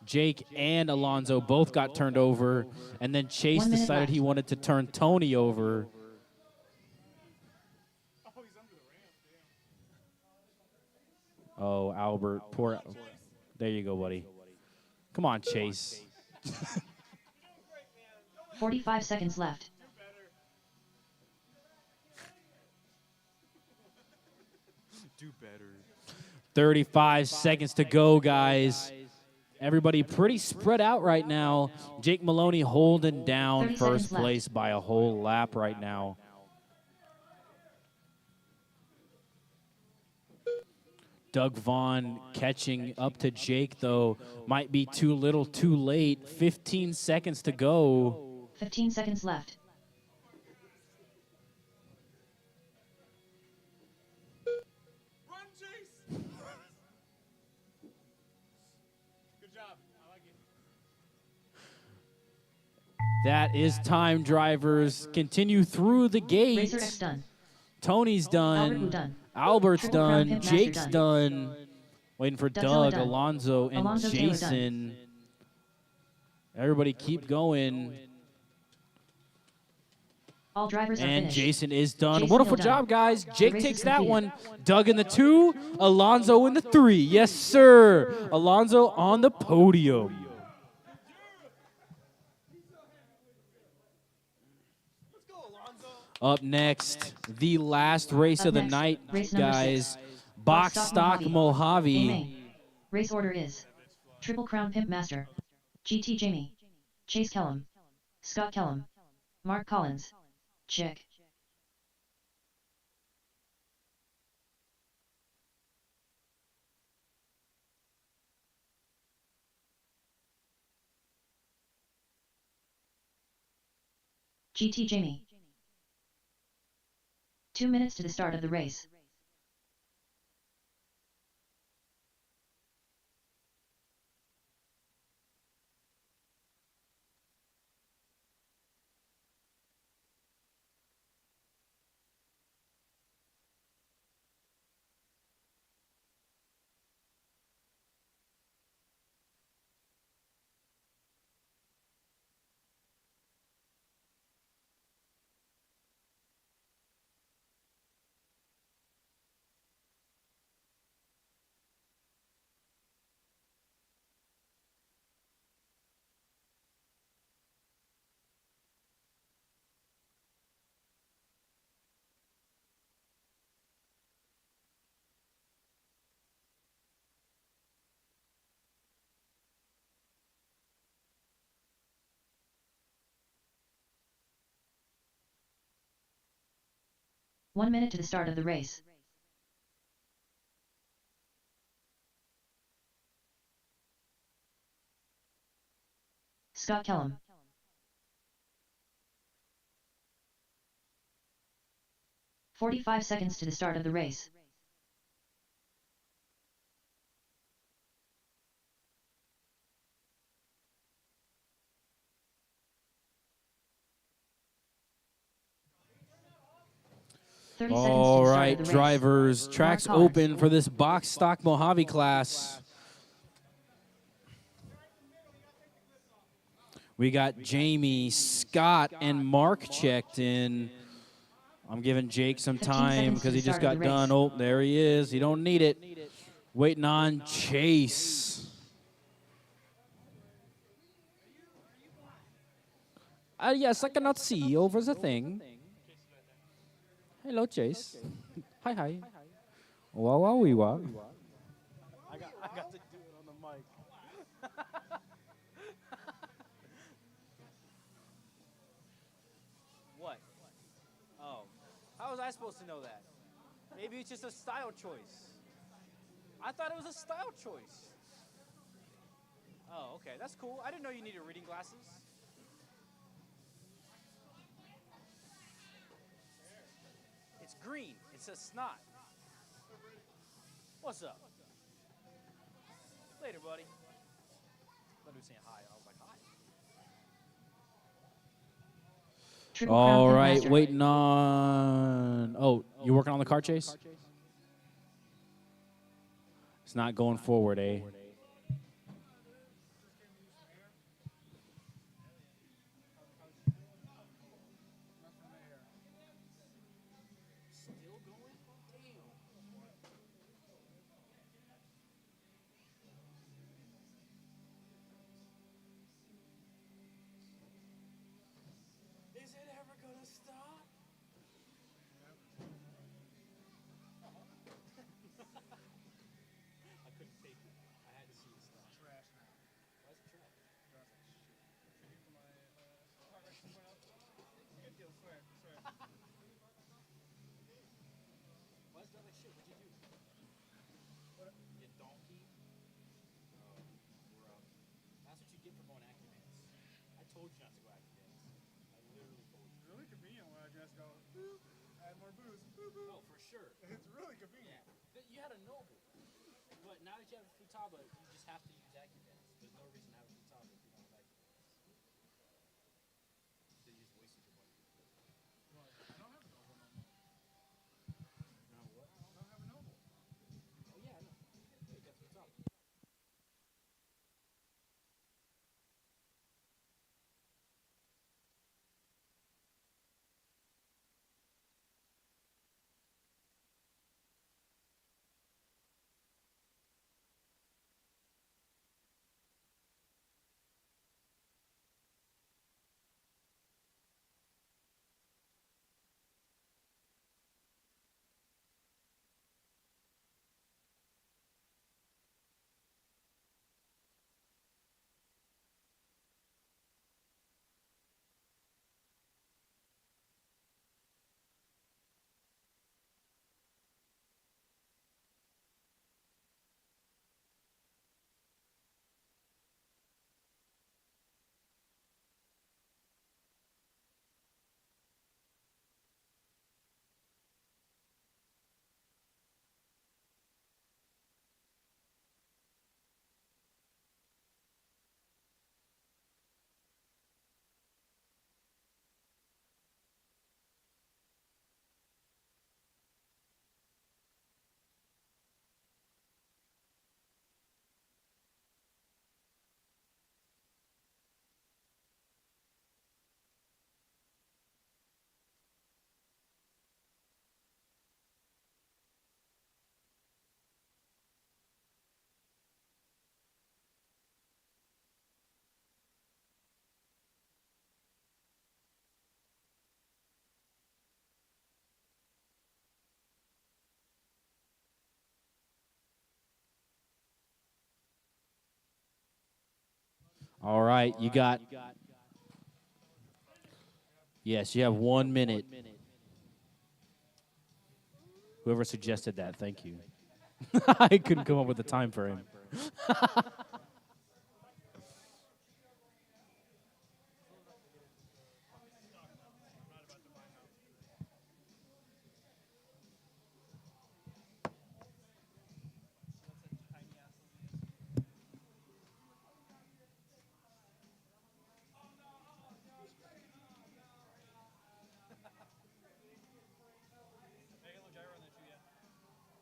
Jake and Alonso both got turned over, and then Chase 1 minute decided left. he wanted to turn Tony over. Oh, Albert, poor. There you go, buddy. Come on, Chase. 45 seconds left. Do better. 35 seconds to go, guys. Everybody pretty spread out right now. Jake Maloney holding down 30 first seconds left. place by a whole lap right now. Doug Vaughn catching up to Jake, though. Might be too little, too late. 15 seconds to go. 15 seconds left. Run, Chase! Good job. I like it. That is time, drivers. Continue through the Racer X gates. done. Tony's Albert done. done. Albert's Triple Crown done. Pit Master Jake's done. done. Waiting for Dougzilla Doug, done. Alonso, and Alonso Taylor done. Jason. Everybody keep going. All drivers are And finished. Jason is done. Jason Wonderful Hill done. job, guys. The Jake race takes is that completed. one. Doug in the 2, Alonso in the 3. Yes, sir. Alonso on the podium. Let's go, Alonso. Up next, the last race Up of the next, night, race number guys. 6. Box stock Mojave. Amen. Race order is Triple Crown Pimp Master, GT Jamie, Chase Kellum, Scott Kellum, Mark Collins, Rchq. GT Jamie. 2 minutes to the start of the race. One minute to the start of the race. Scott Kellum. "45 seconds to the start of the race. All right, drivers, tracks open for this box stock Mojave class. We got Jamie, Scott, and Mark checked in. I'm giving Jake some 15 time seconds because to he the just start got of the done. race. Oh, there he is. He don't need it. Waiting on Chase. Yes, I cannot see over the thing. Hello, Chase. Hi, hi. Wow, wow, wee, wow. I got to do it on the mic. What? Oh. How was I supposed to know that? Maybe it's just a style choice. I thought it was a style choice. Oh, okay. That's cool. I didn't know you needed reading glasses. It's green. It says snot. What's up? Later, buddy. I thought he was saying hi. I was like, hi. Triple Crown All Pit right, Master. waiting on. Oh, you working on the car, Chase? It's not going forward, eh? told you not to go Acadance. I literally told you. It's really convenient when I just go, boop, add more boost, boop, boop. No, for sure. It's really convenient. You had a Noble. But now that you have a Futaba, you just have to use Acadance. There's no reason to have a Futaba if you don't have Acadance. So you just wasted your money. Well, I don't have a noble no more. Now what? I don't have a noble. Oh, yeah, I know. Yeah, you got Futaba. All right, you got. Yes, you have 1 minute. Whoever suggested that, thank you. I couldn't come up with a time for him.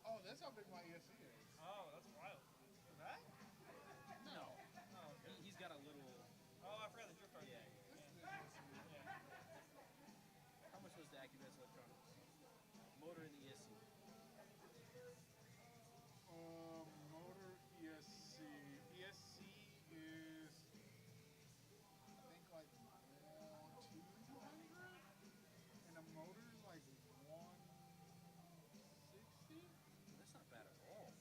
Oh, that's how big my ESC is. Oh, that's wild. That? No. He's got a little. Oh, I forgot the drift car. Yeah. How much was the Acadance electronics? Motor and ESC. Motor ESC. ESC is, I think, like 200, and a motor is like 160. That's not bad at all.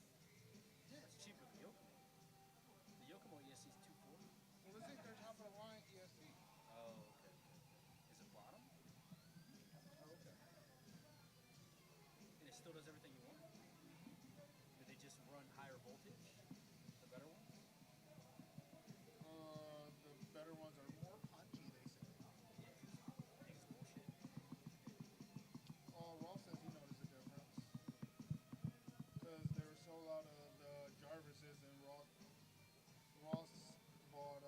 That's cheaper than Yokomo. The Yokomo ESC is 240. Well, this ain't their top of the line ESC. Oh, okay. Is it bottom? Oh, okay. And it still does everything you want? Do they just run higher voltage? The better ones? The better ones are more punchy, they say. I think it's bullshit. Ross says he noticed a difference. Because they were sold out of the Jarvises, and Ross bought,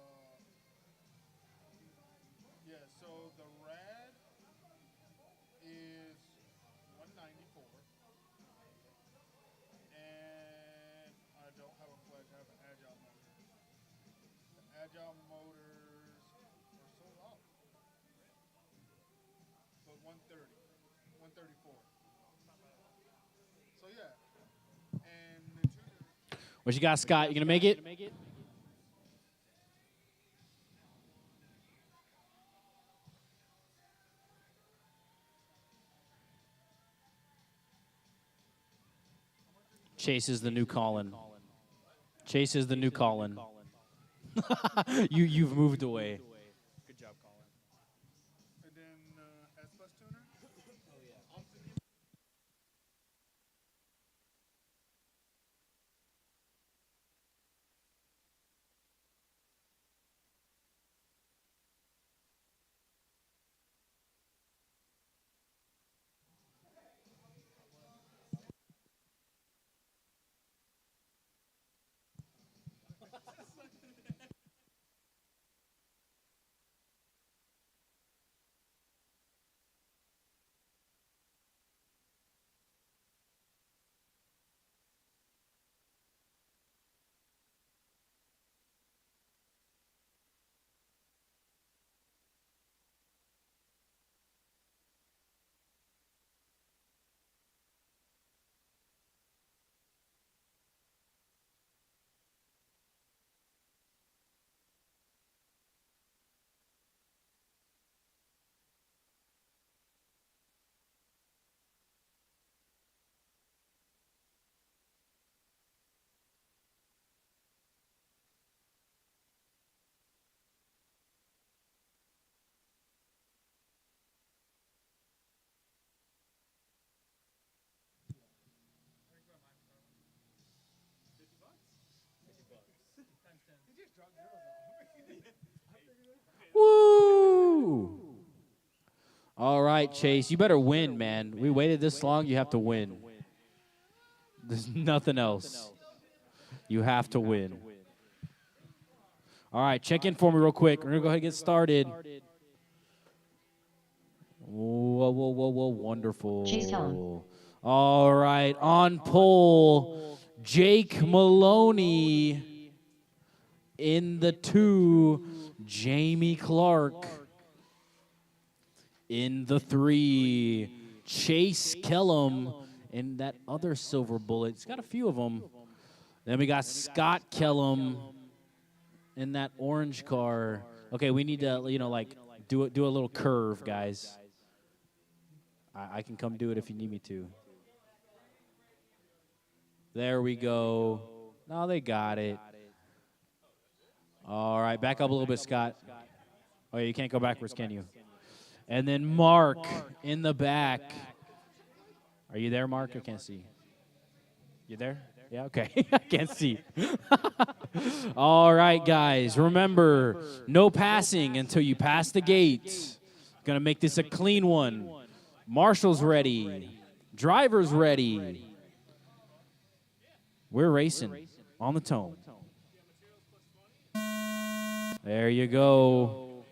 yeah, so the Rad is 194, and I don't have a Flex, I have an Agile motor. The Agile motors are sold out, but 130, 134. So yeah, and the tuner. What you got, Scott? You gonna make it? Chase is the new Colin. Chase is the new Colin. You've moved away. Good job, Colin. And then S-Bus tuner. Oh, yeah. Woo! All right, Chase, you better win, man. We waited this long, you have to win. There's nothing else. You have to win. All right, check in for me real quick. We're going to go ahead and get started. Whoa, whoa, whoa, whoa, wonderful. Chase Kellum. All right, on pole, Jake Maloney. In the 2, Jamie Clark. In the 3, Chase Kellum. And that other silver bullet, he's got a few of them. Then we got Scott Kellum in that orange car. Okay, we need to, do a little curve, guys. I can come do it if you need me to. There we go. No, they got it. All right, back up a little bit, Scott. Oh, yeah, you can't go backwards, can you? And then Mark in the back. Are you there, Mark? I can't see. You there? Yeah, okay. I can't see. All right, guys. Remember, no passing until you pass the gate. Going to make this a clean one. Marshall's ready. Driver's ready. We're racing on the tone. There you go.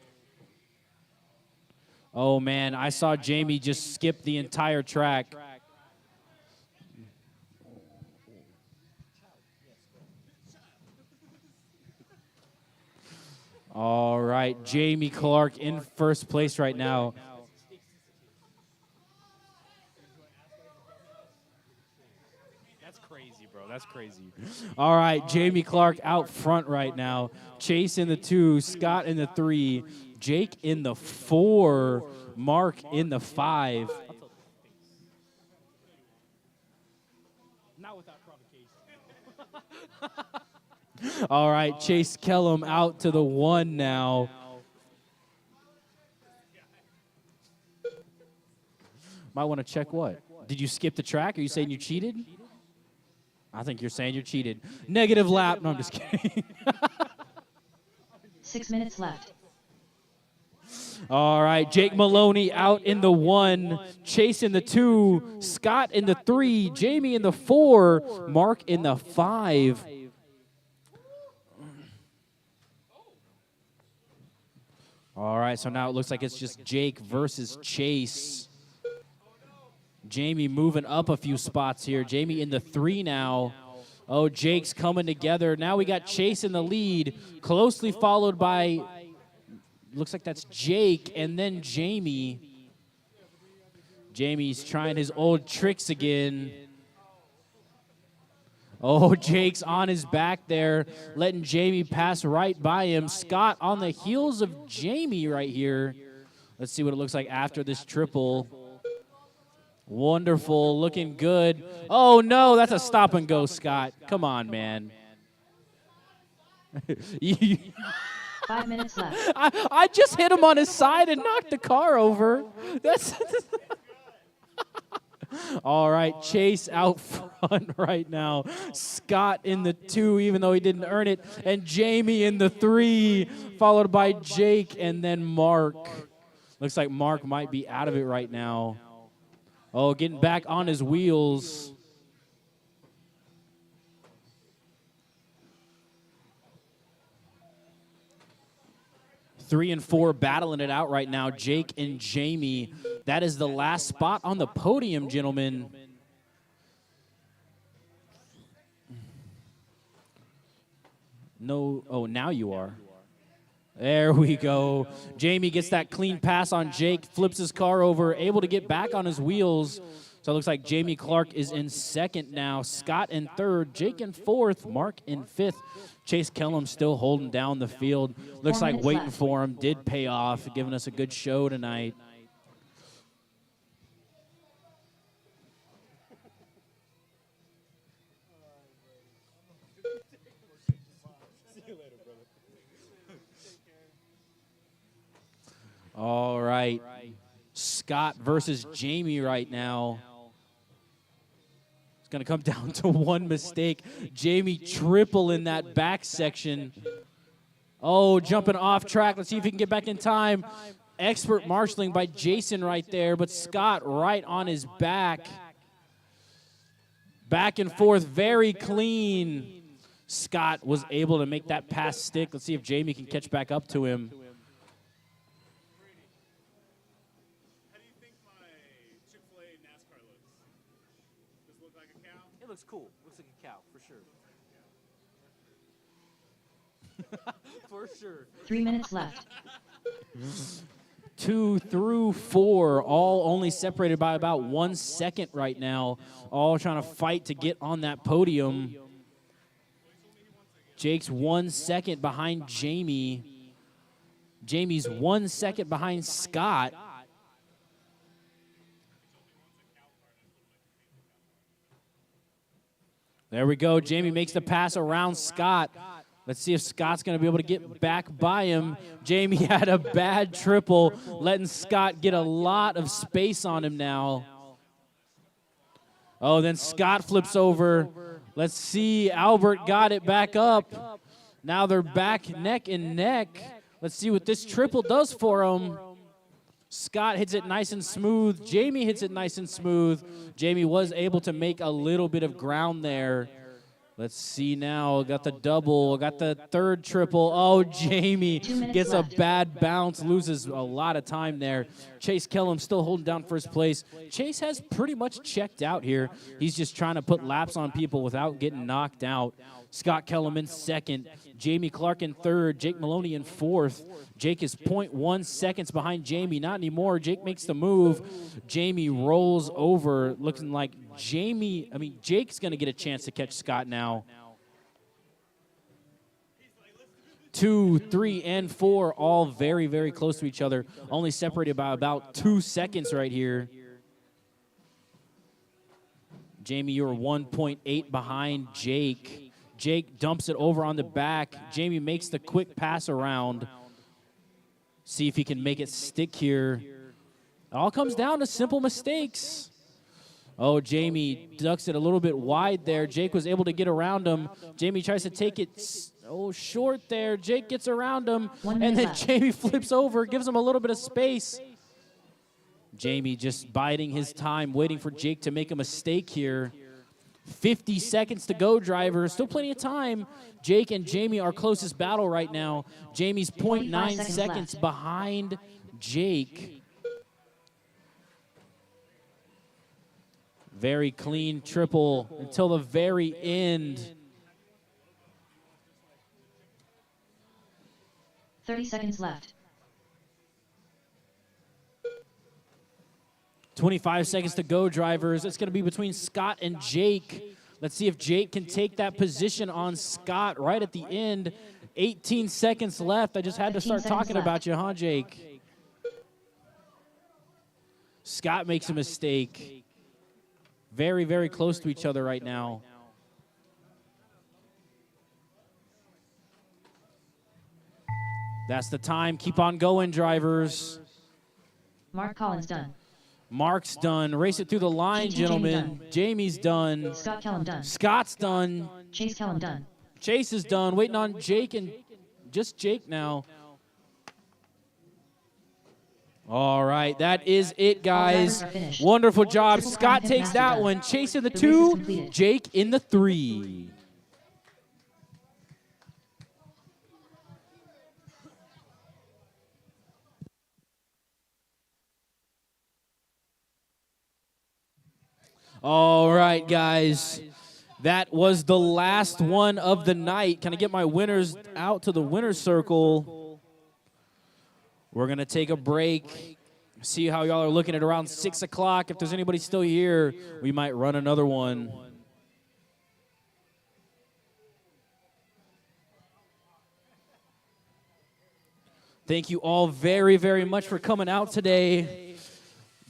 Oh, man, I saw Jamie just skip the entire track. All right, Jamie Clark in first place right now. That's crazy, bro. That's crazy. All right, Jamie Clark out front right now. Chase in the 2, Scott in the 3, Jake in the 4, Mark in the 5. Not without provocation. All right, Chase Kellum out to the 1 now. Might want to check what? Did you skip the track? Are you saying you cheated? I think you're saying you're cheated. Negative lap. No, I'm just kidding. 6 minutes left. All right, Jake Maloney out in the 1, Chase in the 2, Scott in the 3, Jamie in the 4, Mark in the 5. All right, so now it looks like it's just Jake versus Chase. Jamie moving up a few spots here. Jamie in the 3 now. Oh, Jake's coming together. Now we got Chase in the lead, closely followed by, looks like that's Jake, and then Jamie. Jamie's trying his old tricks again. Oh, Jake's on his back there, letting Jamie pass right by him. Scott on the heels of Jamie right here. Let's see what it looks like after this triple. Wonderful, looking good. Oh, no, that's a stop and go, Scott. Come on, man. 5 minutes left. I just hit him on his side and knocked the car over. That's all right, Chase out front right now. Scott in the 2, even though he didn't earn it. And Jamie in the 3, followed by Jake and then Mark. Looks like Mark might be out of it right now. Oh, getting back on his wheels. Three and 4 battling it out right now, Jake and Jamie. That is the last spot on the podium, gentlemen. No, oh, now you are. There we go. Jamie gets that clean pass on Jake, flips his car over, able to get back on his wheels. So it looks like Jamie Clark is in second now, Scott in third, Jake in fourth, Mark in fifth. Chase Kellum still holding down the field. Looks like waiting for him did pay off, giving us a good show tonight. All right. Scott versus Jamie right now. It's going to come down to one mistake. Jamie triple in that back section. Oh, jumping off track. Let's see if he can get back in time. Expert marshaling by Jason right there, but Scott right on his back. Back and forth, very clean. Scott was able to make that pass stick. Let's see if Jamie can catch back up to him. How do you think my Chick-fil-A NASCAR looks? Does it look like a cow? It looks cool. Looks like a cow, for sure. For sure. 3 minutes left. 2 through 4, all only separated by about 1 second right now. All trying to fight to get on that podium. Jake's 1 second behind Jamie. Jamie's 1 second behind Scott. There we go. Jamie makes the pass around Scott. Let's see if Scott's going to be able to get back by him. Jamie had a bad triple, letting Scott get a lot of space on him now. Oh, then Scott flips over. Let's see. Albert got it back up. Now they're back neck and neck. Let's see what this triple does for him. Scott hits it nice and smooth. Jamie hits it nice and smooth. Jamie was able to make a little bit of ground there. Let's see now. Got the double. Got the third triple. Oh, Jamie gets a bad bounce. Loses a lot of time there. Chase Kellum still holding down first place. Chase has pretty much checked out here. He's just trying to put laps on people without getting knocked out. Scott Kellum in second. Jamie Clark in third. Jake Maloney in fourth. Jake is 0.1 seconds behind Jamie. Not anymore. Jake makes the move. Jamie rolls over, looking like Jake's going to get a chance to catch Scott now. 2, 3, and 4, all very, very close to each other. Only separated by about 2 seconds right here. Jamie, you're 1.8 behind Jake. Jake dumps it over on the back. Jamie makes the quick pass around. See if he can make it stick here. It all comes down to simple mistakes. Oh, Jamie ducks it a little bit wide there. Jake was able to get around him. Jamie tries to take it short there. Jake gets around him, and then Jamie flips over, gives him a little bit of space. Jamie just biding his time, waiting for Jake to make a mistake here. 50 seconds to go, drivers. Still plenty of time. Jake and Jamie are closest battle right now. Jamie's 0.9 seconds behind Jake. Very clean triple until the very end. 30 seconds left. 25 seconds to go, drivers. It's going to be between Scott and Jake. Let's see if Jake can take that position on Scott right at the end. 18 seconds left. I just had to start talking about you, huh, Jake? Scott makes a mistake. Very, very close to each other right now. That's the time. Keep on going, drivers. Mark Collins done. Mark's done. Race it through the line, gentlemen. Jamie's done. Scott Kellum done. Scott's done. Chase Kellum done. Chase is done. Waiting on Jake and just Jake now. All right, that is it, guys. Wonderful job. Scott takes that one. Chase in the 2, Jake in the 3. All right, guys. That was the last one of the night. Can I get my winners out to the winner's circle? We're going to take a break. See how y'all are looking at around 6 o'clock. If there's anybody still here, we might run another one. Thank you all very, very much for coming out today.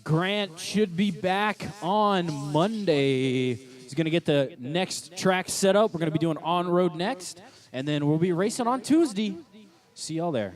Grant should be back on Monday. He's going to get the next track set up. We're going to be doing on-road next, and then we'll be racing on Tuesday. See y'all there.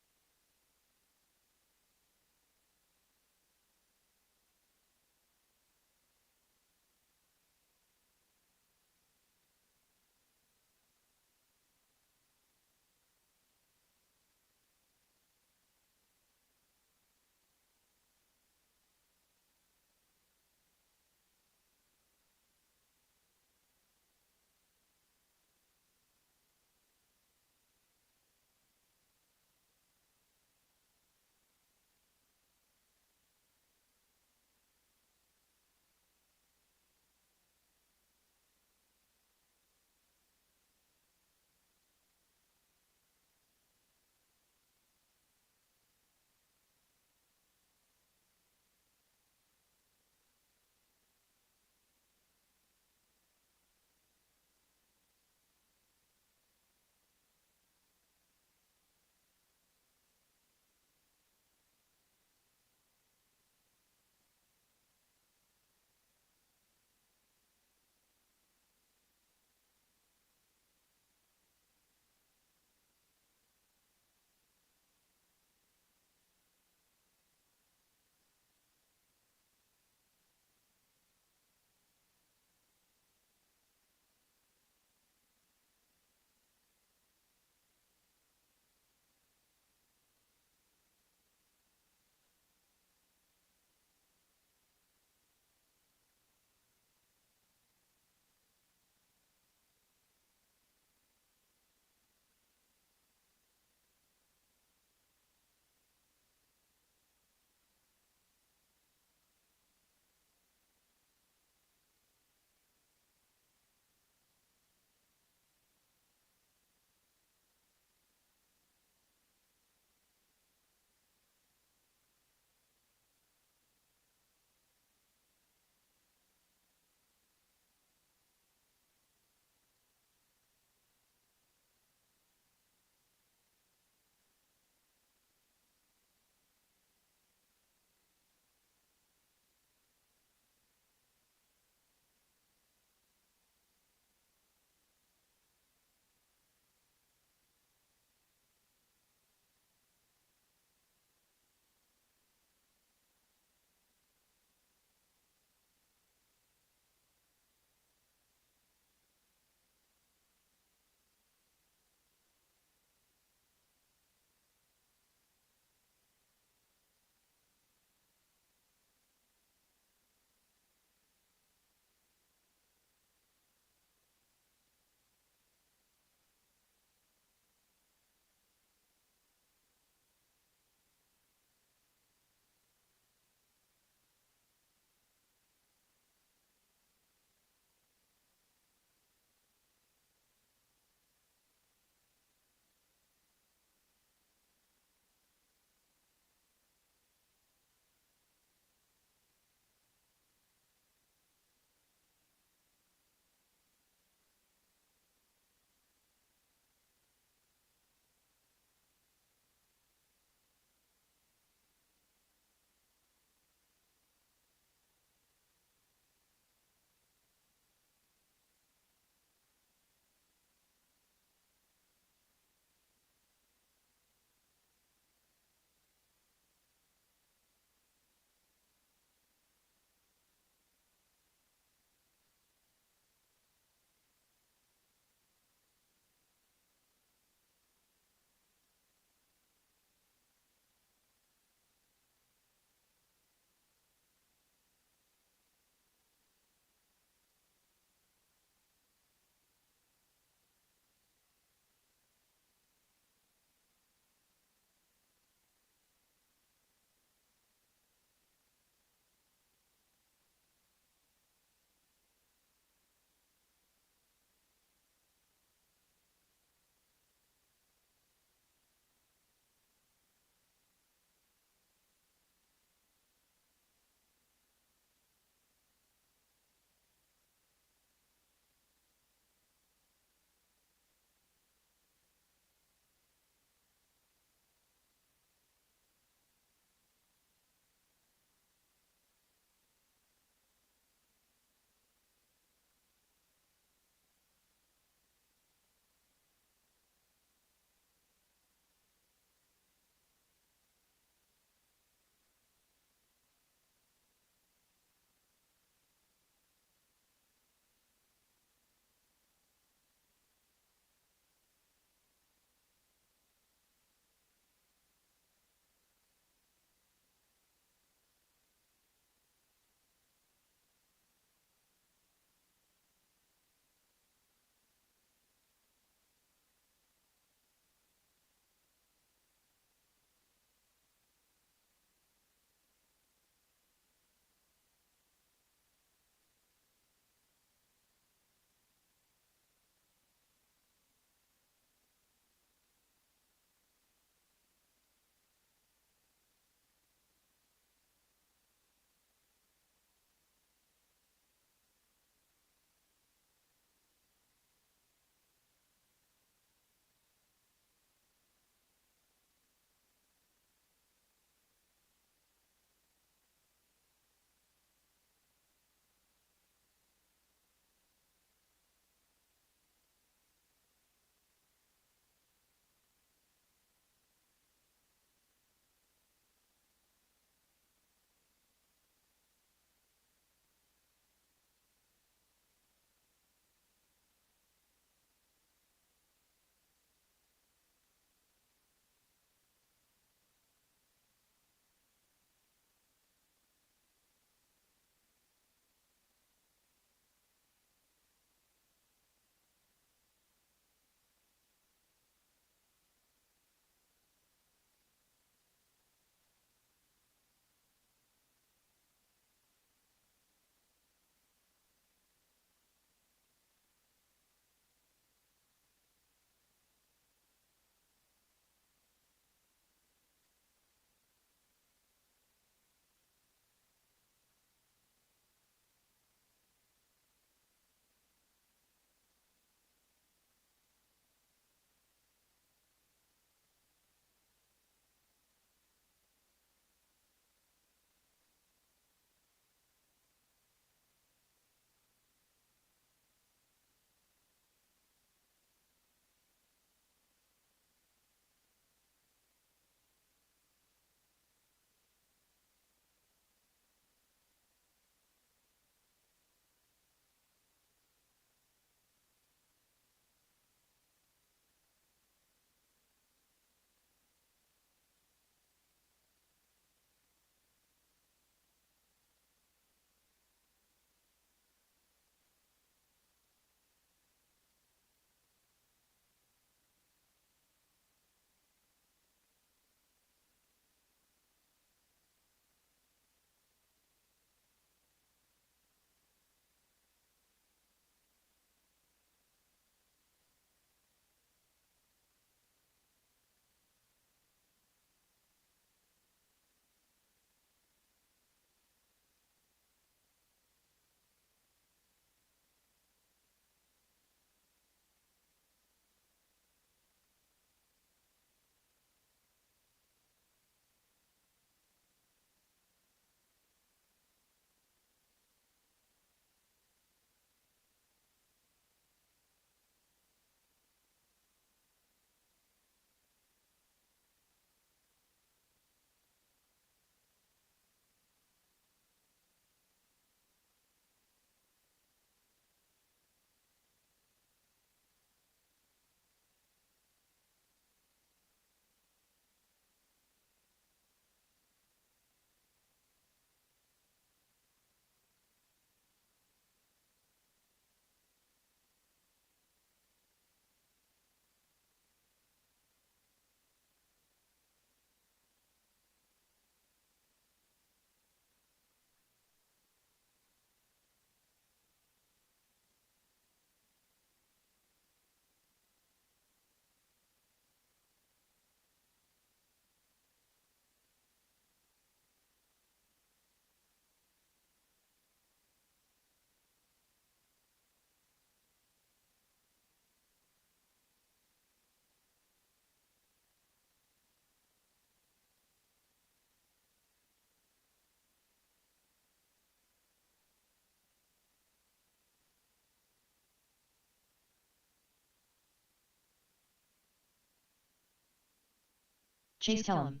Chase Kellum.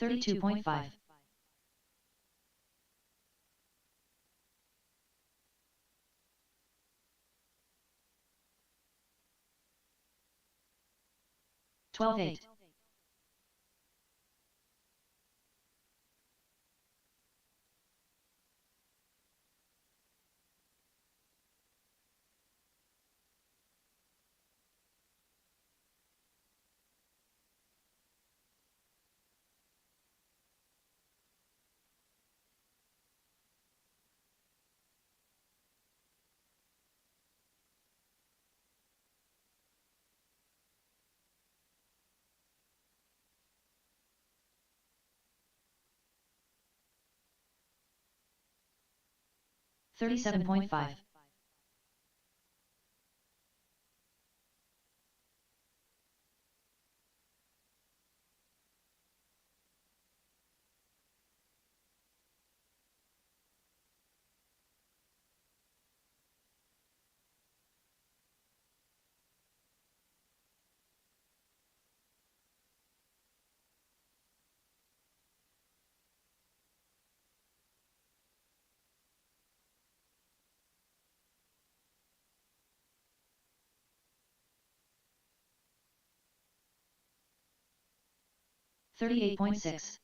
$32.5. $12.8. $37.5. $38.6.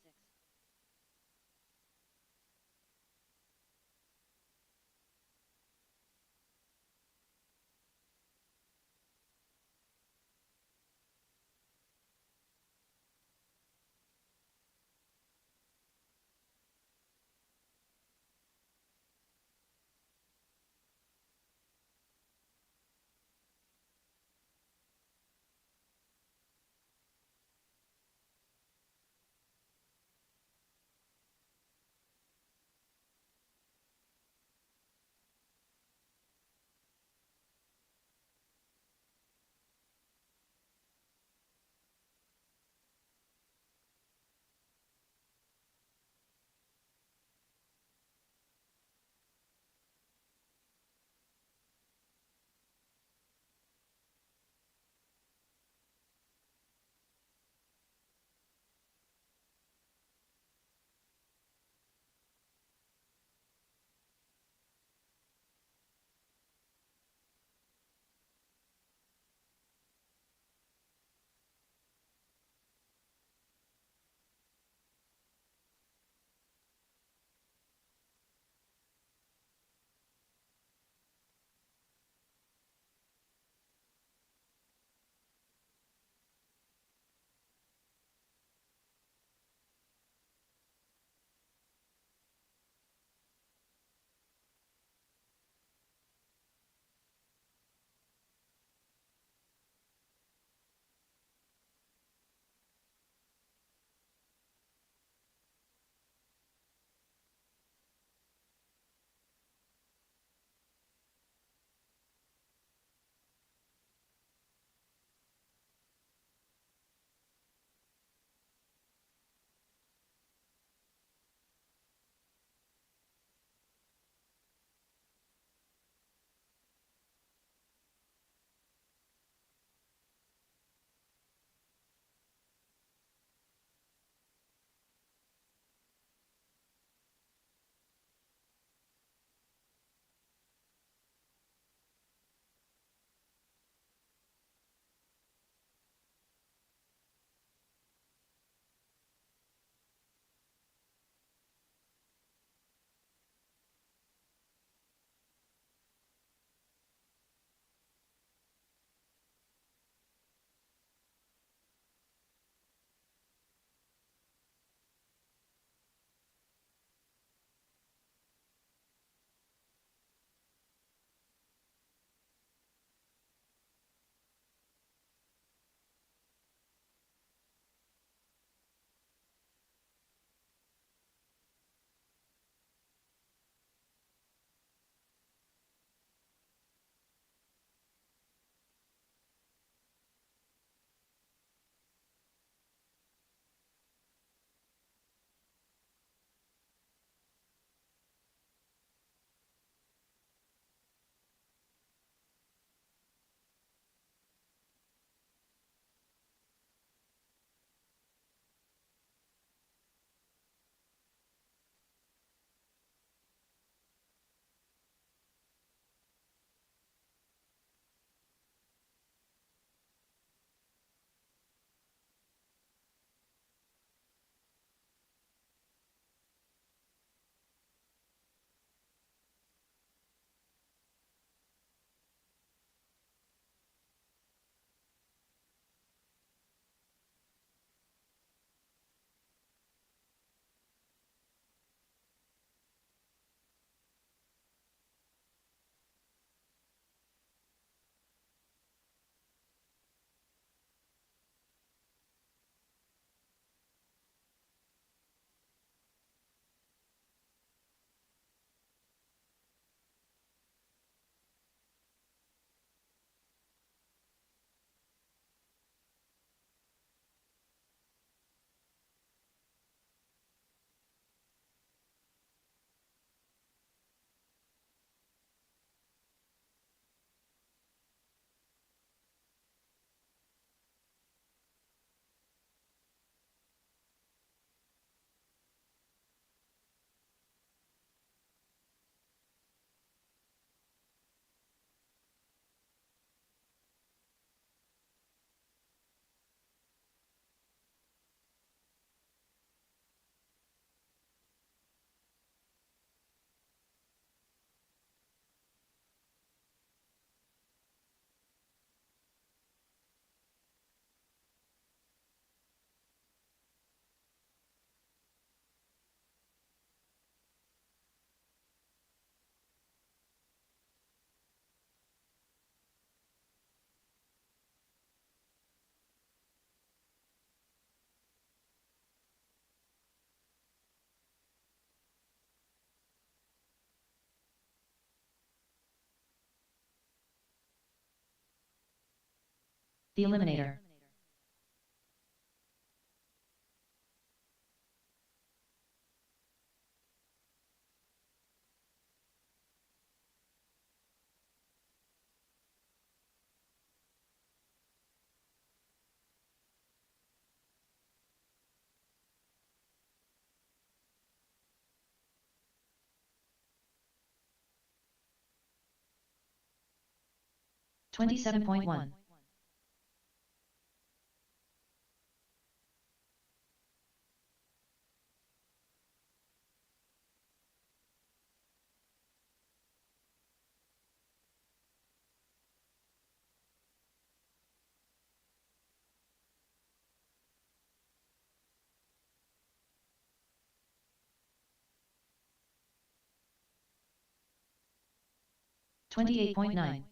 The Eliminator. $27.1. $28.9.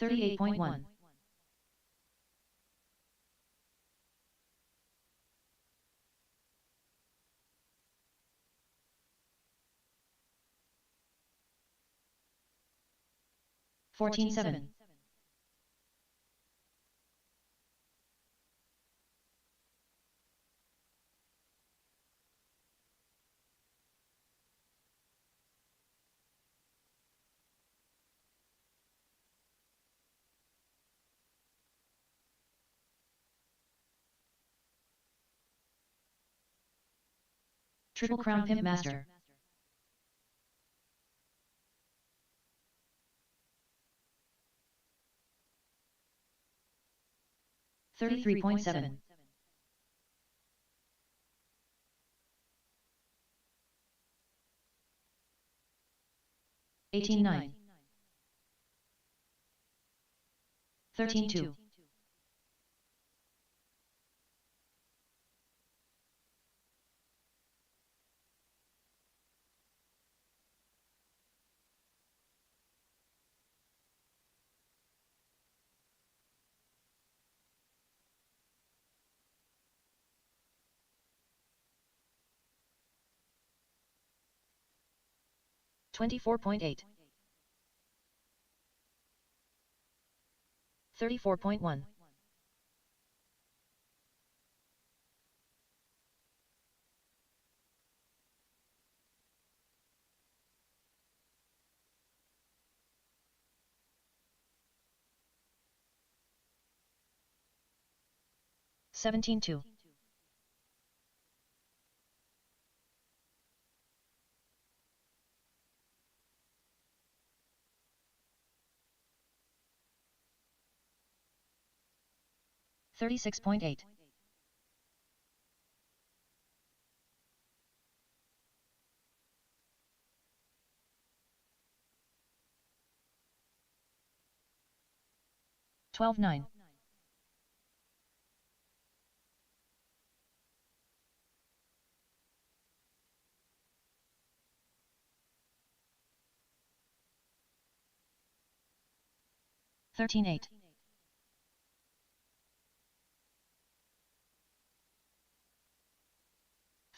$38.1. $14.7. Triple Crown Pimp Master. $33.7. $18.9. $13.2. $24.8. $34.1. $17.2. $36.8. $12.9. $13.8.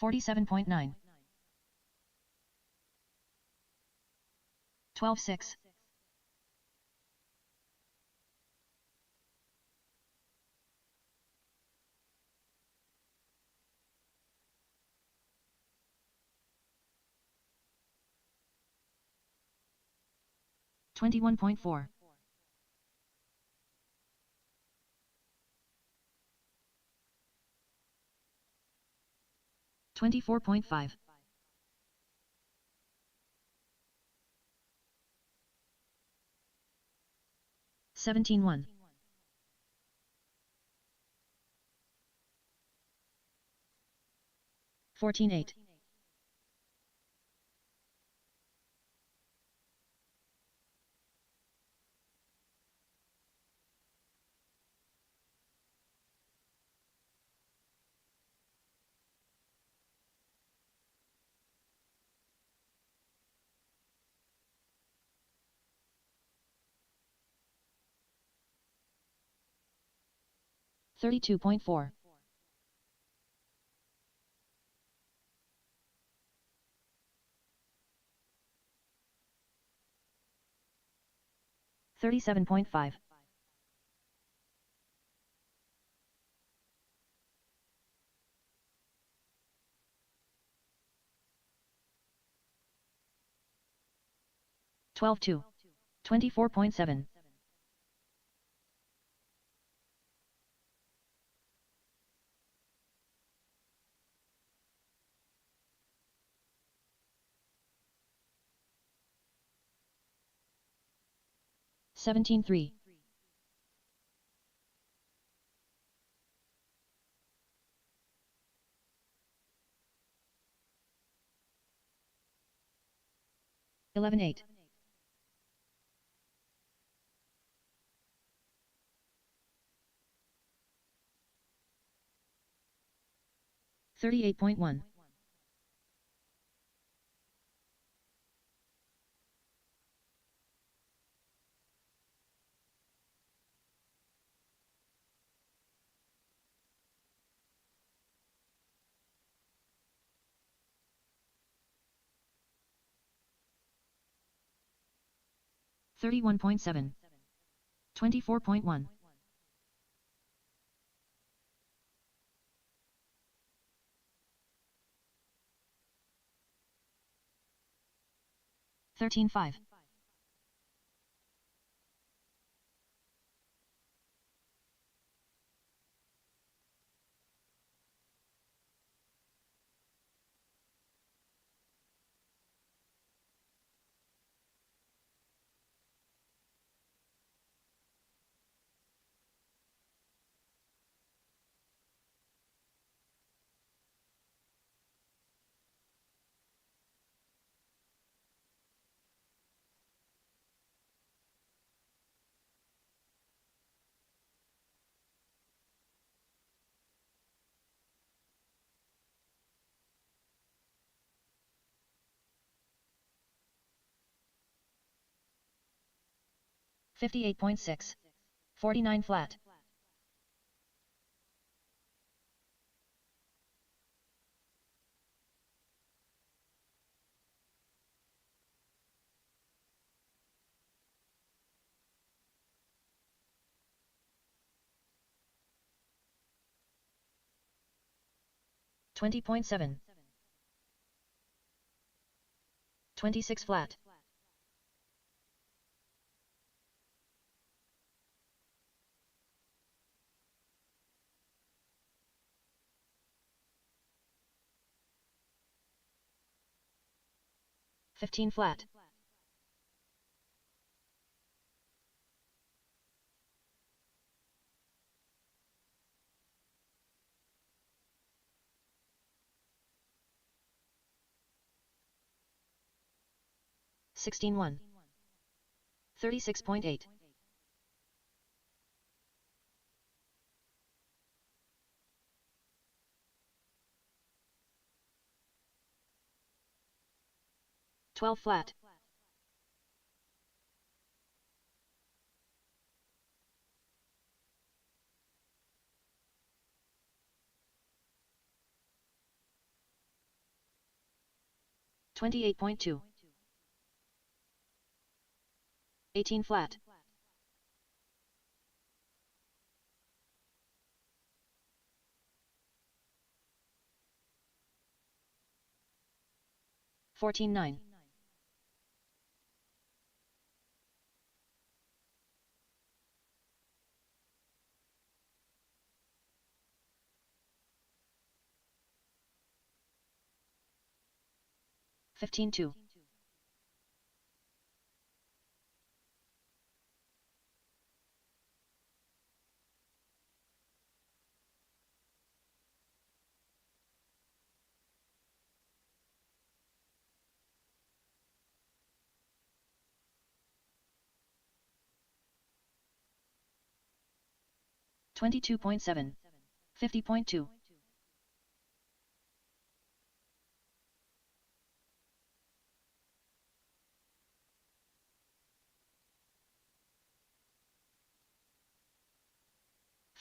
$47.9. $12.6. $21.4. $24.5. $17.1. $14.8. 32.4. 37.5. 12.2. 24.7. 17.3. 11.8. 38.1. 31.7. 24.1. 13.5. 58.6. 49 flat. 20.7. 26 flat. 15 flat. 16.1. 36.8. 12 flat. 28.2. 18 flat. 14.9. 15.2. 22.7. 50.2.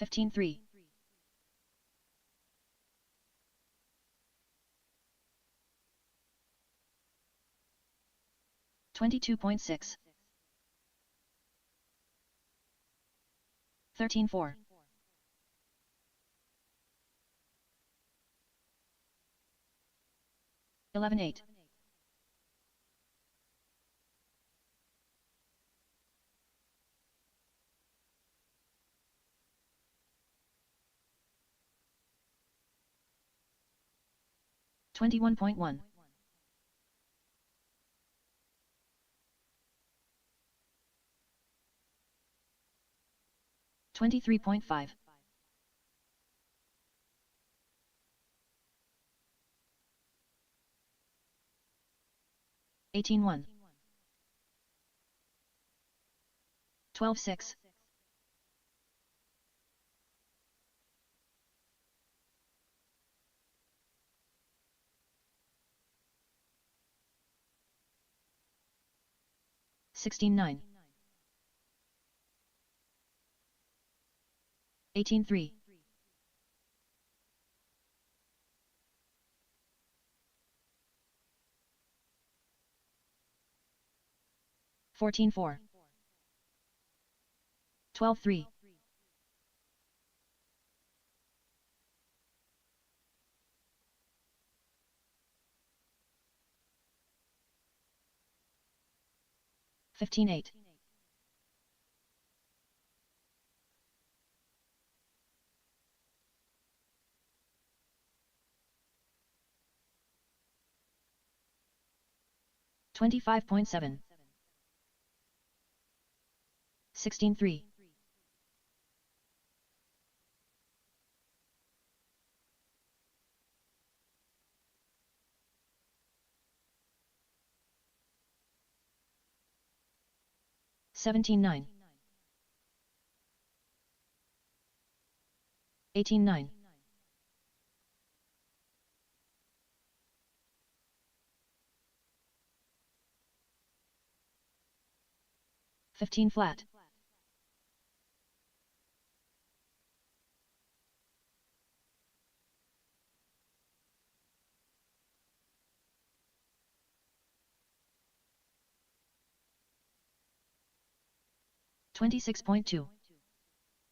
15.3. 22.6. 13.4. 11.8. 21.1. 23.5. 18.1. 12.6. 16.9. 18.3. 14.4. 12.3. 15.8. 25.7. 16.3. 17.9. 18.9. 15 flat. 26.2.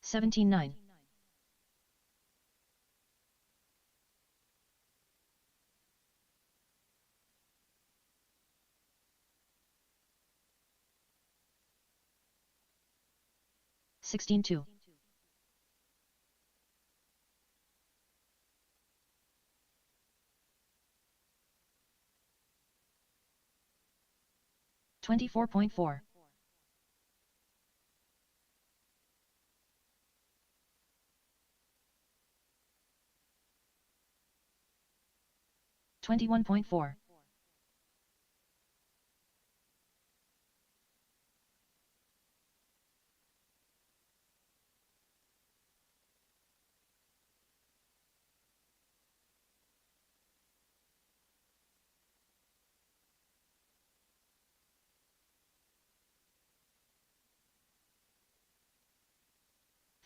17.9. 16.2. 24.4. 21.4.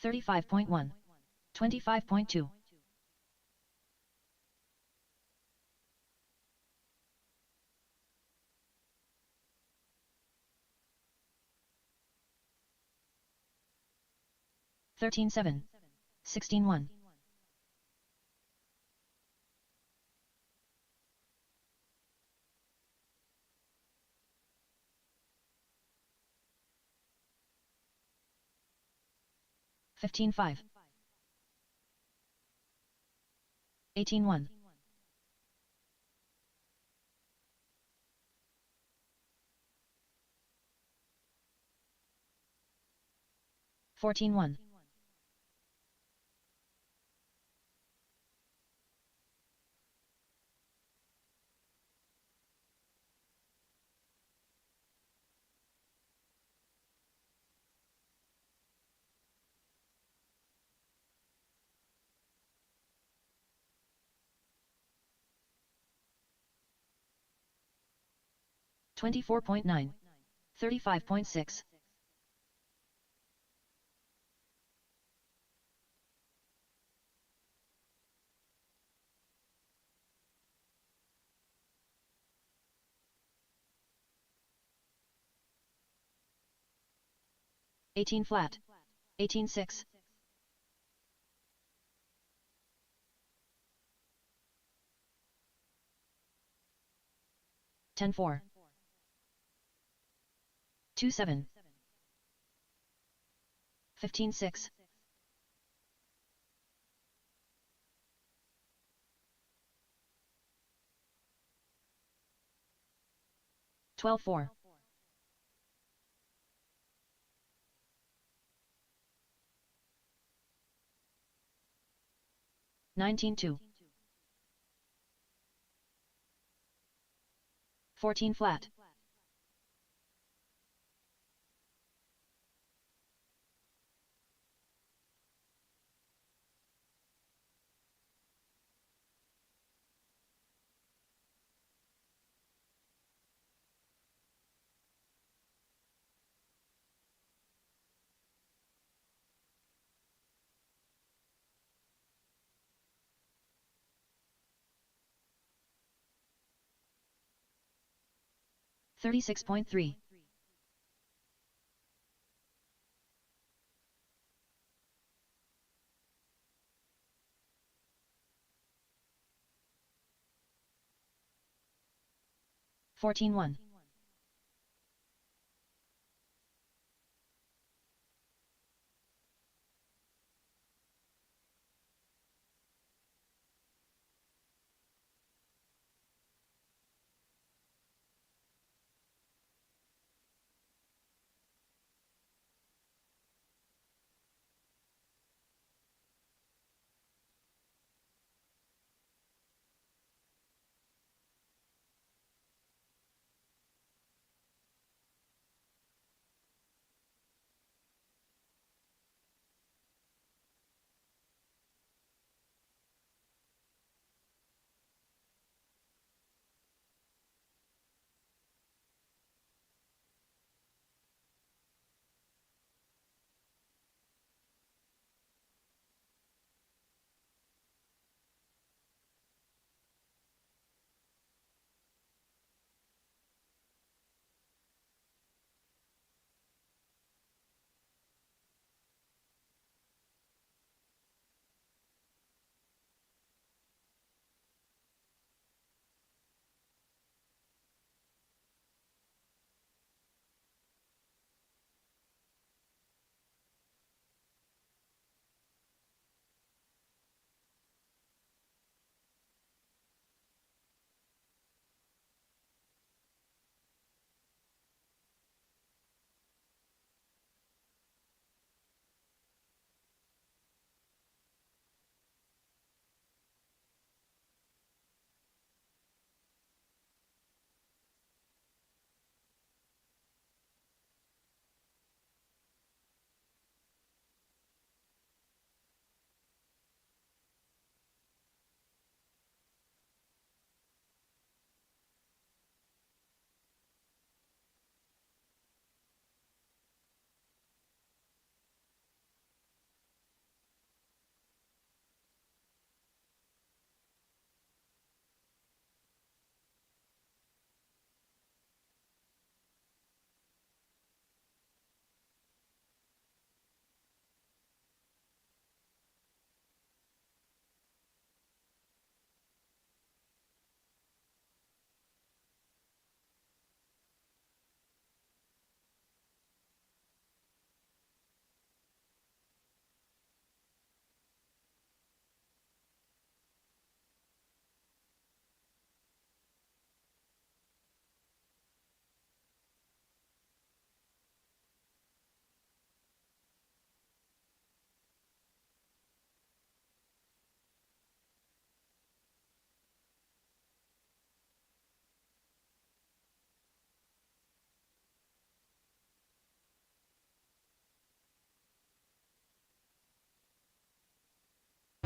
35.1. 25.2. 13.7. 16.1. 15.5. 18.1. 14.1. 24.9. 35.6. 18 flat. 18-6. 10-4. 2-7. 15-6. 12-4. 19-2. 14 flat. 36.3. 14-1.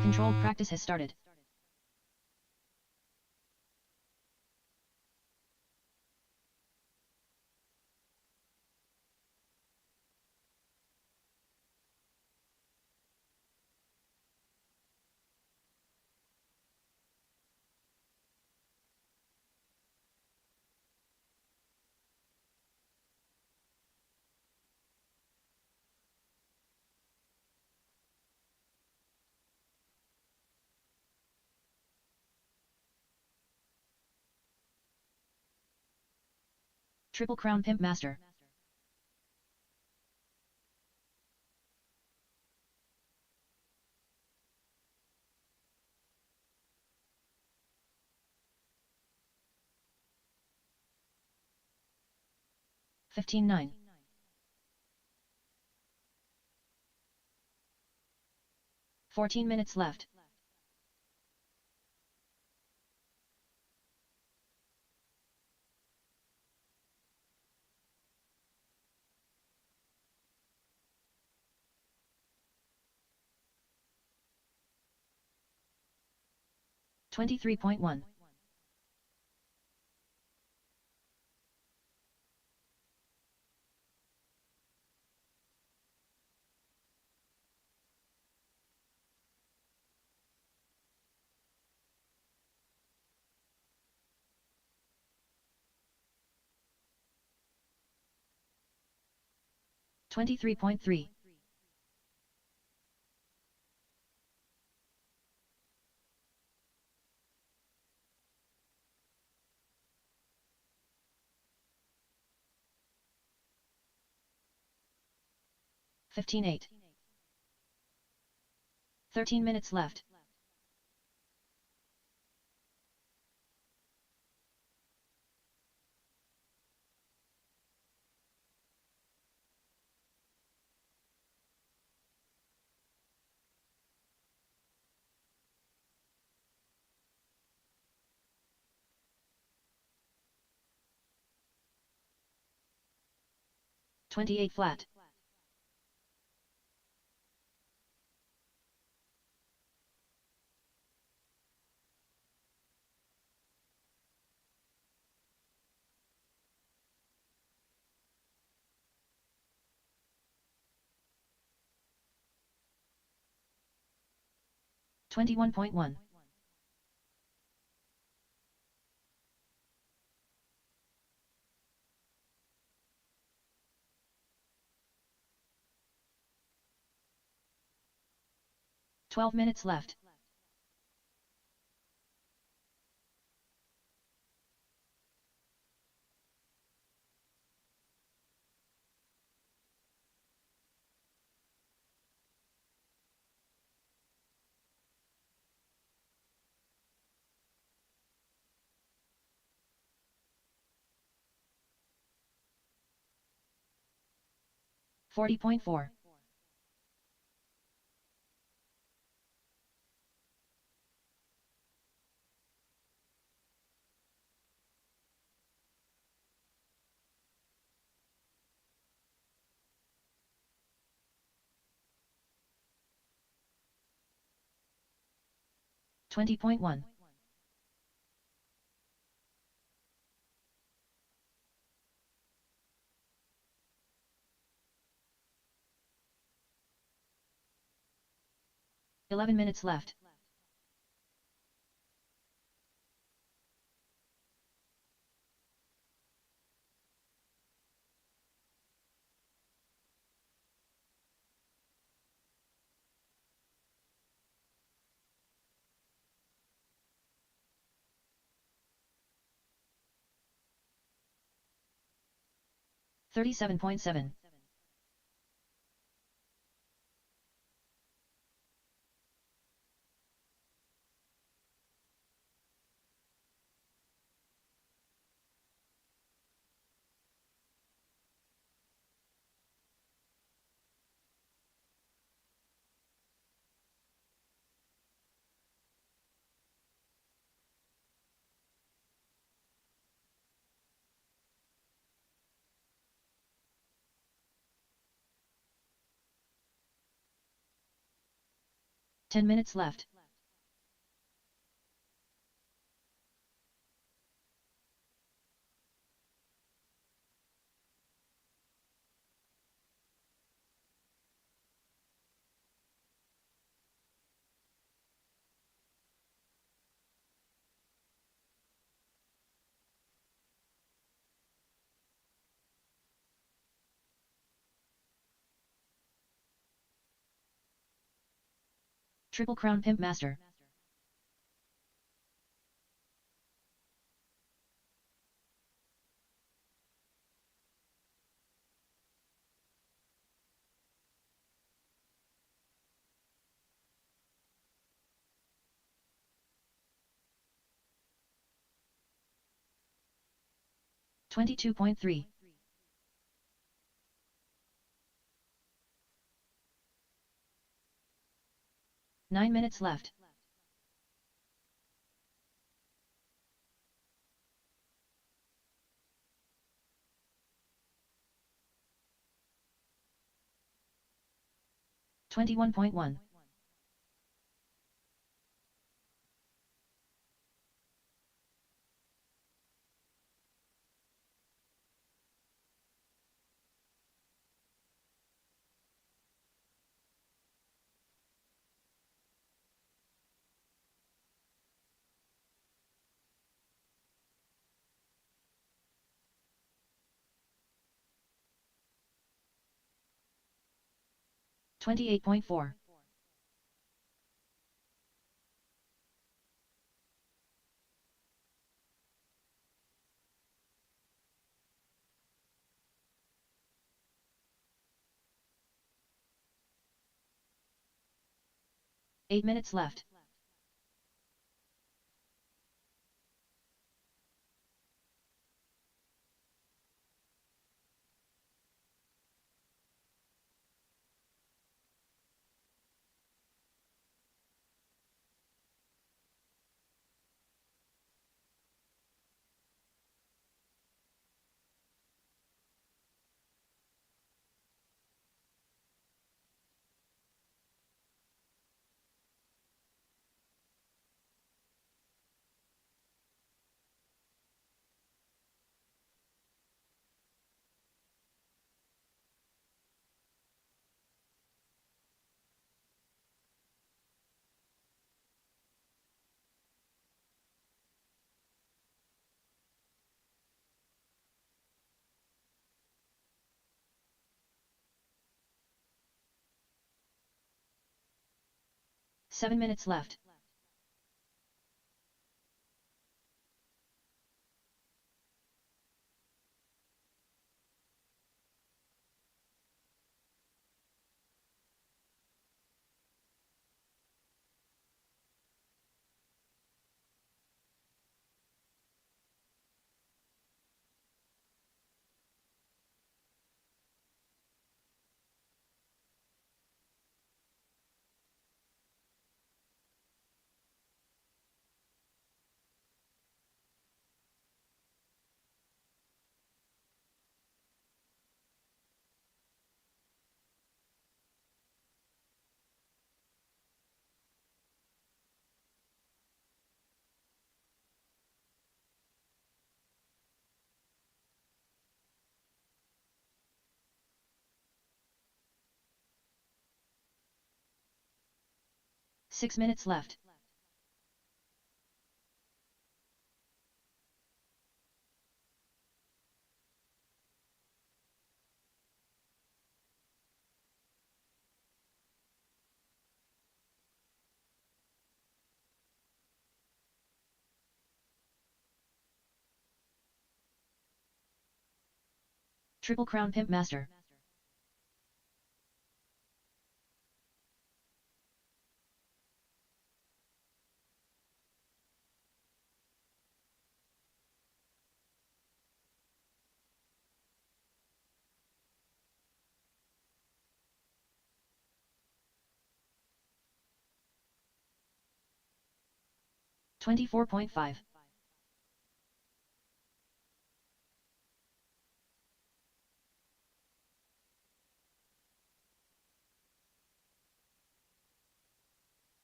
Controlled practice has started. Triple Crown Pimp Master. Fifteen 9. 14 minutes left. $23.1. $23.3. $15.8. 13 minutes left. $28 flat. $21.1. $12 minutes left. $40.4. 20.1. 11 minutes left. $37.7. $10 minutes left. Triple Crown Pimp Master. 22.3. 9 minutes left. $21.1. 28.4. 8 minutes left. Seven minutes left. Six minutes left. Triple Crown Pimp Master. $24.5.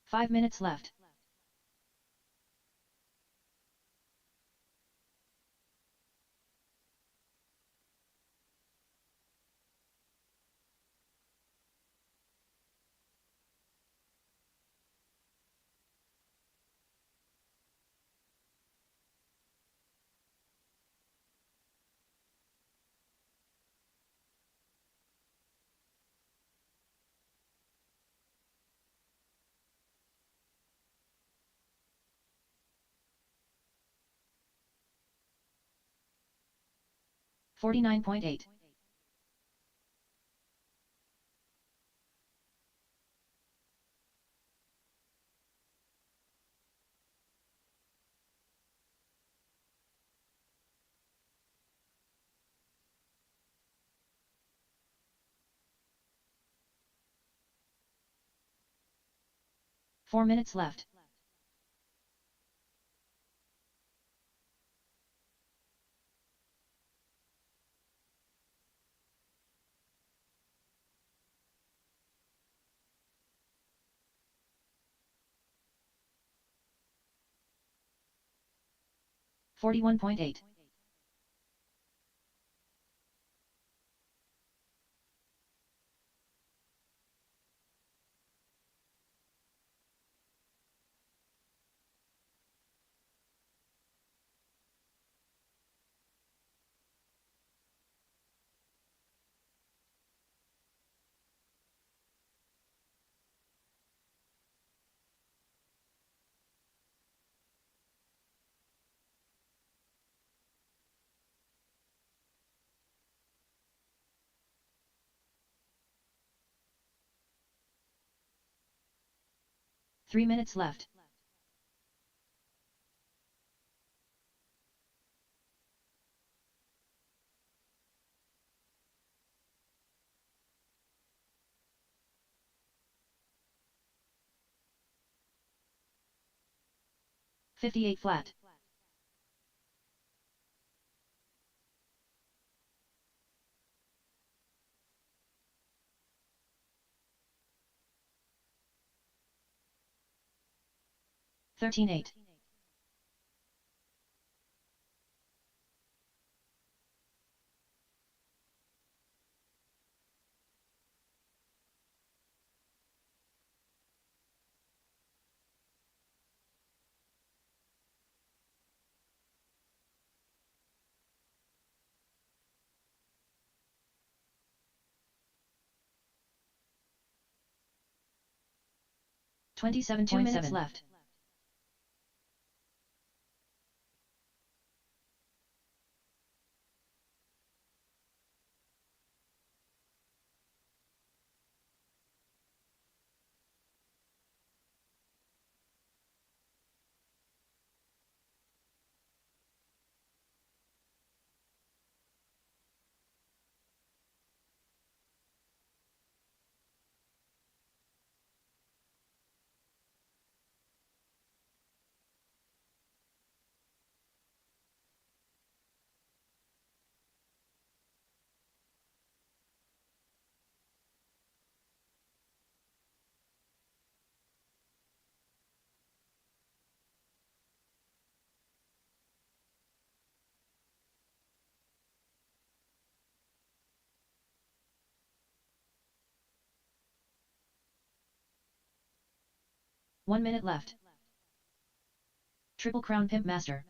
5 minutes left. $49.8. 4 minutes left. $41.8. Three minutes left. $58 flat. $13.8. $27.7 minutes left. One minute left. Triple Crown Pimp Master.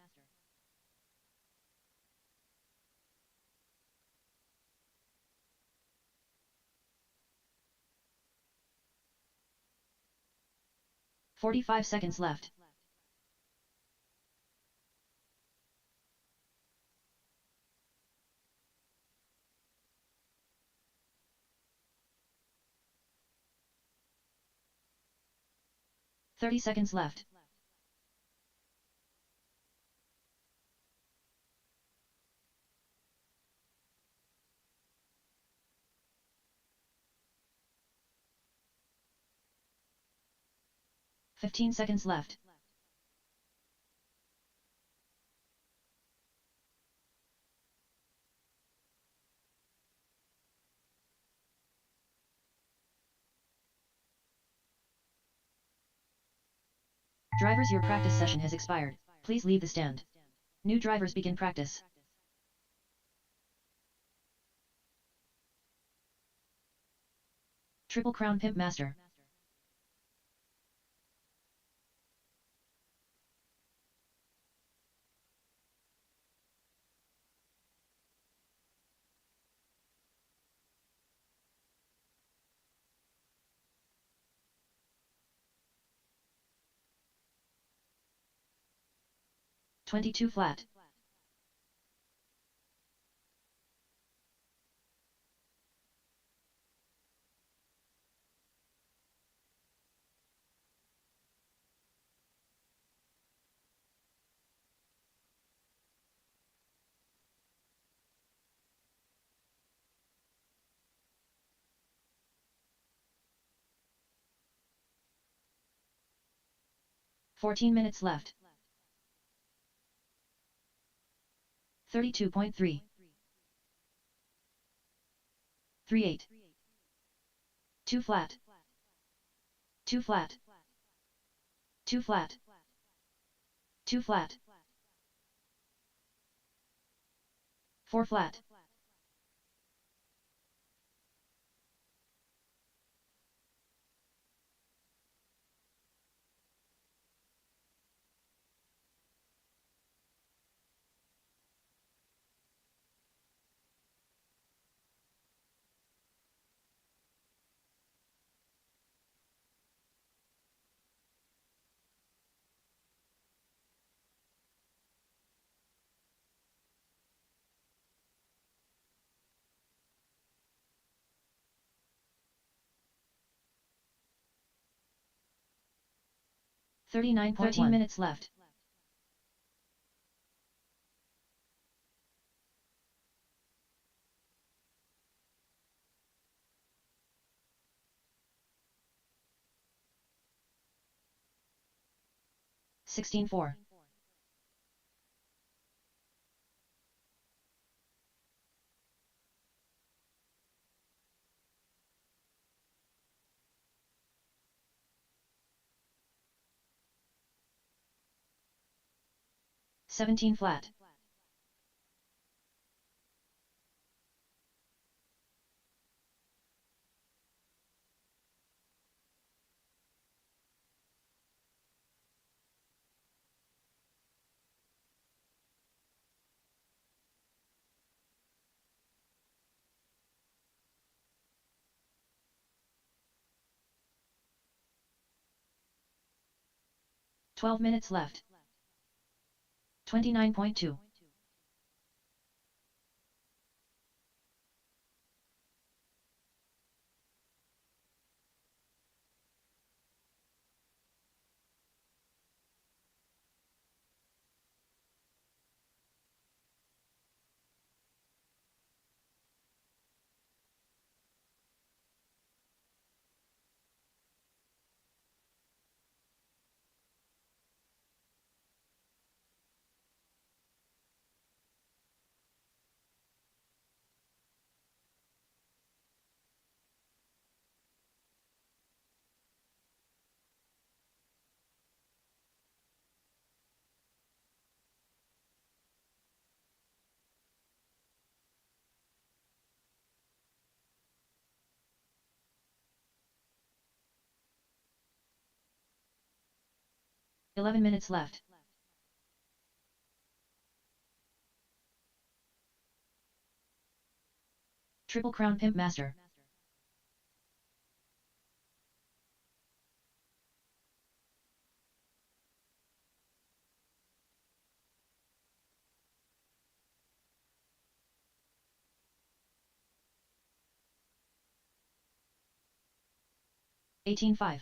$45 seconds left. $30 seconds left. $15 seconds left. Drivers, your practice session has expired. Please leave the stand. New drivers begin practice. Triple Crown Pimp Master. $22 flat. 14 minutes left. 32.3. 38. 2 flat. 2 flat. 2 flat. 2 flat. 4 flat. 13 minutes left. 16-4. 17 flat. 12 minutes left. 29.2. 11 minutes left. 'Triple Crown Pimp Master. 18-5.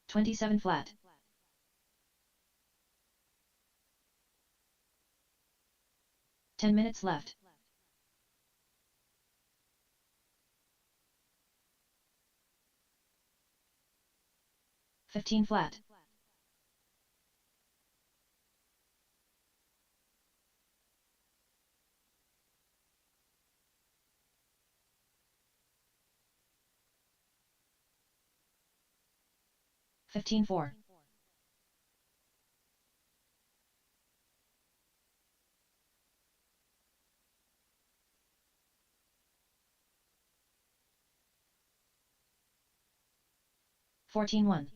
27 flat. 10 minutes left. 15 flat. 15-4. 14-1.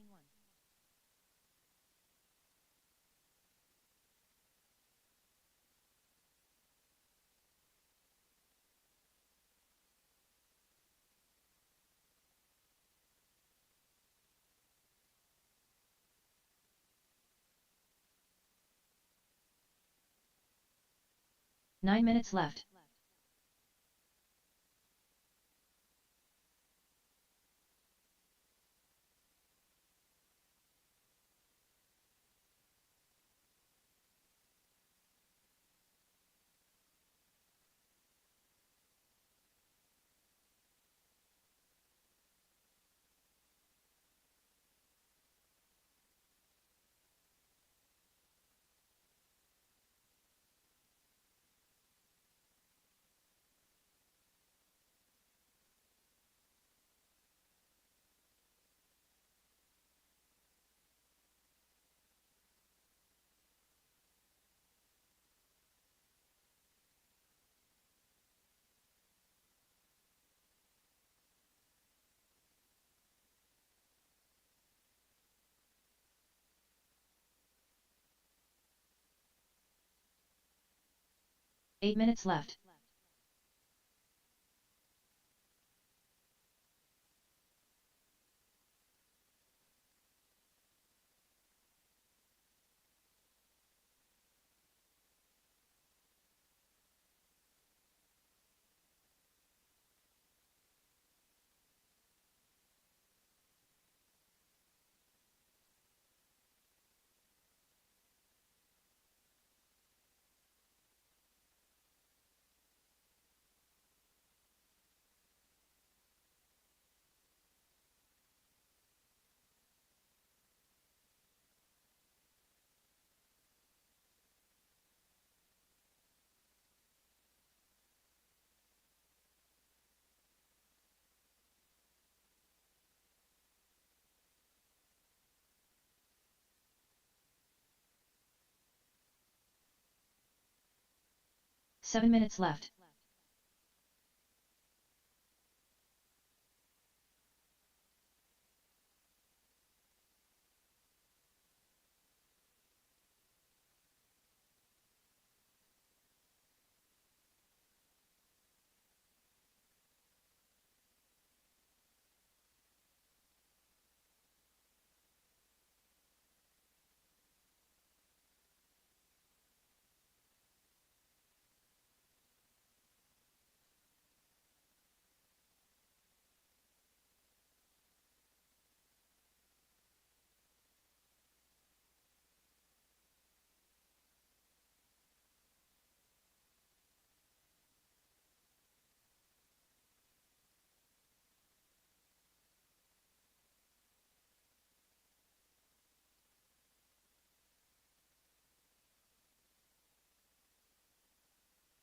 9 minutes left. Eight minutes left. Seven minutes left.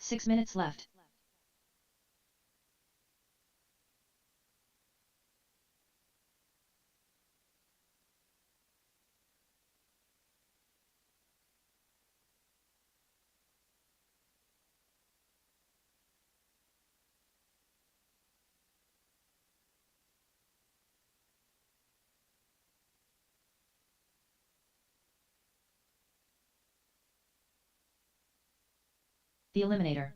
Six minutes left. The Eliminator.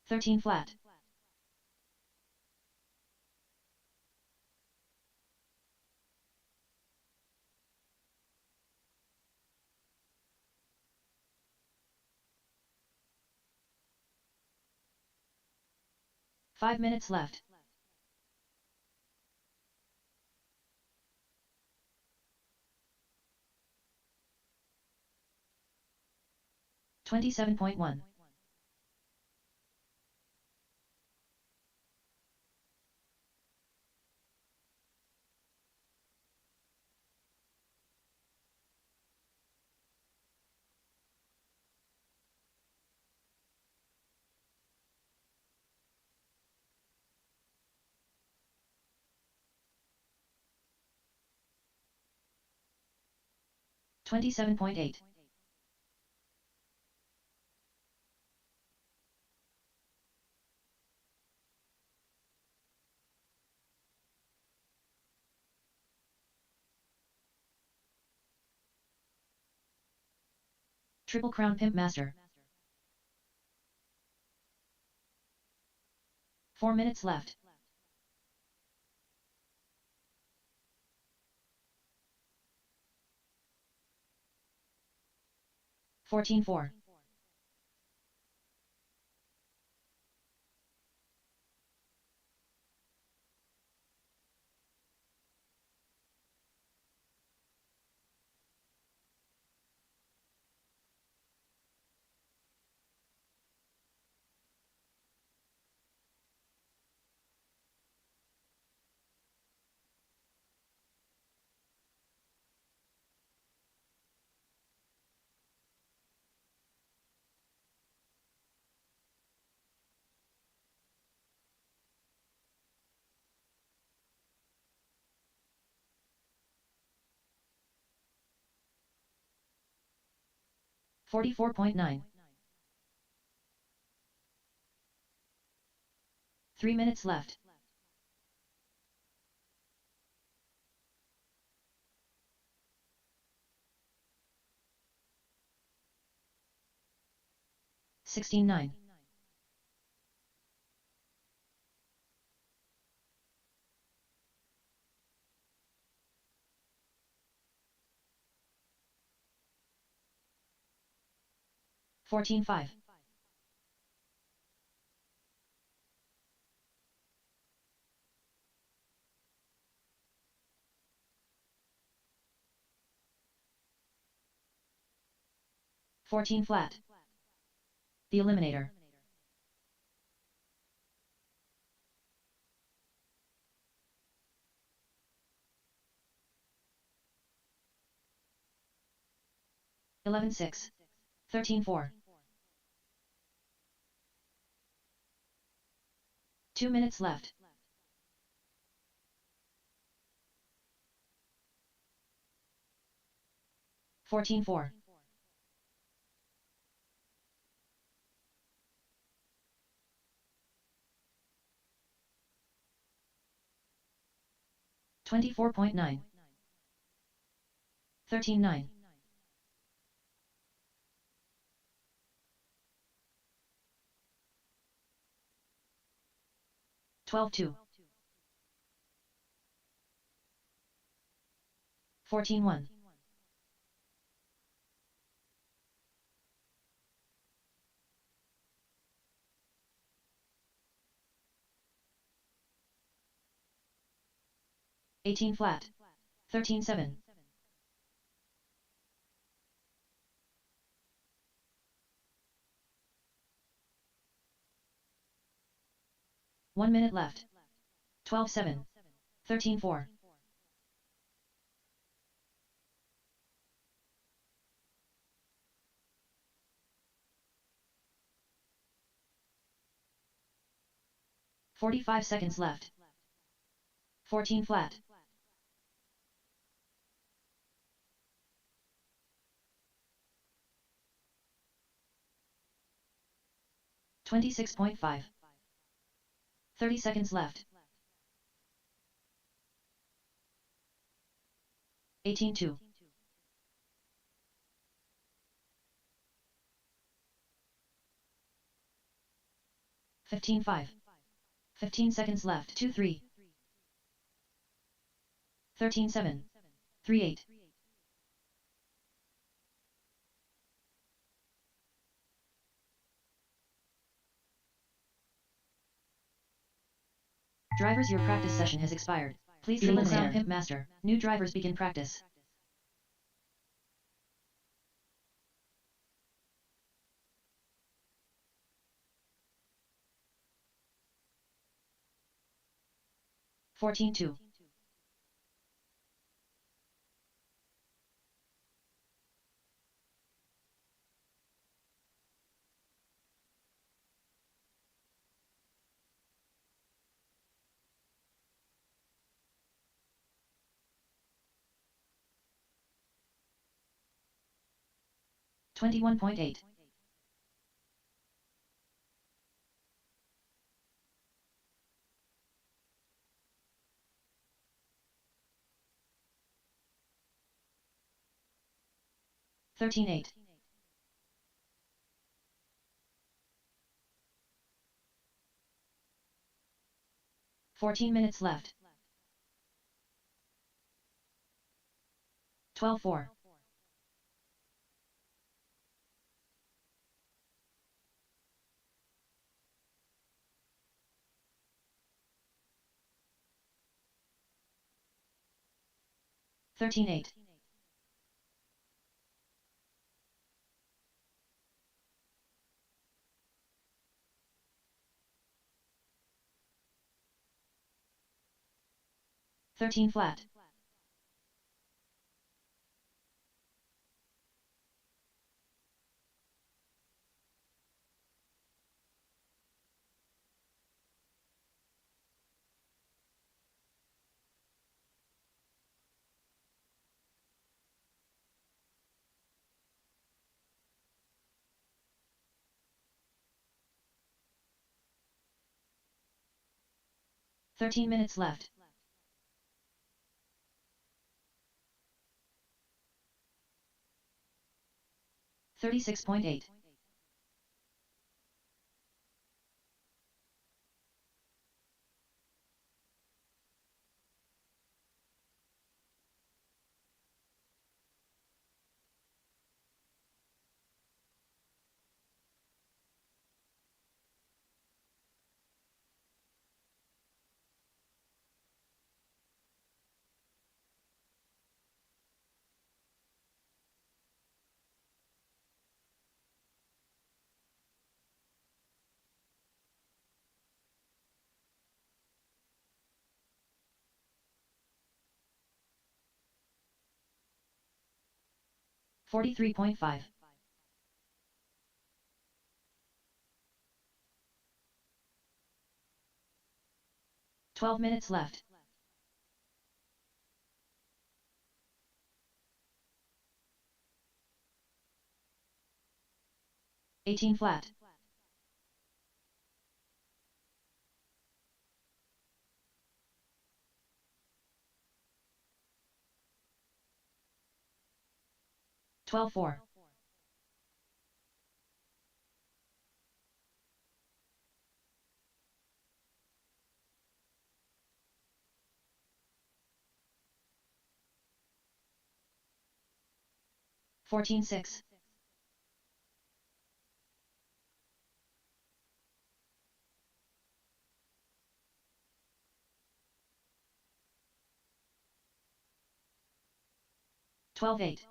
Thirteen flat. 5 minutes left. $27.1. 27.8. Triple Crown Pimp Master. 4 minutes left. Fourteen four. 44.9. 3 minutes left. Sixteen nine. 14-5. 14 flat. The Eliminator. Eleven 6. 13 4. 2 minutes left. 14 4. 24.9. 13 9. 12 2. 14 1. 18 flat. 13 7. 1 minute left. 12 7. 13 4. Forty-five seconds left. 14 flat. $26.5. 30 seconds left. 18-2. 15-5. 15 seconds left. 2-3. 13-7. 3-8. Drivers, your practice session has expired. Please leave the sound pimp master. New drivers begin practice. Fourteen two. 21.8. 13-8. 14 minutes left. 12-4. Thirteen eight. 13 flat. 13 minutes left. 36.8. 43.5. 12 minutes left. 18 flat. 12-4. 14-6. 12-8.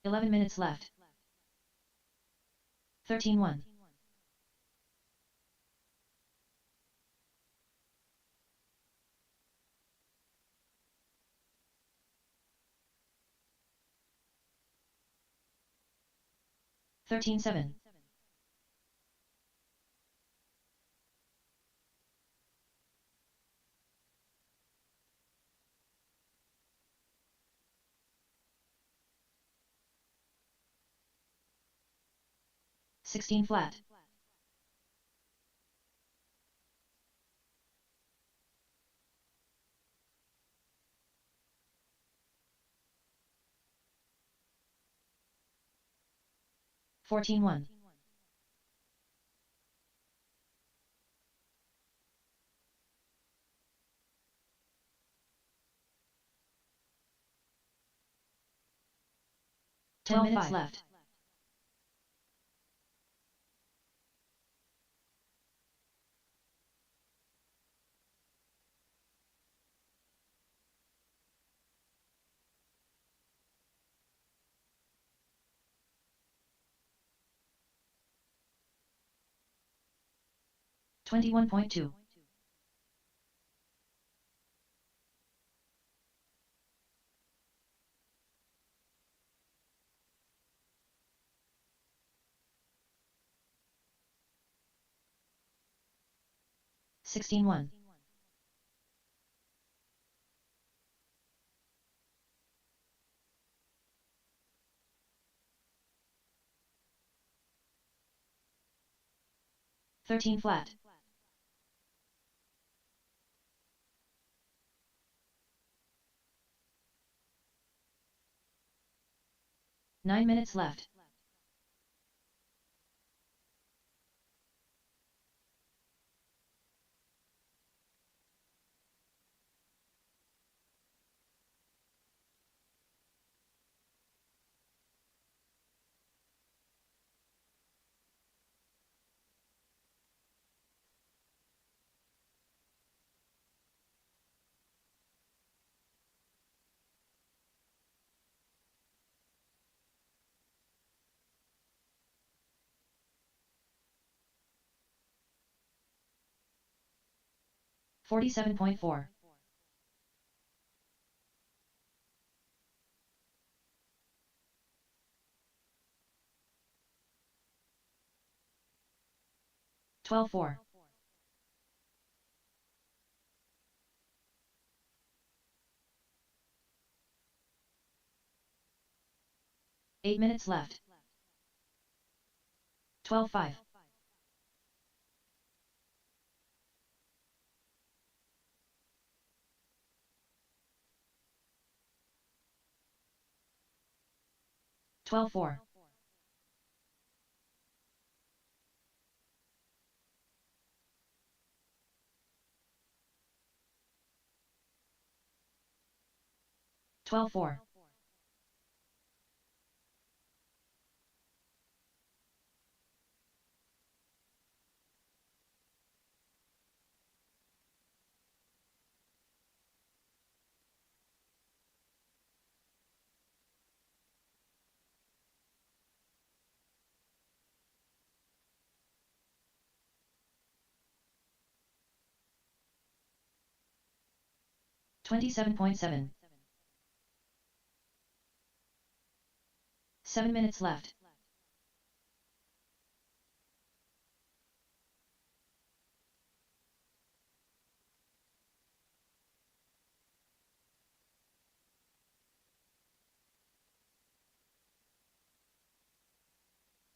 11 minutes left. 13-1. 13-7. 16 flat. 14-1. 10 minutes left. 21.2. 16-1. 13 flat. 9 minutes left. $47.4. $12.4. Eight minutes left. 12.5. $12.4. 12.4. 27.7. 7 minutes left.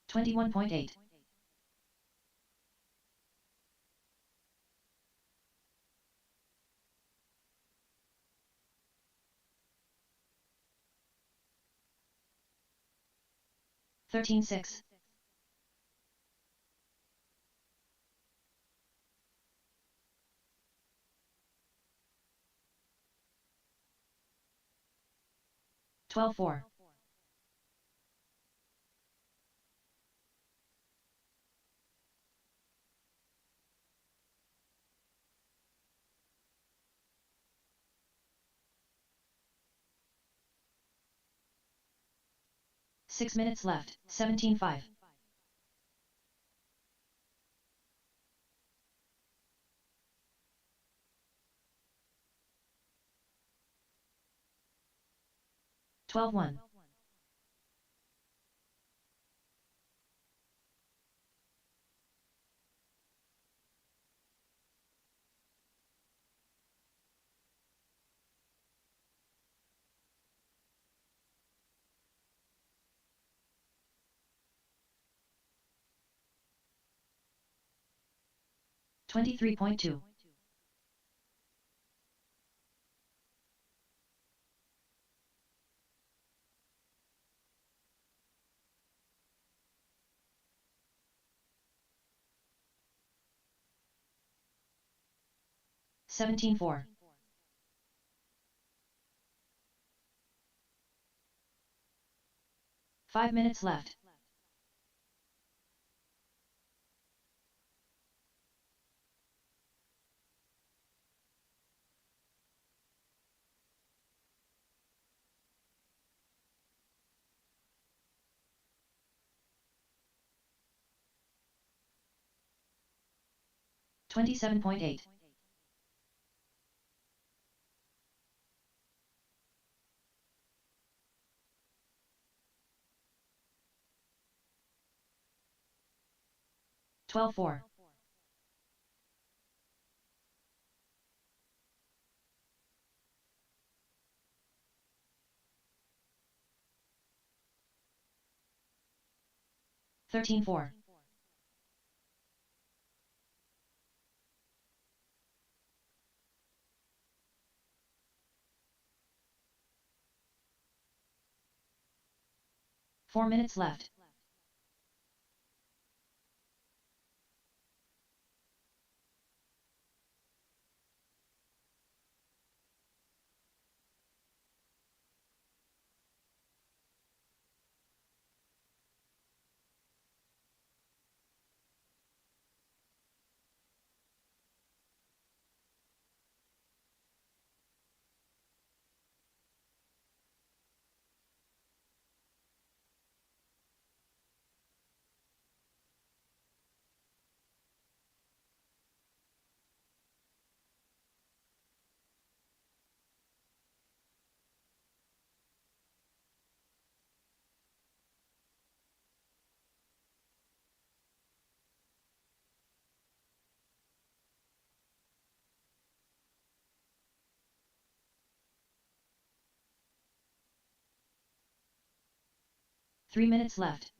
$21.8. 13.6. 12.4. 6 minutes left. 17.5. 12.1. 23.2. 17.4. 5 minutes left. $27.8. 12.4. 13.4. 4 minutes left. Three minutes left.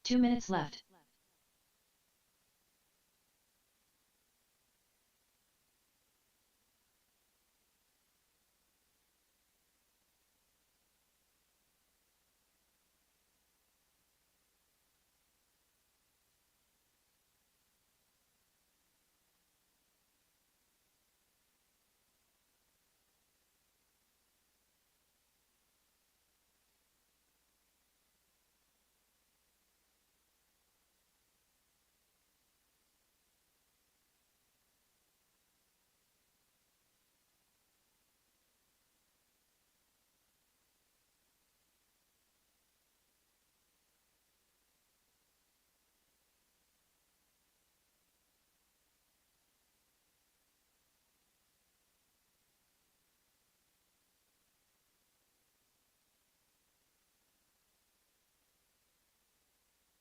Two minutes left.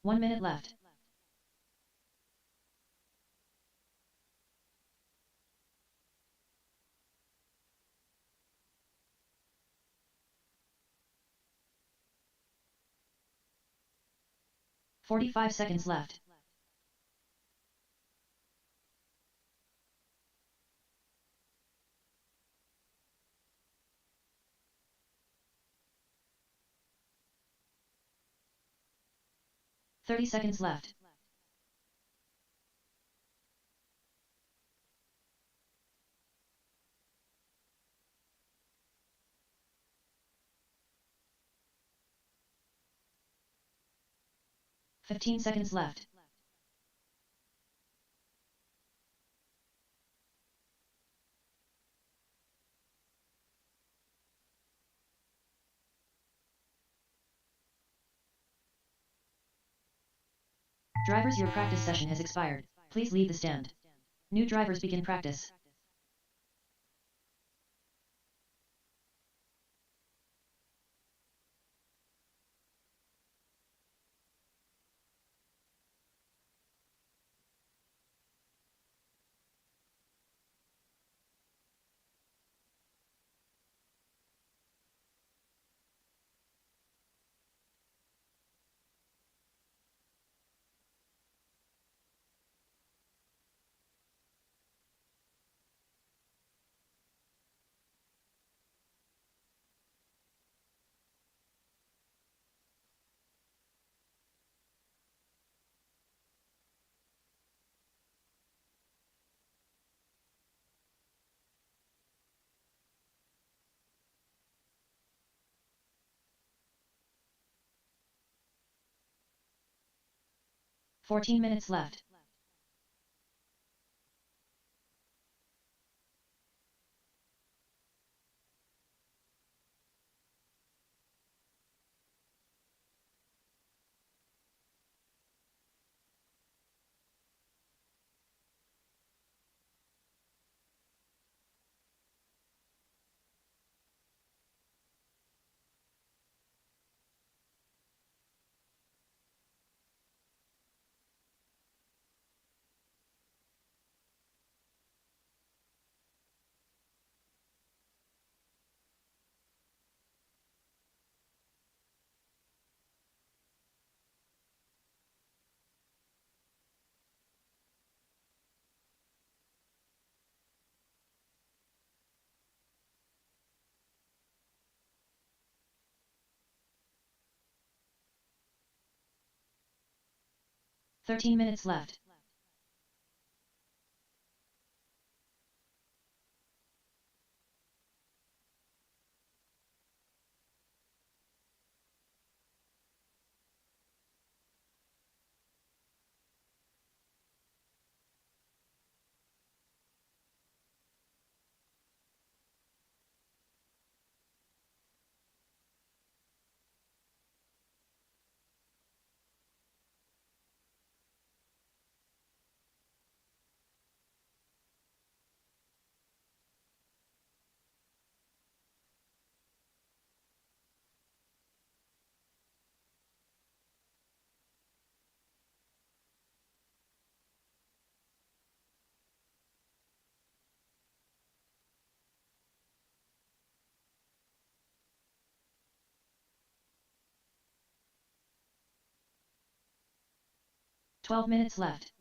One minute left. Forty-five seconds left. 30 seconds left. Fifteen seconds left. Drivers, your practice session has expired. Please leave the stand. New drivers begin practice. 14 minutes left. "13 minutes left. "12 minutes left.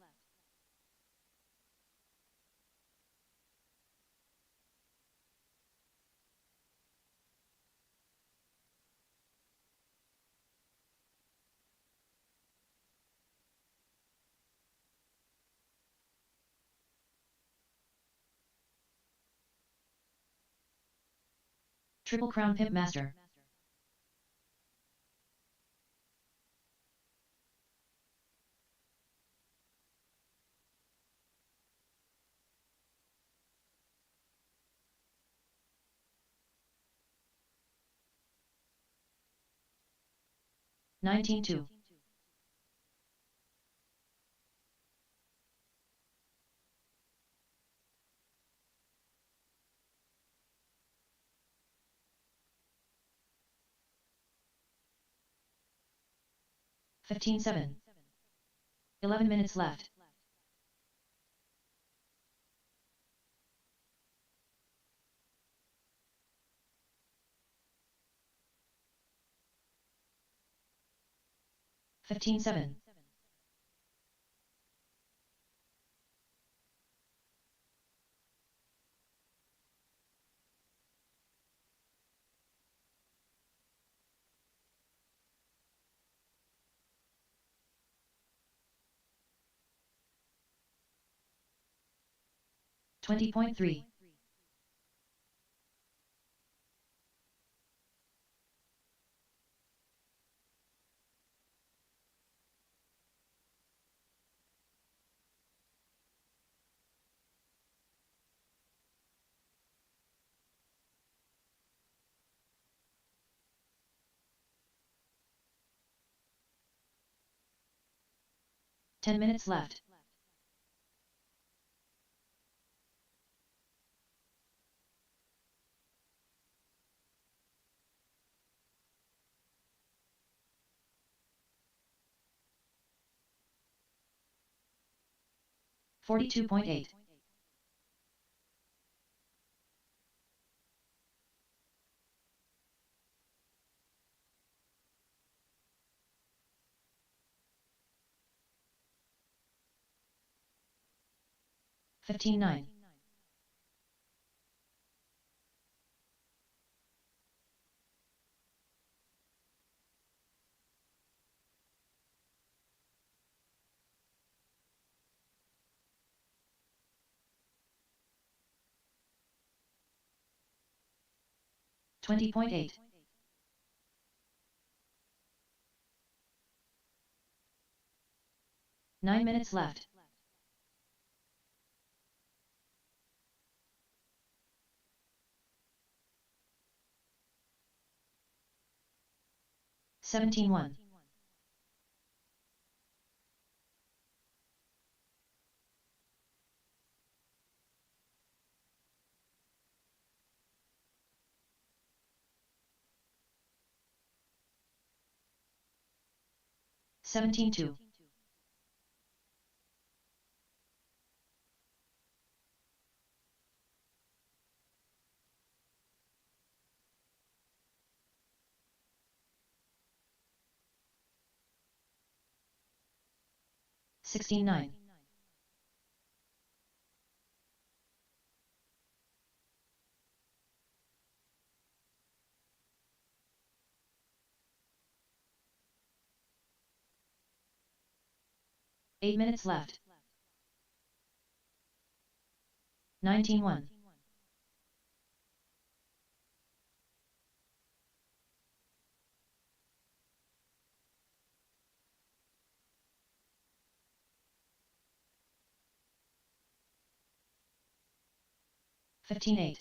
Triple Crown Pimp Master. "19-2. 15-7. 11 minutes left. "15-7. 20.3. "10 minutes left. "42.8. 15-9. 20.8. 9 minutes left. $17.1. 17.2. 16.9. 8 minutes left. 19.1. 15.8.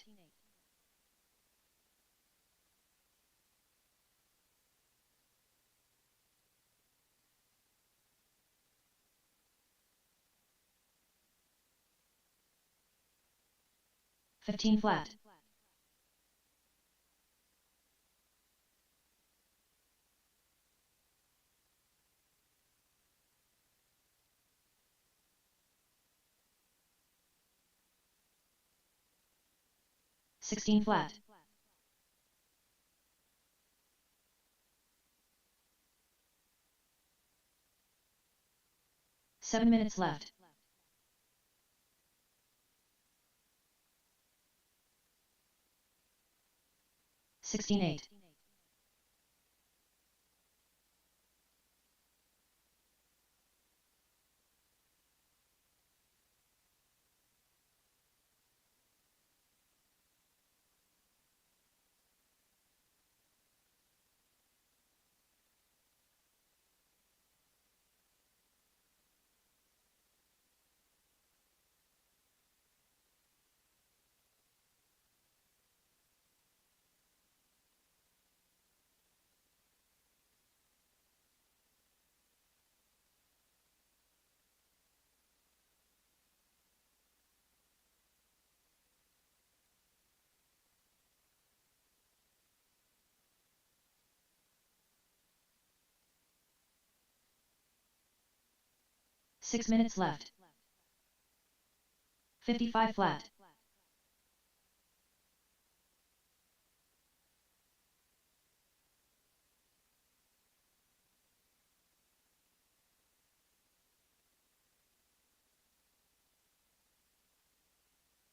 15 flat. 16 flat. 7 minutes left. 16.8. 6 minutes left. 55 flat.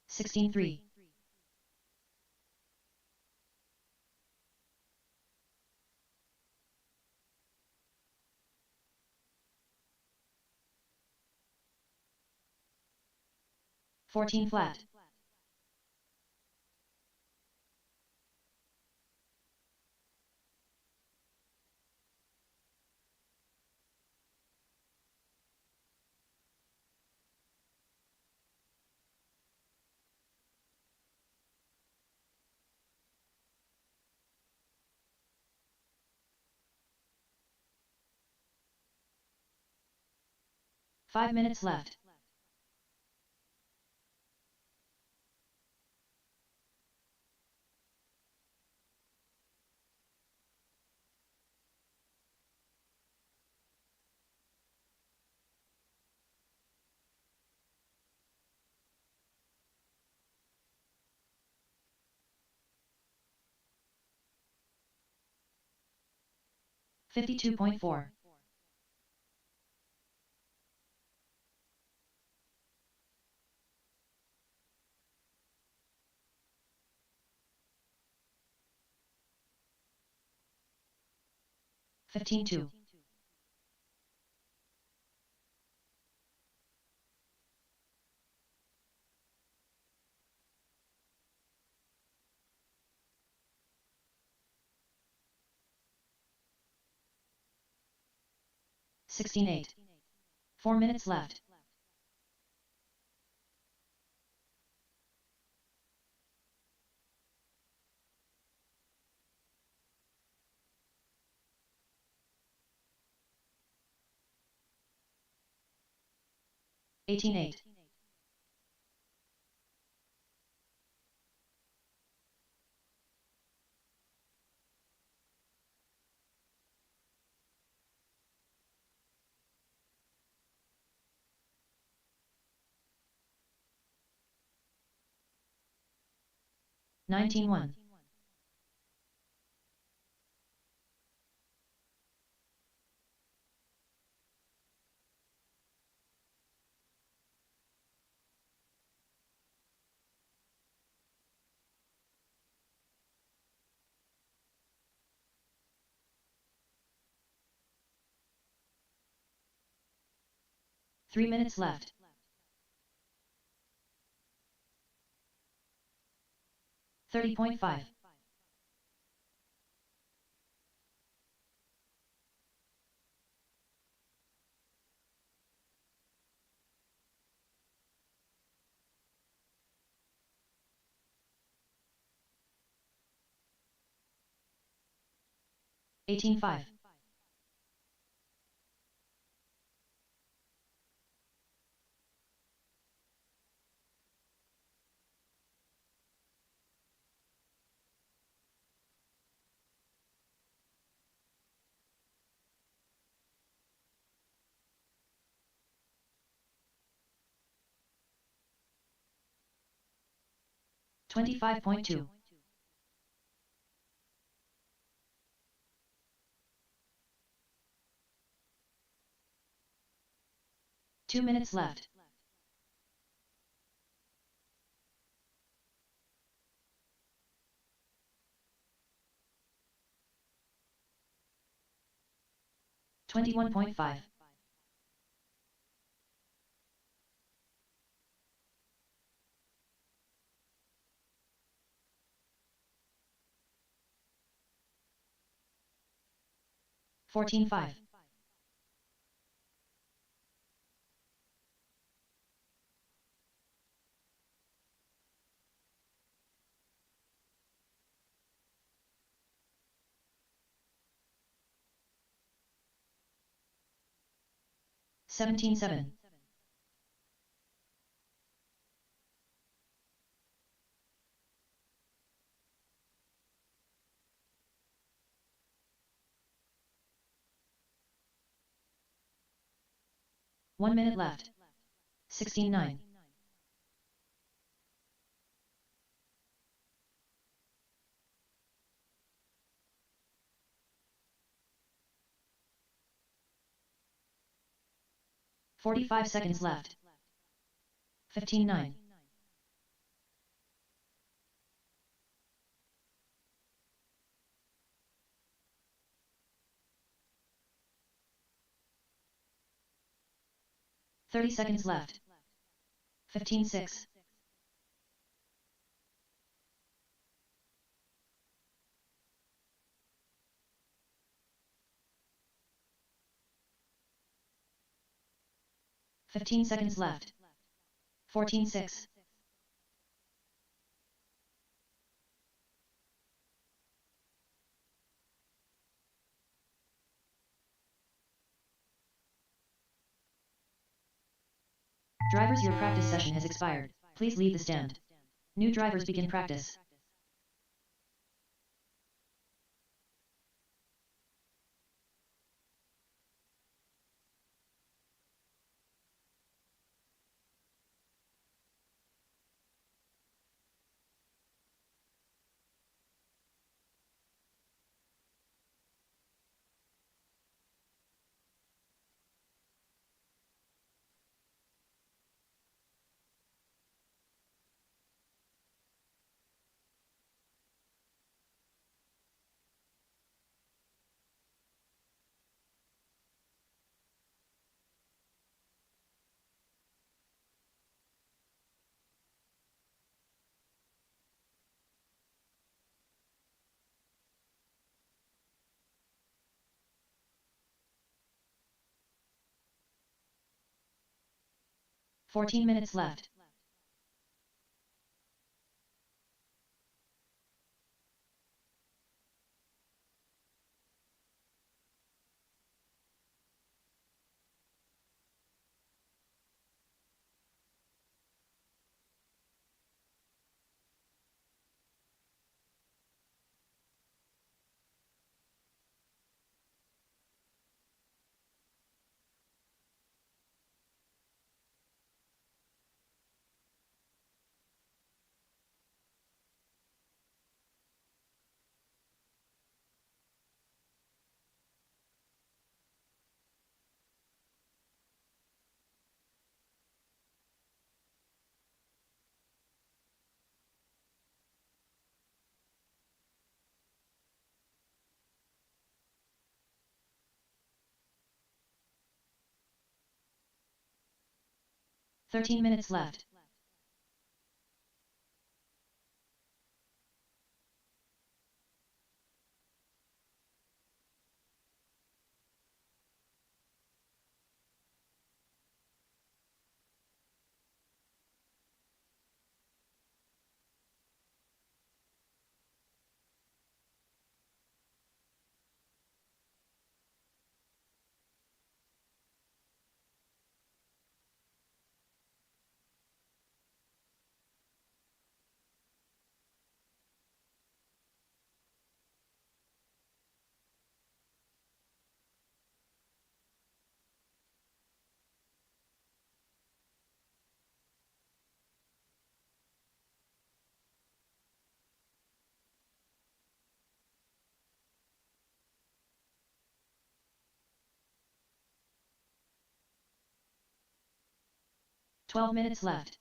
16.3. 14 flat. 5 minutes left. 52.4. 15.2. 16.8. 4 minutes left. $18.8. $19.1. Three minutes left. $30.5. $18.5. $25.2. Two minutes left. $21.5. $14.5. $17.7. One minute left. 16.9. $45 left. 15.9. $30 left. 15.6. $15 left. 14.6. Drivers, your practice session has expired. Please leave the stand. New drivers begin practice. 14 minutes left. Thirteen minutes left. Twelve minutes left.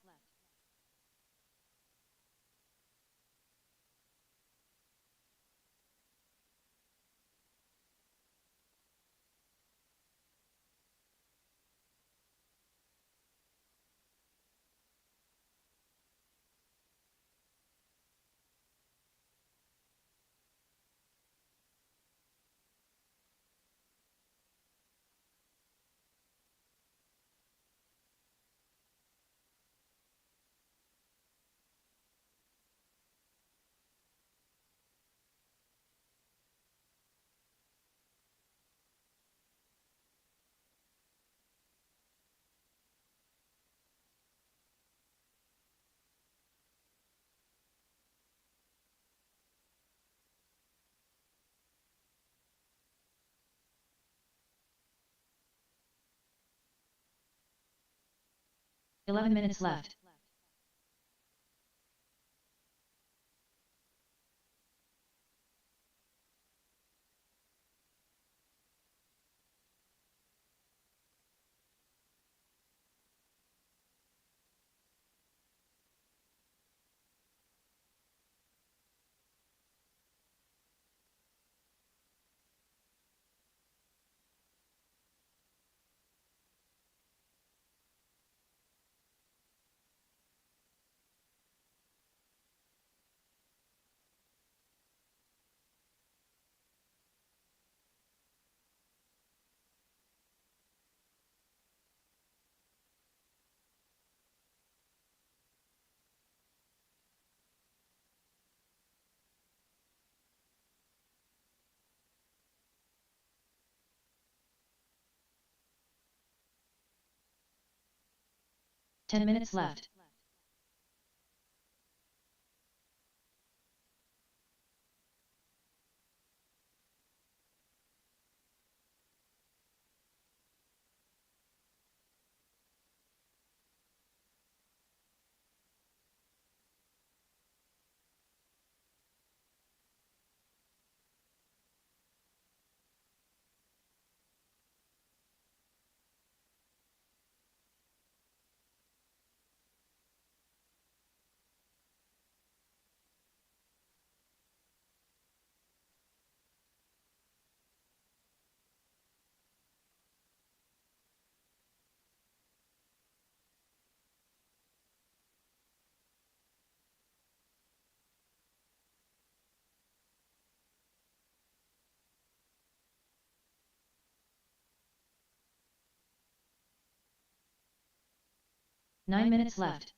$11 minutes left. $10 minutes left. 9 minutes left.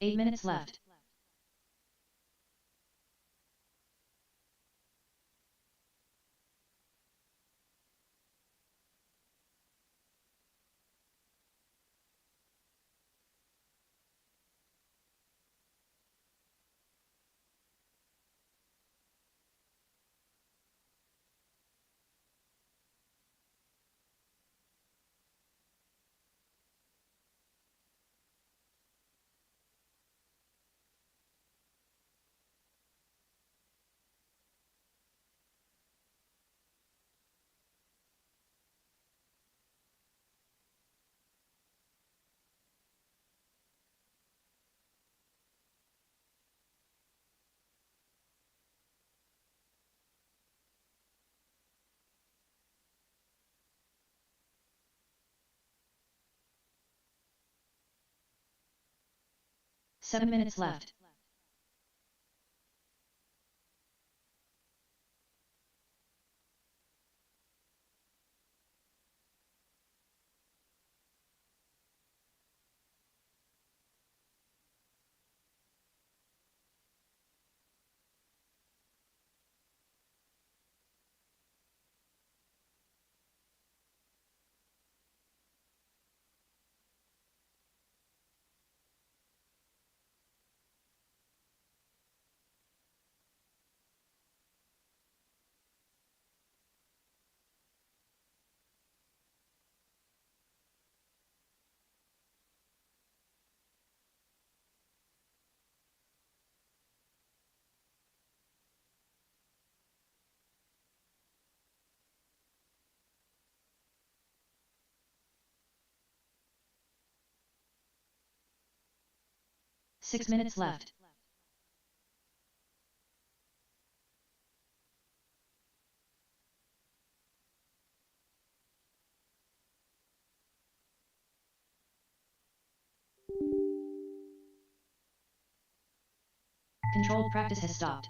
Eight minutes left. Seven minutes left. Six minutes left. Controlled practice has stopped.